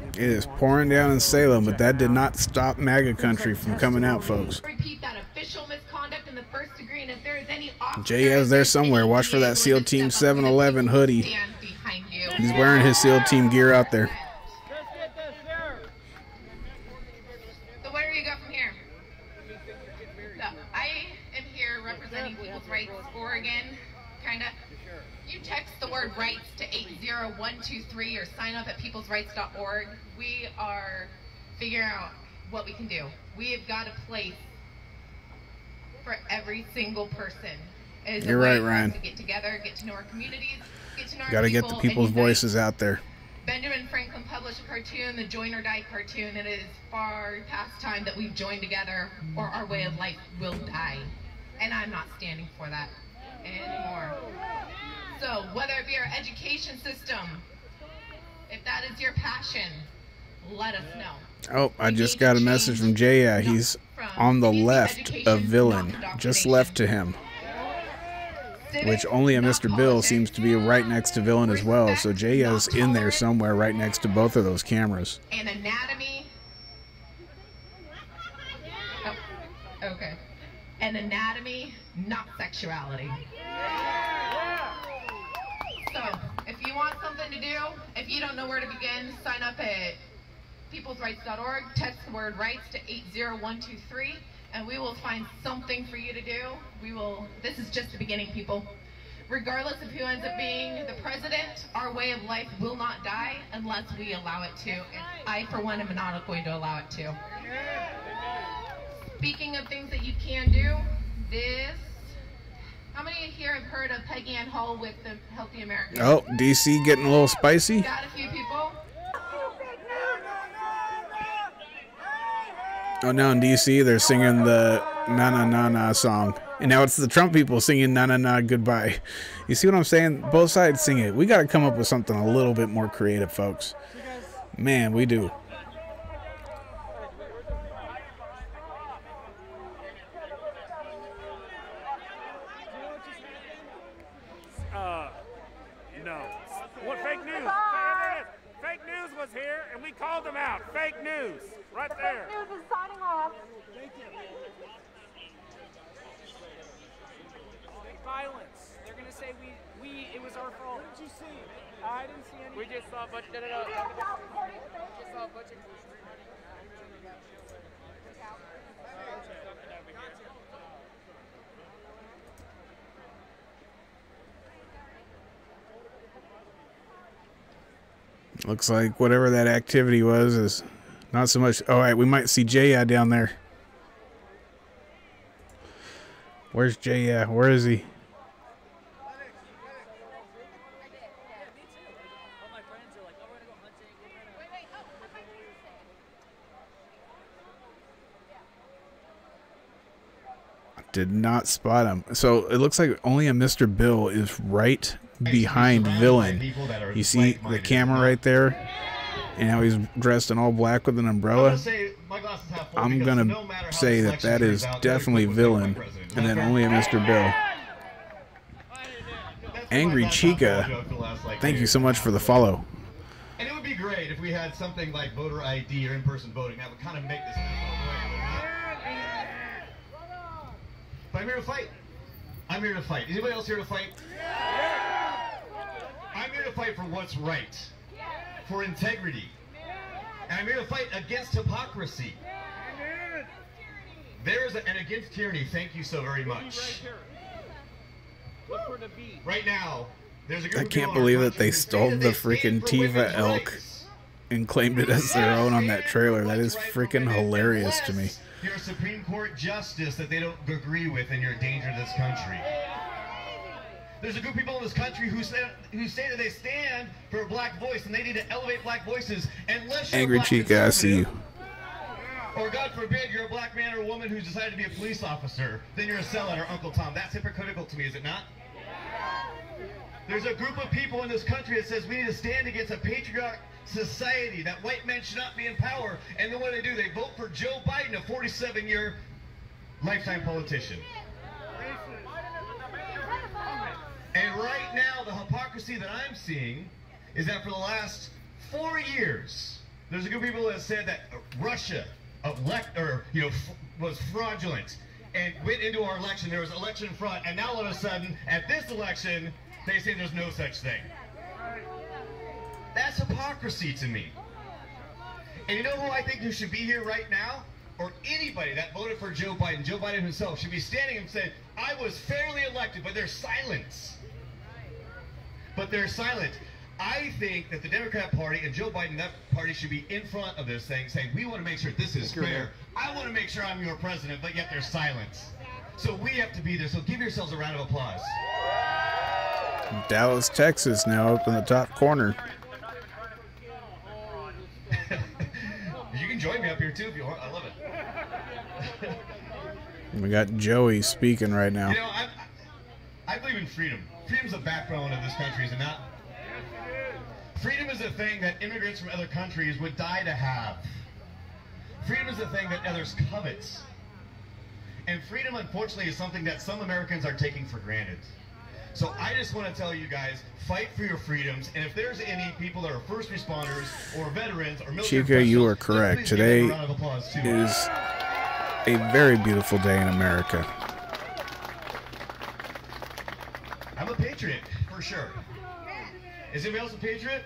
It is pouring down in Salem, but that did not stop MAGA country from coming out, folks. Repeat that official misconduct in the first degree, and if there is any JS there somewhere. Watch for that SEAL Team 711 hoodie. He's wearing his SEAL Team gear out there. So where do we go from here? So I am here representing People's Rights Oregon, kind of. You text the word rights to 80123 or sign up at peoplesrights.org. We are figuring out what we can do. We have got a place for every single person. You're right, Ryan. To get together, get to know our communities, get to know our Got to get the people's voices out there. Benjamin Franklin published a cartoon, the Join or Die cartoon. It is far past time that we join together or our way of life will die. And I'm not standing for that anymore. So whether it be our education system, if that is your passion, let us know. Oh, I just got a message from Jaya. He's on the left of Villain, just left to him. Which only a Mr. Bill seems to be right next to Villain as well. So Jaya's in there somewhere right next to both of those cameras. And anatomy. Oh, okay. And anatomy, not sexuality. So, if you want something to do, if you don't know where to begin, sign up at peoplesrights.org, text the word rights to 80123, and we will find something for you to do. This is just the beginning, people. Regardless of who ends up being the president, our way of life will not die unless we allow it to, and I, for one, am not going to allow it to. Speaking of things that you can do, how many here have heard of Peggy Ann Hall with the Healthy American? Oh, DC getting a little spicy. Got a few people. Oh, now in DC they're singing the Na Na Na Na song. And now it's the Trump people singing Na Na Na Goodbye. You see what I'm saying? Both sides sing it. We got to come up with something a little bit more creative, folks. Man, we do. No. What fake news? Fake news was here, and we called them out. Fake news, right there. Fake news is signing off. Thank you. Violence. They're gonna say it was our fault. What did you see? I didn't see anything. We just saw a bunch. No. We just saw a bunch of. Looks like whatever that activity was is not so much. All right, we might see Jaya down there. Where's Jaya? Where is he? Did not spot him. So it looks like only a Mr. Bill is right behind Villain. You see the camera right there? And how he's dressed in all black with an umbrella? I'm going to say that that is definitely Villain. And then only a Mr. Bill. Angry Chica, thank you so much for the follow. And it would be great if we had something like voter ID or in-person voting that would kind of make this go away. But I'm here to fight. I'm here to fight. Is anybody else here to fight? I'm here to fight for what's right, for integrity. And I'm here to fight against hypocrisy. And against tyranny. Thank you so very much. Look for the B. Right now, I can't believe that they stole the freaking Tiva elk and claimed it as their own on that trailer. That is freaking hilarious to me. You're a Supreme Court justice that they don't agree with, and you're a danger to this country. There's a group of people in this country who say that they stand for a black voice, and they need to elevate black voices. Unless you're Angry Chica, I see you. Or God forbid, you're a black man or a woman who's decided to be a police officer, then you're a sellout or Uncle Tom. That's hypocritical to me, is it not? There's a group of people in this country that says we need to stand against a patriotic society, that white men should not be in power. And then what do? They vote for Joe Biden, a 47-year lifetime politician. And right now, the hypocrisy that I'm seeing is that for the last 4 years, there's a group of people that said that Russia was fraudulent and went into our election. There was election fraud, and now all of a sudden, at this election, they say there's no such thing. That's hypocrisy to me. And you know who I think who should be here right now? Or anybody that voted for Joe Biden himself should be standing and saying, I was fairly elected, but there's silence. But they're silent. I think that the Democrat Party and Joe Biden, that party, should be in front of this thing, saying, we want to make sure this is fair. I want to make sure I'm your president, but yet there's silence. So we have to be there. So give yourselves a round of applause. Dallas, Texas, now up in the top corner. You can join me up here too if you want. I love it. We got Joey speaking right now. You know, I believe in freedom. Freedom's the backbone of this country, is it not? Freedom is a thing that immigrants from other countries would die to have. Freedom is a thing that others covet. And freedom, unfortunately, is something that some Americans are taking for granted. So I just want to tell you guys, fight for your freedoms. And if there's any people that are first responders or veterans or military Chica, you are professionals, correct. please give them Today a round of applause too. is a very beautiful day in America. I'm a patriot, for sure. Is anybody else a patriot?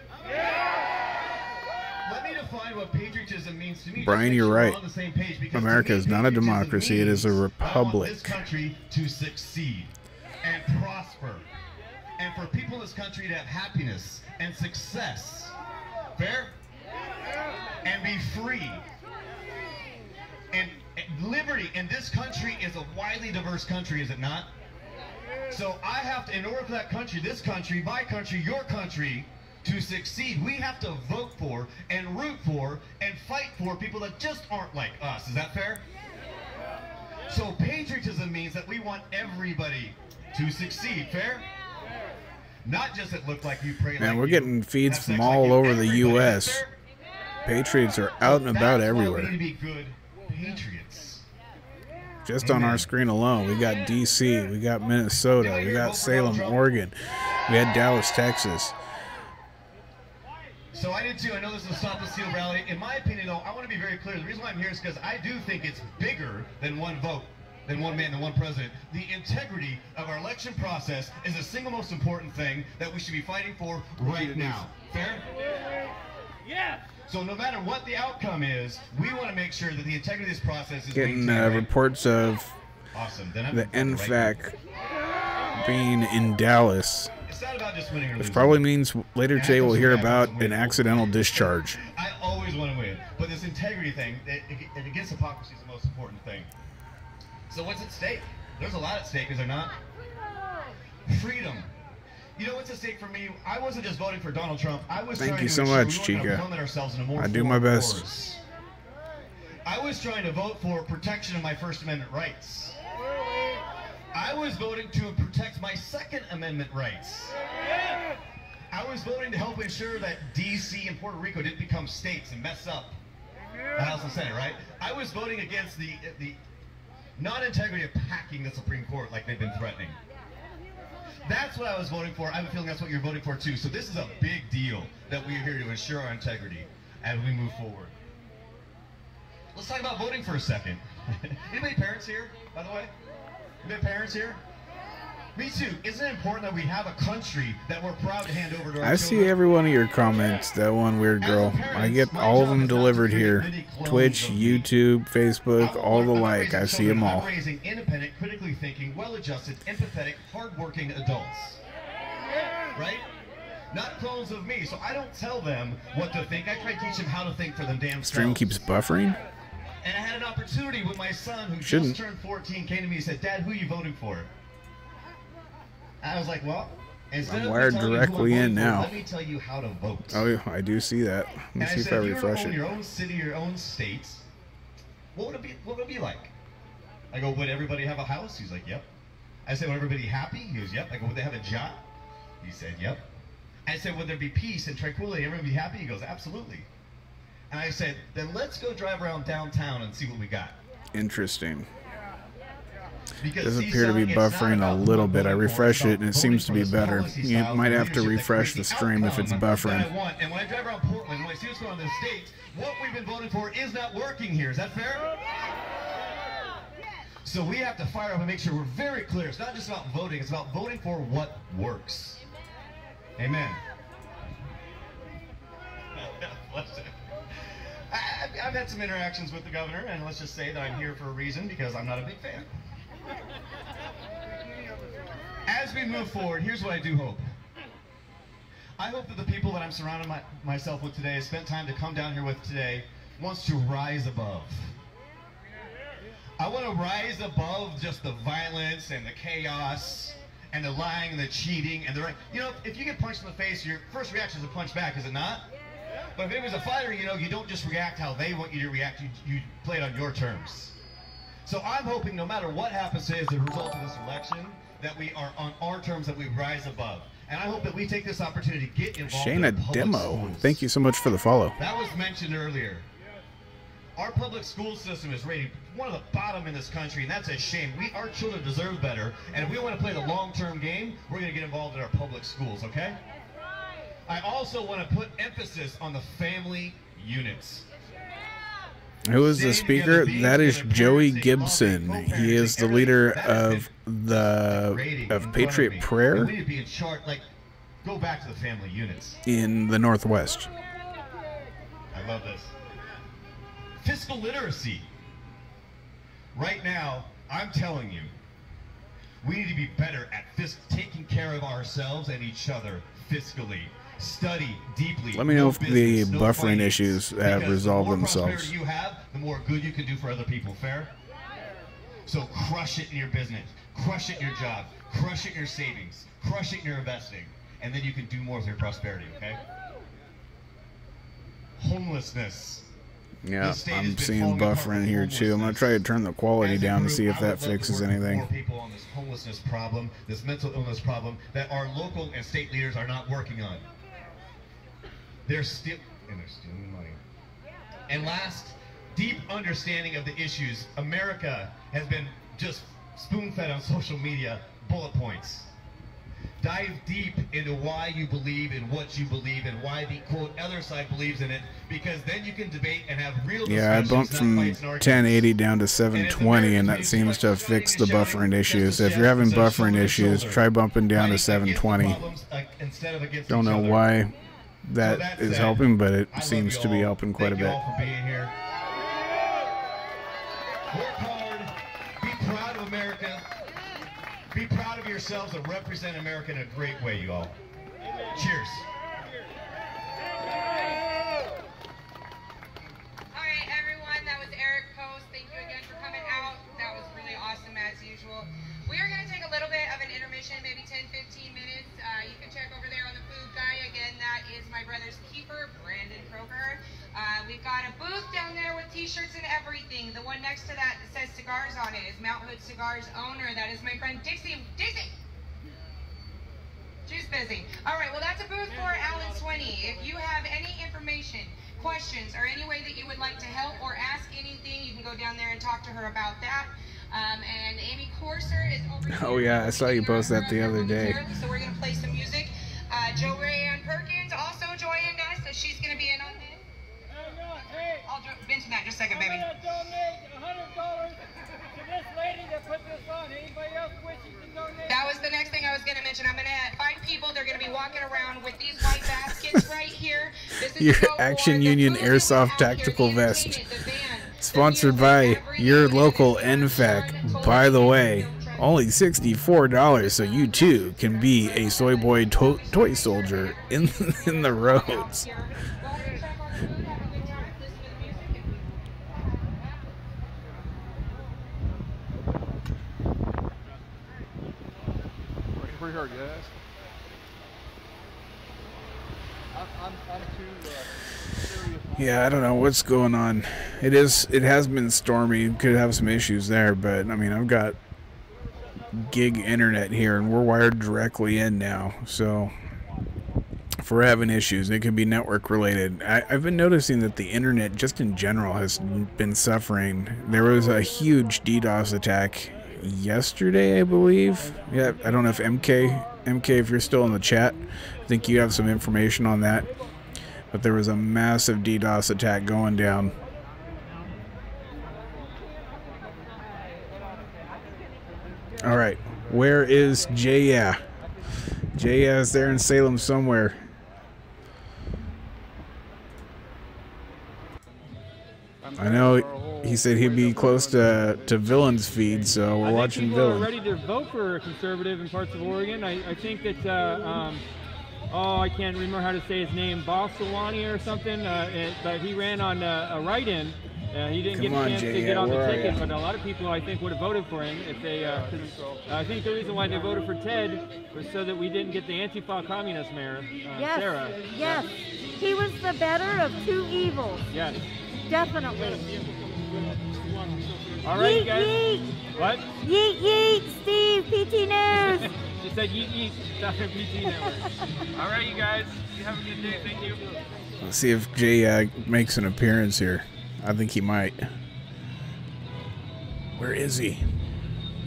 Let me define what patriotism means to me. Brian, you're right. On the same page, because America is not a democracy, it is a I want republic. this country to succeed and prosper, and for people in this country to have happiness and success. Fair? And be free. And liberty in this country is a widely diverse country, is it not? So I have to, in order for that country, this country, my country, your country, to succeed, we have to vote for and root for and fight for people that just aren't like us. Is that fair? So patriotism means that we want everybody to succeed. Fair? Not just that look like you, pray Man, like we're you, getting feeds have from sex all like you. over the Everybody, U.S. fair? Patriots are out and about That's why everywhere. we need to be good patriots. Just on our screen alone, we got D.C., we got Minnesota, we got Salem, Oregon, we had Dallas, Texas. So I did too. I know this is a Stop the Steal rally. In my opinion, though, I want to be very clear. The reason why I'm here is because I do think it's bigger than one vote, than one man, than one president. The integrity of our election process is the single most important thing that we should be fighting for right now. Fair? Yeah. So no matter what the outcome is, we want to make sure that the integrity of this process is Getting maintained. reports of Awesome. Then I'm the NFAC being in Dallas, It's not about just winning or which losing. probably means later today we'll hear about an accidental discharge. I always want to win, but this integrity thing, and against hypocrisy is the most important thing. So what's at stake? There's a lot at stake, is there not? Freedom. You know what's at stake for me? I wasn't just voting for Donald Trump. I was Thank trying you to so ensure much, we weren't gonna Chica. plummet ourselves into more I do my foreign best. wars. I was trying to vote for protection of my First Amendment rights. I was voting to protect my Second Amendment rights. I was voting to help ensure that D.C. and Puerto Rico didn't become states and mess up the House and Senate, right? I was voting against the non-integrity of packing the Supreme Court like they've been threatening. That's what I was voting for. I have a feeling that's what you're voting for too. So this is a big deal that we are here to ensure our integrity as we move forward. Let's talk about voting for a second. Anybody parents here, by the way? Anybody parents here? Me too. Isn't it important that we have a country that we're proud to hand over to our I children? see every one of your comments, that one weird girl. I get all of them delivered here. Twitch, YouTube, Facebook, all the like. I see them all. I'm raising independent, critically thinking, well-adjusted, empathetic, hardworking adults. right? Not clones of me. So I don't tell them what to think. I try to teach them how to think for them damn Stream selves. keeps buffering. And I had an opportunity with my son who Shouldn't. just turned 14, came to me and said, Dad, who are you voting for? I was like, well, instead I'm of wired me telling you who I'm directly voting in for, now. let me tell you how to vote. Oh, I do see that. Let me And I see if said, I if you were to refresh own it. your own city, your own state, what would it be like? I go, would everybody have a house? He's like, yep. I said, would everybody happy? He goes, yep. I go, would they have a job? He said, yep. I said, would there be peace and tranquility? Everyone be happy? He goes, absolutely. And I said, then let's go drive around downtown and see what we got. Interesting. Because Does see, appear to son, be it's not buffering a about little who bit. I I'm voting for, refresh it's it and it about seems to be voting for better. policy You styles might and have to leadership that refresh creates the stream if it's outcome that buffering. I want. And when I drive around Portland, when I see what's going on in the States, what we've been voting for is not working here. Is that fair? So we have to fire up and make sure we're very clear. It's not just about voting, it's about voting for what works. Amen. I've had some interactions with the governor, and let's just say that I'm here for a reason, because I'm not a big fan. As we move forward, here's what I do hope. I hope that the people that I'm surrounding myself with today, spent time to come down here with today, wants to rise above. I want to rise above just the violence and the chaos and the lying and the cheating and the, you know, if you get punched in the face, your first reaction is to punch back, is it not? But if it was a fighter, you know, you don't just react how they want you to react, you play it on your terms. So I'm hoping no matter what happens today as a result of this election, that we are on our terms, that we rise above. And I hope that we take this opportunity to get involved in Shayna public Demo, schools. thank you so much for the follow. That was mentioned earlier. Our public school system is rated one of the bottom in this country, and that's a shame. Our children deserve better, and if we want to play the long-term game, we're going to get involved in our public schools, okay? I also want to put emphasis on the family units. Who is the speaker? That is Joey Gibson. He is the leader of Patriot Prayer We need to be in charge, like, go back to the family units. in the Northwest. I love this. Fiscal literacy. Right now, I'm telling you, we need to be better at taking care of ourselves and each other fiscally. Study deeply. Let me know if the business, no buffering fighting. issues have Because resolved the more themselves. prosperity you have, the more good you can do for other people. Fair? So crush it in your business, crush it in your job, crush it in your savings, crush it in your investing, and then you can do more with your prosperity, okay? Homelessness. Yeah, I'm seeing buffering here too. I'm going to try to turn the quality down to see if that fixes anything. More people on this homelessness problem, this mental illness problem that our local and state leaders are not working on. They're stealing money. And last, deep understanding of the issues. America has been just spoon-fed on social media bullet points. Dive deep into why you believe in what you believe and why the, quote, other side believes in it, because then you can debate and have real discussions. Yeah, I bumped from 1080 down to 720, and that seems to have fixed the buffering issues. If you're having buffering issues, try bumping down to 720. Don't know why that is helping, but it seems to be helping quite a bit. Thank you all for being here. Work hard. Be proud of America. Be proud of yourselves and represent America in a great way, you all. Cheers. All right, everyone, that was Eric Post. Thank you again for coming out. That was really awesome as usual. We are going to take a little bit of an intermission, maybe 10-15 minutes. You can check over there on the food guy. Again, that is my brother's keeper, Brandon Kroger. We've got a booth down there with t-shirts and everything. The one next to that says cigars on it is Mount Hood Cigars owner. That is my friend Dixie. Dixie! She's busy. All right, well, that's a booth for Alan Swinney. If you have any information, questions, or any way that you would like to help or ask anything, you can go down there and talk to her about that. And Amy Corser is over here. Oh yeah, I saw you post that the other day. So we're going to play some music. Jo Rayanne Perkins also joining us. So she's going to be in on this. I'll mention that in just a second, baby. I'm going to donate $100 to this lady that put this on. Anybody else wishing to donate? That was the next thing I was going to mention. I'm going to find people. They're going to be walking around with these white baskets right here. This is Your Action Union Airsoft Tactical Vest. Sponsored by your local NFAC. By the way, Only $64, so you too can be a soy boy toy soldier in the roads. Pretty hard, yes. I'm too serious. Yeah, I don't know what's going on. It has been stormy. Could have some issues there, but I mean, I've got gig internet here and we're wired directly in now, so if we're having issues, it could be network related. I've been noticing that the internet just in general has been suffering. There was a huge DDoS attack yesterday, I believe. Yeah, I don't know if MK, if you're still in the chat, I think you have some information on that, but there was a massive DDoS attack going down. All right, where is Jaya? Jaya is there in Salem somewhere. I know he said he'd be close to Villain's feed, so we're watching Villain. People are ready to vote for a conservative in parts of Oregon. I think that, I can't remember how to say his name, Bosalani or something, but he ran on a write-in. He didn't get a chance to get on the ticket, but a lot of people, I think, would have voted for him if they. I think the reason why they voted for Ted was so that we didn't get the Antifa communist mayor, Sarah. Yes, he was the better of two evils. Yes, definitely. All right, yeet, guys. Yeet. What? Yeet, yeet, Steve, PT News. She said yeet, yeet, Dr. PT Network. All right, you guys. You have a good day. Thank you. Let's see if Jay makes an appearance here. I think he might. Where is he?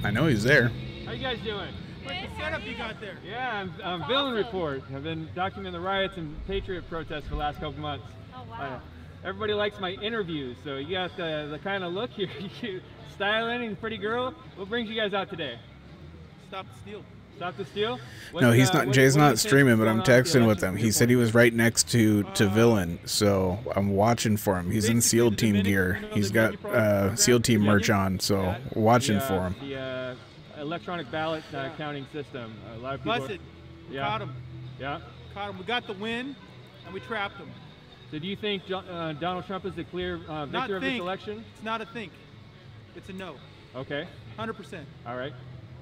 I know he's there. How you guys doing? What's the setup you got there? Yeah, I'm Villain Report. I've been documenting the riots and Patriot protests for the last couple months. Oh, wow. Everybody likes my interviews, so you got the kind of look here. You styling and pretty girl. What brings you guys out today? Stop the steal. Stop the steal? No, he's not. Jay's not streaming, but I'm texting with him. He said he was right next to Villain, so I'm watching for him. He's in SEAL Team gear. He's got SEAL Team merch on, so watching for him. The electronic ballot counting system. A lot of people. Busted. Yeah. Caught him. Yeah. Caught him. We got the win, and we trapped him. So do you think Donald Trump is the clear victor of this election? It's not a think. It's a no. Okay. 100%. All right.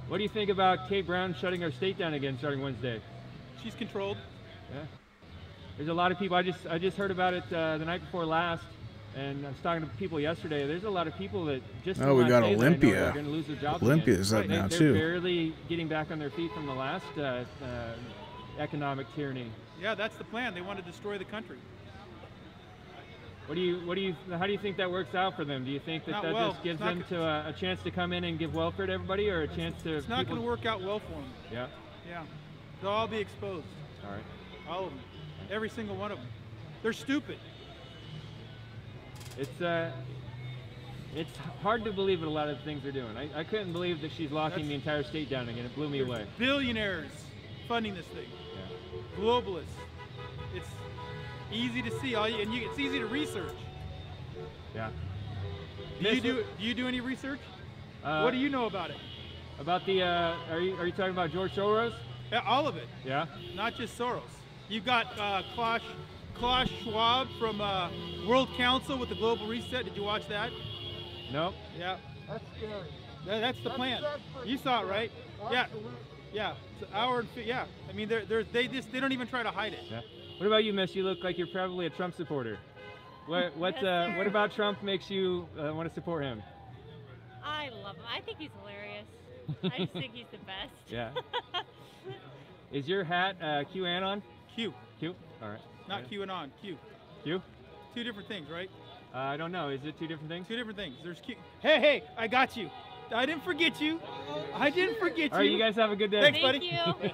What do you think about Kate Brown shutting our state down again starting Wednesday? She's controlled. Yeah. There's a lot of people. I just heard about it the night before last, and I was talking to people yesterday. There's a lot of people that just oh, we got Olympia. Are going to lose their jobs. Olympia's up now too. They're barely getting back on their feet from the last economic tyranny. Yeah, that's the plan. They want to destroy the country. How do you think that works out for them? Do you think that just gives them a chance to come in and give welfare to everybody, or a chance to? It's not going to work out well for them. Yeah. Yeah. They'll all be exposed. All right. All of them. Every single one of them. They're stupid. It's hard to believe what a lot of things they're doing. I couldn't believe that she's locking the entire state down again. It blew me away. Billionaires funding this thing. Yeah. Globalists. It's easy to see, it's easy to research. Yeah. Do you do any research? What do you know about it? About the are you talking about George Soros? Yeah, all of it. Yeah. Not just Soros. You've got Klaus Schwab from World Council with the Global Reset. Did you watch that? No. Yeah. That's scary. That's the plan. You saw it, right? Yeah. Yeah. It's an hour and yeah. I mean, they don't even try to hide it. Yeah. What about you, Miss? You look like you're probably a Trump supporter. What about Trump makes you want to support him? I love him. I think he's hilarious. I just think he's the best. Yeah. Is your hat QAnon? Q. Q? All right. Not QAnon. Q. Q? Two different things, right? I don't know. Is it two different things? Two different things. There's Q. Hey, I got you. I didn't forget you. I didn't forget you. All right, you guys have a good day. Thanks, buddy. Thank you.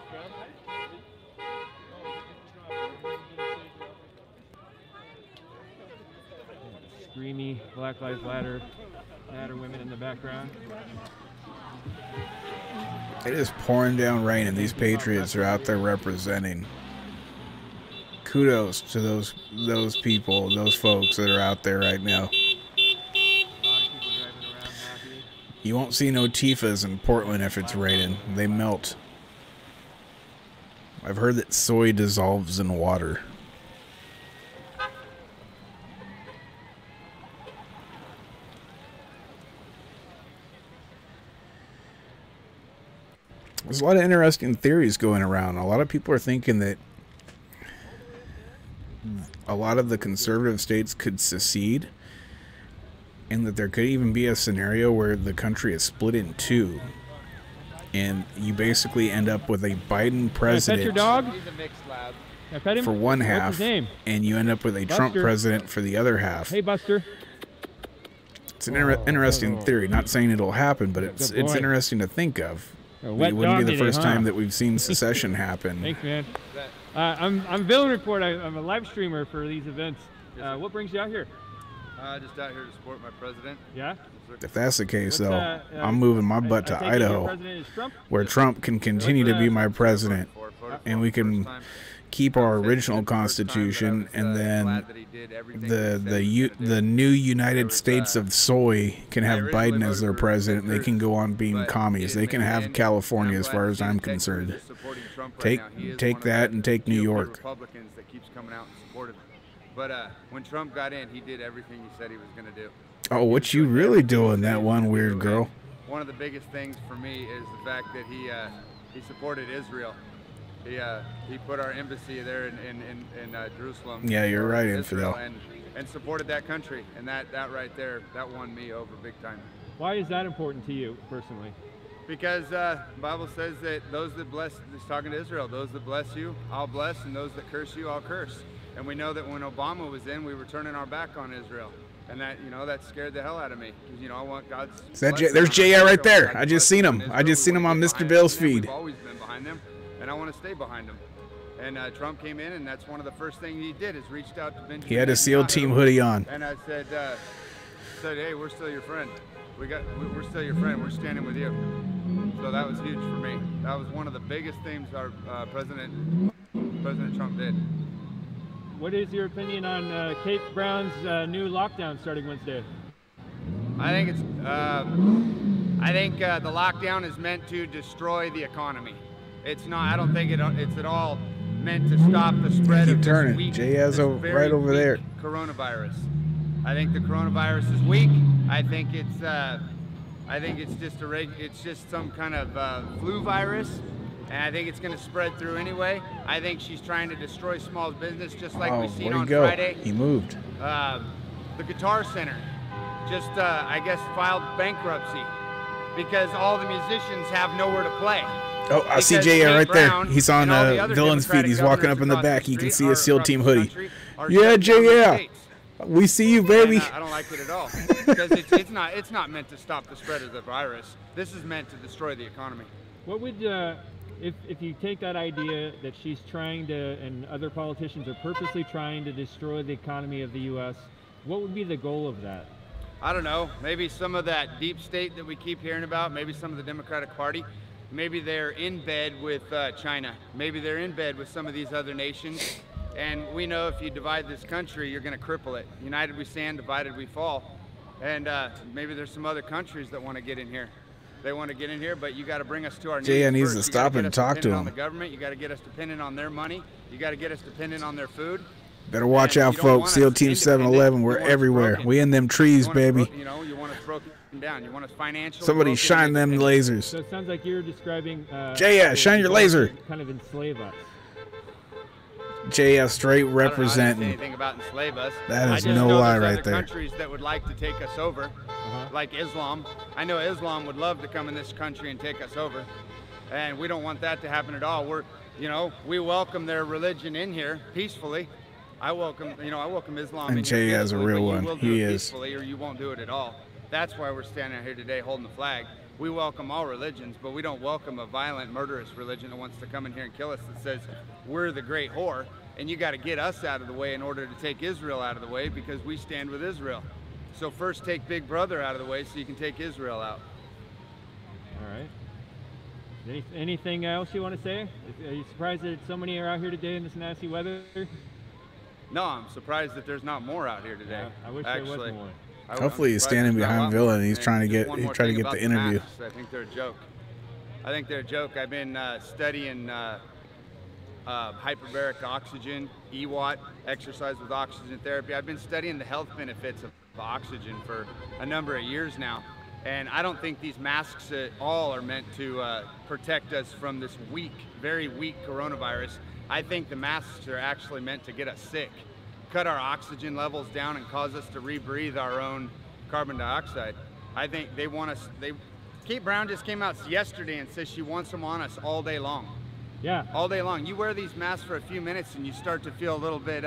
Screamy Black Lives Matter women in the background. It is pouring down rain, and these Patriots are out there representing. Kudos to those people, those folks that are out there right now. You won't see no Tifas in Portland if it's raining. They melt. I've heard that soy dissolves in water. There's a lot of interesting theories going around. A lot of people are thinking that a lot of the conservative states could secede, and that there could even be a scenario where the country is split in two, and you basically end up with a Biden president Can I pet your dog? Can I pet him? for one What's half, his name? and you end up with a Trump Buster. president for the other half. Hey, Buster. It's an interesting theory. Not saying it'll happen, but it's Good boy. interesting to think of. A It wet wouldn't be dog the today, first huh? time that we've seen secession happen. Thanks, man. I'm Villain Report. I'm a live streamer for these events. What brings you out here? Just out here to support my president. Yeah? If that's the case, What's, though, I'm moving my butt to I take it your Idaho, president is Trump? where Trump can continue to be my president, and we can keep our original Constitution, and then the new United States of Soy can have Biden as their president, and they can go on being commies. They can have California, as far as I'm concerned. Take that and take New York. Republicans that keeps coming out and supported him. But when Trump got in, he did everything he said he was going to do. Oh, what you really doing, that one weird girl? One of the biggest things for me is the fact that he supported Israel. He put our embassy there in Jerusalem. Yeah, you're right, Israel, infidel. and supported that country, and that right there, that won me over big time. Why is that important to you personally? Because the Bible says that those that bless, it's talking to Israel, those that bless you, I'll bless, and those that curse you, I'll curse. And we know that when Obama was in, we were turning our back on Israel. And that, that scared the hell out of me. Because, I want God's blessing There's on JR right Israel. there. God I just seen him. bless I just seen him on Mr. Bill's feed. We've always been behind them, and I want to stay behind them. And Trump came in, and that's one of the first things he did, is reached out to Benjamin. He had a SEAL team hoodie on. And I said, hey, we're still your friend. We're still your friend. We're standing with you. So that was huge for me. That was one of the biggest things our President Trump did. What is your opinion on Kate Brown's new lockdown starting Wednesday? I think the lockdown is meant to destroy the economy. It's not. I don't think it's at all meant to stop the spread of this weak, Jazz right over there. Coronavirus. I think the coronavirus is weak. I think it's just some kind of flu virus, and I think it's going to spread through anyway. I think she's trying to destroy small business, just like we've seen on Friday. He moved. The Guitar Center just, I guess, filed bankruptcy because all the musicians have nowhere to play. Oh, I see JR right there. He's on Villain's feed. He's walking up in the back. You can see a SEAL team hoodie. Yeah, JR. We see you, baby. And, I don't like it at all because it's not meant to stop the spread of the virus. This is meant to destroy the economy. What would if you take that idea that she's trying to, and other politicians are purposely trying to destroy the economy of the U.S., what would be the goal of that? I don't know. Maybe some of that deep state that we keep hearing about. Maybe some of the Democratic Party. Maybe they're in bed with China. Maybe they're in bed with some of these other nations. And we know if you divide this country, you're going to cripple it. United we stand, divided we fall. And maybe there's some other countries that want to get in here. They want to get in here, but you got to bring us to our knees. JR needs to first. stop and talk to on him. the government. You got to get us dependent on their money. You got to get us dependent on their food. Better watch out, folks. SEAL Team 711, we're everywhere. We in them trees, baby. You want us broken down. You want us financially. Somebody shine them lasers. So it sounds like you're describing. JS, shine your laser. Kind of enslave us. JS straight I don't representing. know anything about enslave us. That is I just no know lie there's right other there. countries that would like to take us over, like Islam. I know Islam would love to come in this country and take us over, and we don't want that to happen at all. We welcome their religion in here peacefully. I welcome Islam. And in Jay here has a peacefully, real but one. You will do He it is. peacefully, or you won't do it at all. That's why we're standing out here today holding the flag. We welcome all religions, but we don't welcome a violent, murderous religion that wants to come in here and kill us, that says we're the great whore, and you got to get us out of the way in order to take Israel out of the way, because we stand with Israel. So first take Big Brother out of the way so you can take Israel out. All right. Anything else you want to say? Are you surprised that so many are out here today in this nasty weather? No, I'm surprised that there's not more out here today. Yeah, I wish actually. there was more. Hopefully he's standing behind Villa and he's trying to get the interview. Masks, I think they're a joke. I think they're a joke. I've been studying hyperbaric oxygen, EWAT, exercise with oxygen therapy. I've been studying the health benefits of oxygen for a number of years now. And I don't think these masks at all are meant to protect us from this weak, very weak coronavirus. I think the masks are actually meant to get us sick, cut our oxygen levels down and cause us to rebreathe our own carbon dioxide. I think they want us, Kate Brown just came out yesterday and says she wants them on us all day long. Yeah. All day long. You wear these masks for a few minutes and you start to feel a little bit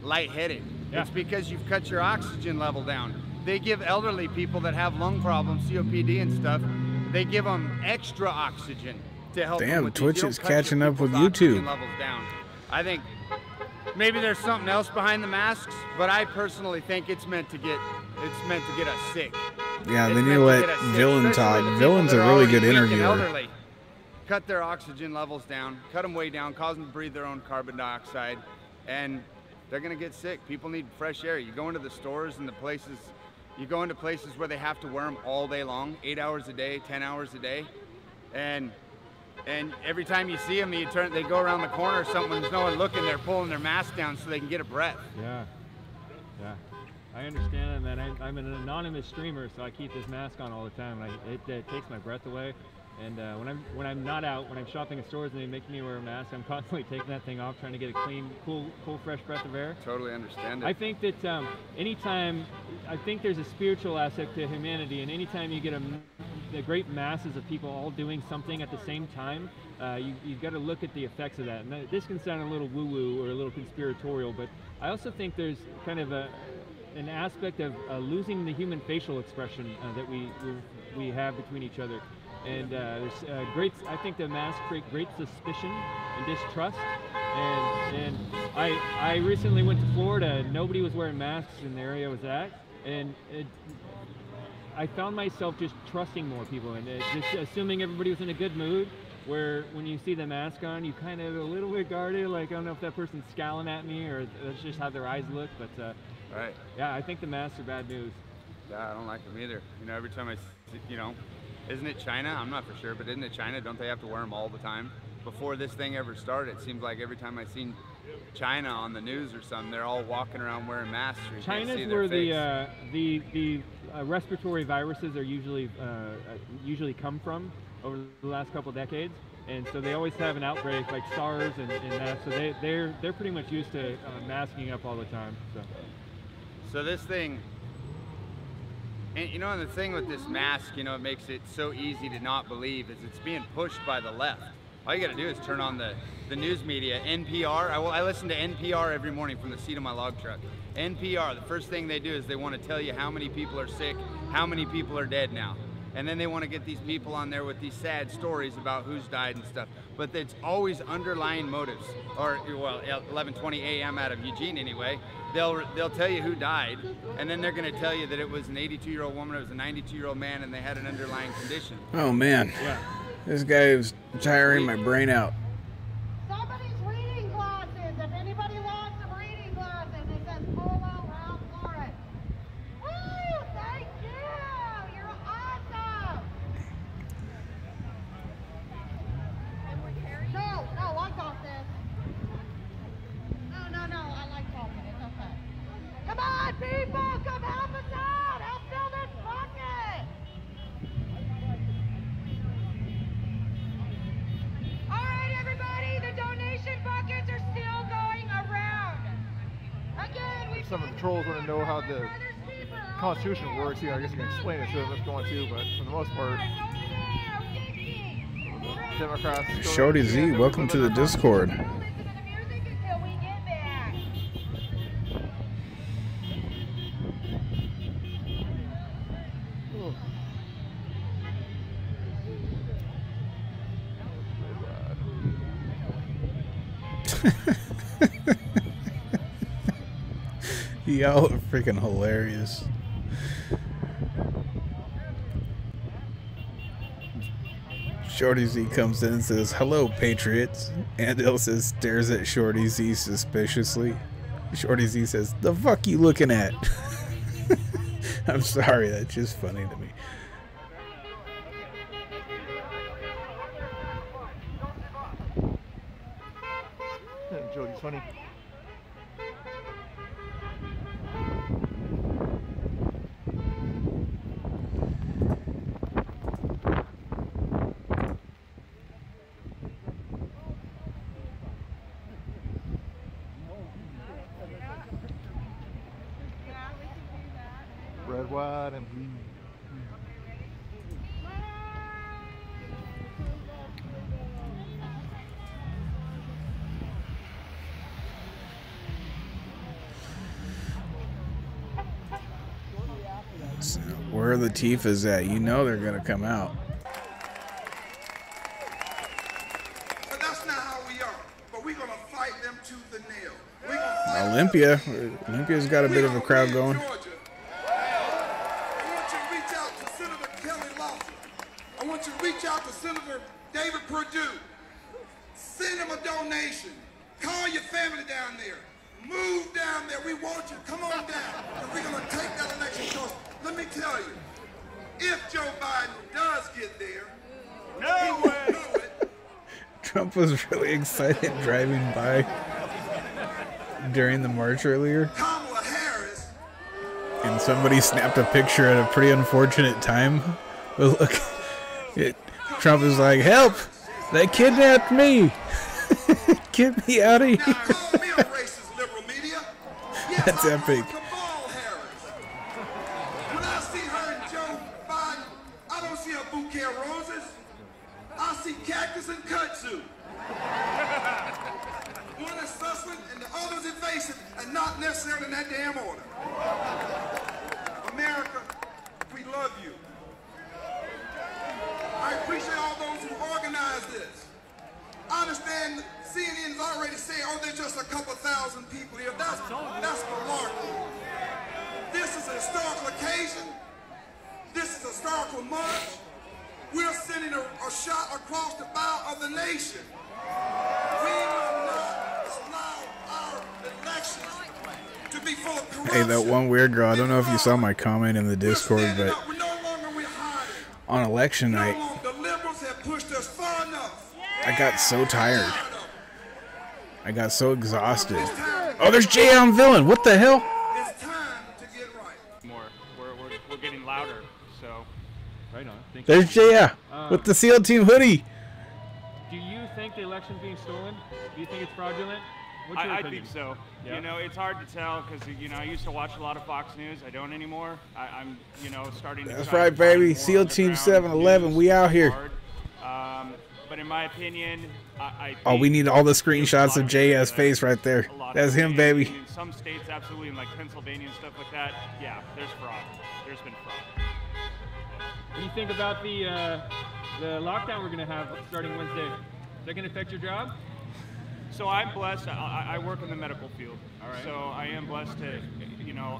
lightheaded. Yeah. It's because you've cut your oxygen level down. They give elderly people that have lung problems, COPD and stuff, they give them extra oxygen to help them with Twitch is catching up with YouTube. Levels down. I think maybe there's something else behind the masks, but I personally think it's meant to get us sick. Yeah, they need to let Villain talk. Villain's a really good interviewer. Cut their oxygen levels down, cut them way down, cause them to breathe their own carbon dioxide, and they're gonna get sick. People need fresh air. You go into the stores and the places, you go into places where they have to wear them all day long, 8 hours a day, 10 hours a day, and every time you see them, they go around the corner, someone's no one looking, they're pulling their mask down so they can get a breath. Yeah, yeah. I understand that, man. I'm an anonymous streamer, so I keep this mask on all the time, and it takes my breath away. And when I'm not out, when I'm shopping in stores and they make me wear a mask, I'm constantly taking that thing off, trying to get a clean, cool, fresh breath of air. Totally understand it. I think that I think there's a spiritual aspect to humanity, and anytime you get the great masses of people all doing something at the same time, you've got to look at the effects of that. And this can sound a little woo-woo or a little conspiratorial, but I also think there's kind of an aspect of losing the human facial expression that we have between each other. And I think the masks create great suspicion and distrust. And I recently went to Florida. Nobody was wearing masks in the area I was at, and I found myself just trusting more people and just assuming everybody was in a good mood. Where when you see the mask on, you kind of a little bit guarded, like I don't know if that person's scowling at me or that's just how their eyes look. But right. Yeah, I think the masks are bad news. Yeah, I don't like them either. You know, every time I see, isn't it China? I'm not for sure, but isn't it China? Don't they have to wear them all the time? Before this thing ever started, it seems like every time I've seen China on the news or something, they're all walking around wearing masks. China's where the respiratory viruses are usually come from over the last couple of decades, and so they always have an outbreak like SARS and that. So they're pretty much used to masking up all the time. So this thing. And and the thing with this mask, it makes it so easy to not believe is it's being pushed by the left. All you got to do is turn on the news media, NPR. I listen to NPR every morning from the seat of my log truck. NPR, the first thing they do is they want to tell you how many people are sick, how many people are dead now. And then they want to get these people on there with these sad stories about who's died and stuff. But it's always underlying motives. Or, well, 11:20 a.m. out of Eugene anyway. They'll tell you who died, and then they're going to tell you that it was an 82-year-old woman, it was a 92-year-old man, and they had an underlying condition. Oh man, yeah. This guy is tiring my brain out. Somebody's reading glasses. If anybody wants some reading glasses, it says Polo Ralph Lauren. Woo! Thank you. You're awesome. No, I got this. No, I like talking. It's okay. Come on, people, come help us out. Help fill this bucket. All right, everybody, the donation buckets are still going around. Again, Some of the trolls want to know how the Constitution works. I guess you can explain it to them if you want to, but for the most part, Democrats. Shorty Z, welcome to the Discord. Y'all are freaking hilarious. Shorty Z comes in and says, "Hello, Patriots." Andel says, stares at Shorty Z suspiciously. Shorty Z says, "The fuck you looking at?" I'm sorry, that's just funny to me. Jody's funny. Red, white, and blue. So where the Latifah's at, you know they're gonna come out. But that's not how we are. But we're gonna fight them to the nail. Olympia's got a bit of a crowd going. I want you to reach out to Senator Kelly Lawson. I want you to reach out to Senator David Perdue. Send him a donation. Call your family down there. Move down there. We want you. Come on down. And we're going to take that election course. Let me tell you, if Joe Biden does get there, no way. Trump was really excited driving by during the march earlier. Kamala Harris. And somebody snapped a picture at a pretty unfortunate time. But look, Trump is like, help! They kidnapped me! Get me out of here! That's epic. When I see her and Joe Biden, I don't see a bouquet of roses. I see cactus and kudzu. One is hustling and the other's evasive, and not necessarily in that damn order. America, we love you. I appreciate all those who organized this. I understand CNN's already saying, oh, there's just a couple thousand people here. That's malarkey. This is a historical occasion. This is a historical march. We're sending a shot across the bow of the nation. We will not allow our elections to be full of corruption. Hey, that one weird girl, I don't know if you saw my comment in the Discord, but on election night, the liberals have pushed us far enough. I got so tired. I got so exhausted. Oh, there's Jay on villain. What the hell? It's time to get right. We're getting louder, so. Right on. Thank There's Jay with the SEAL Team hoodie. Do you think the election's being stolen? Do you think it's fraudulent? What's your I opinion? think so. Yeah. You know, it's hard to tell because, you know, I used to watch a lot of Fox News. I don't anymore. I'm, you know, starting to. That's right, baby. SEAL Team 711. We out here. But in my opinion, Oh, we need all the screenshots of JS face right there. That's him, baby. In some states, absolutely, in like Pennsylvania and stuff like that, yeah, there's fraud. There's been fraud. What do you think about the lockdown we're going to have starting Wednesday? Is that going to affect your job? So I'm blessed. I work in the medical field. All right. So I am blessed to, you know,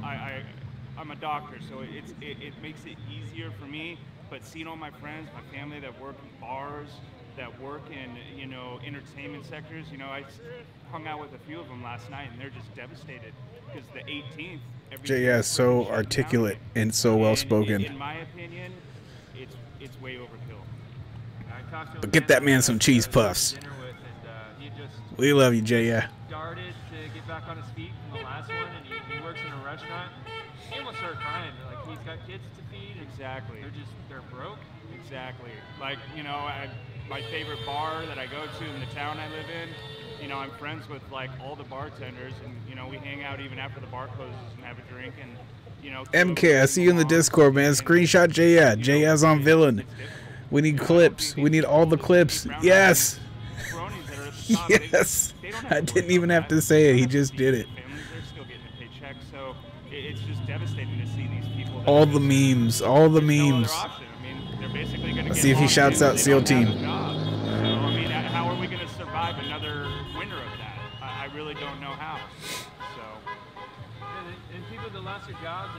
I'm a doctor, so it makes it easier for me. But seeing all my friends, my family that work in bars, that work in, you know, entertainment sectors, you know, I hung out with a few of them last night, and they're just devastated because the 18th. JS, so articulate and so well spoken. In my opinion, it's way overkill. But get that man some cheese puffs. We love you, JS. Started to get back on his feet from the last one, and he works in a restaurant. He almost started crying. Like, he's got kids to feed. Exactly. They're broke. Exactly. Like, you know, my favorite bar that I go to in the town I live in, you know, I'm friends with like all the bartenders, and you know, we hang out even after the bar closes and have a drink, and you know. MK, I see you in the Discord, man. Screenshot JS. JS on villain. We need clips. We need all the clips. Yes. Yes. I didn't even have to say it. He just did it. They're still getting a paycheck, so it's just devastating to see these people. All the memes. All the memes. Let's see if he shouts out SEAL Team. So, I mean, how are we going to survive another winter of that? I really don't know how. So. And people that lost their jobs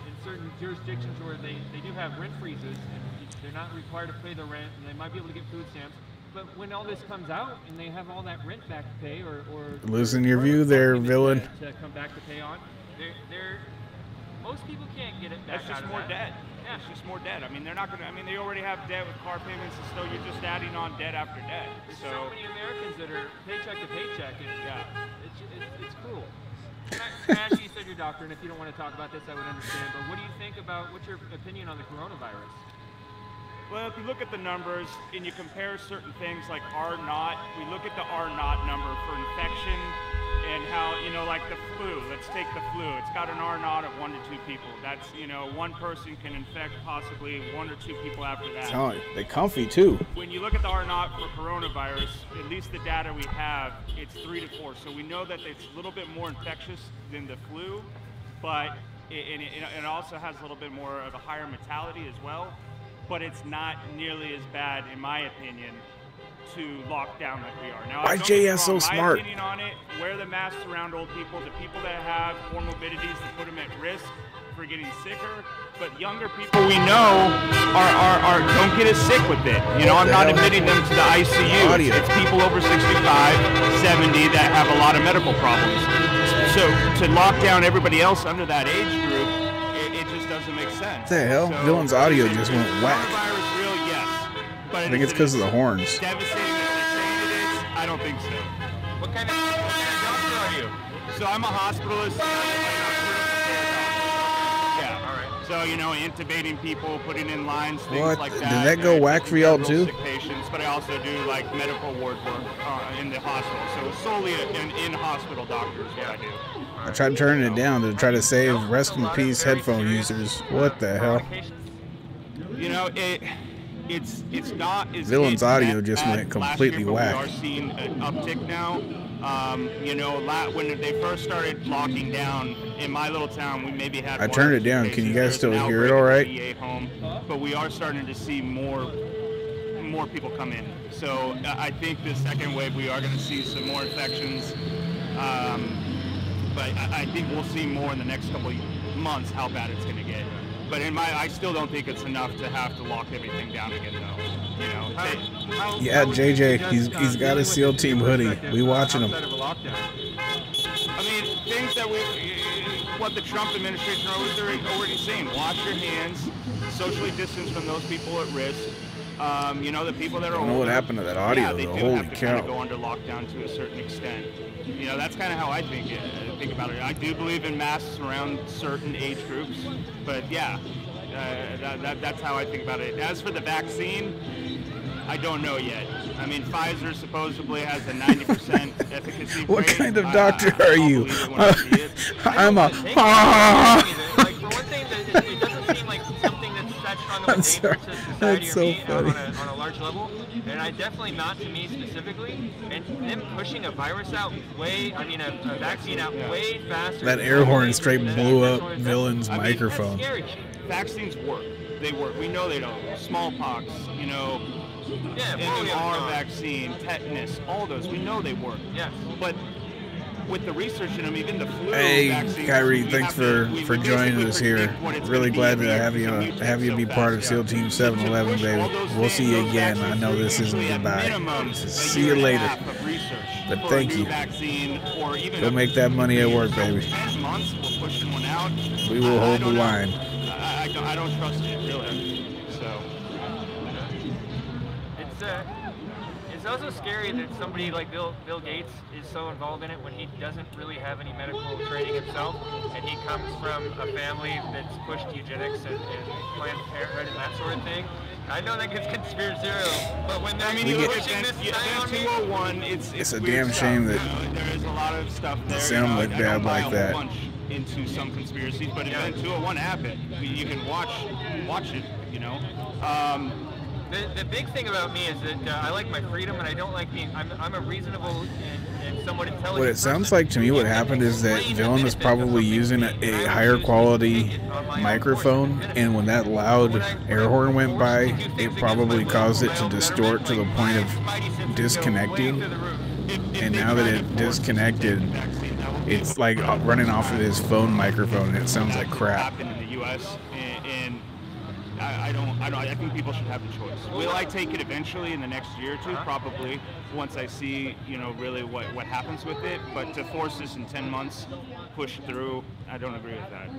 in certain jurisdictions where they do have rent freezes, and they're not required to pay the rent, and they might be able to get food stamps. But when all this comes out and they have all that rent back to pay, or losing your view there, villain. To come back to pay on, Most people can't get it back. That's just more debt. Yeah. It's just more debt. I mean, they're not going to, I mean, they already have debt with car payments, and so you're just adding on debt after debt. There's so many Americans that are paycheck to paycheck, and it's cruel. Smash, you said you're a doctor, and if you don't want to talk about this, I would understand, but what do you think about, what's your opinion on the coronavirus? Well, if you look at the numbers and you compare certain things like R0, we look at the R0 number for infection and how, you know, like the flu, let's take the flu. It's got an R0 of 1 to 2 people. That's, you know, one person can infect possibly 1 or 2 people after that. Oh, they're comfy too. When you look at the R0 for coronavirus, at least the data we have, it's 3 to 4. So we know that it's a little bit more infectious than the flu, but it also has a little bit more of a higher mortality as well. But it's not nearly as bad, in my opinion, to lock down like we are. Now, why JS so smart? My opinion on it, wear the masks around old people, the people that have comorbidities that put them at risk for getting sicker. But younger people we know don't get as sick with it. You know, I'm not admitting them to the ICU. It's people over 65, 70 that have a lot of medical problems. So to lock down everybody else under that age group, it just doesn't make sense. What the hell? So, Villain's audio just went whack. Coronavirus real, yes. But I think it's because of the horns. Devastating as they're saying it is, I don't think so. What kind of doctor are you? So I'm a hospitalist. Yeah. All right. So, you know, intubating people, putting in lines, things like that. Did that go whack for y'all too? Sick patients, but I also do like medical ward work in the hospital. So solely an in-hospital doctor is what I do. I tried turning it down to try to save rest in peace headphone users. What the hell? You know, it's not as Villain's audio just went completely whack. We are seeing an uptick now. You know, when they first started locking down in my little town, we maybe had. I turned it down. Can you guys still hear it all right? But we are starting to see more people come in. So I think the second wave, we are going to see some more infections. But I think we'll see more in the next couple of months how bad it's going to get. But I still don't think it's enough to have to lock everything down again, though. You know. Yeah, JJ, he's got a SEAL Team hoodie. We watching him. I mean, things that what the Trump administration are already saying: wash your hands, socially distance from those people at risk. You know, the people that are. I don't know what happened to that audio though. Holy cow! Kind of go under lockdown to a certain extent. You know, that's kind of how I think about it. I do believe in masks around certain age groups, but yeah, that's how I think about it. As for the vaccine, I don't know yet. I mean, Pfizer supposedly has a 90% efficacy rate. What kind of doctor are you? I'm a. Like, for one thing, it doesn't seem like something that's such on the dangerous to society or me on a large level. And I definitely not to me specifically. And them pushing a virus out a vaccine out way faster. That air horn straight blew up Villain's microphone. That's scary. Vaccines work. They work. We know they don't. Smallpox, you know. MMR vaccine, tetanus, all those, we know they work. Yes. But with the research in them, even the flu vaccines. Hey, Kyrie, thanks for joining us here. Really glad to have you be part of SEAL Team 711, baby. We'll see you again. I know this isn't goodbye. See you later. But thank you. Go make that money at work, baby. We will hold the line. I don't trust it, really. It's also scary that somebody like Bill Gates is so involved in it when he doesn't really have any medical training himself, and he comes from a family that's pushed eugenics and Planned Parenthood and that sort of thing. I know that gets conspiratorial, but when they're pushing this down 201, it's a damn shame that there is a lot of stuff there. It sound like bad like that. Into some conspiracies, but event 201 happened. You can watch it, you know. The big thing about me is that I like my freedom, and I don't like being. I'm a reasonable and somewhat intelligent. What it sounds like to me, what happened is that Villain was probably using a higher quality microphone, and when that loud air horn went by, it probably caused it to distort to the point of disconnecting. And now that it disconnected, it's like running off of his phone microphone, and it sounds like crap. In the U.S. and I think people should have the choice. Will I take it eventually in the next year or two? Probably, once I see, really what happens with it. But to force this in 10 months, push through, I don't agree with that.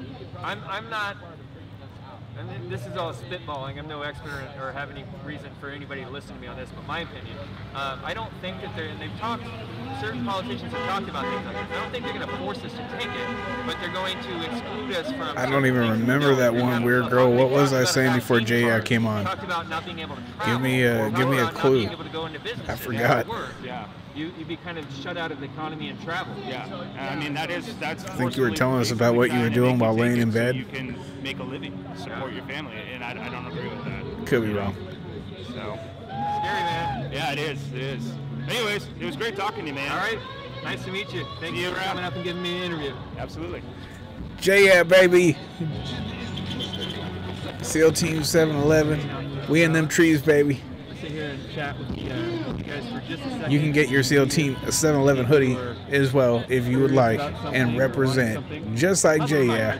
I'm not. I mean, this is all spitballing. I'm no expert or have any reason for anybody to listen to me on this, but my opinion, I don't think that certain politicians have talked about things like this. I don't think they're going to force us to take it, but they're going to exclude us from. I don't even remember that one weird girl. What was I saying before J.I. came on? Talked about not being able to travel, Give me a clue. I forgot. Yeah. You'd be kind of shut out of the economy and travel. Yeah, I mean that's. I think you were telling us about what you were doing while laying in bed. So you can make a living, support your family, and I don't agree with that. Could be wrong. So scary, man. Yeah, it is. It is. Anyways, it was great talking to you, man. All right, nice to meet you. Thank you for coming up and giving me an interview. Absolutely. Yeah, baby. SEAL Team 711. We in them trees, baby. Sit here and chat with you guys for just a second. You can get your SEAL Team 711 hoodie as well if you would like and represent just like J.A.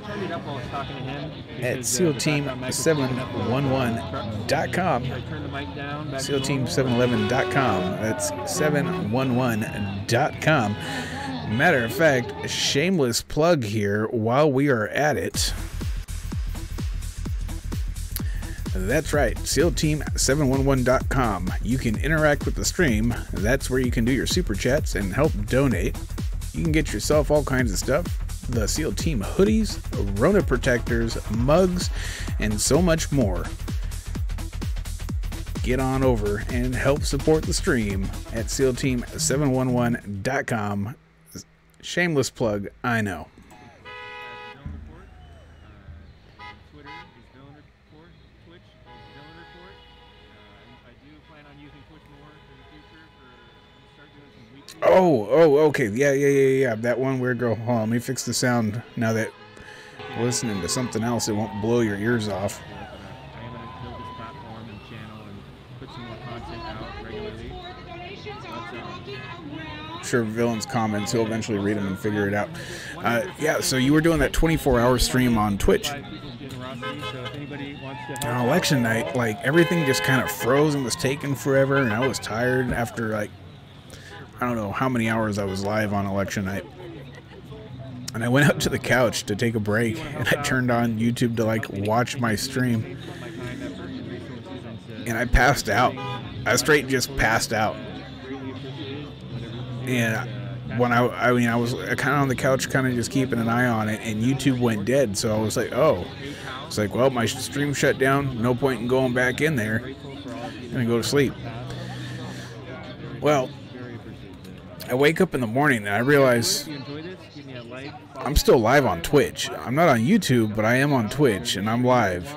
at SEALteam711.com. SEALteam711.com. That's 711.com. Matter of fact, shameless plug here while we are at it. That's right, SEALteam711.com. You can interact with the stream. That's where you can do your super chats and help donate. You can get yourself all kinds of stuff. The SEAL Team hoodies, Rona protectors, mugs, and so much more. Get on over and help support the stream at SEALteam711.com. Shameless plug, I know. Oh, okay. Yeah. That one weird girl. Hold on, let me fix the sound now that we're listening to something else. It won't blow your ears off. I am going to build this platform and channel and put some more content out regularly. I'm sure Villain's comments, he'll eventually read them and figure it out. Yeah, so you were doing that 24-hour stream on Twitch. On election night, like, everything just kind of froze and was taking forever, and I was tired after, like, I don't know how many hours I was live on election night. And I went out to the couch to take a break, and I turned on YouTube to, like, watch my stream. And I passed out. I straight just passed out. And when I was kind of on the couch, kind of just keeping an eye on it, and YouTube went dead. So I was like, oh. It's like, well, my stream shut down. No point in going back in there. I'm gonna go to sleep. Well, I wake up in the morning and I realize I'm still live on Twitch. I'm not on YouTube, but I am on Twitch and I'm live.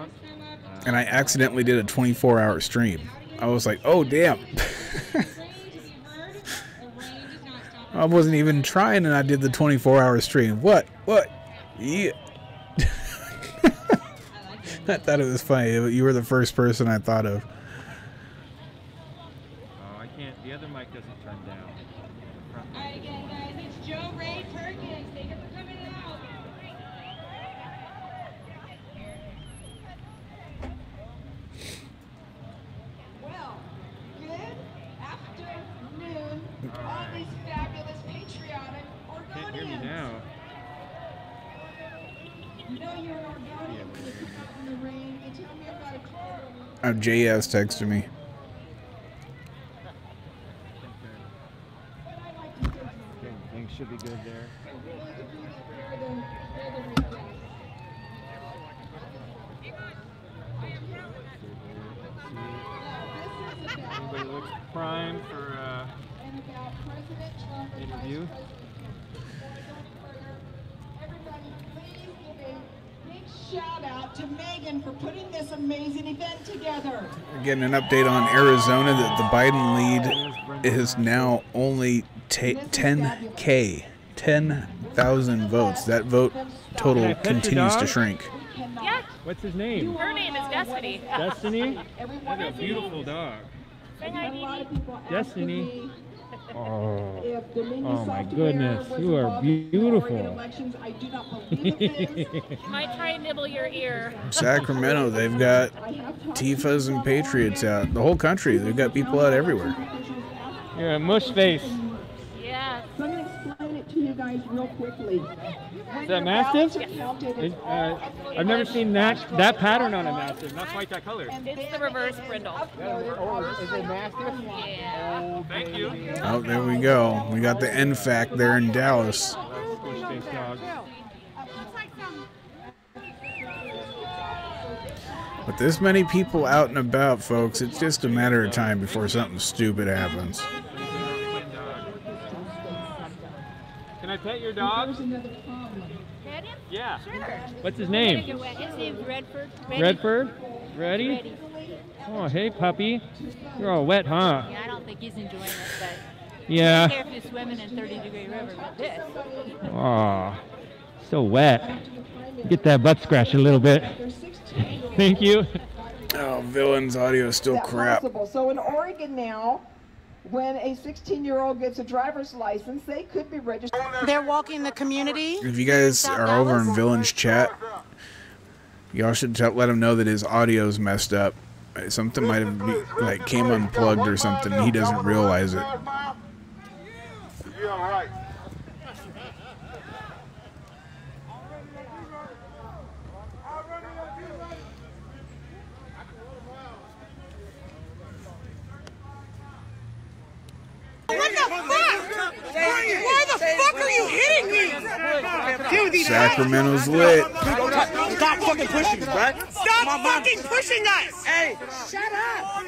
And I accidentally did a 24-hour stream. I was like, oh, damn. I wasn't even trying and I did the 24-hour stream. What? Yeah. I thought it was funny. You were the first person I thought of. Oh, I can't. The other mic doesn't turn down. Alright, again, guys, it's Joe Ray Perkins. Thank you for coming out. Well, good afternoon, all these fabulous patriotic Oregonians. Hear me now. You know you're an Oregonian when you're out in the rain. You tell me about a call. JS texted me. Things should be good there. Everybody looks primed for interview. Shout out to Megan for putting this amazing event together. We're getting an update on Arizona that the Biden lead is now only 10,000 votes. That vote total continues to shrink. Yeah. What's his name? Her name is Destiny. Destiny? That's a beautiful dog. Say hi, Dee. Destiny. Oh my goodness, you are beautiful. Might try and nibble your ear. Sacramento, they've got Tifas and Patriots out. The whole country, they've got people out everywhere. You're a mush face. Yeah. So I'm going to explain it to you guys real quickly. Is that Mastiff? I've never seen that pattern on a Mastiff, not quite that color. It's the reverse brindle. Oh, is it Mastiff? Yeah. Oh, thank you. Oh, there we go. We got the NFAC there in Dallas. With this many people out and about, folks, it's just a matter of time before something stupid happens. Can I pet your dog? Pet him? Yeah. Sure. What's his name? His name's Redford. Redford? Ready? Oh, hey, puppy. You're all wet, huh? Yeah, I don't think he's enjoying it, but yeah. I don't care if you're swimming in 30-degree river, but this. Aw, so wet. Get that butt scratch a little bit. Thank you. Oh, Villain's audio is still crap. So in Oregon now, when a 16-year-old gets a driver's license, they could be registered. They're walking the community. If you guys are over in Villain's chat, y'all should let him know that his audio's messed up. Something might have like came unplugged or something. He doesn't realize it. Yeah, right. What the fuck? Why the fuck are you hitting me? Sacramento's lit. Stop fucking pushing us, bro. Stop fucking pushing us. Hey, shut up.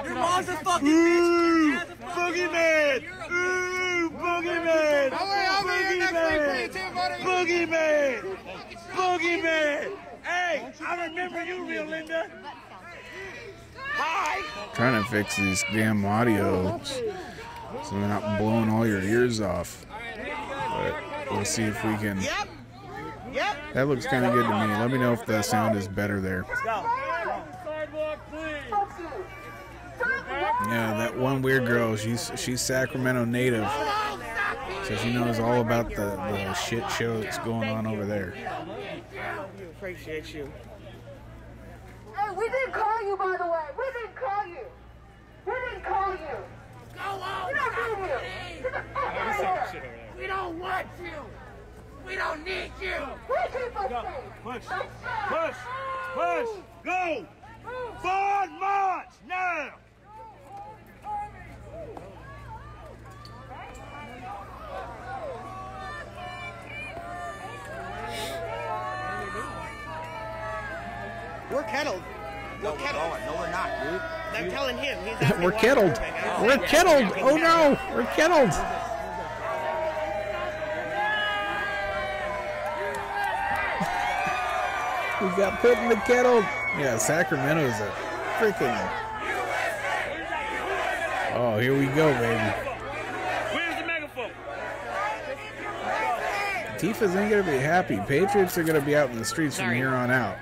Your mom's a fucking bitch. Boogeyman! Ooh, Boogeyman! Boogeyman! Boogeyman! Hey, I remember you, real Linda. Hi. Trying to fix these damn audios so they're not blowing all your ears off. But we'll see if we can. That looks kind of good to me. Let me know if the sound is better there. Yeah, that one weird girl, she's Sacramento native. So she knows all about the shit show that's going on over there. Appreciate you. Hey, we didn't call you, by the way. We didn't call you. We didn't call you. Go on. We don't need you. Get the fuck out of here. We don't want you. We don't need you. We keep us safe. Push, push, push, go! Forward march, now! We're kettled. We're kettled. No, we're not, dude. I'm telling him. He's We're kettled. We're kettled. Oh no, we're kettled. We got put in the kettle. Yeah, Sacramento's a freaking. Oh, here we go, baby. Where's the megaphone? Tifas ain't gonna be happy. Patriots are gonna be out in the streets from here on out.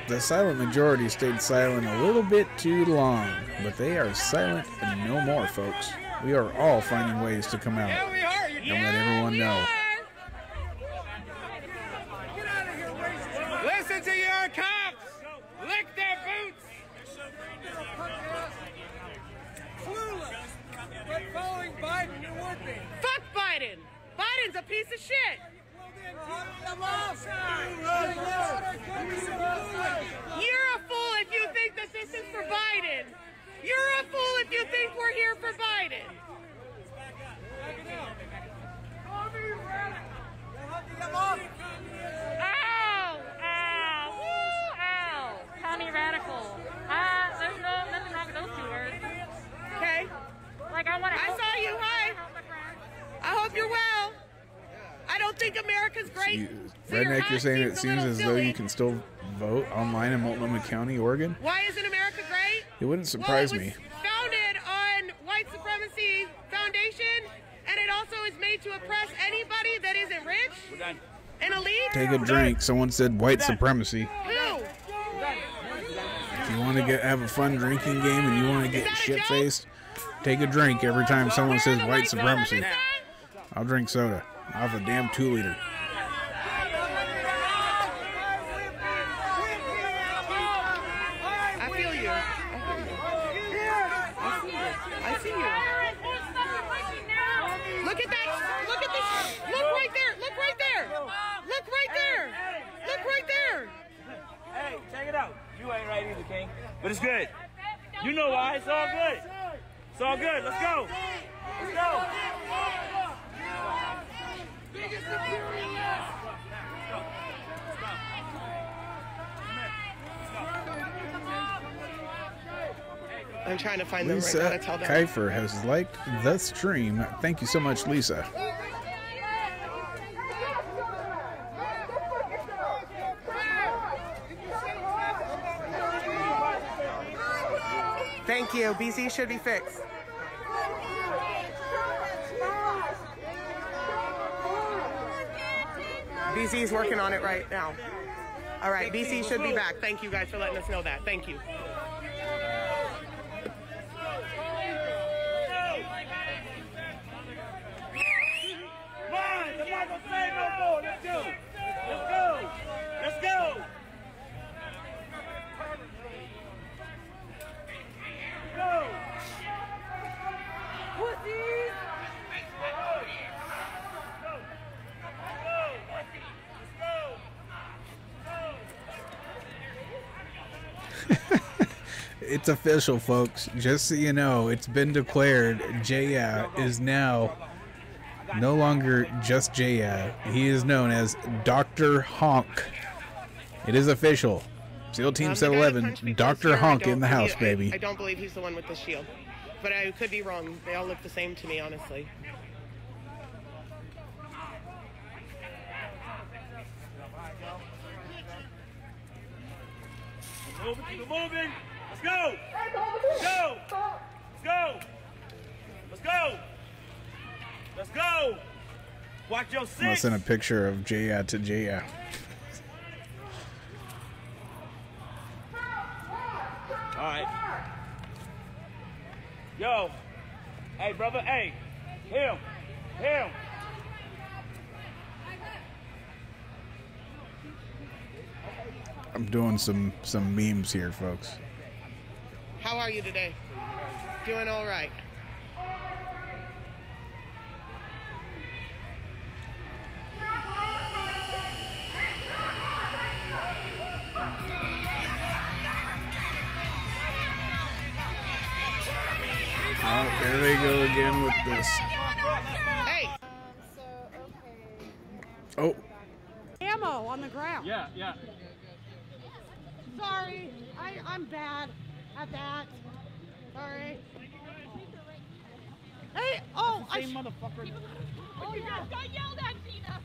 The silent majority stayed silent a little bit too long, but they are silent and no more, folks. We are all finding ways to come out and let everyone know. Listen to your cops. Lick their boots. Clueless. But following Biden, you would be. Fuck Biden. Biden's a piece of shit. You're a fool if you think that this is for Biden. You're a fool if you think we're here for Biden. Ow! Ow! Woo! Ow! County radical. There's nothing wrong with those 2 words. Okay. Like I want to. I saw you. Hi. I hope you're well. I don't think America's great. Redneck, you're saying it seems as though you can still vote online in Multnomah County, Oregon? Why isn't America great? It wouldn't surprise me. Founded on white supremacy foundation, and it also is made to oppress anybody that isn't rich and elite. Take a drink. Someone said white supremacy. Who? You want to have a fun drinking game and you want to get shit-faced? Take a drink every time someone says white supremacy. I'll drink soda. I'll have a damn 2-liter. I feel you. I see you. Look at that. Look at this. Look right there. Look right there. Look right there. Look right there. Hey, check it out. You ain't right either, King. But it's good. You know why. It's all good. It's all good. Let's go. Let's go. I'm trying to find them right now Lisa to tell them. Kiefer has liked the stream. Thank you so much, Lisa. Thank you. BC should be fixed. BC is working on it right now. All right, BC should be back. Thank you guys for letting us know that. Thank you. Let's go. Let's go. Let's go. Go. Pussies. It's official, folks. Just so you know, it's been declared Jaya is now no longer just Jaya. He is known as Dr. Honk. It is official. SEAL Team 711, Dr. Honk in the house, baby. I don't believe he's the one with the shield. But I could be wrong. They all look the same to me, honestly. Keep it moving. Let's go. Let's go. Let's go. Let's go. Let's go. Watch your six. I'm gonna send a picture of Jaya to Jaya. All right. Yo. Hey, brother. Hey. Him. Him. I'm doing some memes here, folks. How are you today? Doing all right. Oh, there they go again with this. Hey. Oh. Ammo on the ground. Yeah, yeah. Sorry, I'm bad at that. Sorry. Hey, oh, Same motherfucker. Oh, you guys got yelled at, Gina.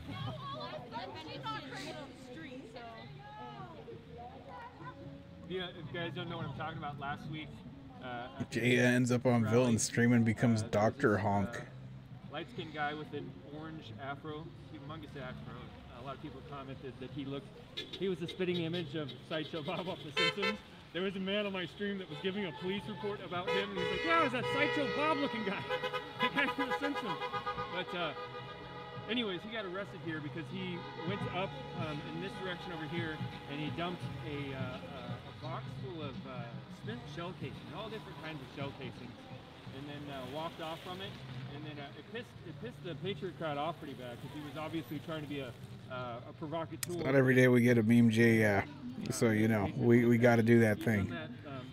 She's not crazy on the street, so. If you guys don't know what I'm talking about, last week, Jaya ends up on Villain Stream and becomes Dr. Honk. Light-skinned guy with an orange afro, humongous afro. A lot of people commented that he was the spitting image of Sideshow Bob off The Simpsons. There was a man on my stream that was giving a police report about him, and he's like, yeah, it was that Sideshow Bob looking guy. The guy from The Simpsons. But anyways, he got arrested here because he went up in this direction over here, and he dumped a box full of spent shell casings, all different kinds of shell casings, and then walked off from it. And then it pissed the Patriot crowd off pretty bad because he was obviously trying to be a provocateur. Not every day we get a meme Jaya, so you know we got to do that thing. That,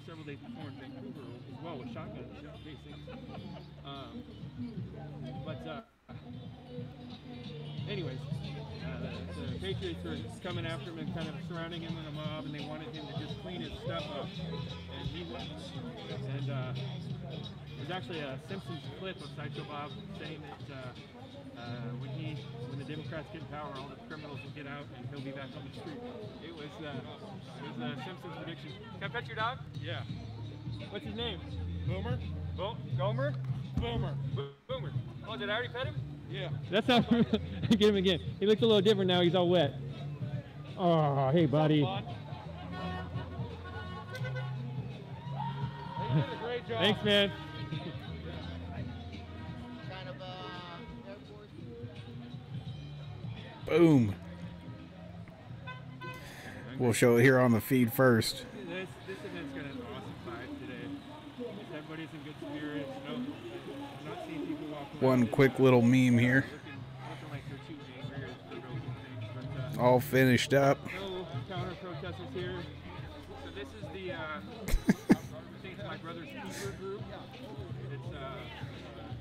several days before in Vancouver as well with shotgun shell casings. Anyways, the Patriots were coming after him and kind of surrounding him in a mob, and they wanted him to just clean his stuff up, and he wouldn't. And there's actually a Simpsons clip of Sideshow Bob saying that when the Democrats get in power, all the criminals will get out and he'll be back on the street. It was a Simpsons prediction. Can I pet your dog? Yeah. What's his name? Boomer? Gomer? Boomer. Boomer. Oh, did I already pet him? Yeah. That's how. Get him again. He looks a little different now. He's all wet. Oh, hey, buddy. job. Thanks, man. Boom. We'll show it here on the feed first. This event's got an awesome vibe today. Everybody's in good spirits. No, I'm not seeing people walk around. One quick little meme here. Looking like they're too angry or broken things. But, all finished up. no counter protesters here. So this is the I think my brother's keeper group. It's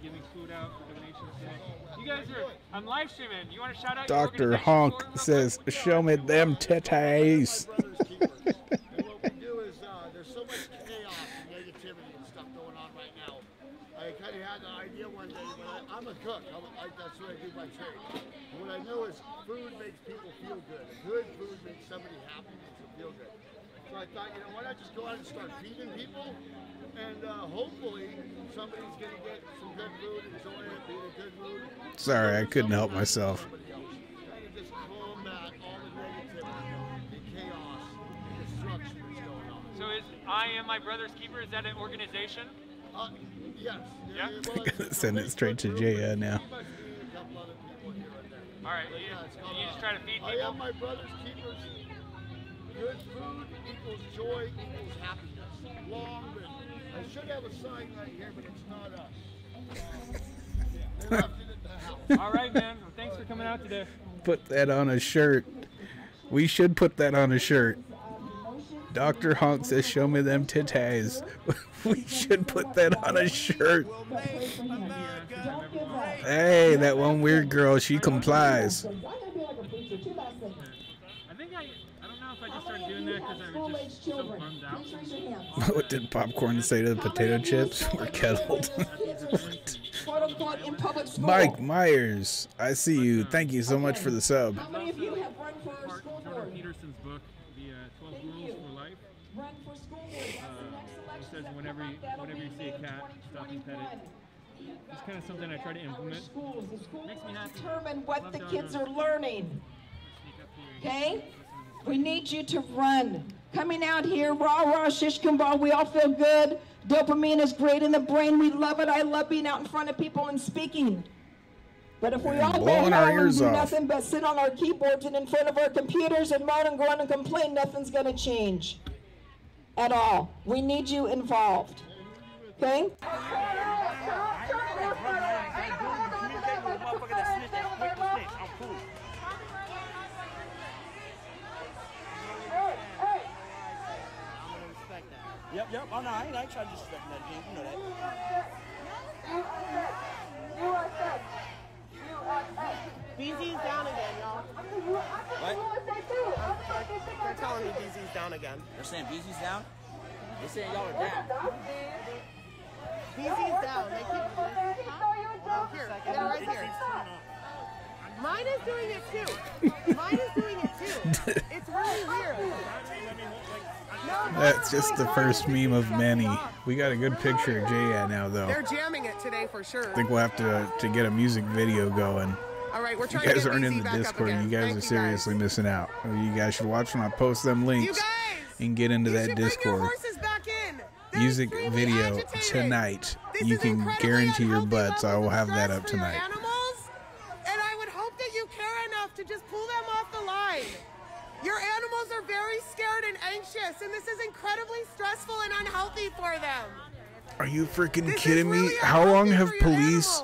giving food out for donations today. You guys are, I'm live streaming. You want to shout out your Dr. organization Honk for 'em real says, quick? show me them titties. And what we do is there's so much chaos and negativity and stuff going on right now. I kind of had the idea one day when I'm a cook. That's what I do by trade. And what I know is food makes people feel good. Good food makes somebody happy, makes them feel good. So I thought, you know, why not just go out and start feeding people? And hopefully somebody's going to get some good food, enjoy it, be in a good mood. Sorry, I couldn't help myself. Trying to just combat all the negativity, the chaos, the destruction that's going on. So is I Am My Brother's Keeper, is that an organization? Yes. Yeah? Well, it's Send it straight to Jaya now. Alright, you just try to feed people? I Am My Brother's Keepers. Good food equals joy equals happiness. Long live. I should have a sign right here, but it's not us. They left it at the house. All right, man. Well, thanks for coming out today. Put that on a shirt. We should put that on a shirt. Dr. Honk says, show me them titties. We should put that on a shirt. Hey, that one weird girl, she complies. I think I don't know if I just started doing that because I was just so bummed out. What did Popcorn say to the potato chips? We're kettled. Mike Myers, I see you. Thank you so much for the sub. How many of you have run for a school Jordan board? Peterson's book, the 12 Rules for Life. Run for school board. That's the next It election says that's whenever coming up. That'll you be see a in cat, stop and pet it. 2021. It's kind of something I try to implement. Schools. The schools Makes me happy. determine what Love the down kids there. are learning. Sneak up here and Okay? We need you to run. Coming out here, rah, rah, shish kumbah, we all feel good. Dopamine is great in the brain. We love it. I love being out in front of people and speaking. But if we And all go blowing home our and ears do off. nothing but sit on our keyboards and in front of our computers and moan and groan and complain, nothing's going to change at all. We need you involved. Okay? Yep. Oh, no, I ain't trying to disrespect that, James. You know that. BZ's down again, y'all. What? They're telling me BZ's down again. They're saying BZ's down? They're saying y'all are down. BZ's down. They keep here. Get it right here. Mine is doing it too. Mine is doing it too. It's really weird. That's just the first meme of many. We got a good picture of Jaya now, though. They're jamming it today for sure. I think we'll have to get a music video going. All right, we're If you trying guys to get aren't in BZ the back up Discord, again. you guys Thank are you, seriously missing out. You guys should watch when I post them links and get into that Bring your Discord. horses back in. Music video tonight. You can guarantee your butts I will have that up tonight. Animals, and I would hope that you care enough to just pull them off the line. Your animals are very scared and anxious, and this is incredibly stressful and unhealthy for them. Are you freaking kidding me? How long have police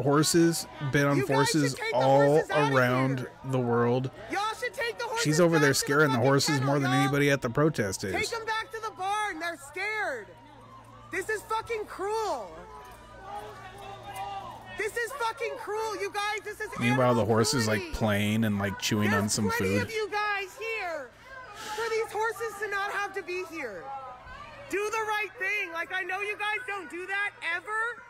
horses been on forces all around the world? Y'all should take the horses. She's over there back to the scaring the fucking horses kennel, more than y'all. anybody at the protest Take is. them back to the barn. They're scared. This is fucking cruel. This is fucking cruel, you guys. This is Meanwhile, the animal horse is like cruelty. playing and like chewing on some Plenty food. of you guys here for these horses to not have to be here. Do the right thing. Like, I know you guys don't do that ever.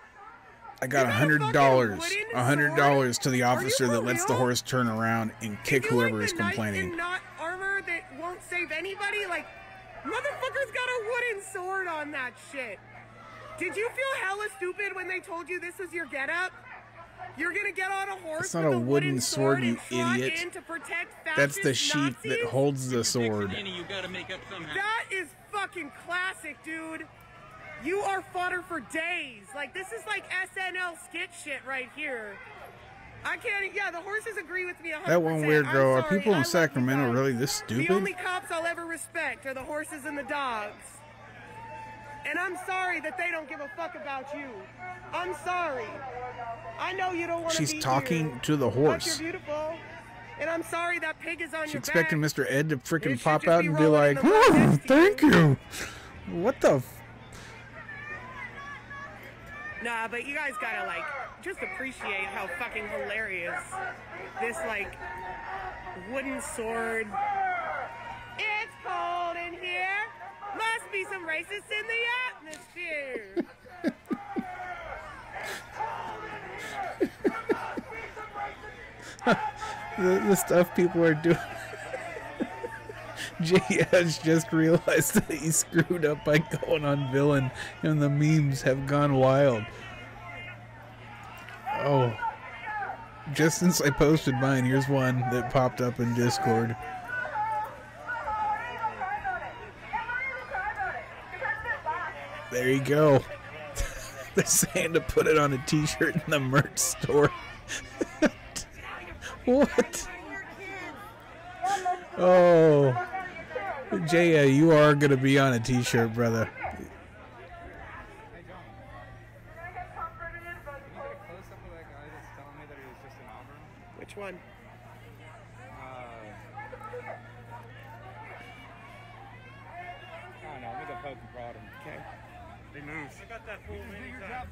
I got $100 to the officer that lets the horse turn around and kick whoever is complaining. Not armor that won't save anybody. Like, motherfucker's got a wooden sword on that shit. Did you feel hella stupid when they told you this was your getup? You're gonna get on a horse. It's not with a wooden sword, and you trot idiot. in to protect That's the fascist sheep that Nazis? holds the sword. You gotta make up somehow. That is fucking classic, dude. You are fodder for days. Like, this is like SNL skit shit right here. I can't, yeah, the horses agree with me 100%. That one weird girl. I'm Are sorry, people I in love Sacramento you guys. really this stupid? The only cops I'll ever respect are the horses and the dogs. And I'm sorry that they don't give a fuck about you. I'm sorry. I know you don't want to be She's talking here, to the but horse. you're beautiful. And I'm sorry that pig is on She's your expecting back. Mr. Ed to It freaking should pop just out be and be rolling in like, the mud "Oh, next to you." thank you." What the f? Nah, but you guys gotta, like, just appreciate how fucking hilarious this, like, wooden sword. It's cold in here. Must be some racists in the atmosphere. The stuff people are doing. Jay has just realized that he screwed up by going on villain, and the memes have gone wild. Oh. Just since I posted mine, here's one that popped up in Discord. There you go. They're saying to put it on a t-shirt in the merch store. What? Oh. Jaya, you are going to be on a t-shirt, brother. Which one? I don't know. Let me go poke and prod him. Okay. He moves. I got that full many times.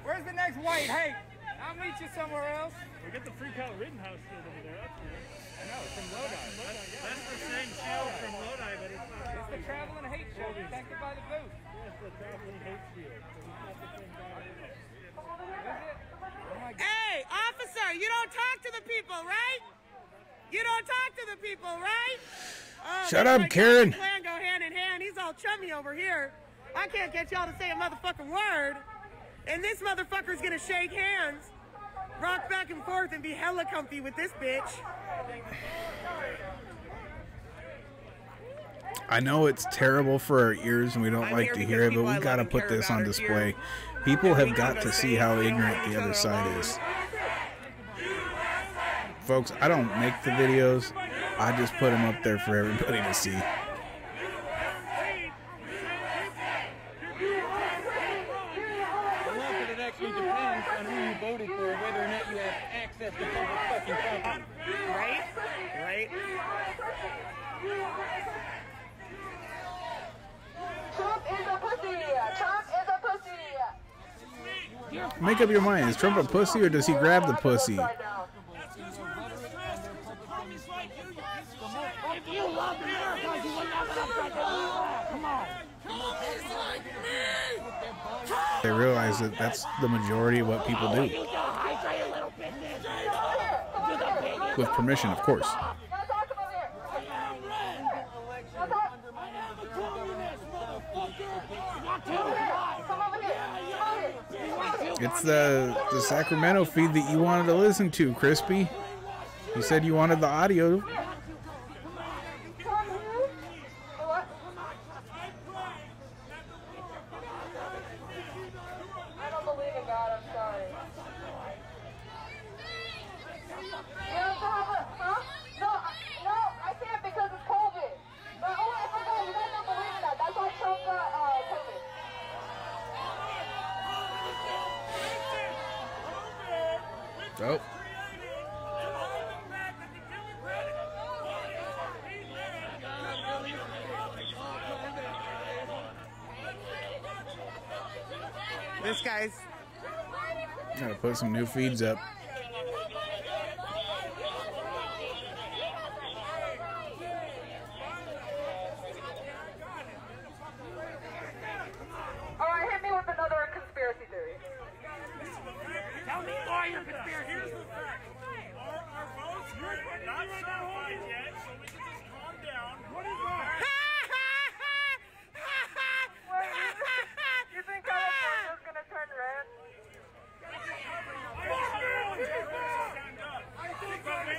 Where's the next white? Hey, I'll meet you somewhere else. We got the Freak Out Rittenhouse shield over there. That's cool. I know, it's from Lodi. That's the same shield from Lodi, but it's not. It's the traveling hate shield protected by the booth. Yes, the traveling hate shield. So he's not the same guy. Hey, officer, you don't talk to the people, right? You don't talk to the people, right? Oh, Shut that's up, like Karen. God's plan go hand in hand. He's all chummy over here. I can't get y'all to say a motherfucking word. And this motherfucker's gonna shake hands, rock back and forth, and be hella comfy with this bitch. I know it's terrible for our ears and we don't like to hear it, but we gotta put this on display. People have got to see how ignorant the other side is. Folks, I don't make the videos. I just put them up there for everybody to see. Depends on who you voted for, whether or not you have access to public fucking property. Right? Right? Trump is a pussy. Trump is a pussy. Make up your mind. Is Trump a pussy or does he grab the pussy? If you love America, you would never have come on. They realize that that's the majority of what people do. With permission, of course. It's the Sacramento feed that you wanted to listen to, Crispy. You said you wanted the audio. Oh. This guy's. Gotta put some new feeds up. Alright, hit me with another conspiracy theory. Tell me why you're conspiracy. Here's the fact. Our votes are not certified yet, so we can just calm down. What is that? You think California's gonna turn red?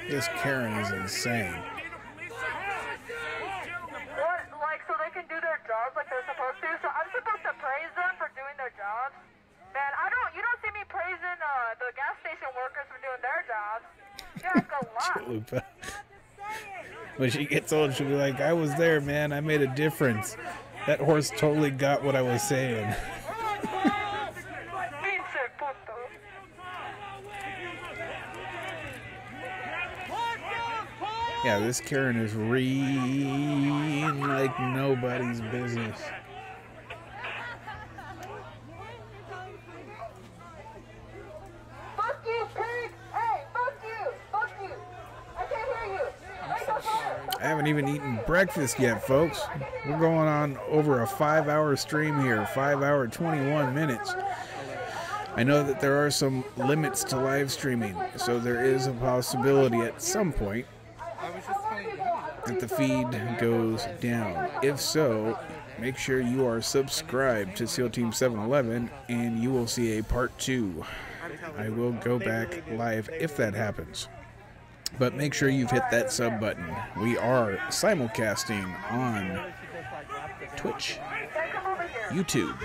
This Karen is insane. What? Like, so they can do their jobs like they're supposed to? So I'm supposed to doing their jobs. You ask a lot. Chalupa. When she gets old, she'll be like, I was there, man. I made a difference. That horse totally got what I was saying. Yeah, this Karen is reading like nobody's business. Fuck you, pig! Hey, fuck you! Fuck you! I can't hear you! I haven't even eaten breakfast yet, folks. We're going on over a 5-hour stream here, 5 hour, 21 minutes. I know that there are some limits to live streaming, so there is a possibility at some point that the feed goes down. If so, make sure you are subscribed to SEAL Team 711 and you will see a part 2. I will go back live if that happens. But make sure you've hit that sub button. We are simulcasting on Twitch, YouTube,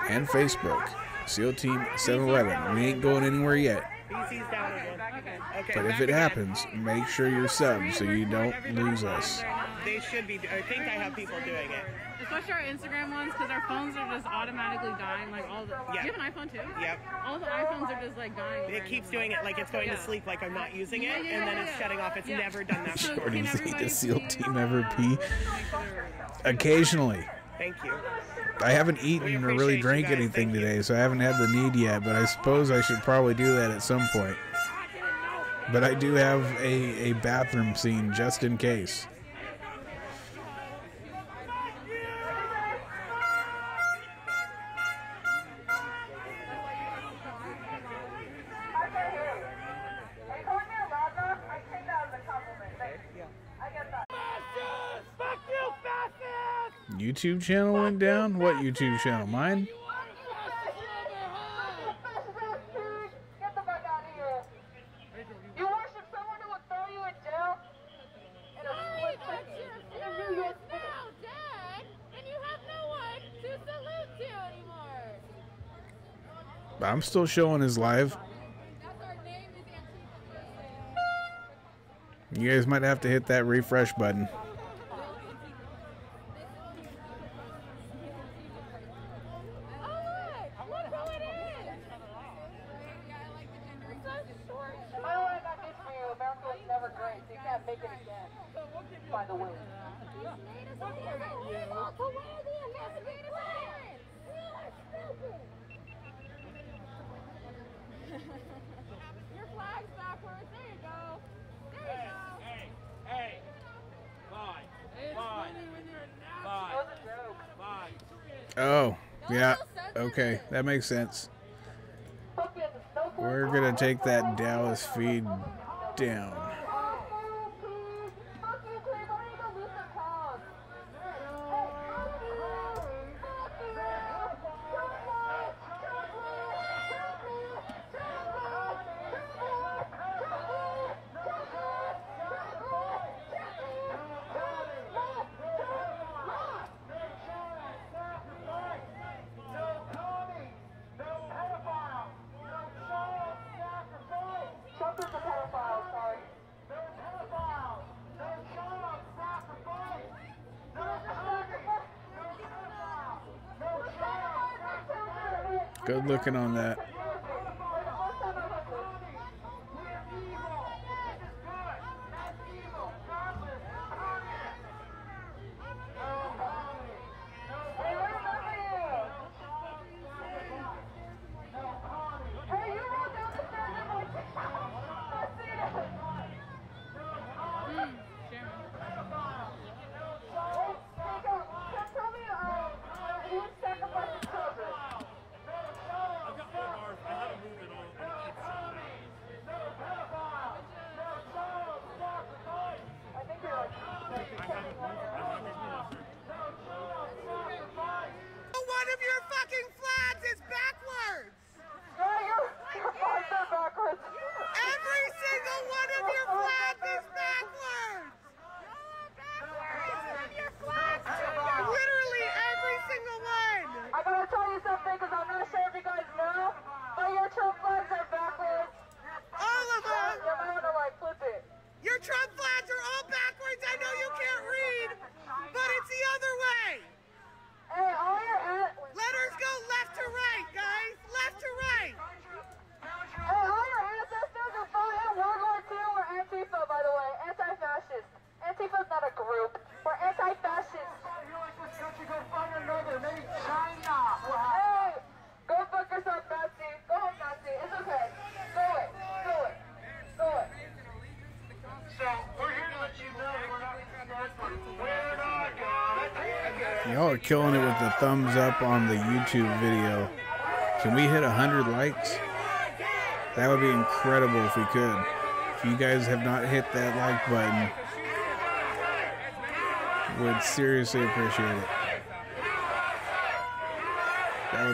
and Facebook. SEAL Team 711. We ain't going anywhere yet. But if it happens, make sure you're subbed so you don't lose us. They should be. I think I have people doing it. Especially our Instagram ones, because our phones are just automatically dying. Like all the. Yep. Do you have an iPhone too? Yep. All the iPhones are just like dying. It keeps doing it like it's going to sleep, like I'm not using it, and then it's shutting off. It's never done that before. Shorty's eat a SEAL Team ever pee? Occasionally. Thank you. I haven't eaten or really drank anything today, so I haven't had the need yet, but I suppose I should probably do that at some point. But I do have a bathroom scene just in case. YouTube channel went down? What YouTube channel? Mine? You worship someone who will throw you in jail? In a split second. I'm still showing his live. You guys might have to hit that refresh button. By the way. Your flag's backwards. There you go. There you go. Hey, fine. Oh, yeah. Okay, that makes sense. We're gonna take that Dallas feed down. Good looking on that. Y'all are killing it with the thumbs up on the YouTube video. Can we hit 100 likes? That would be incredible if we could. If you guys have not hit that like button, would seriously appreciate it.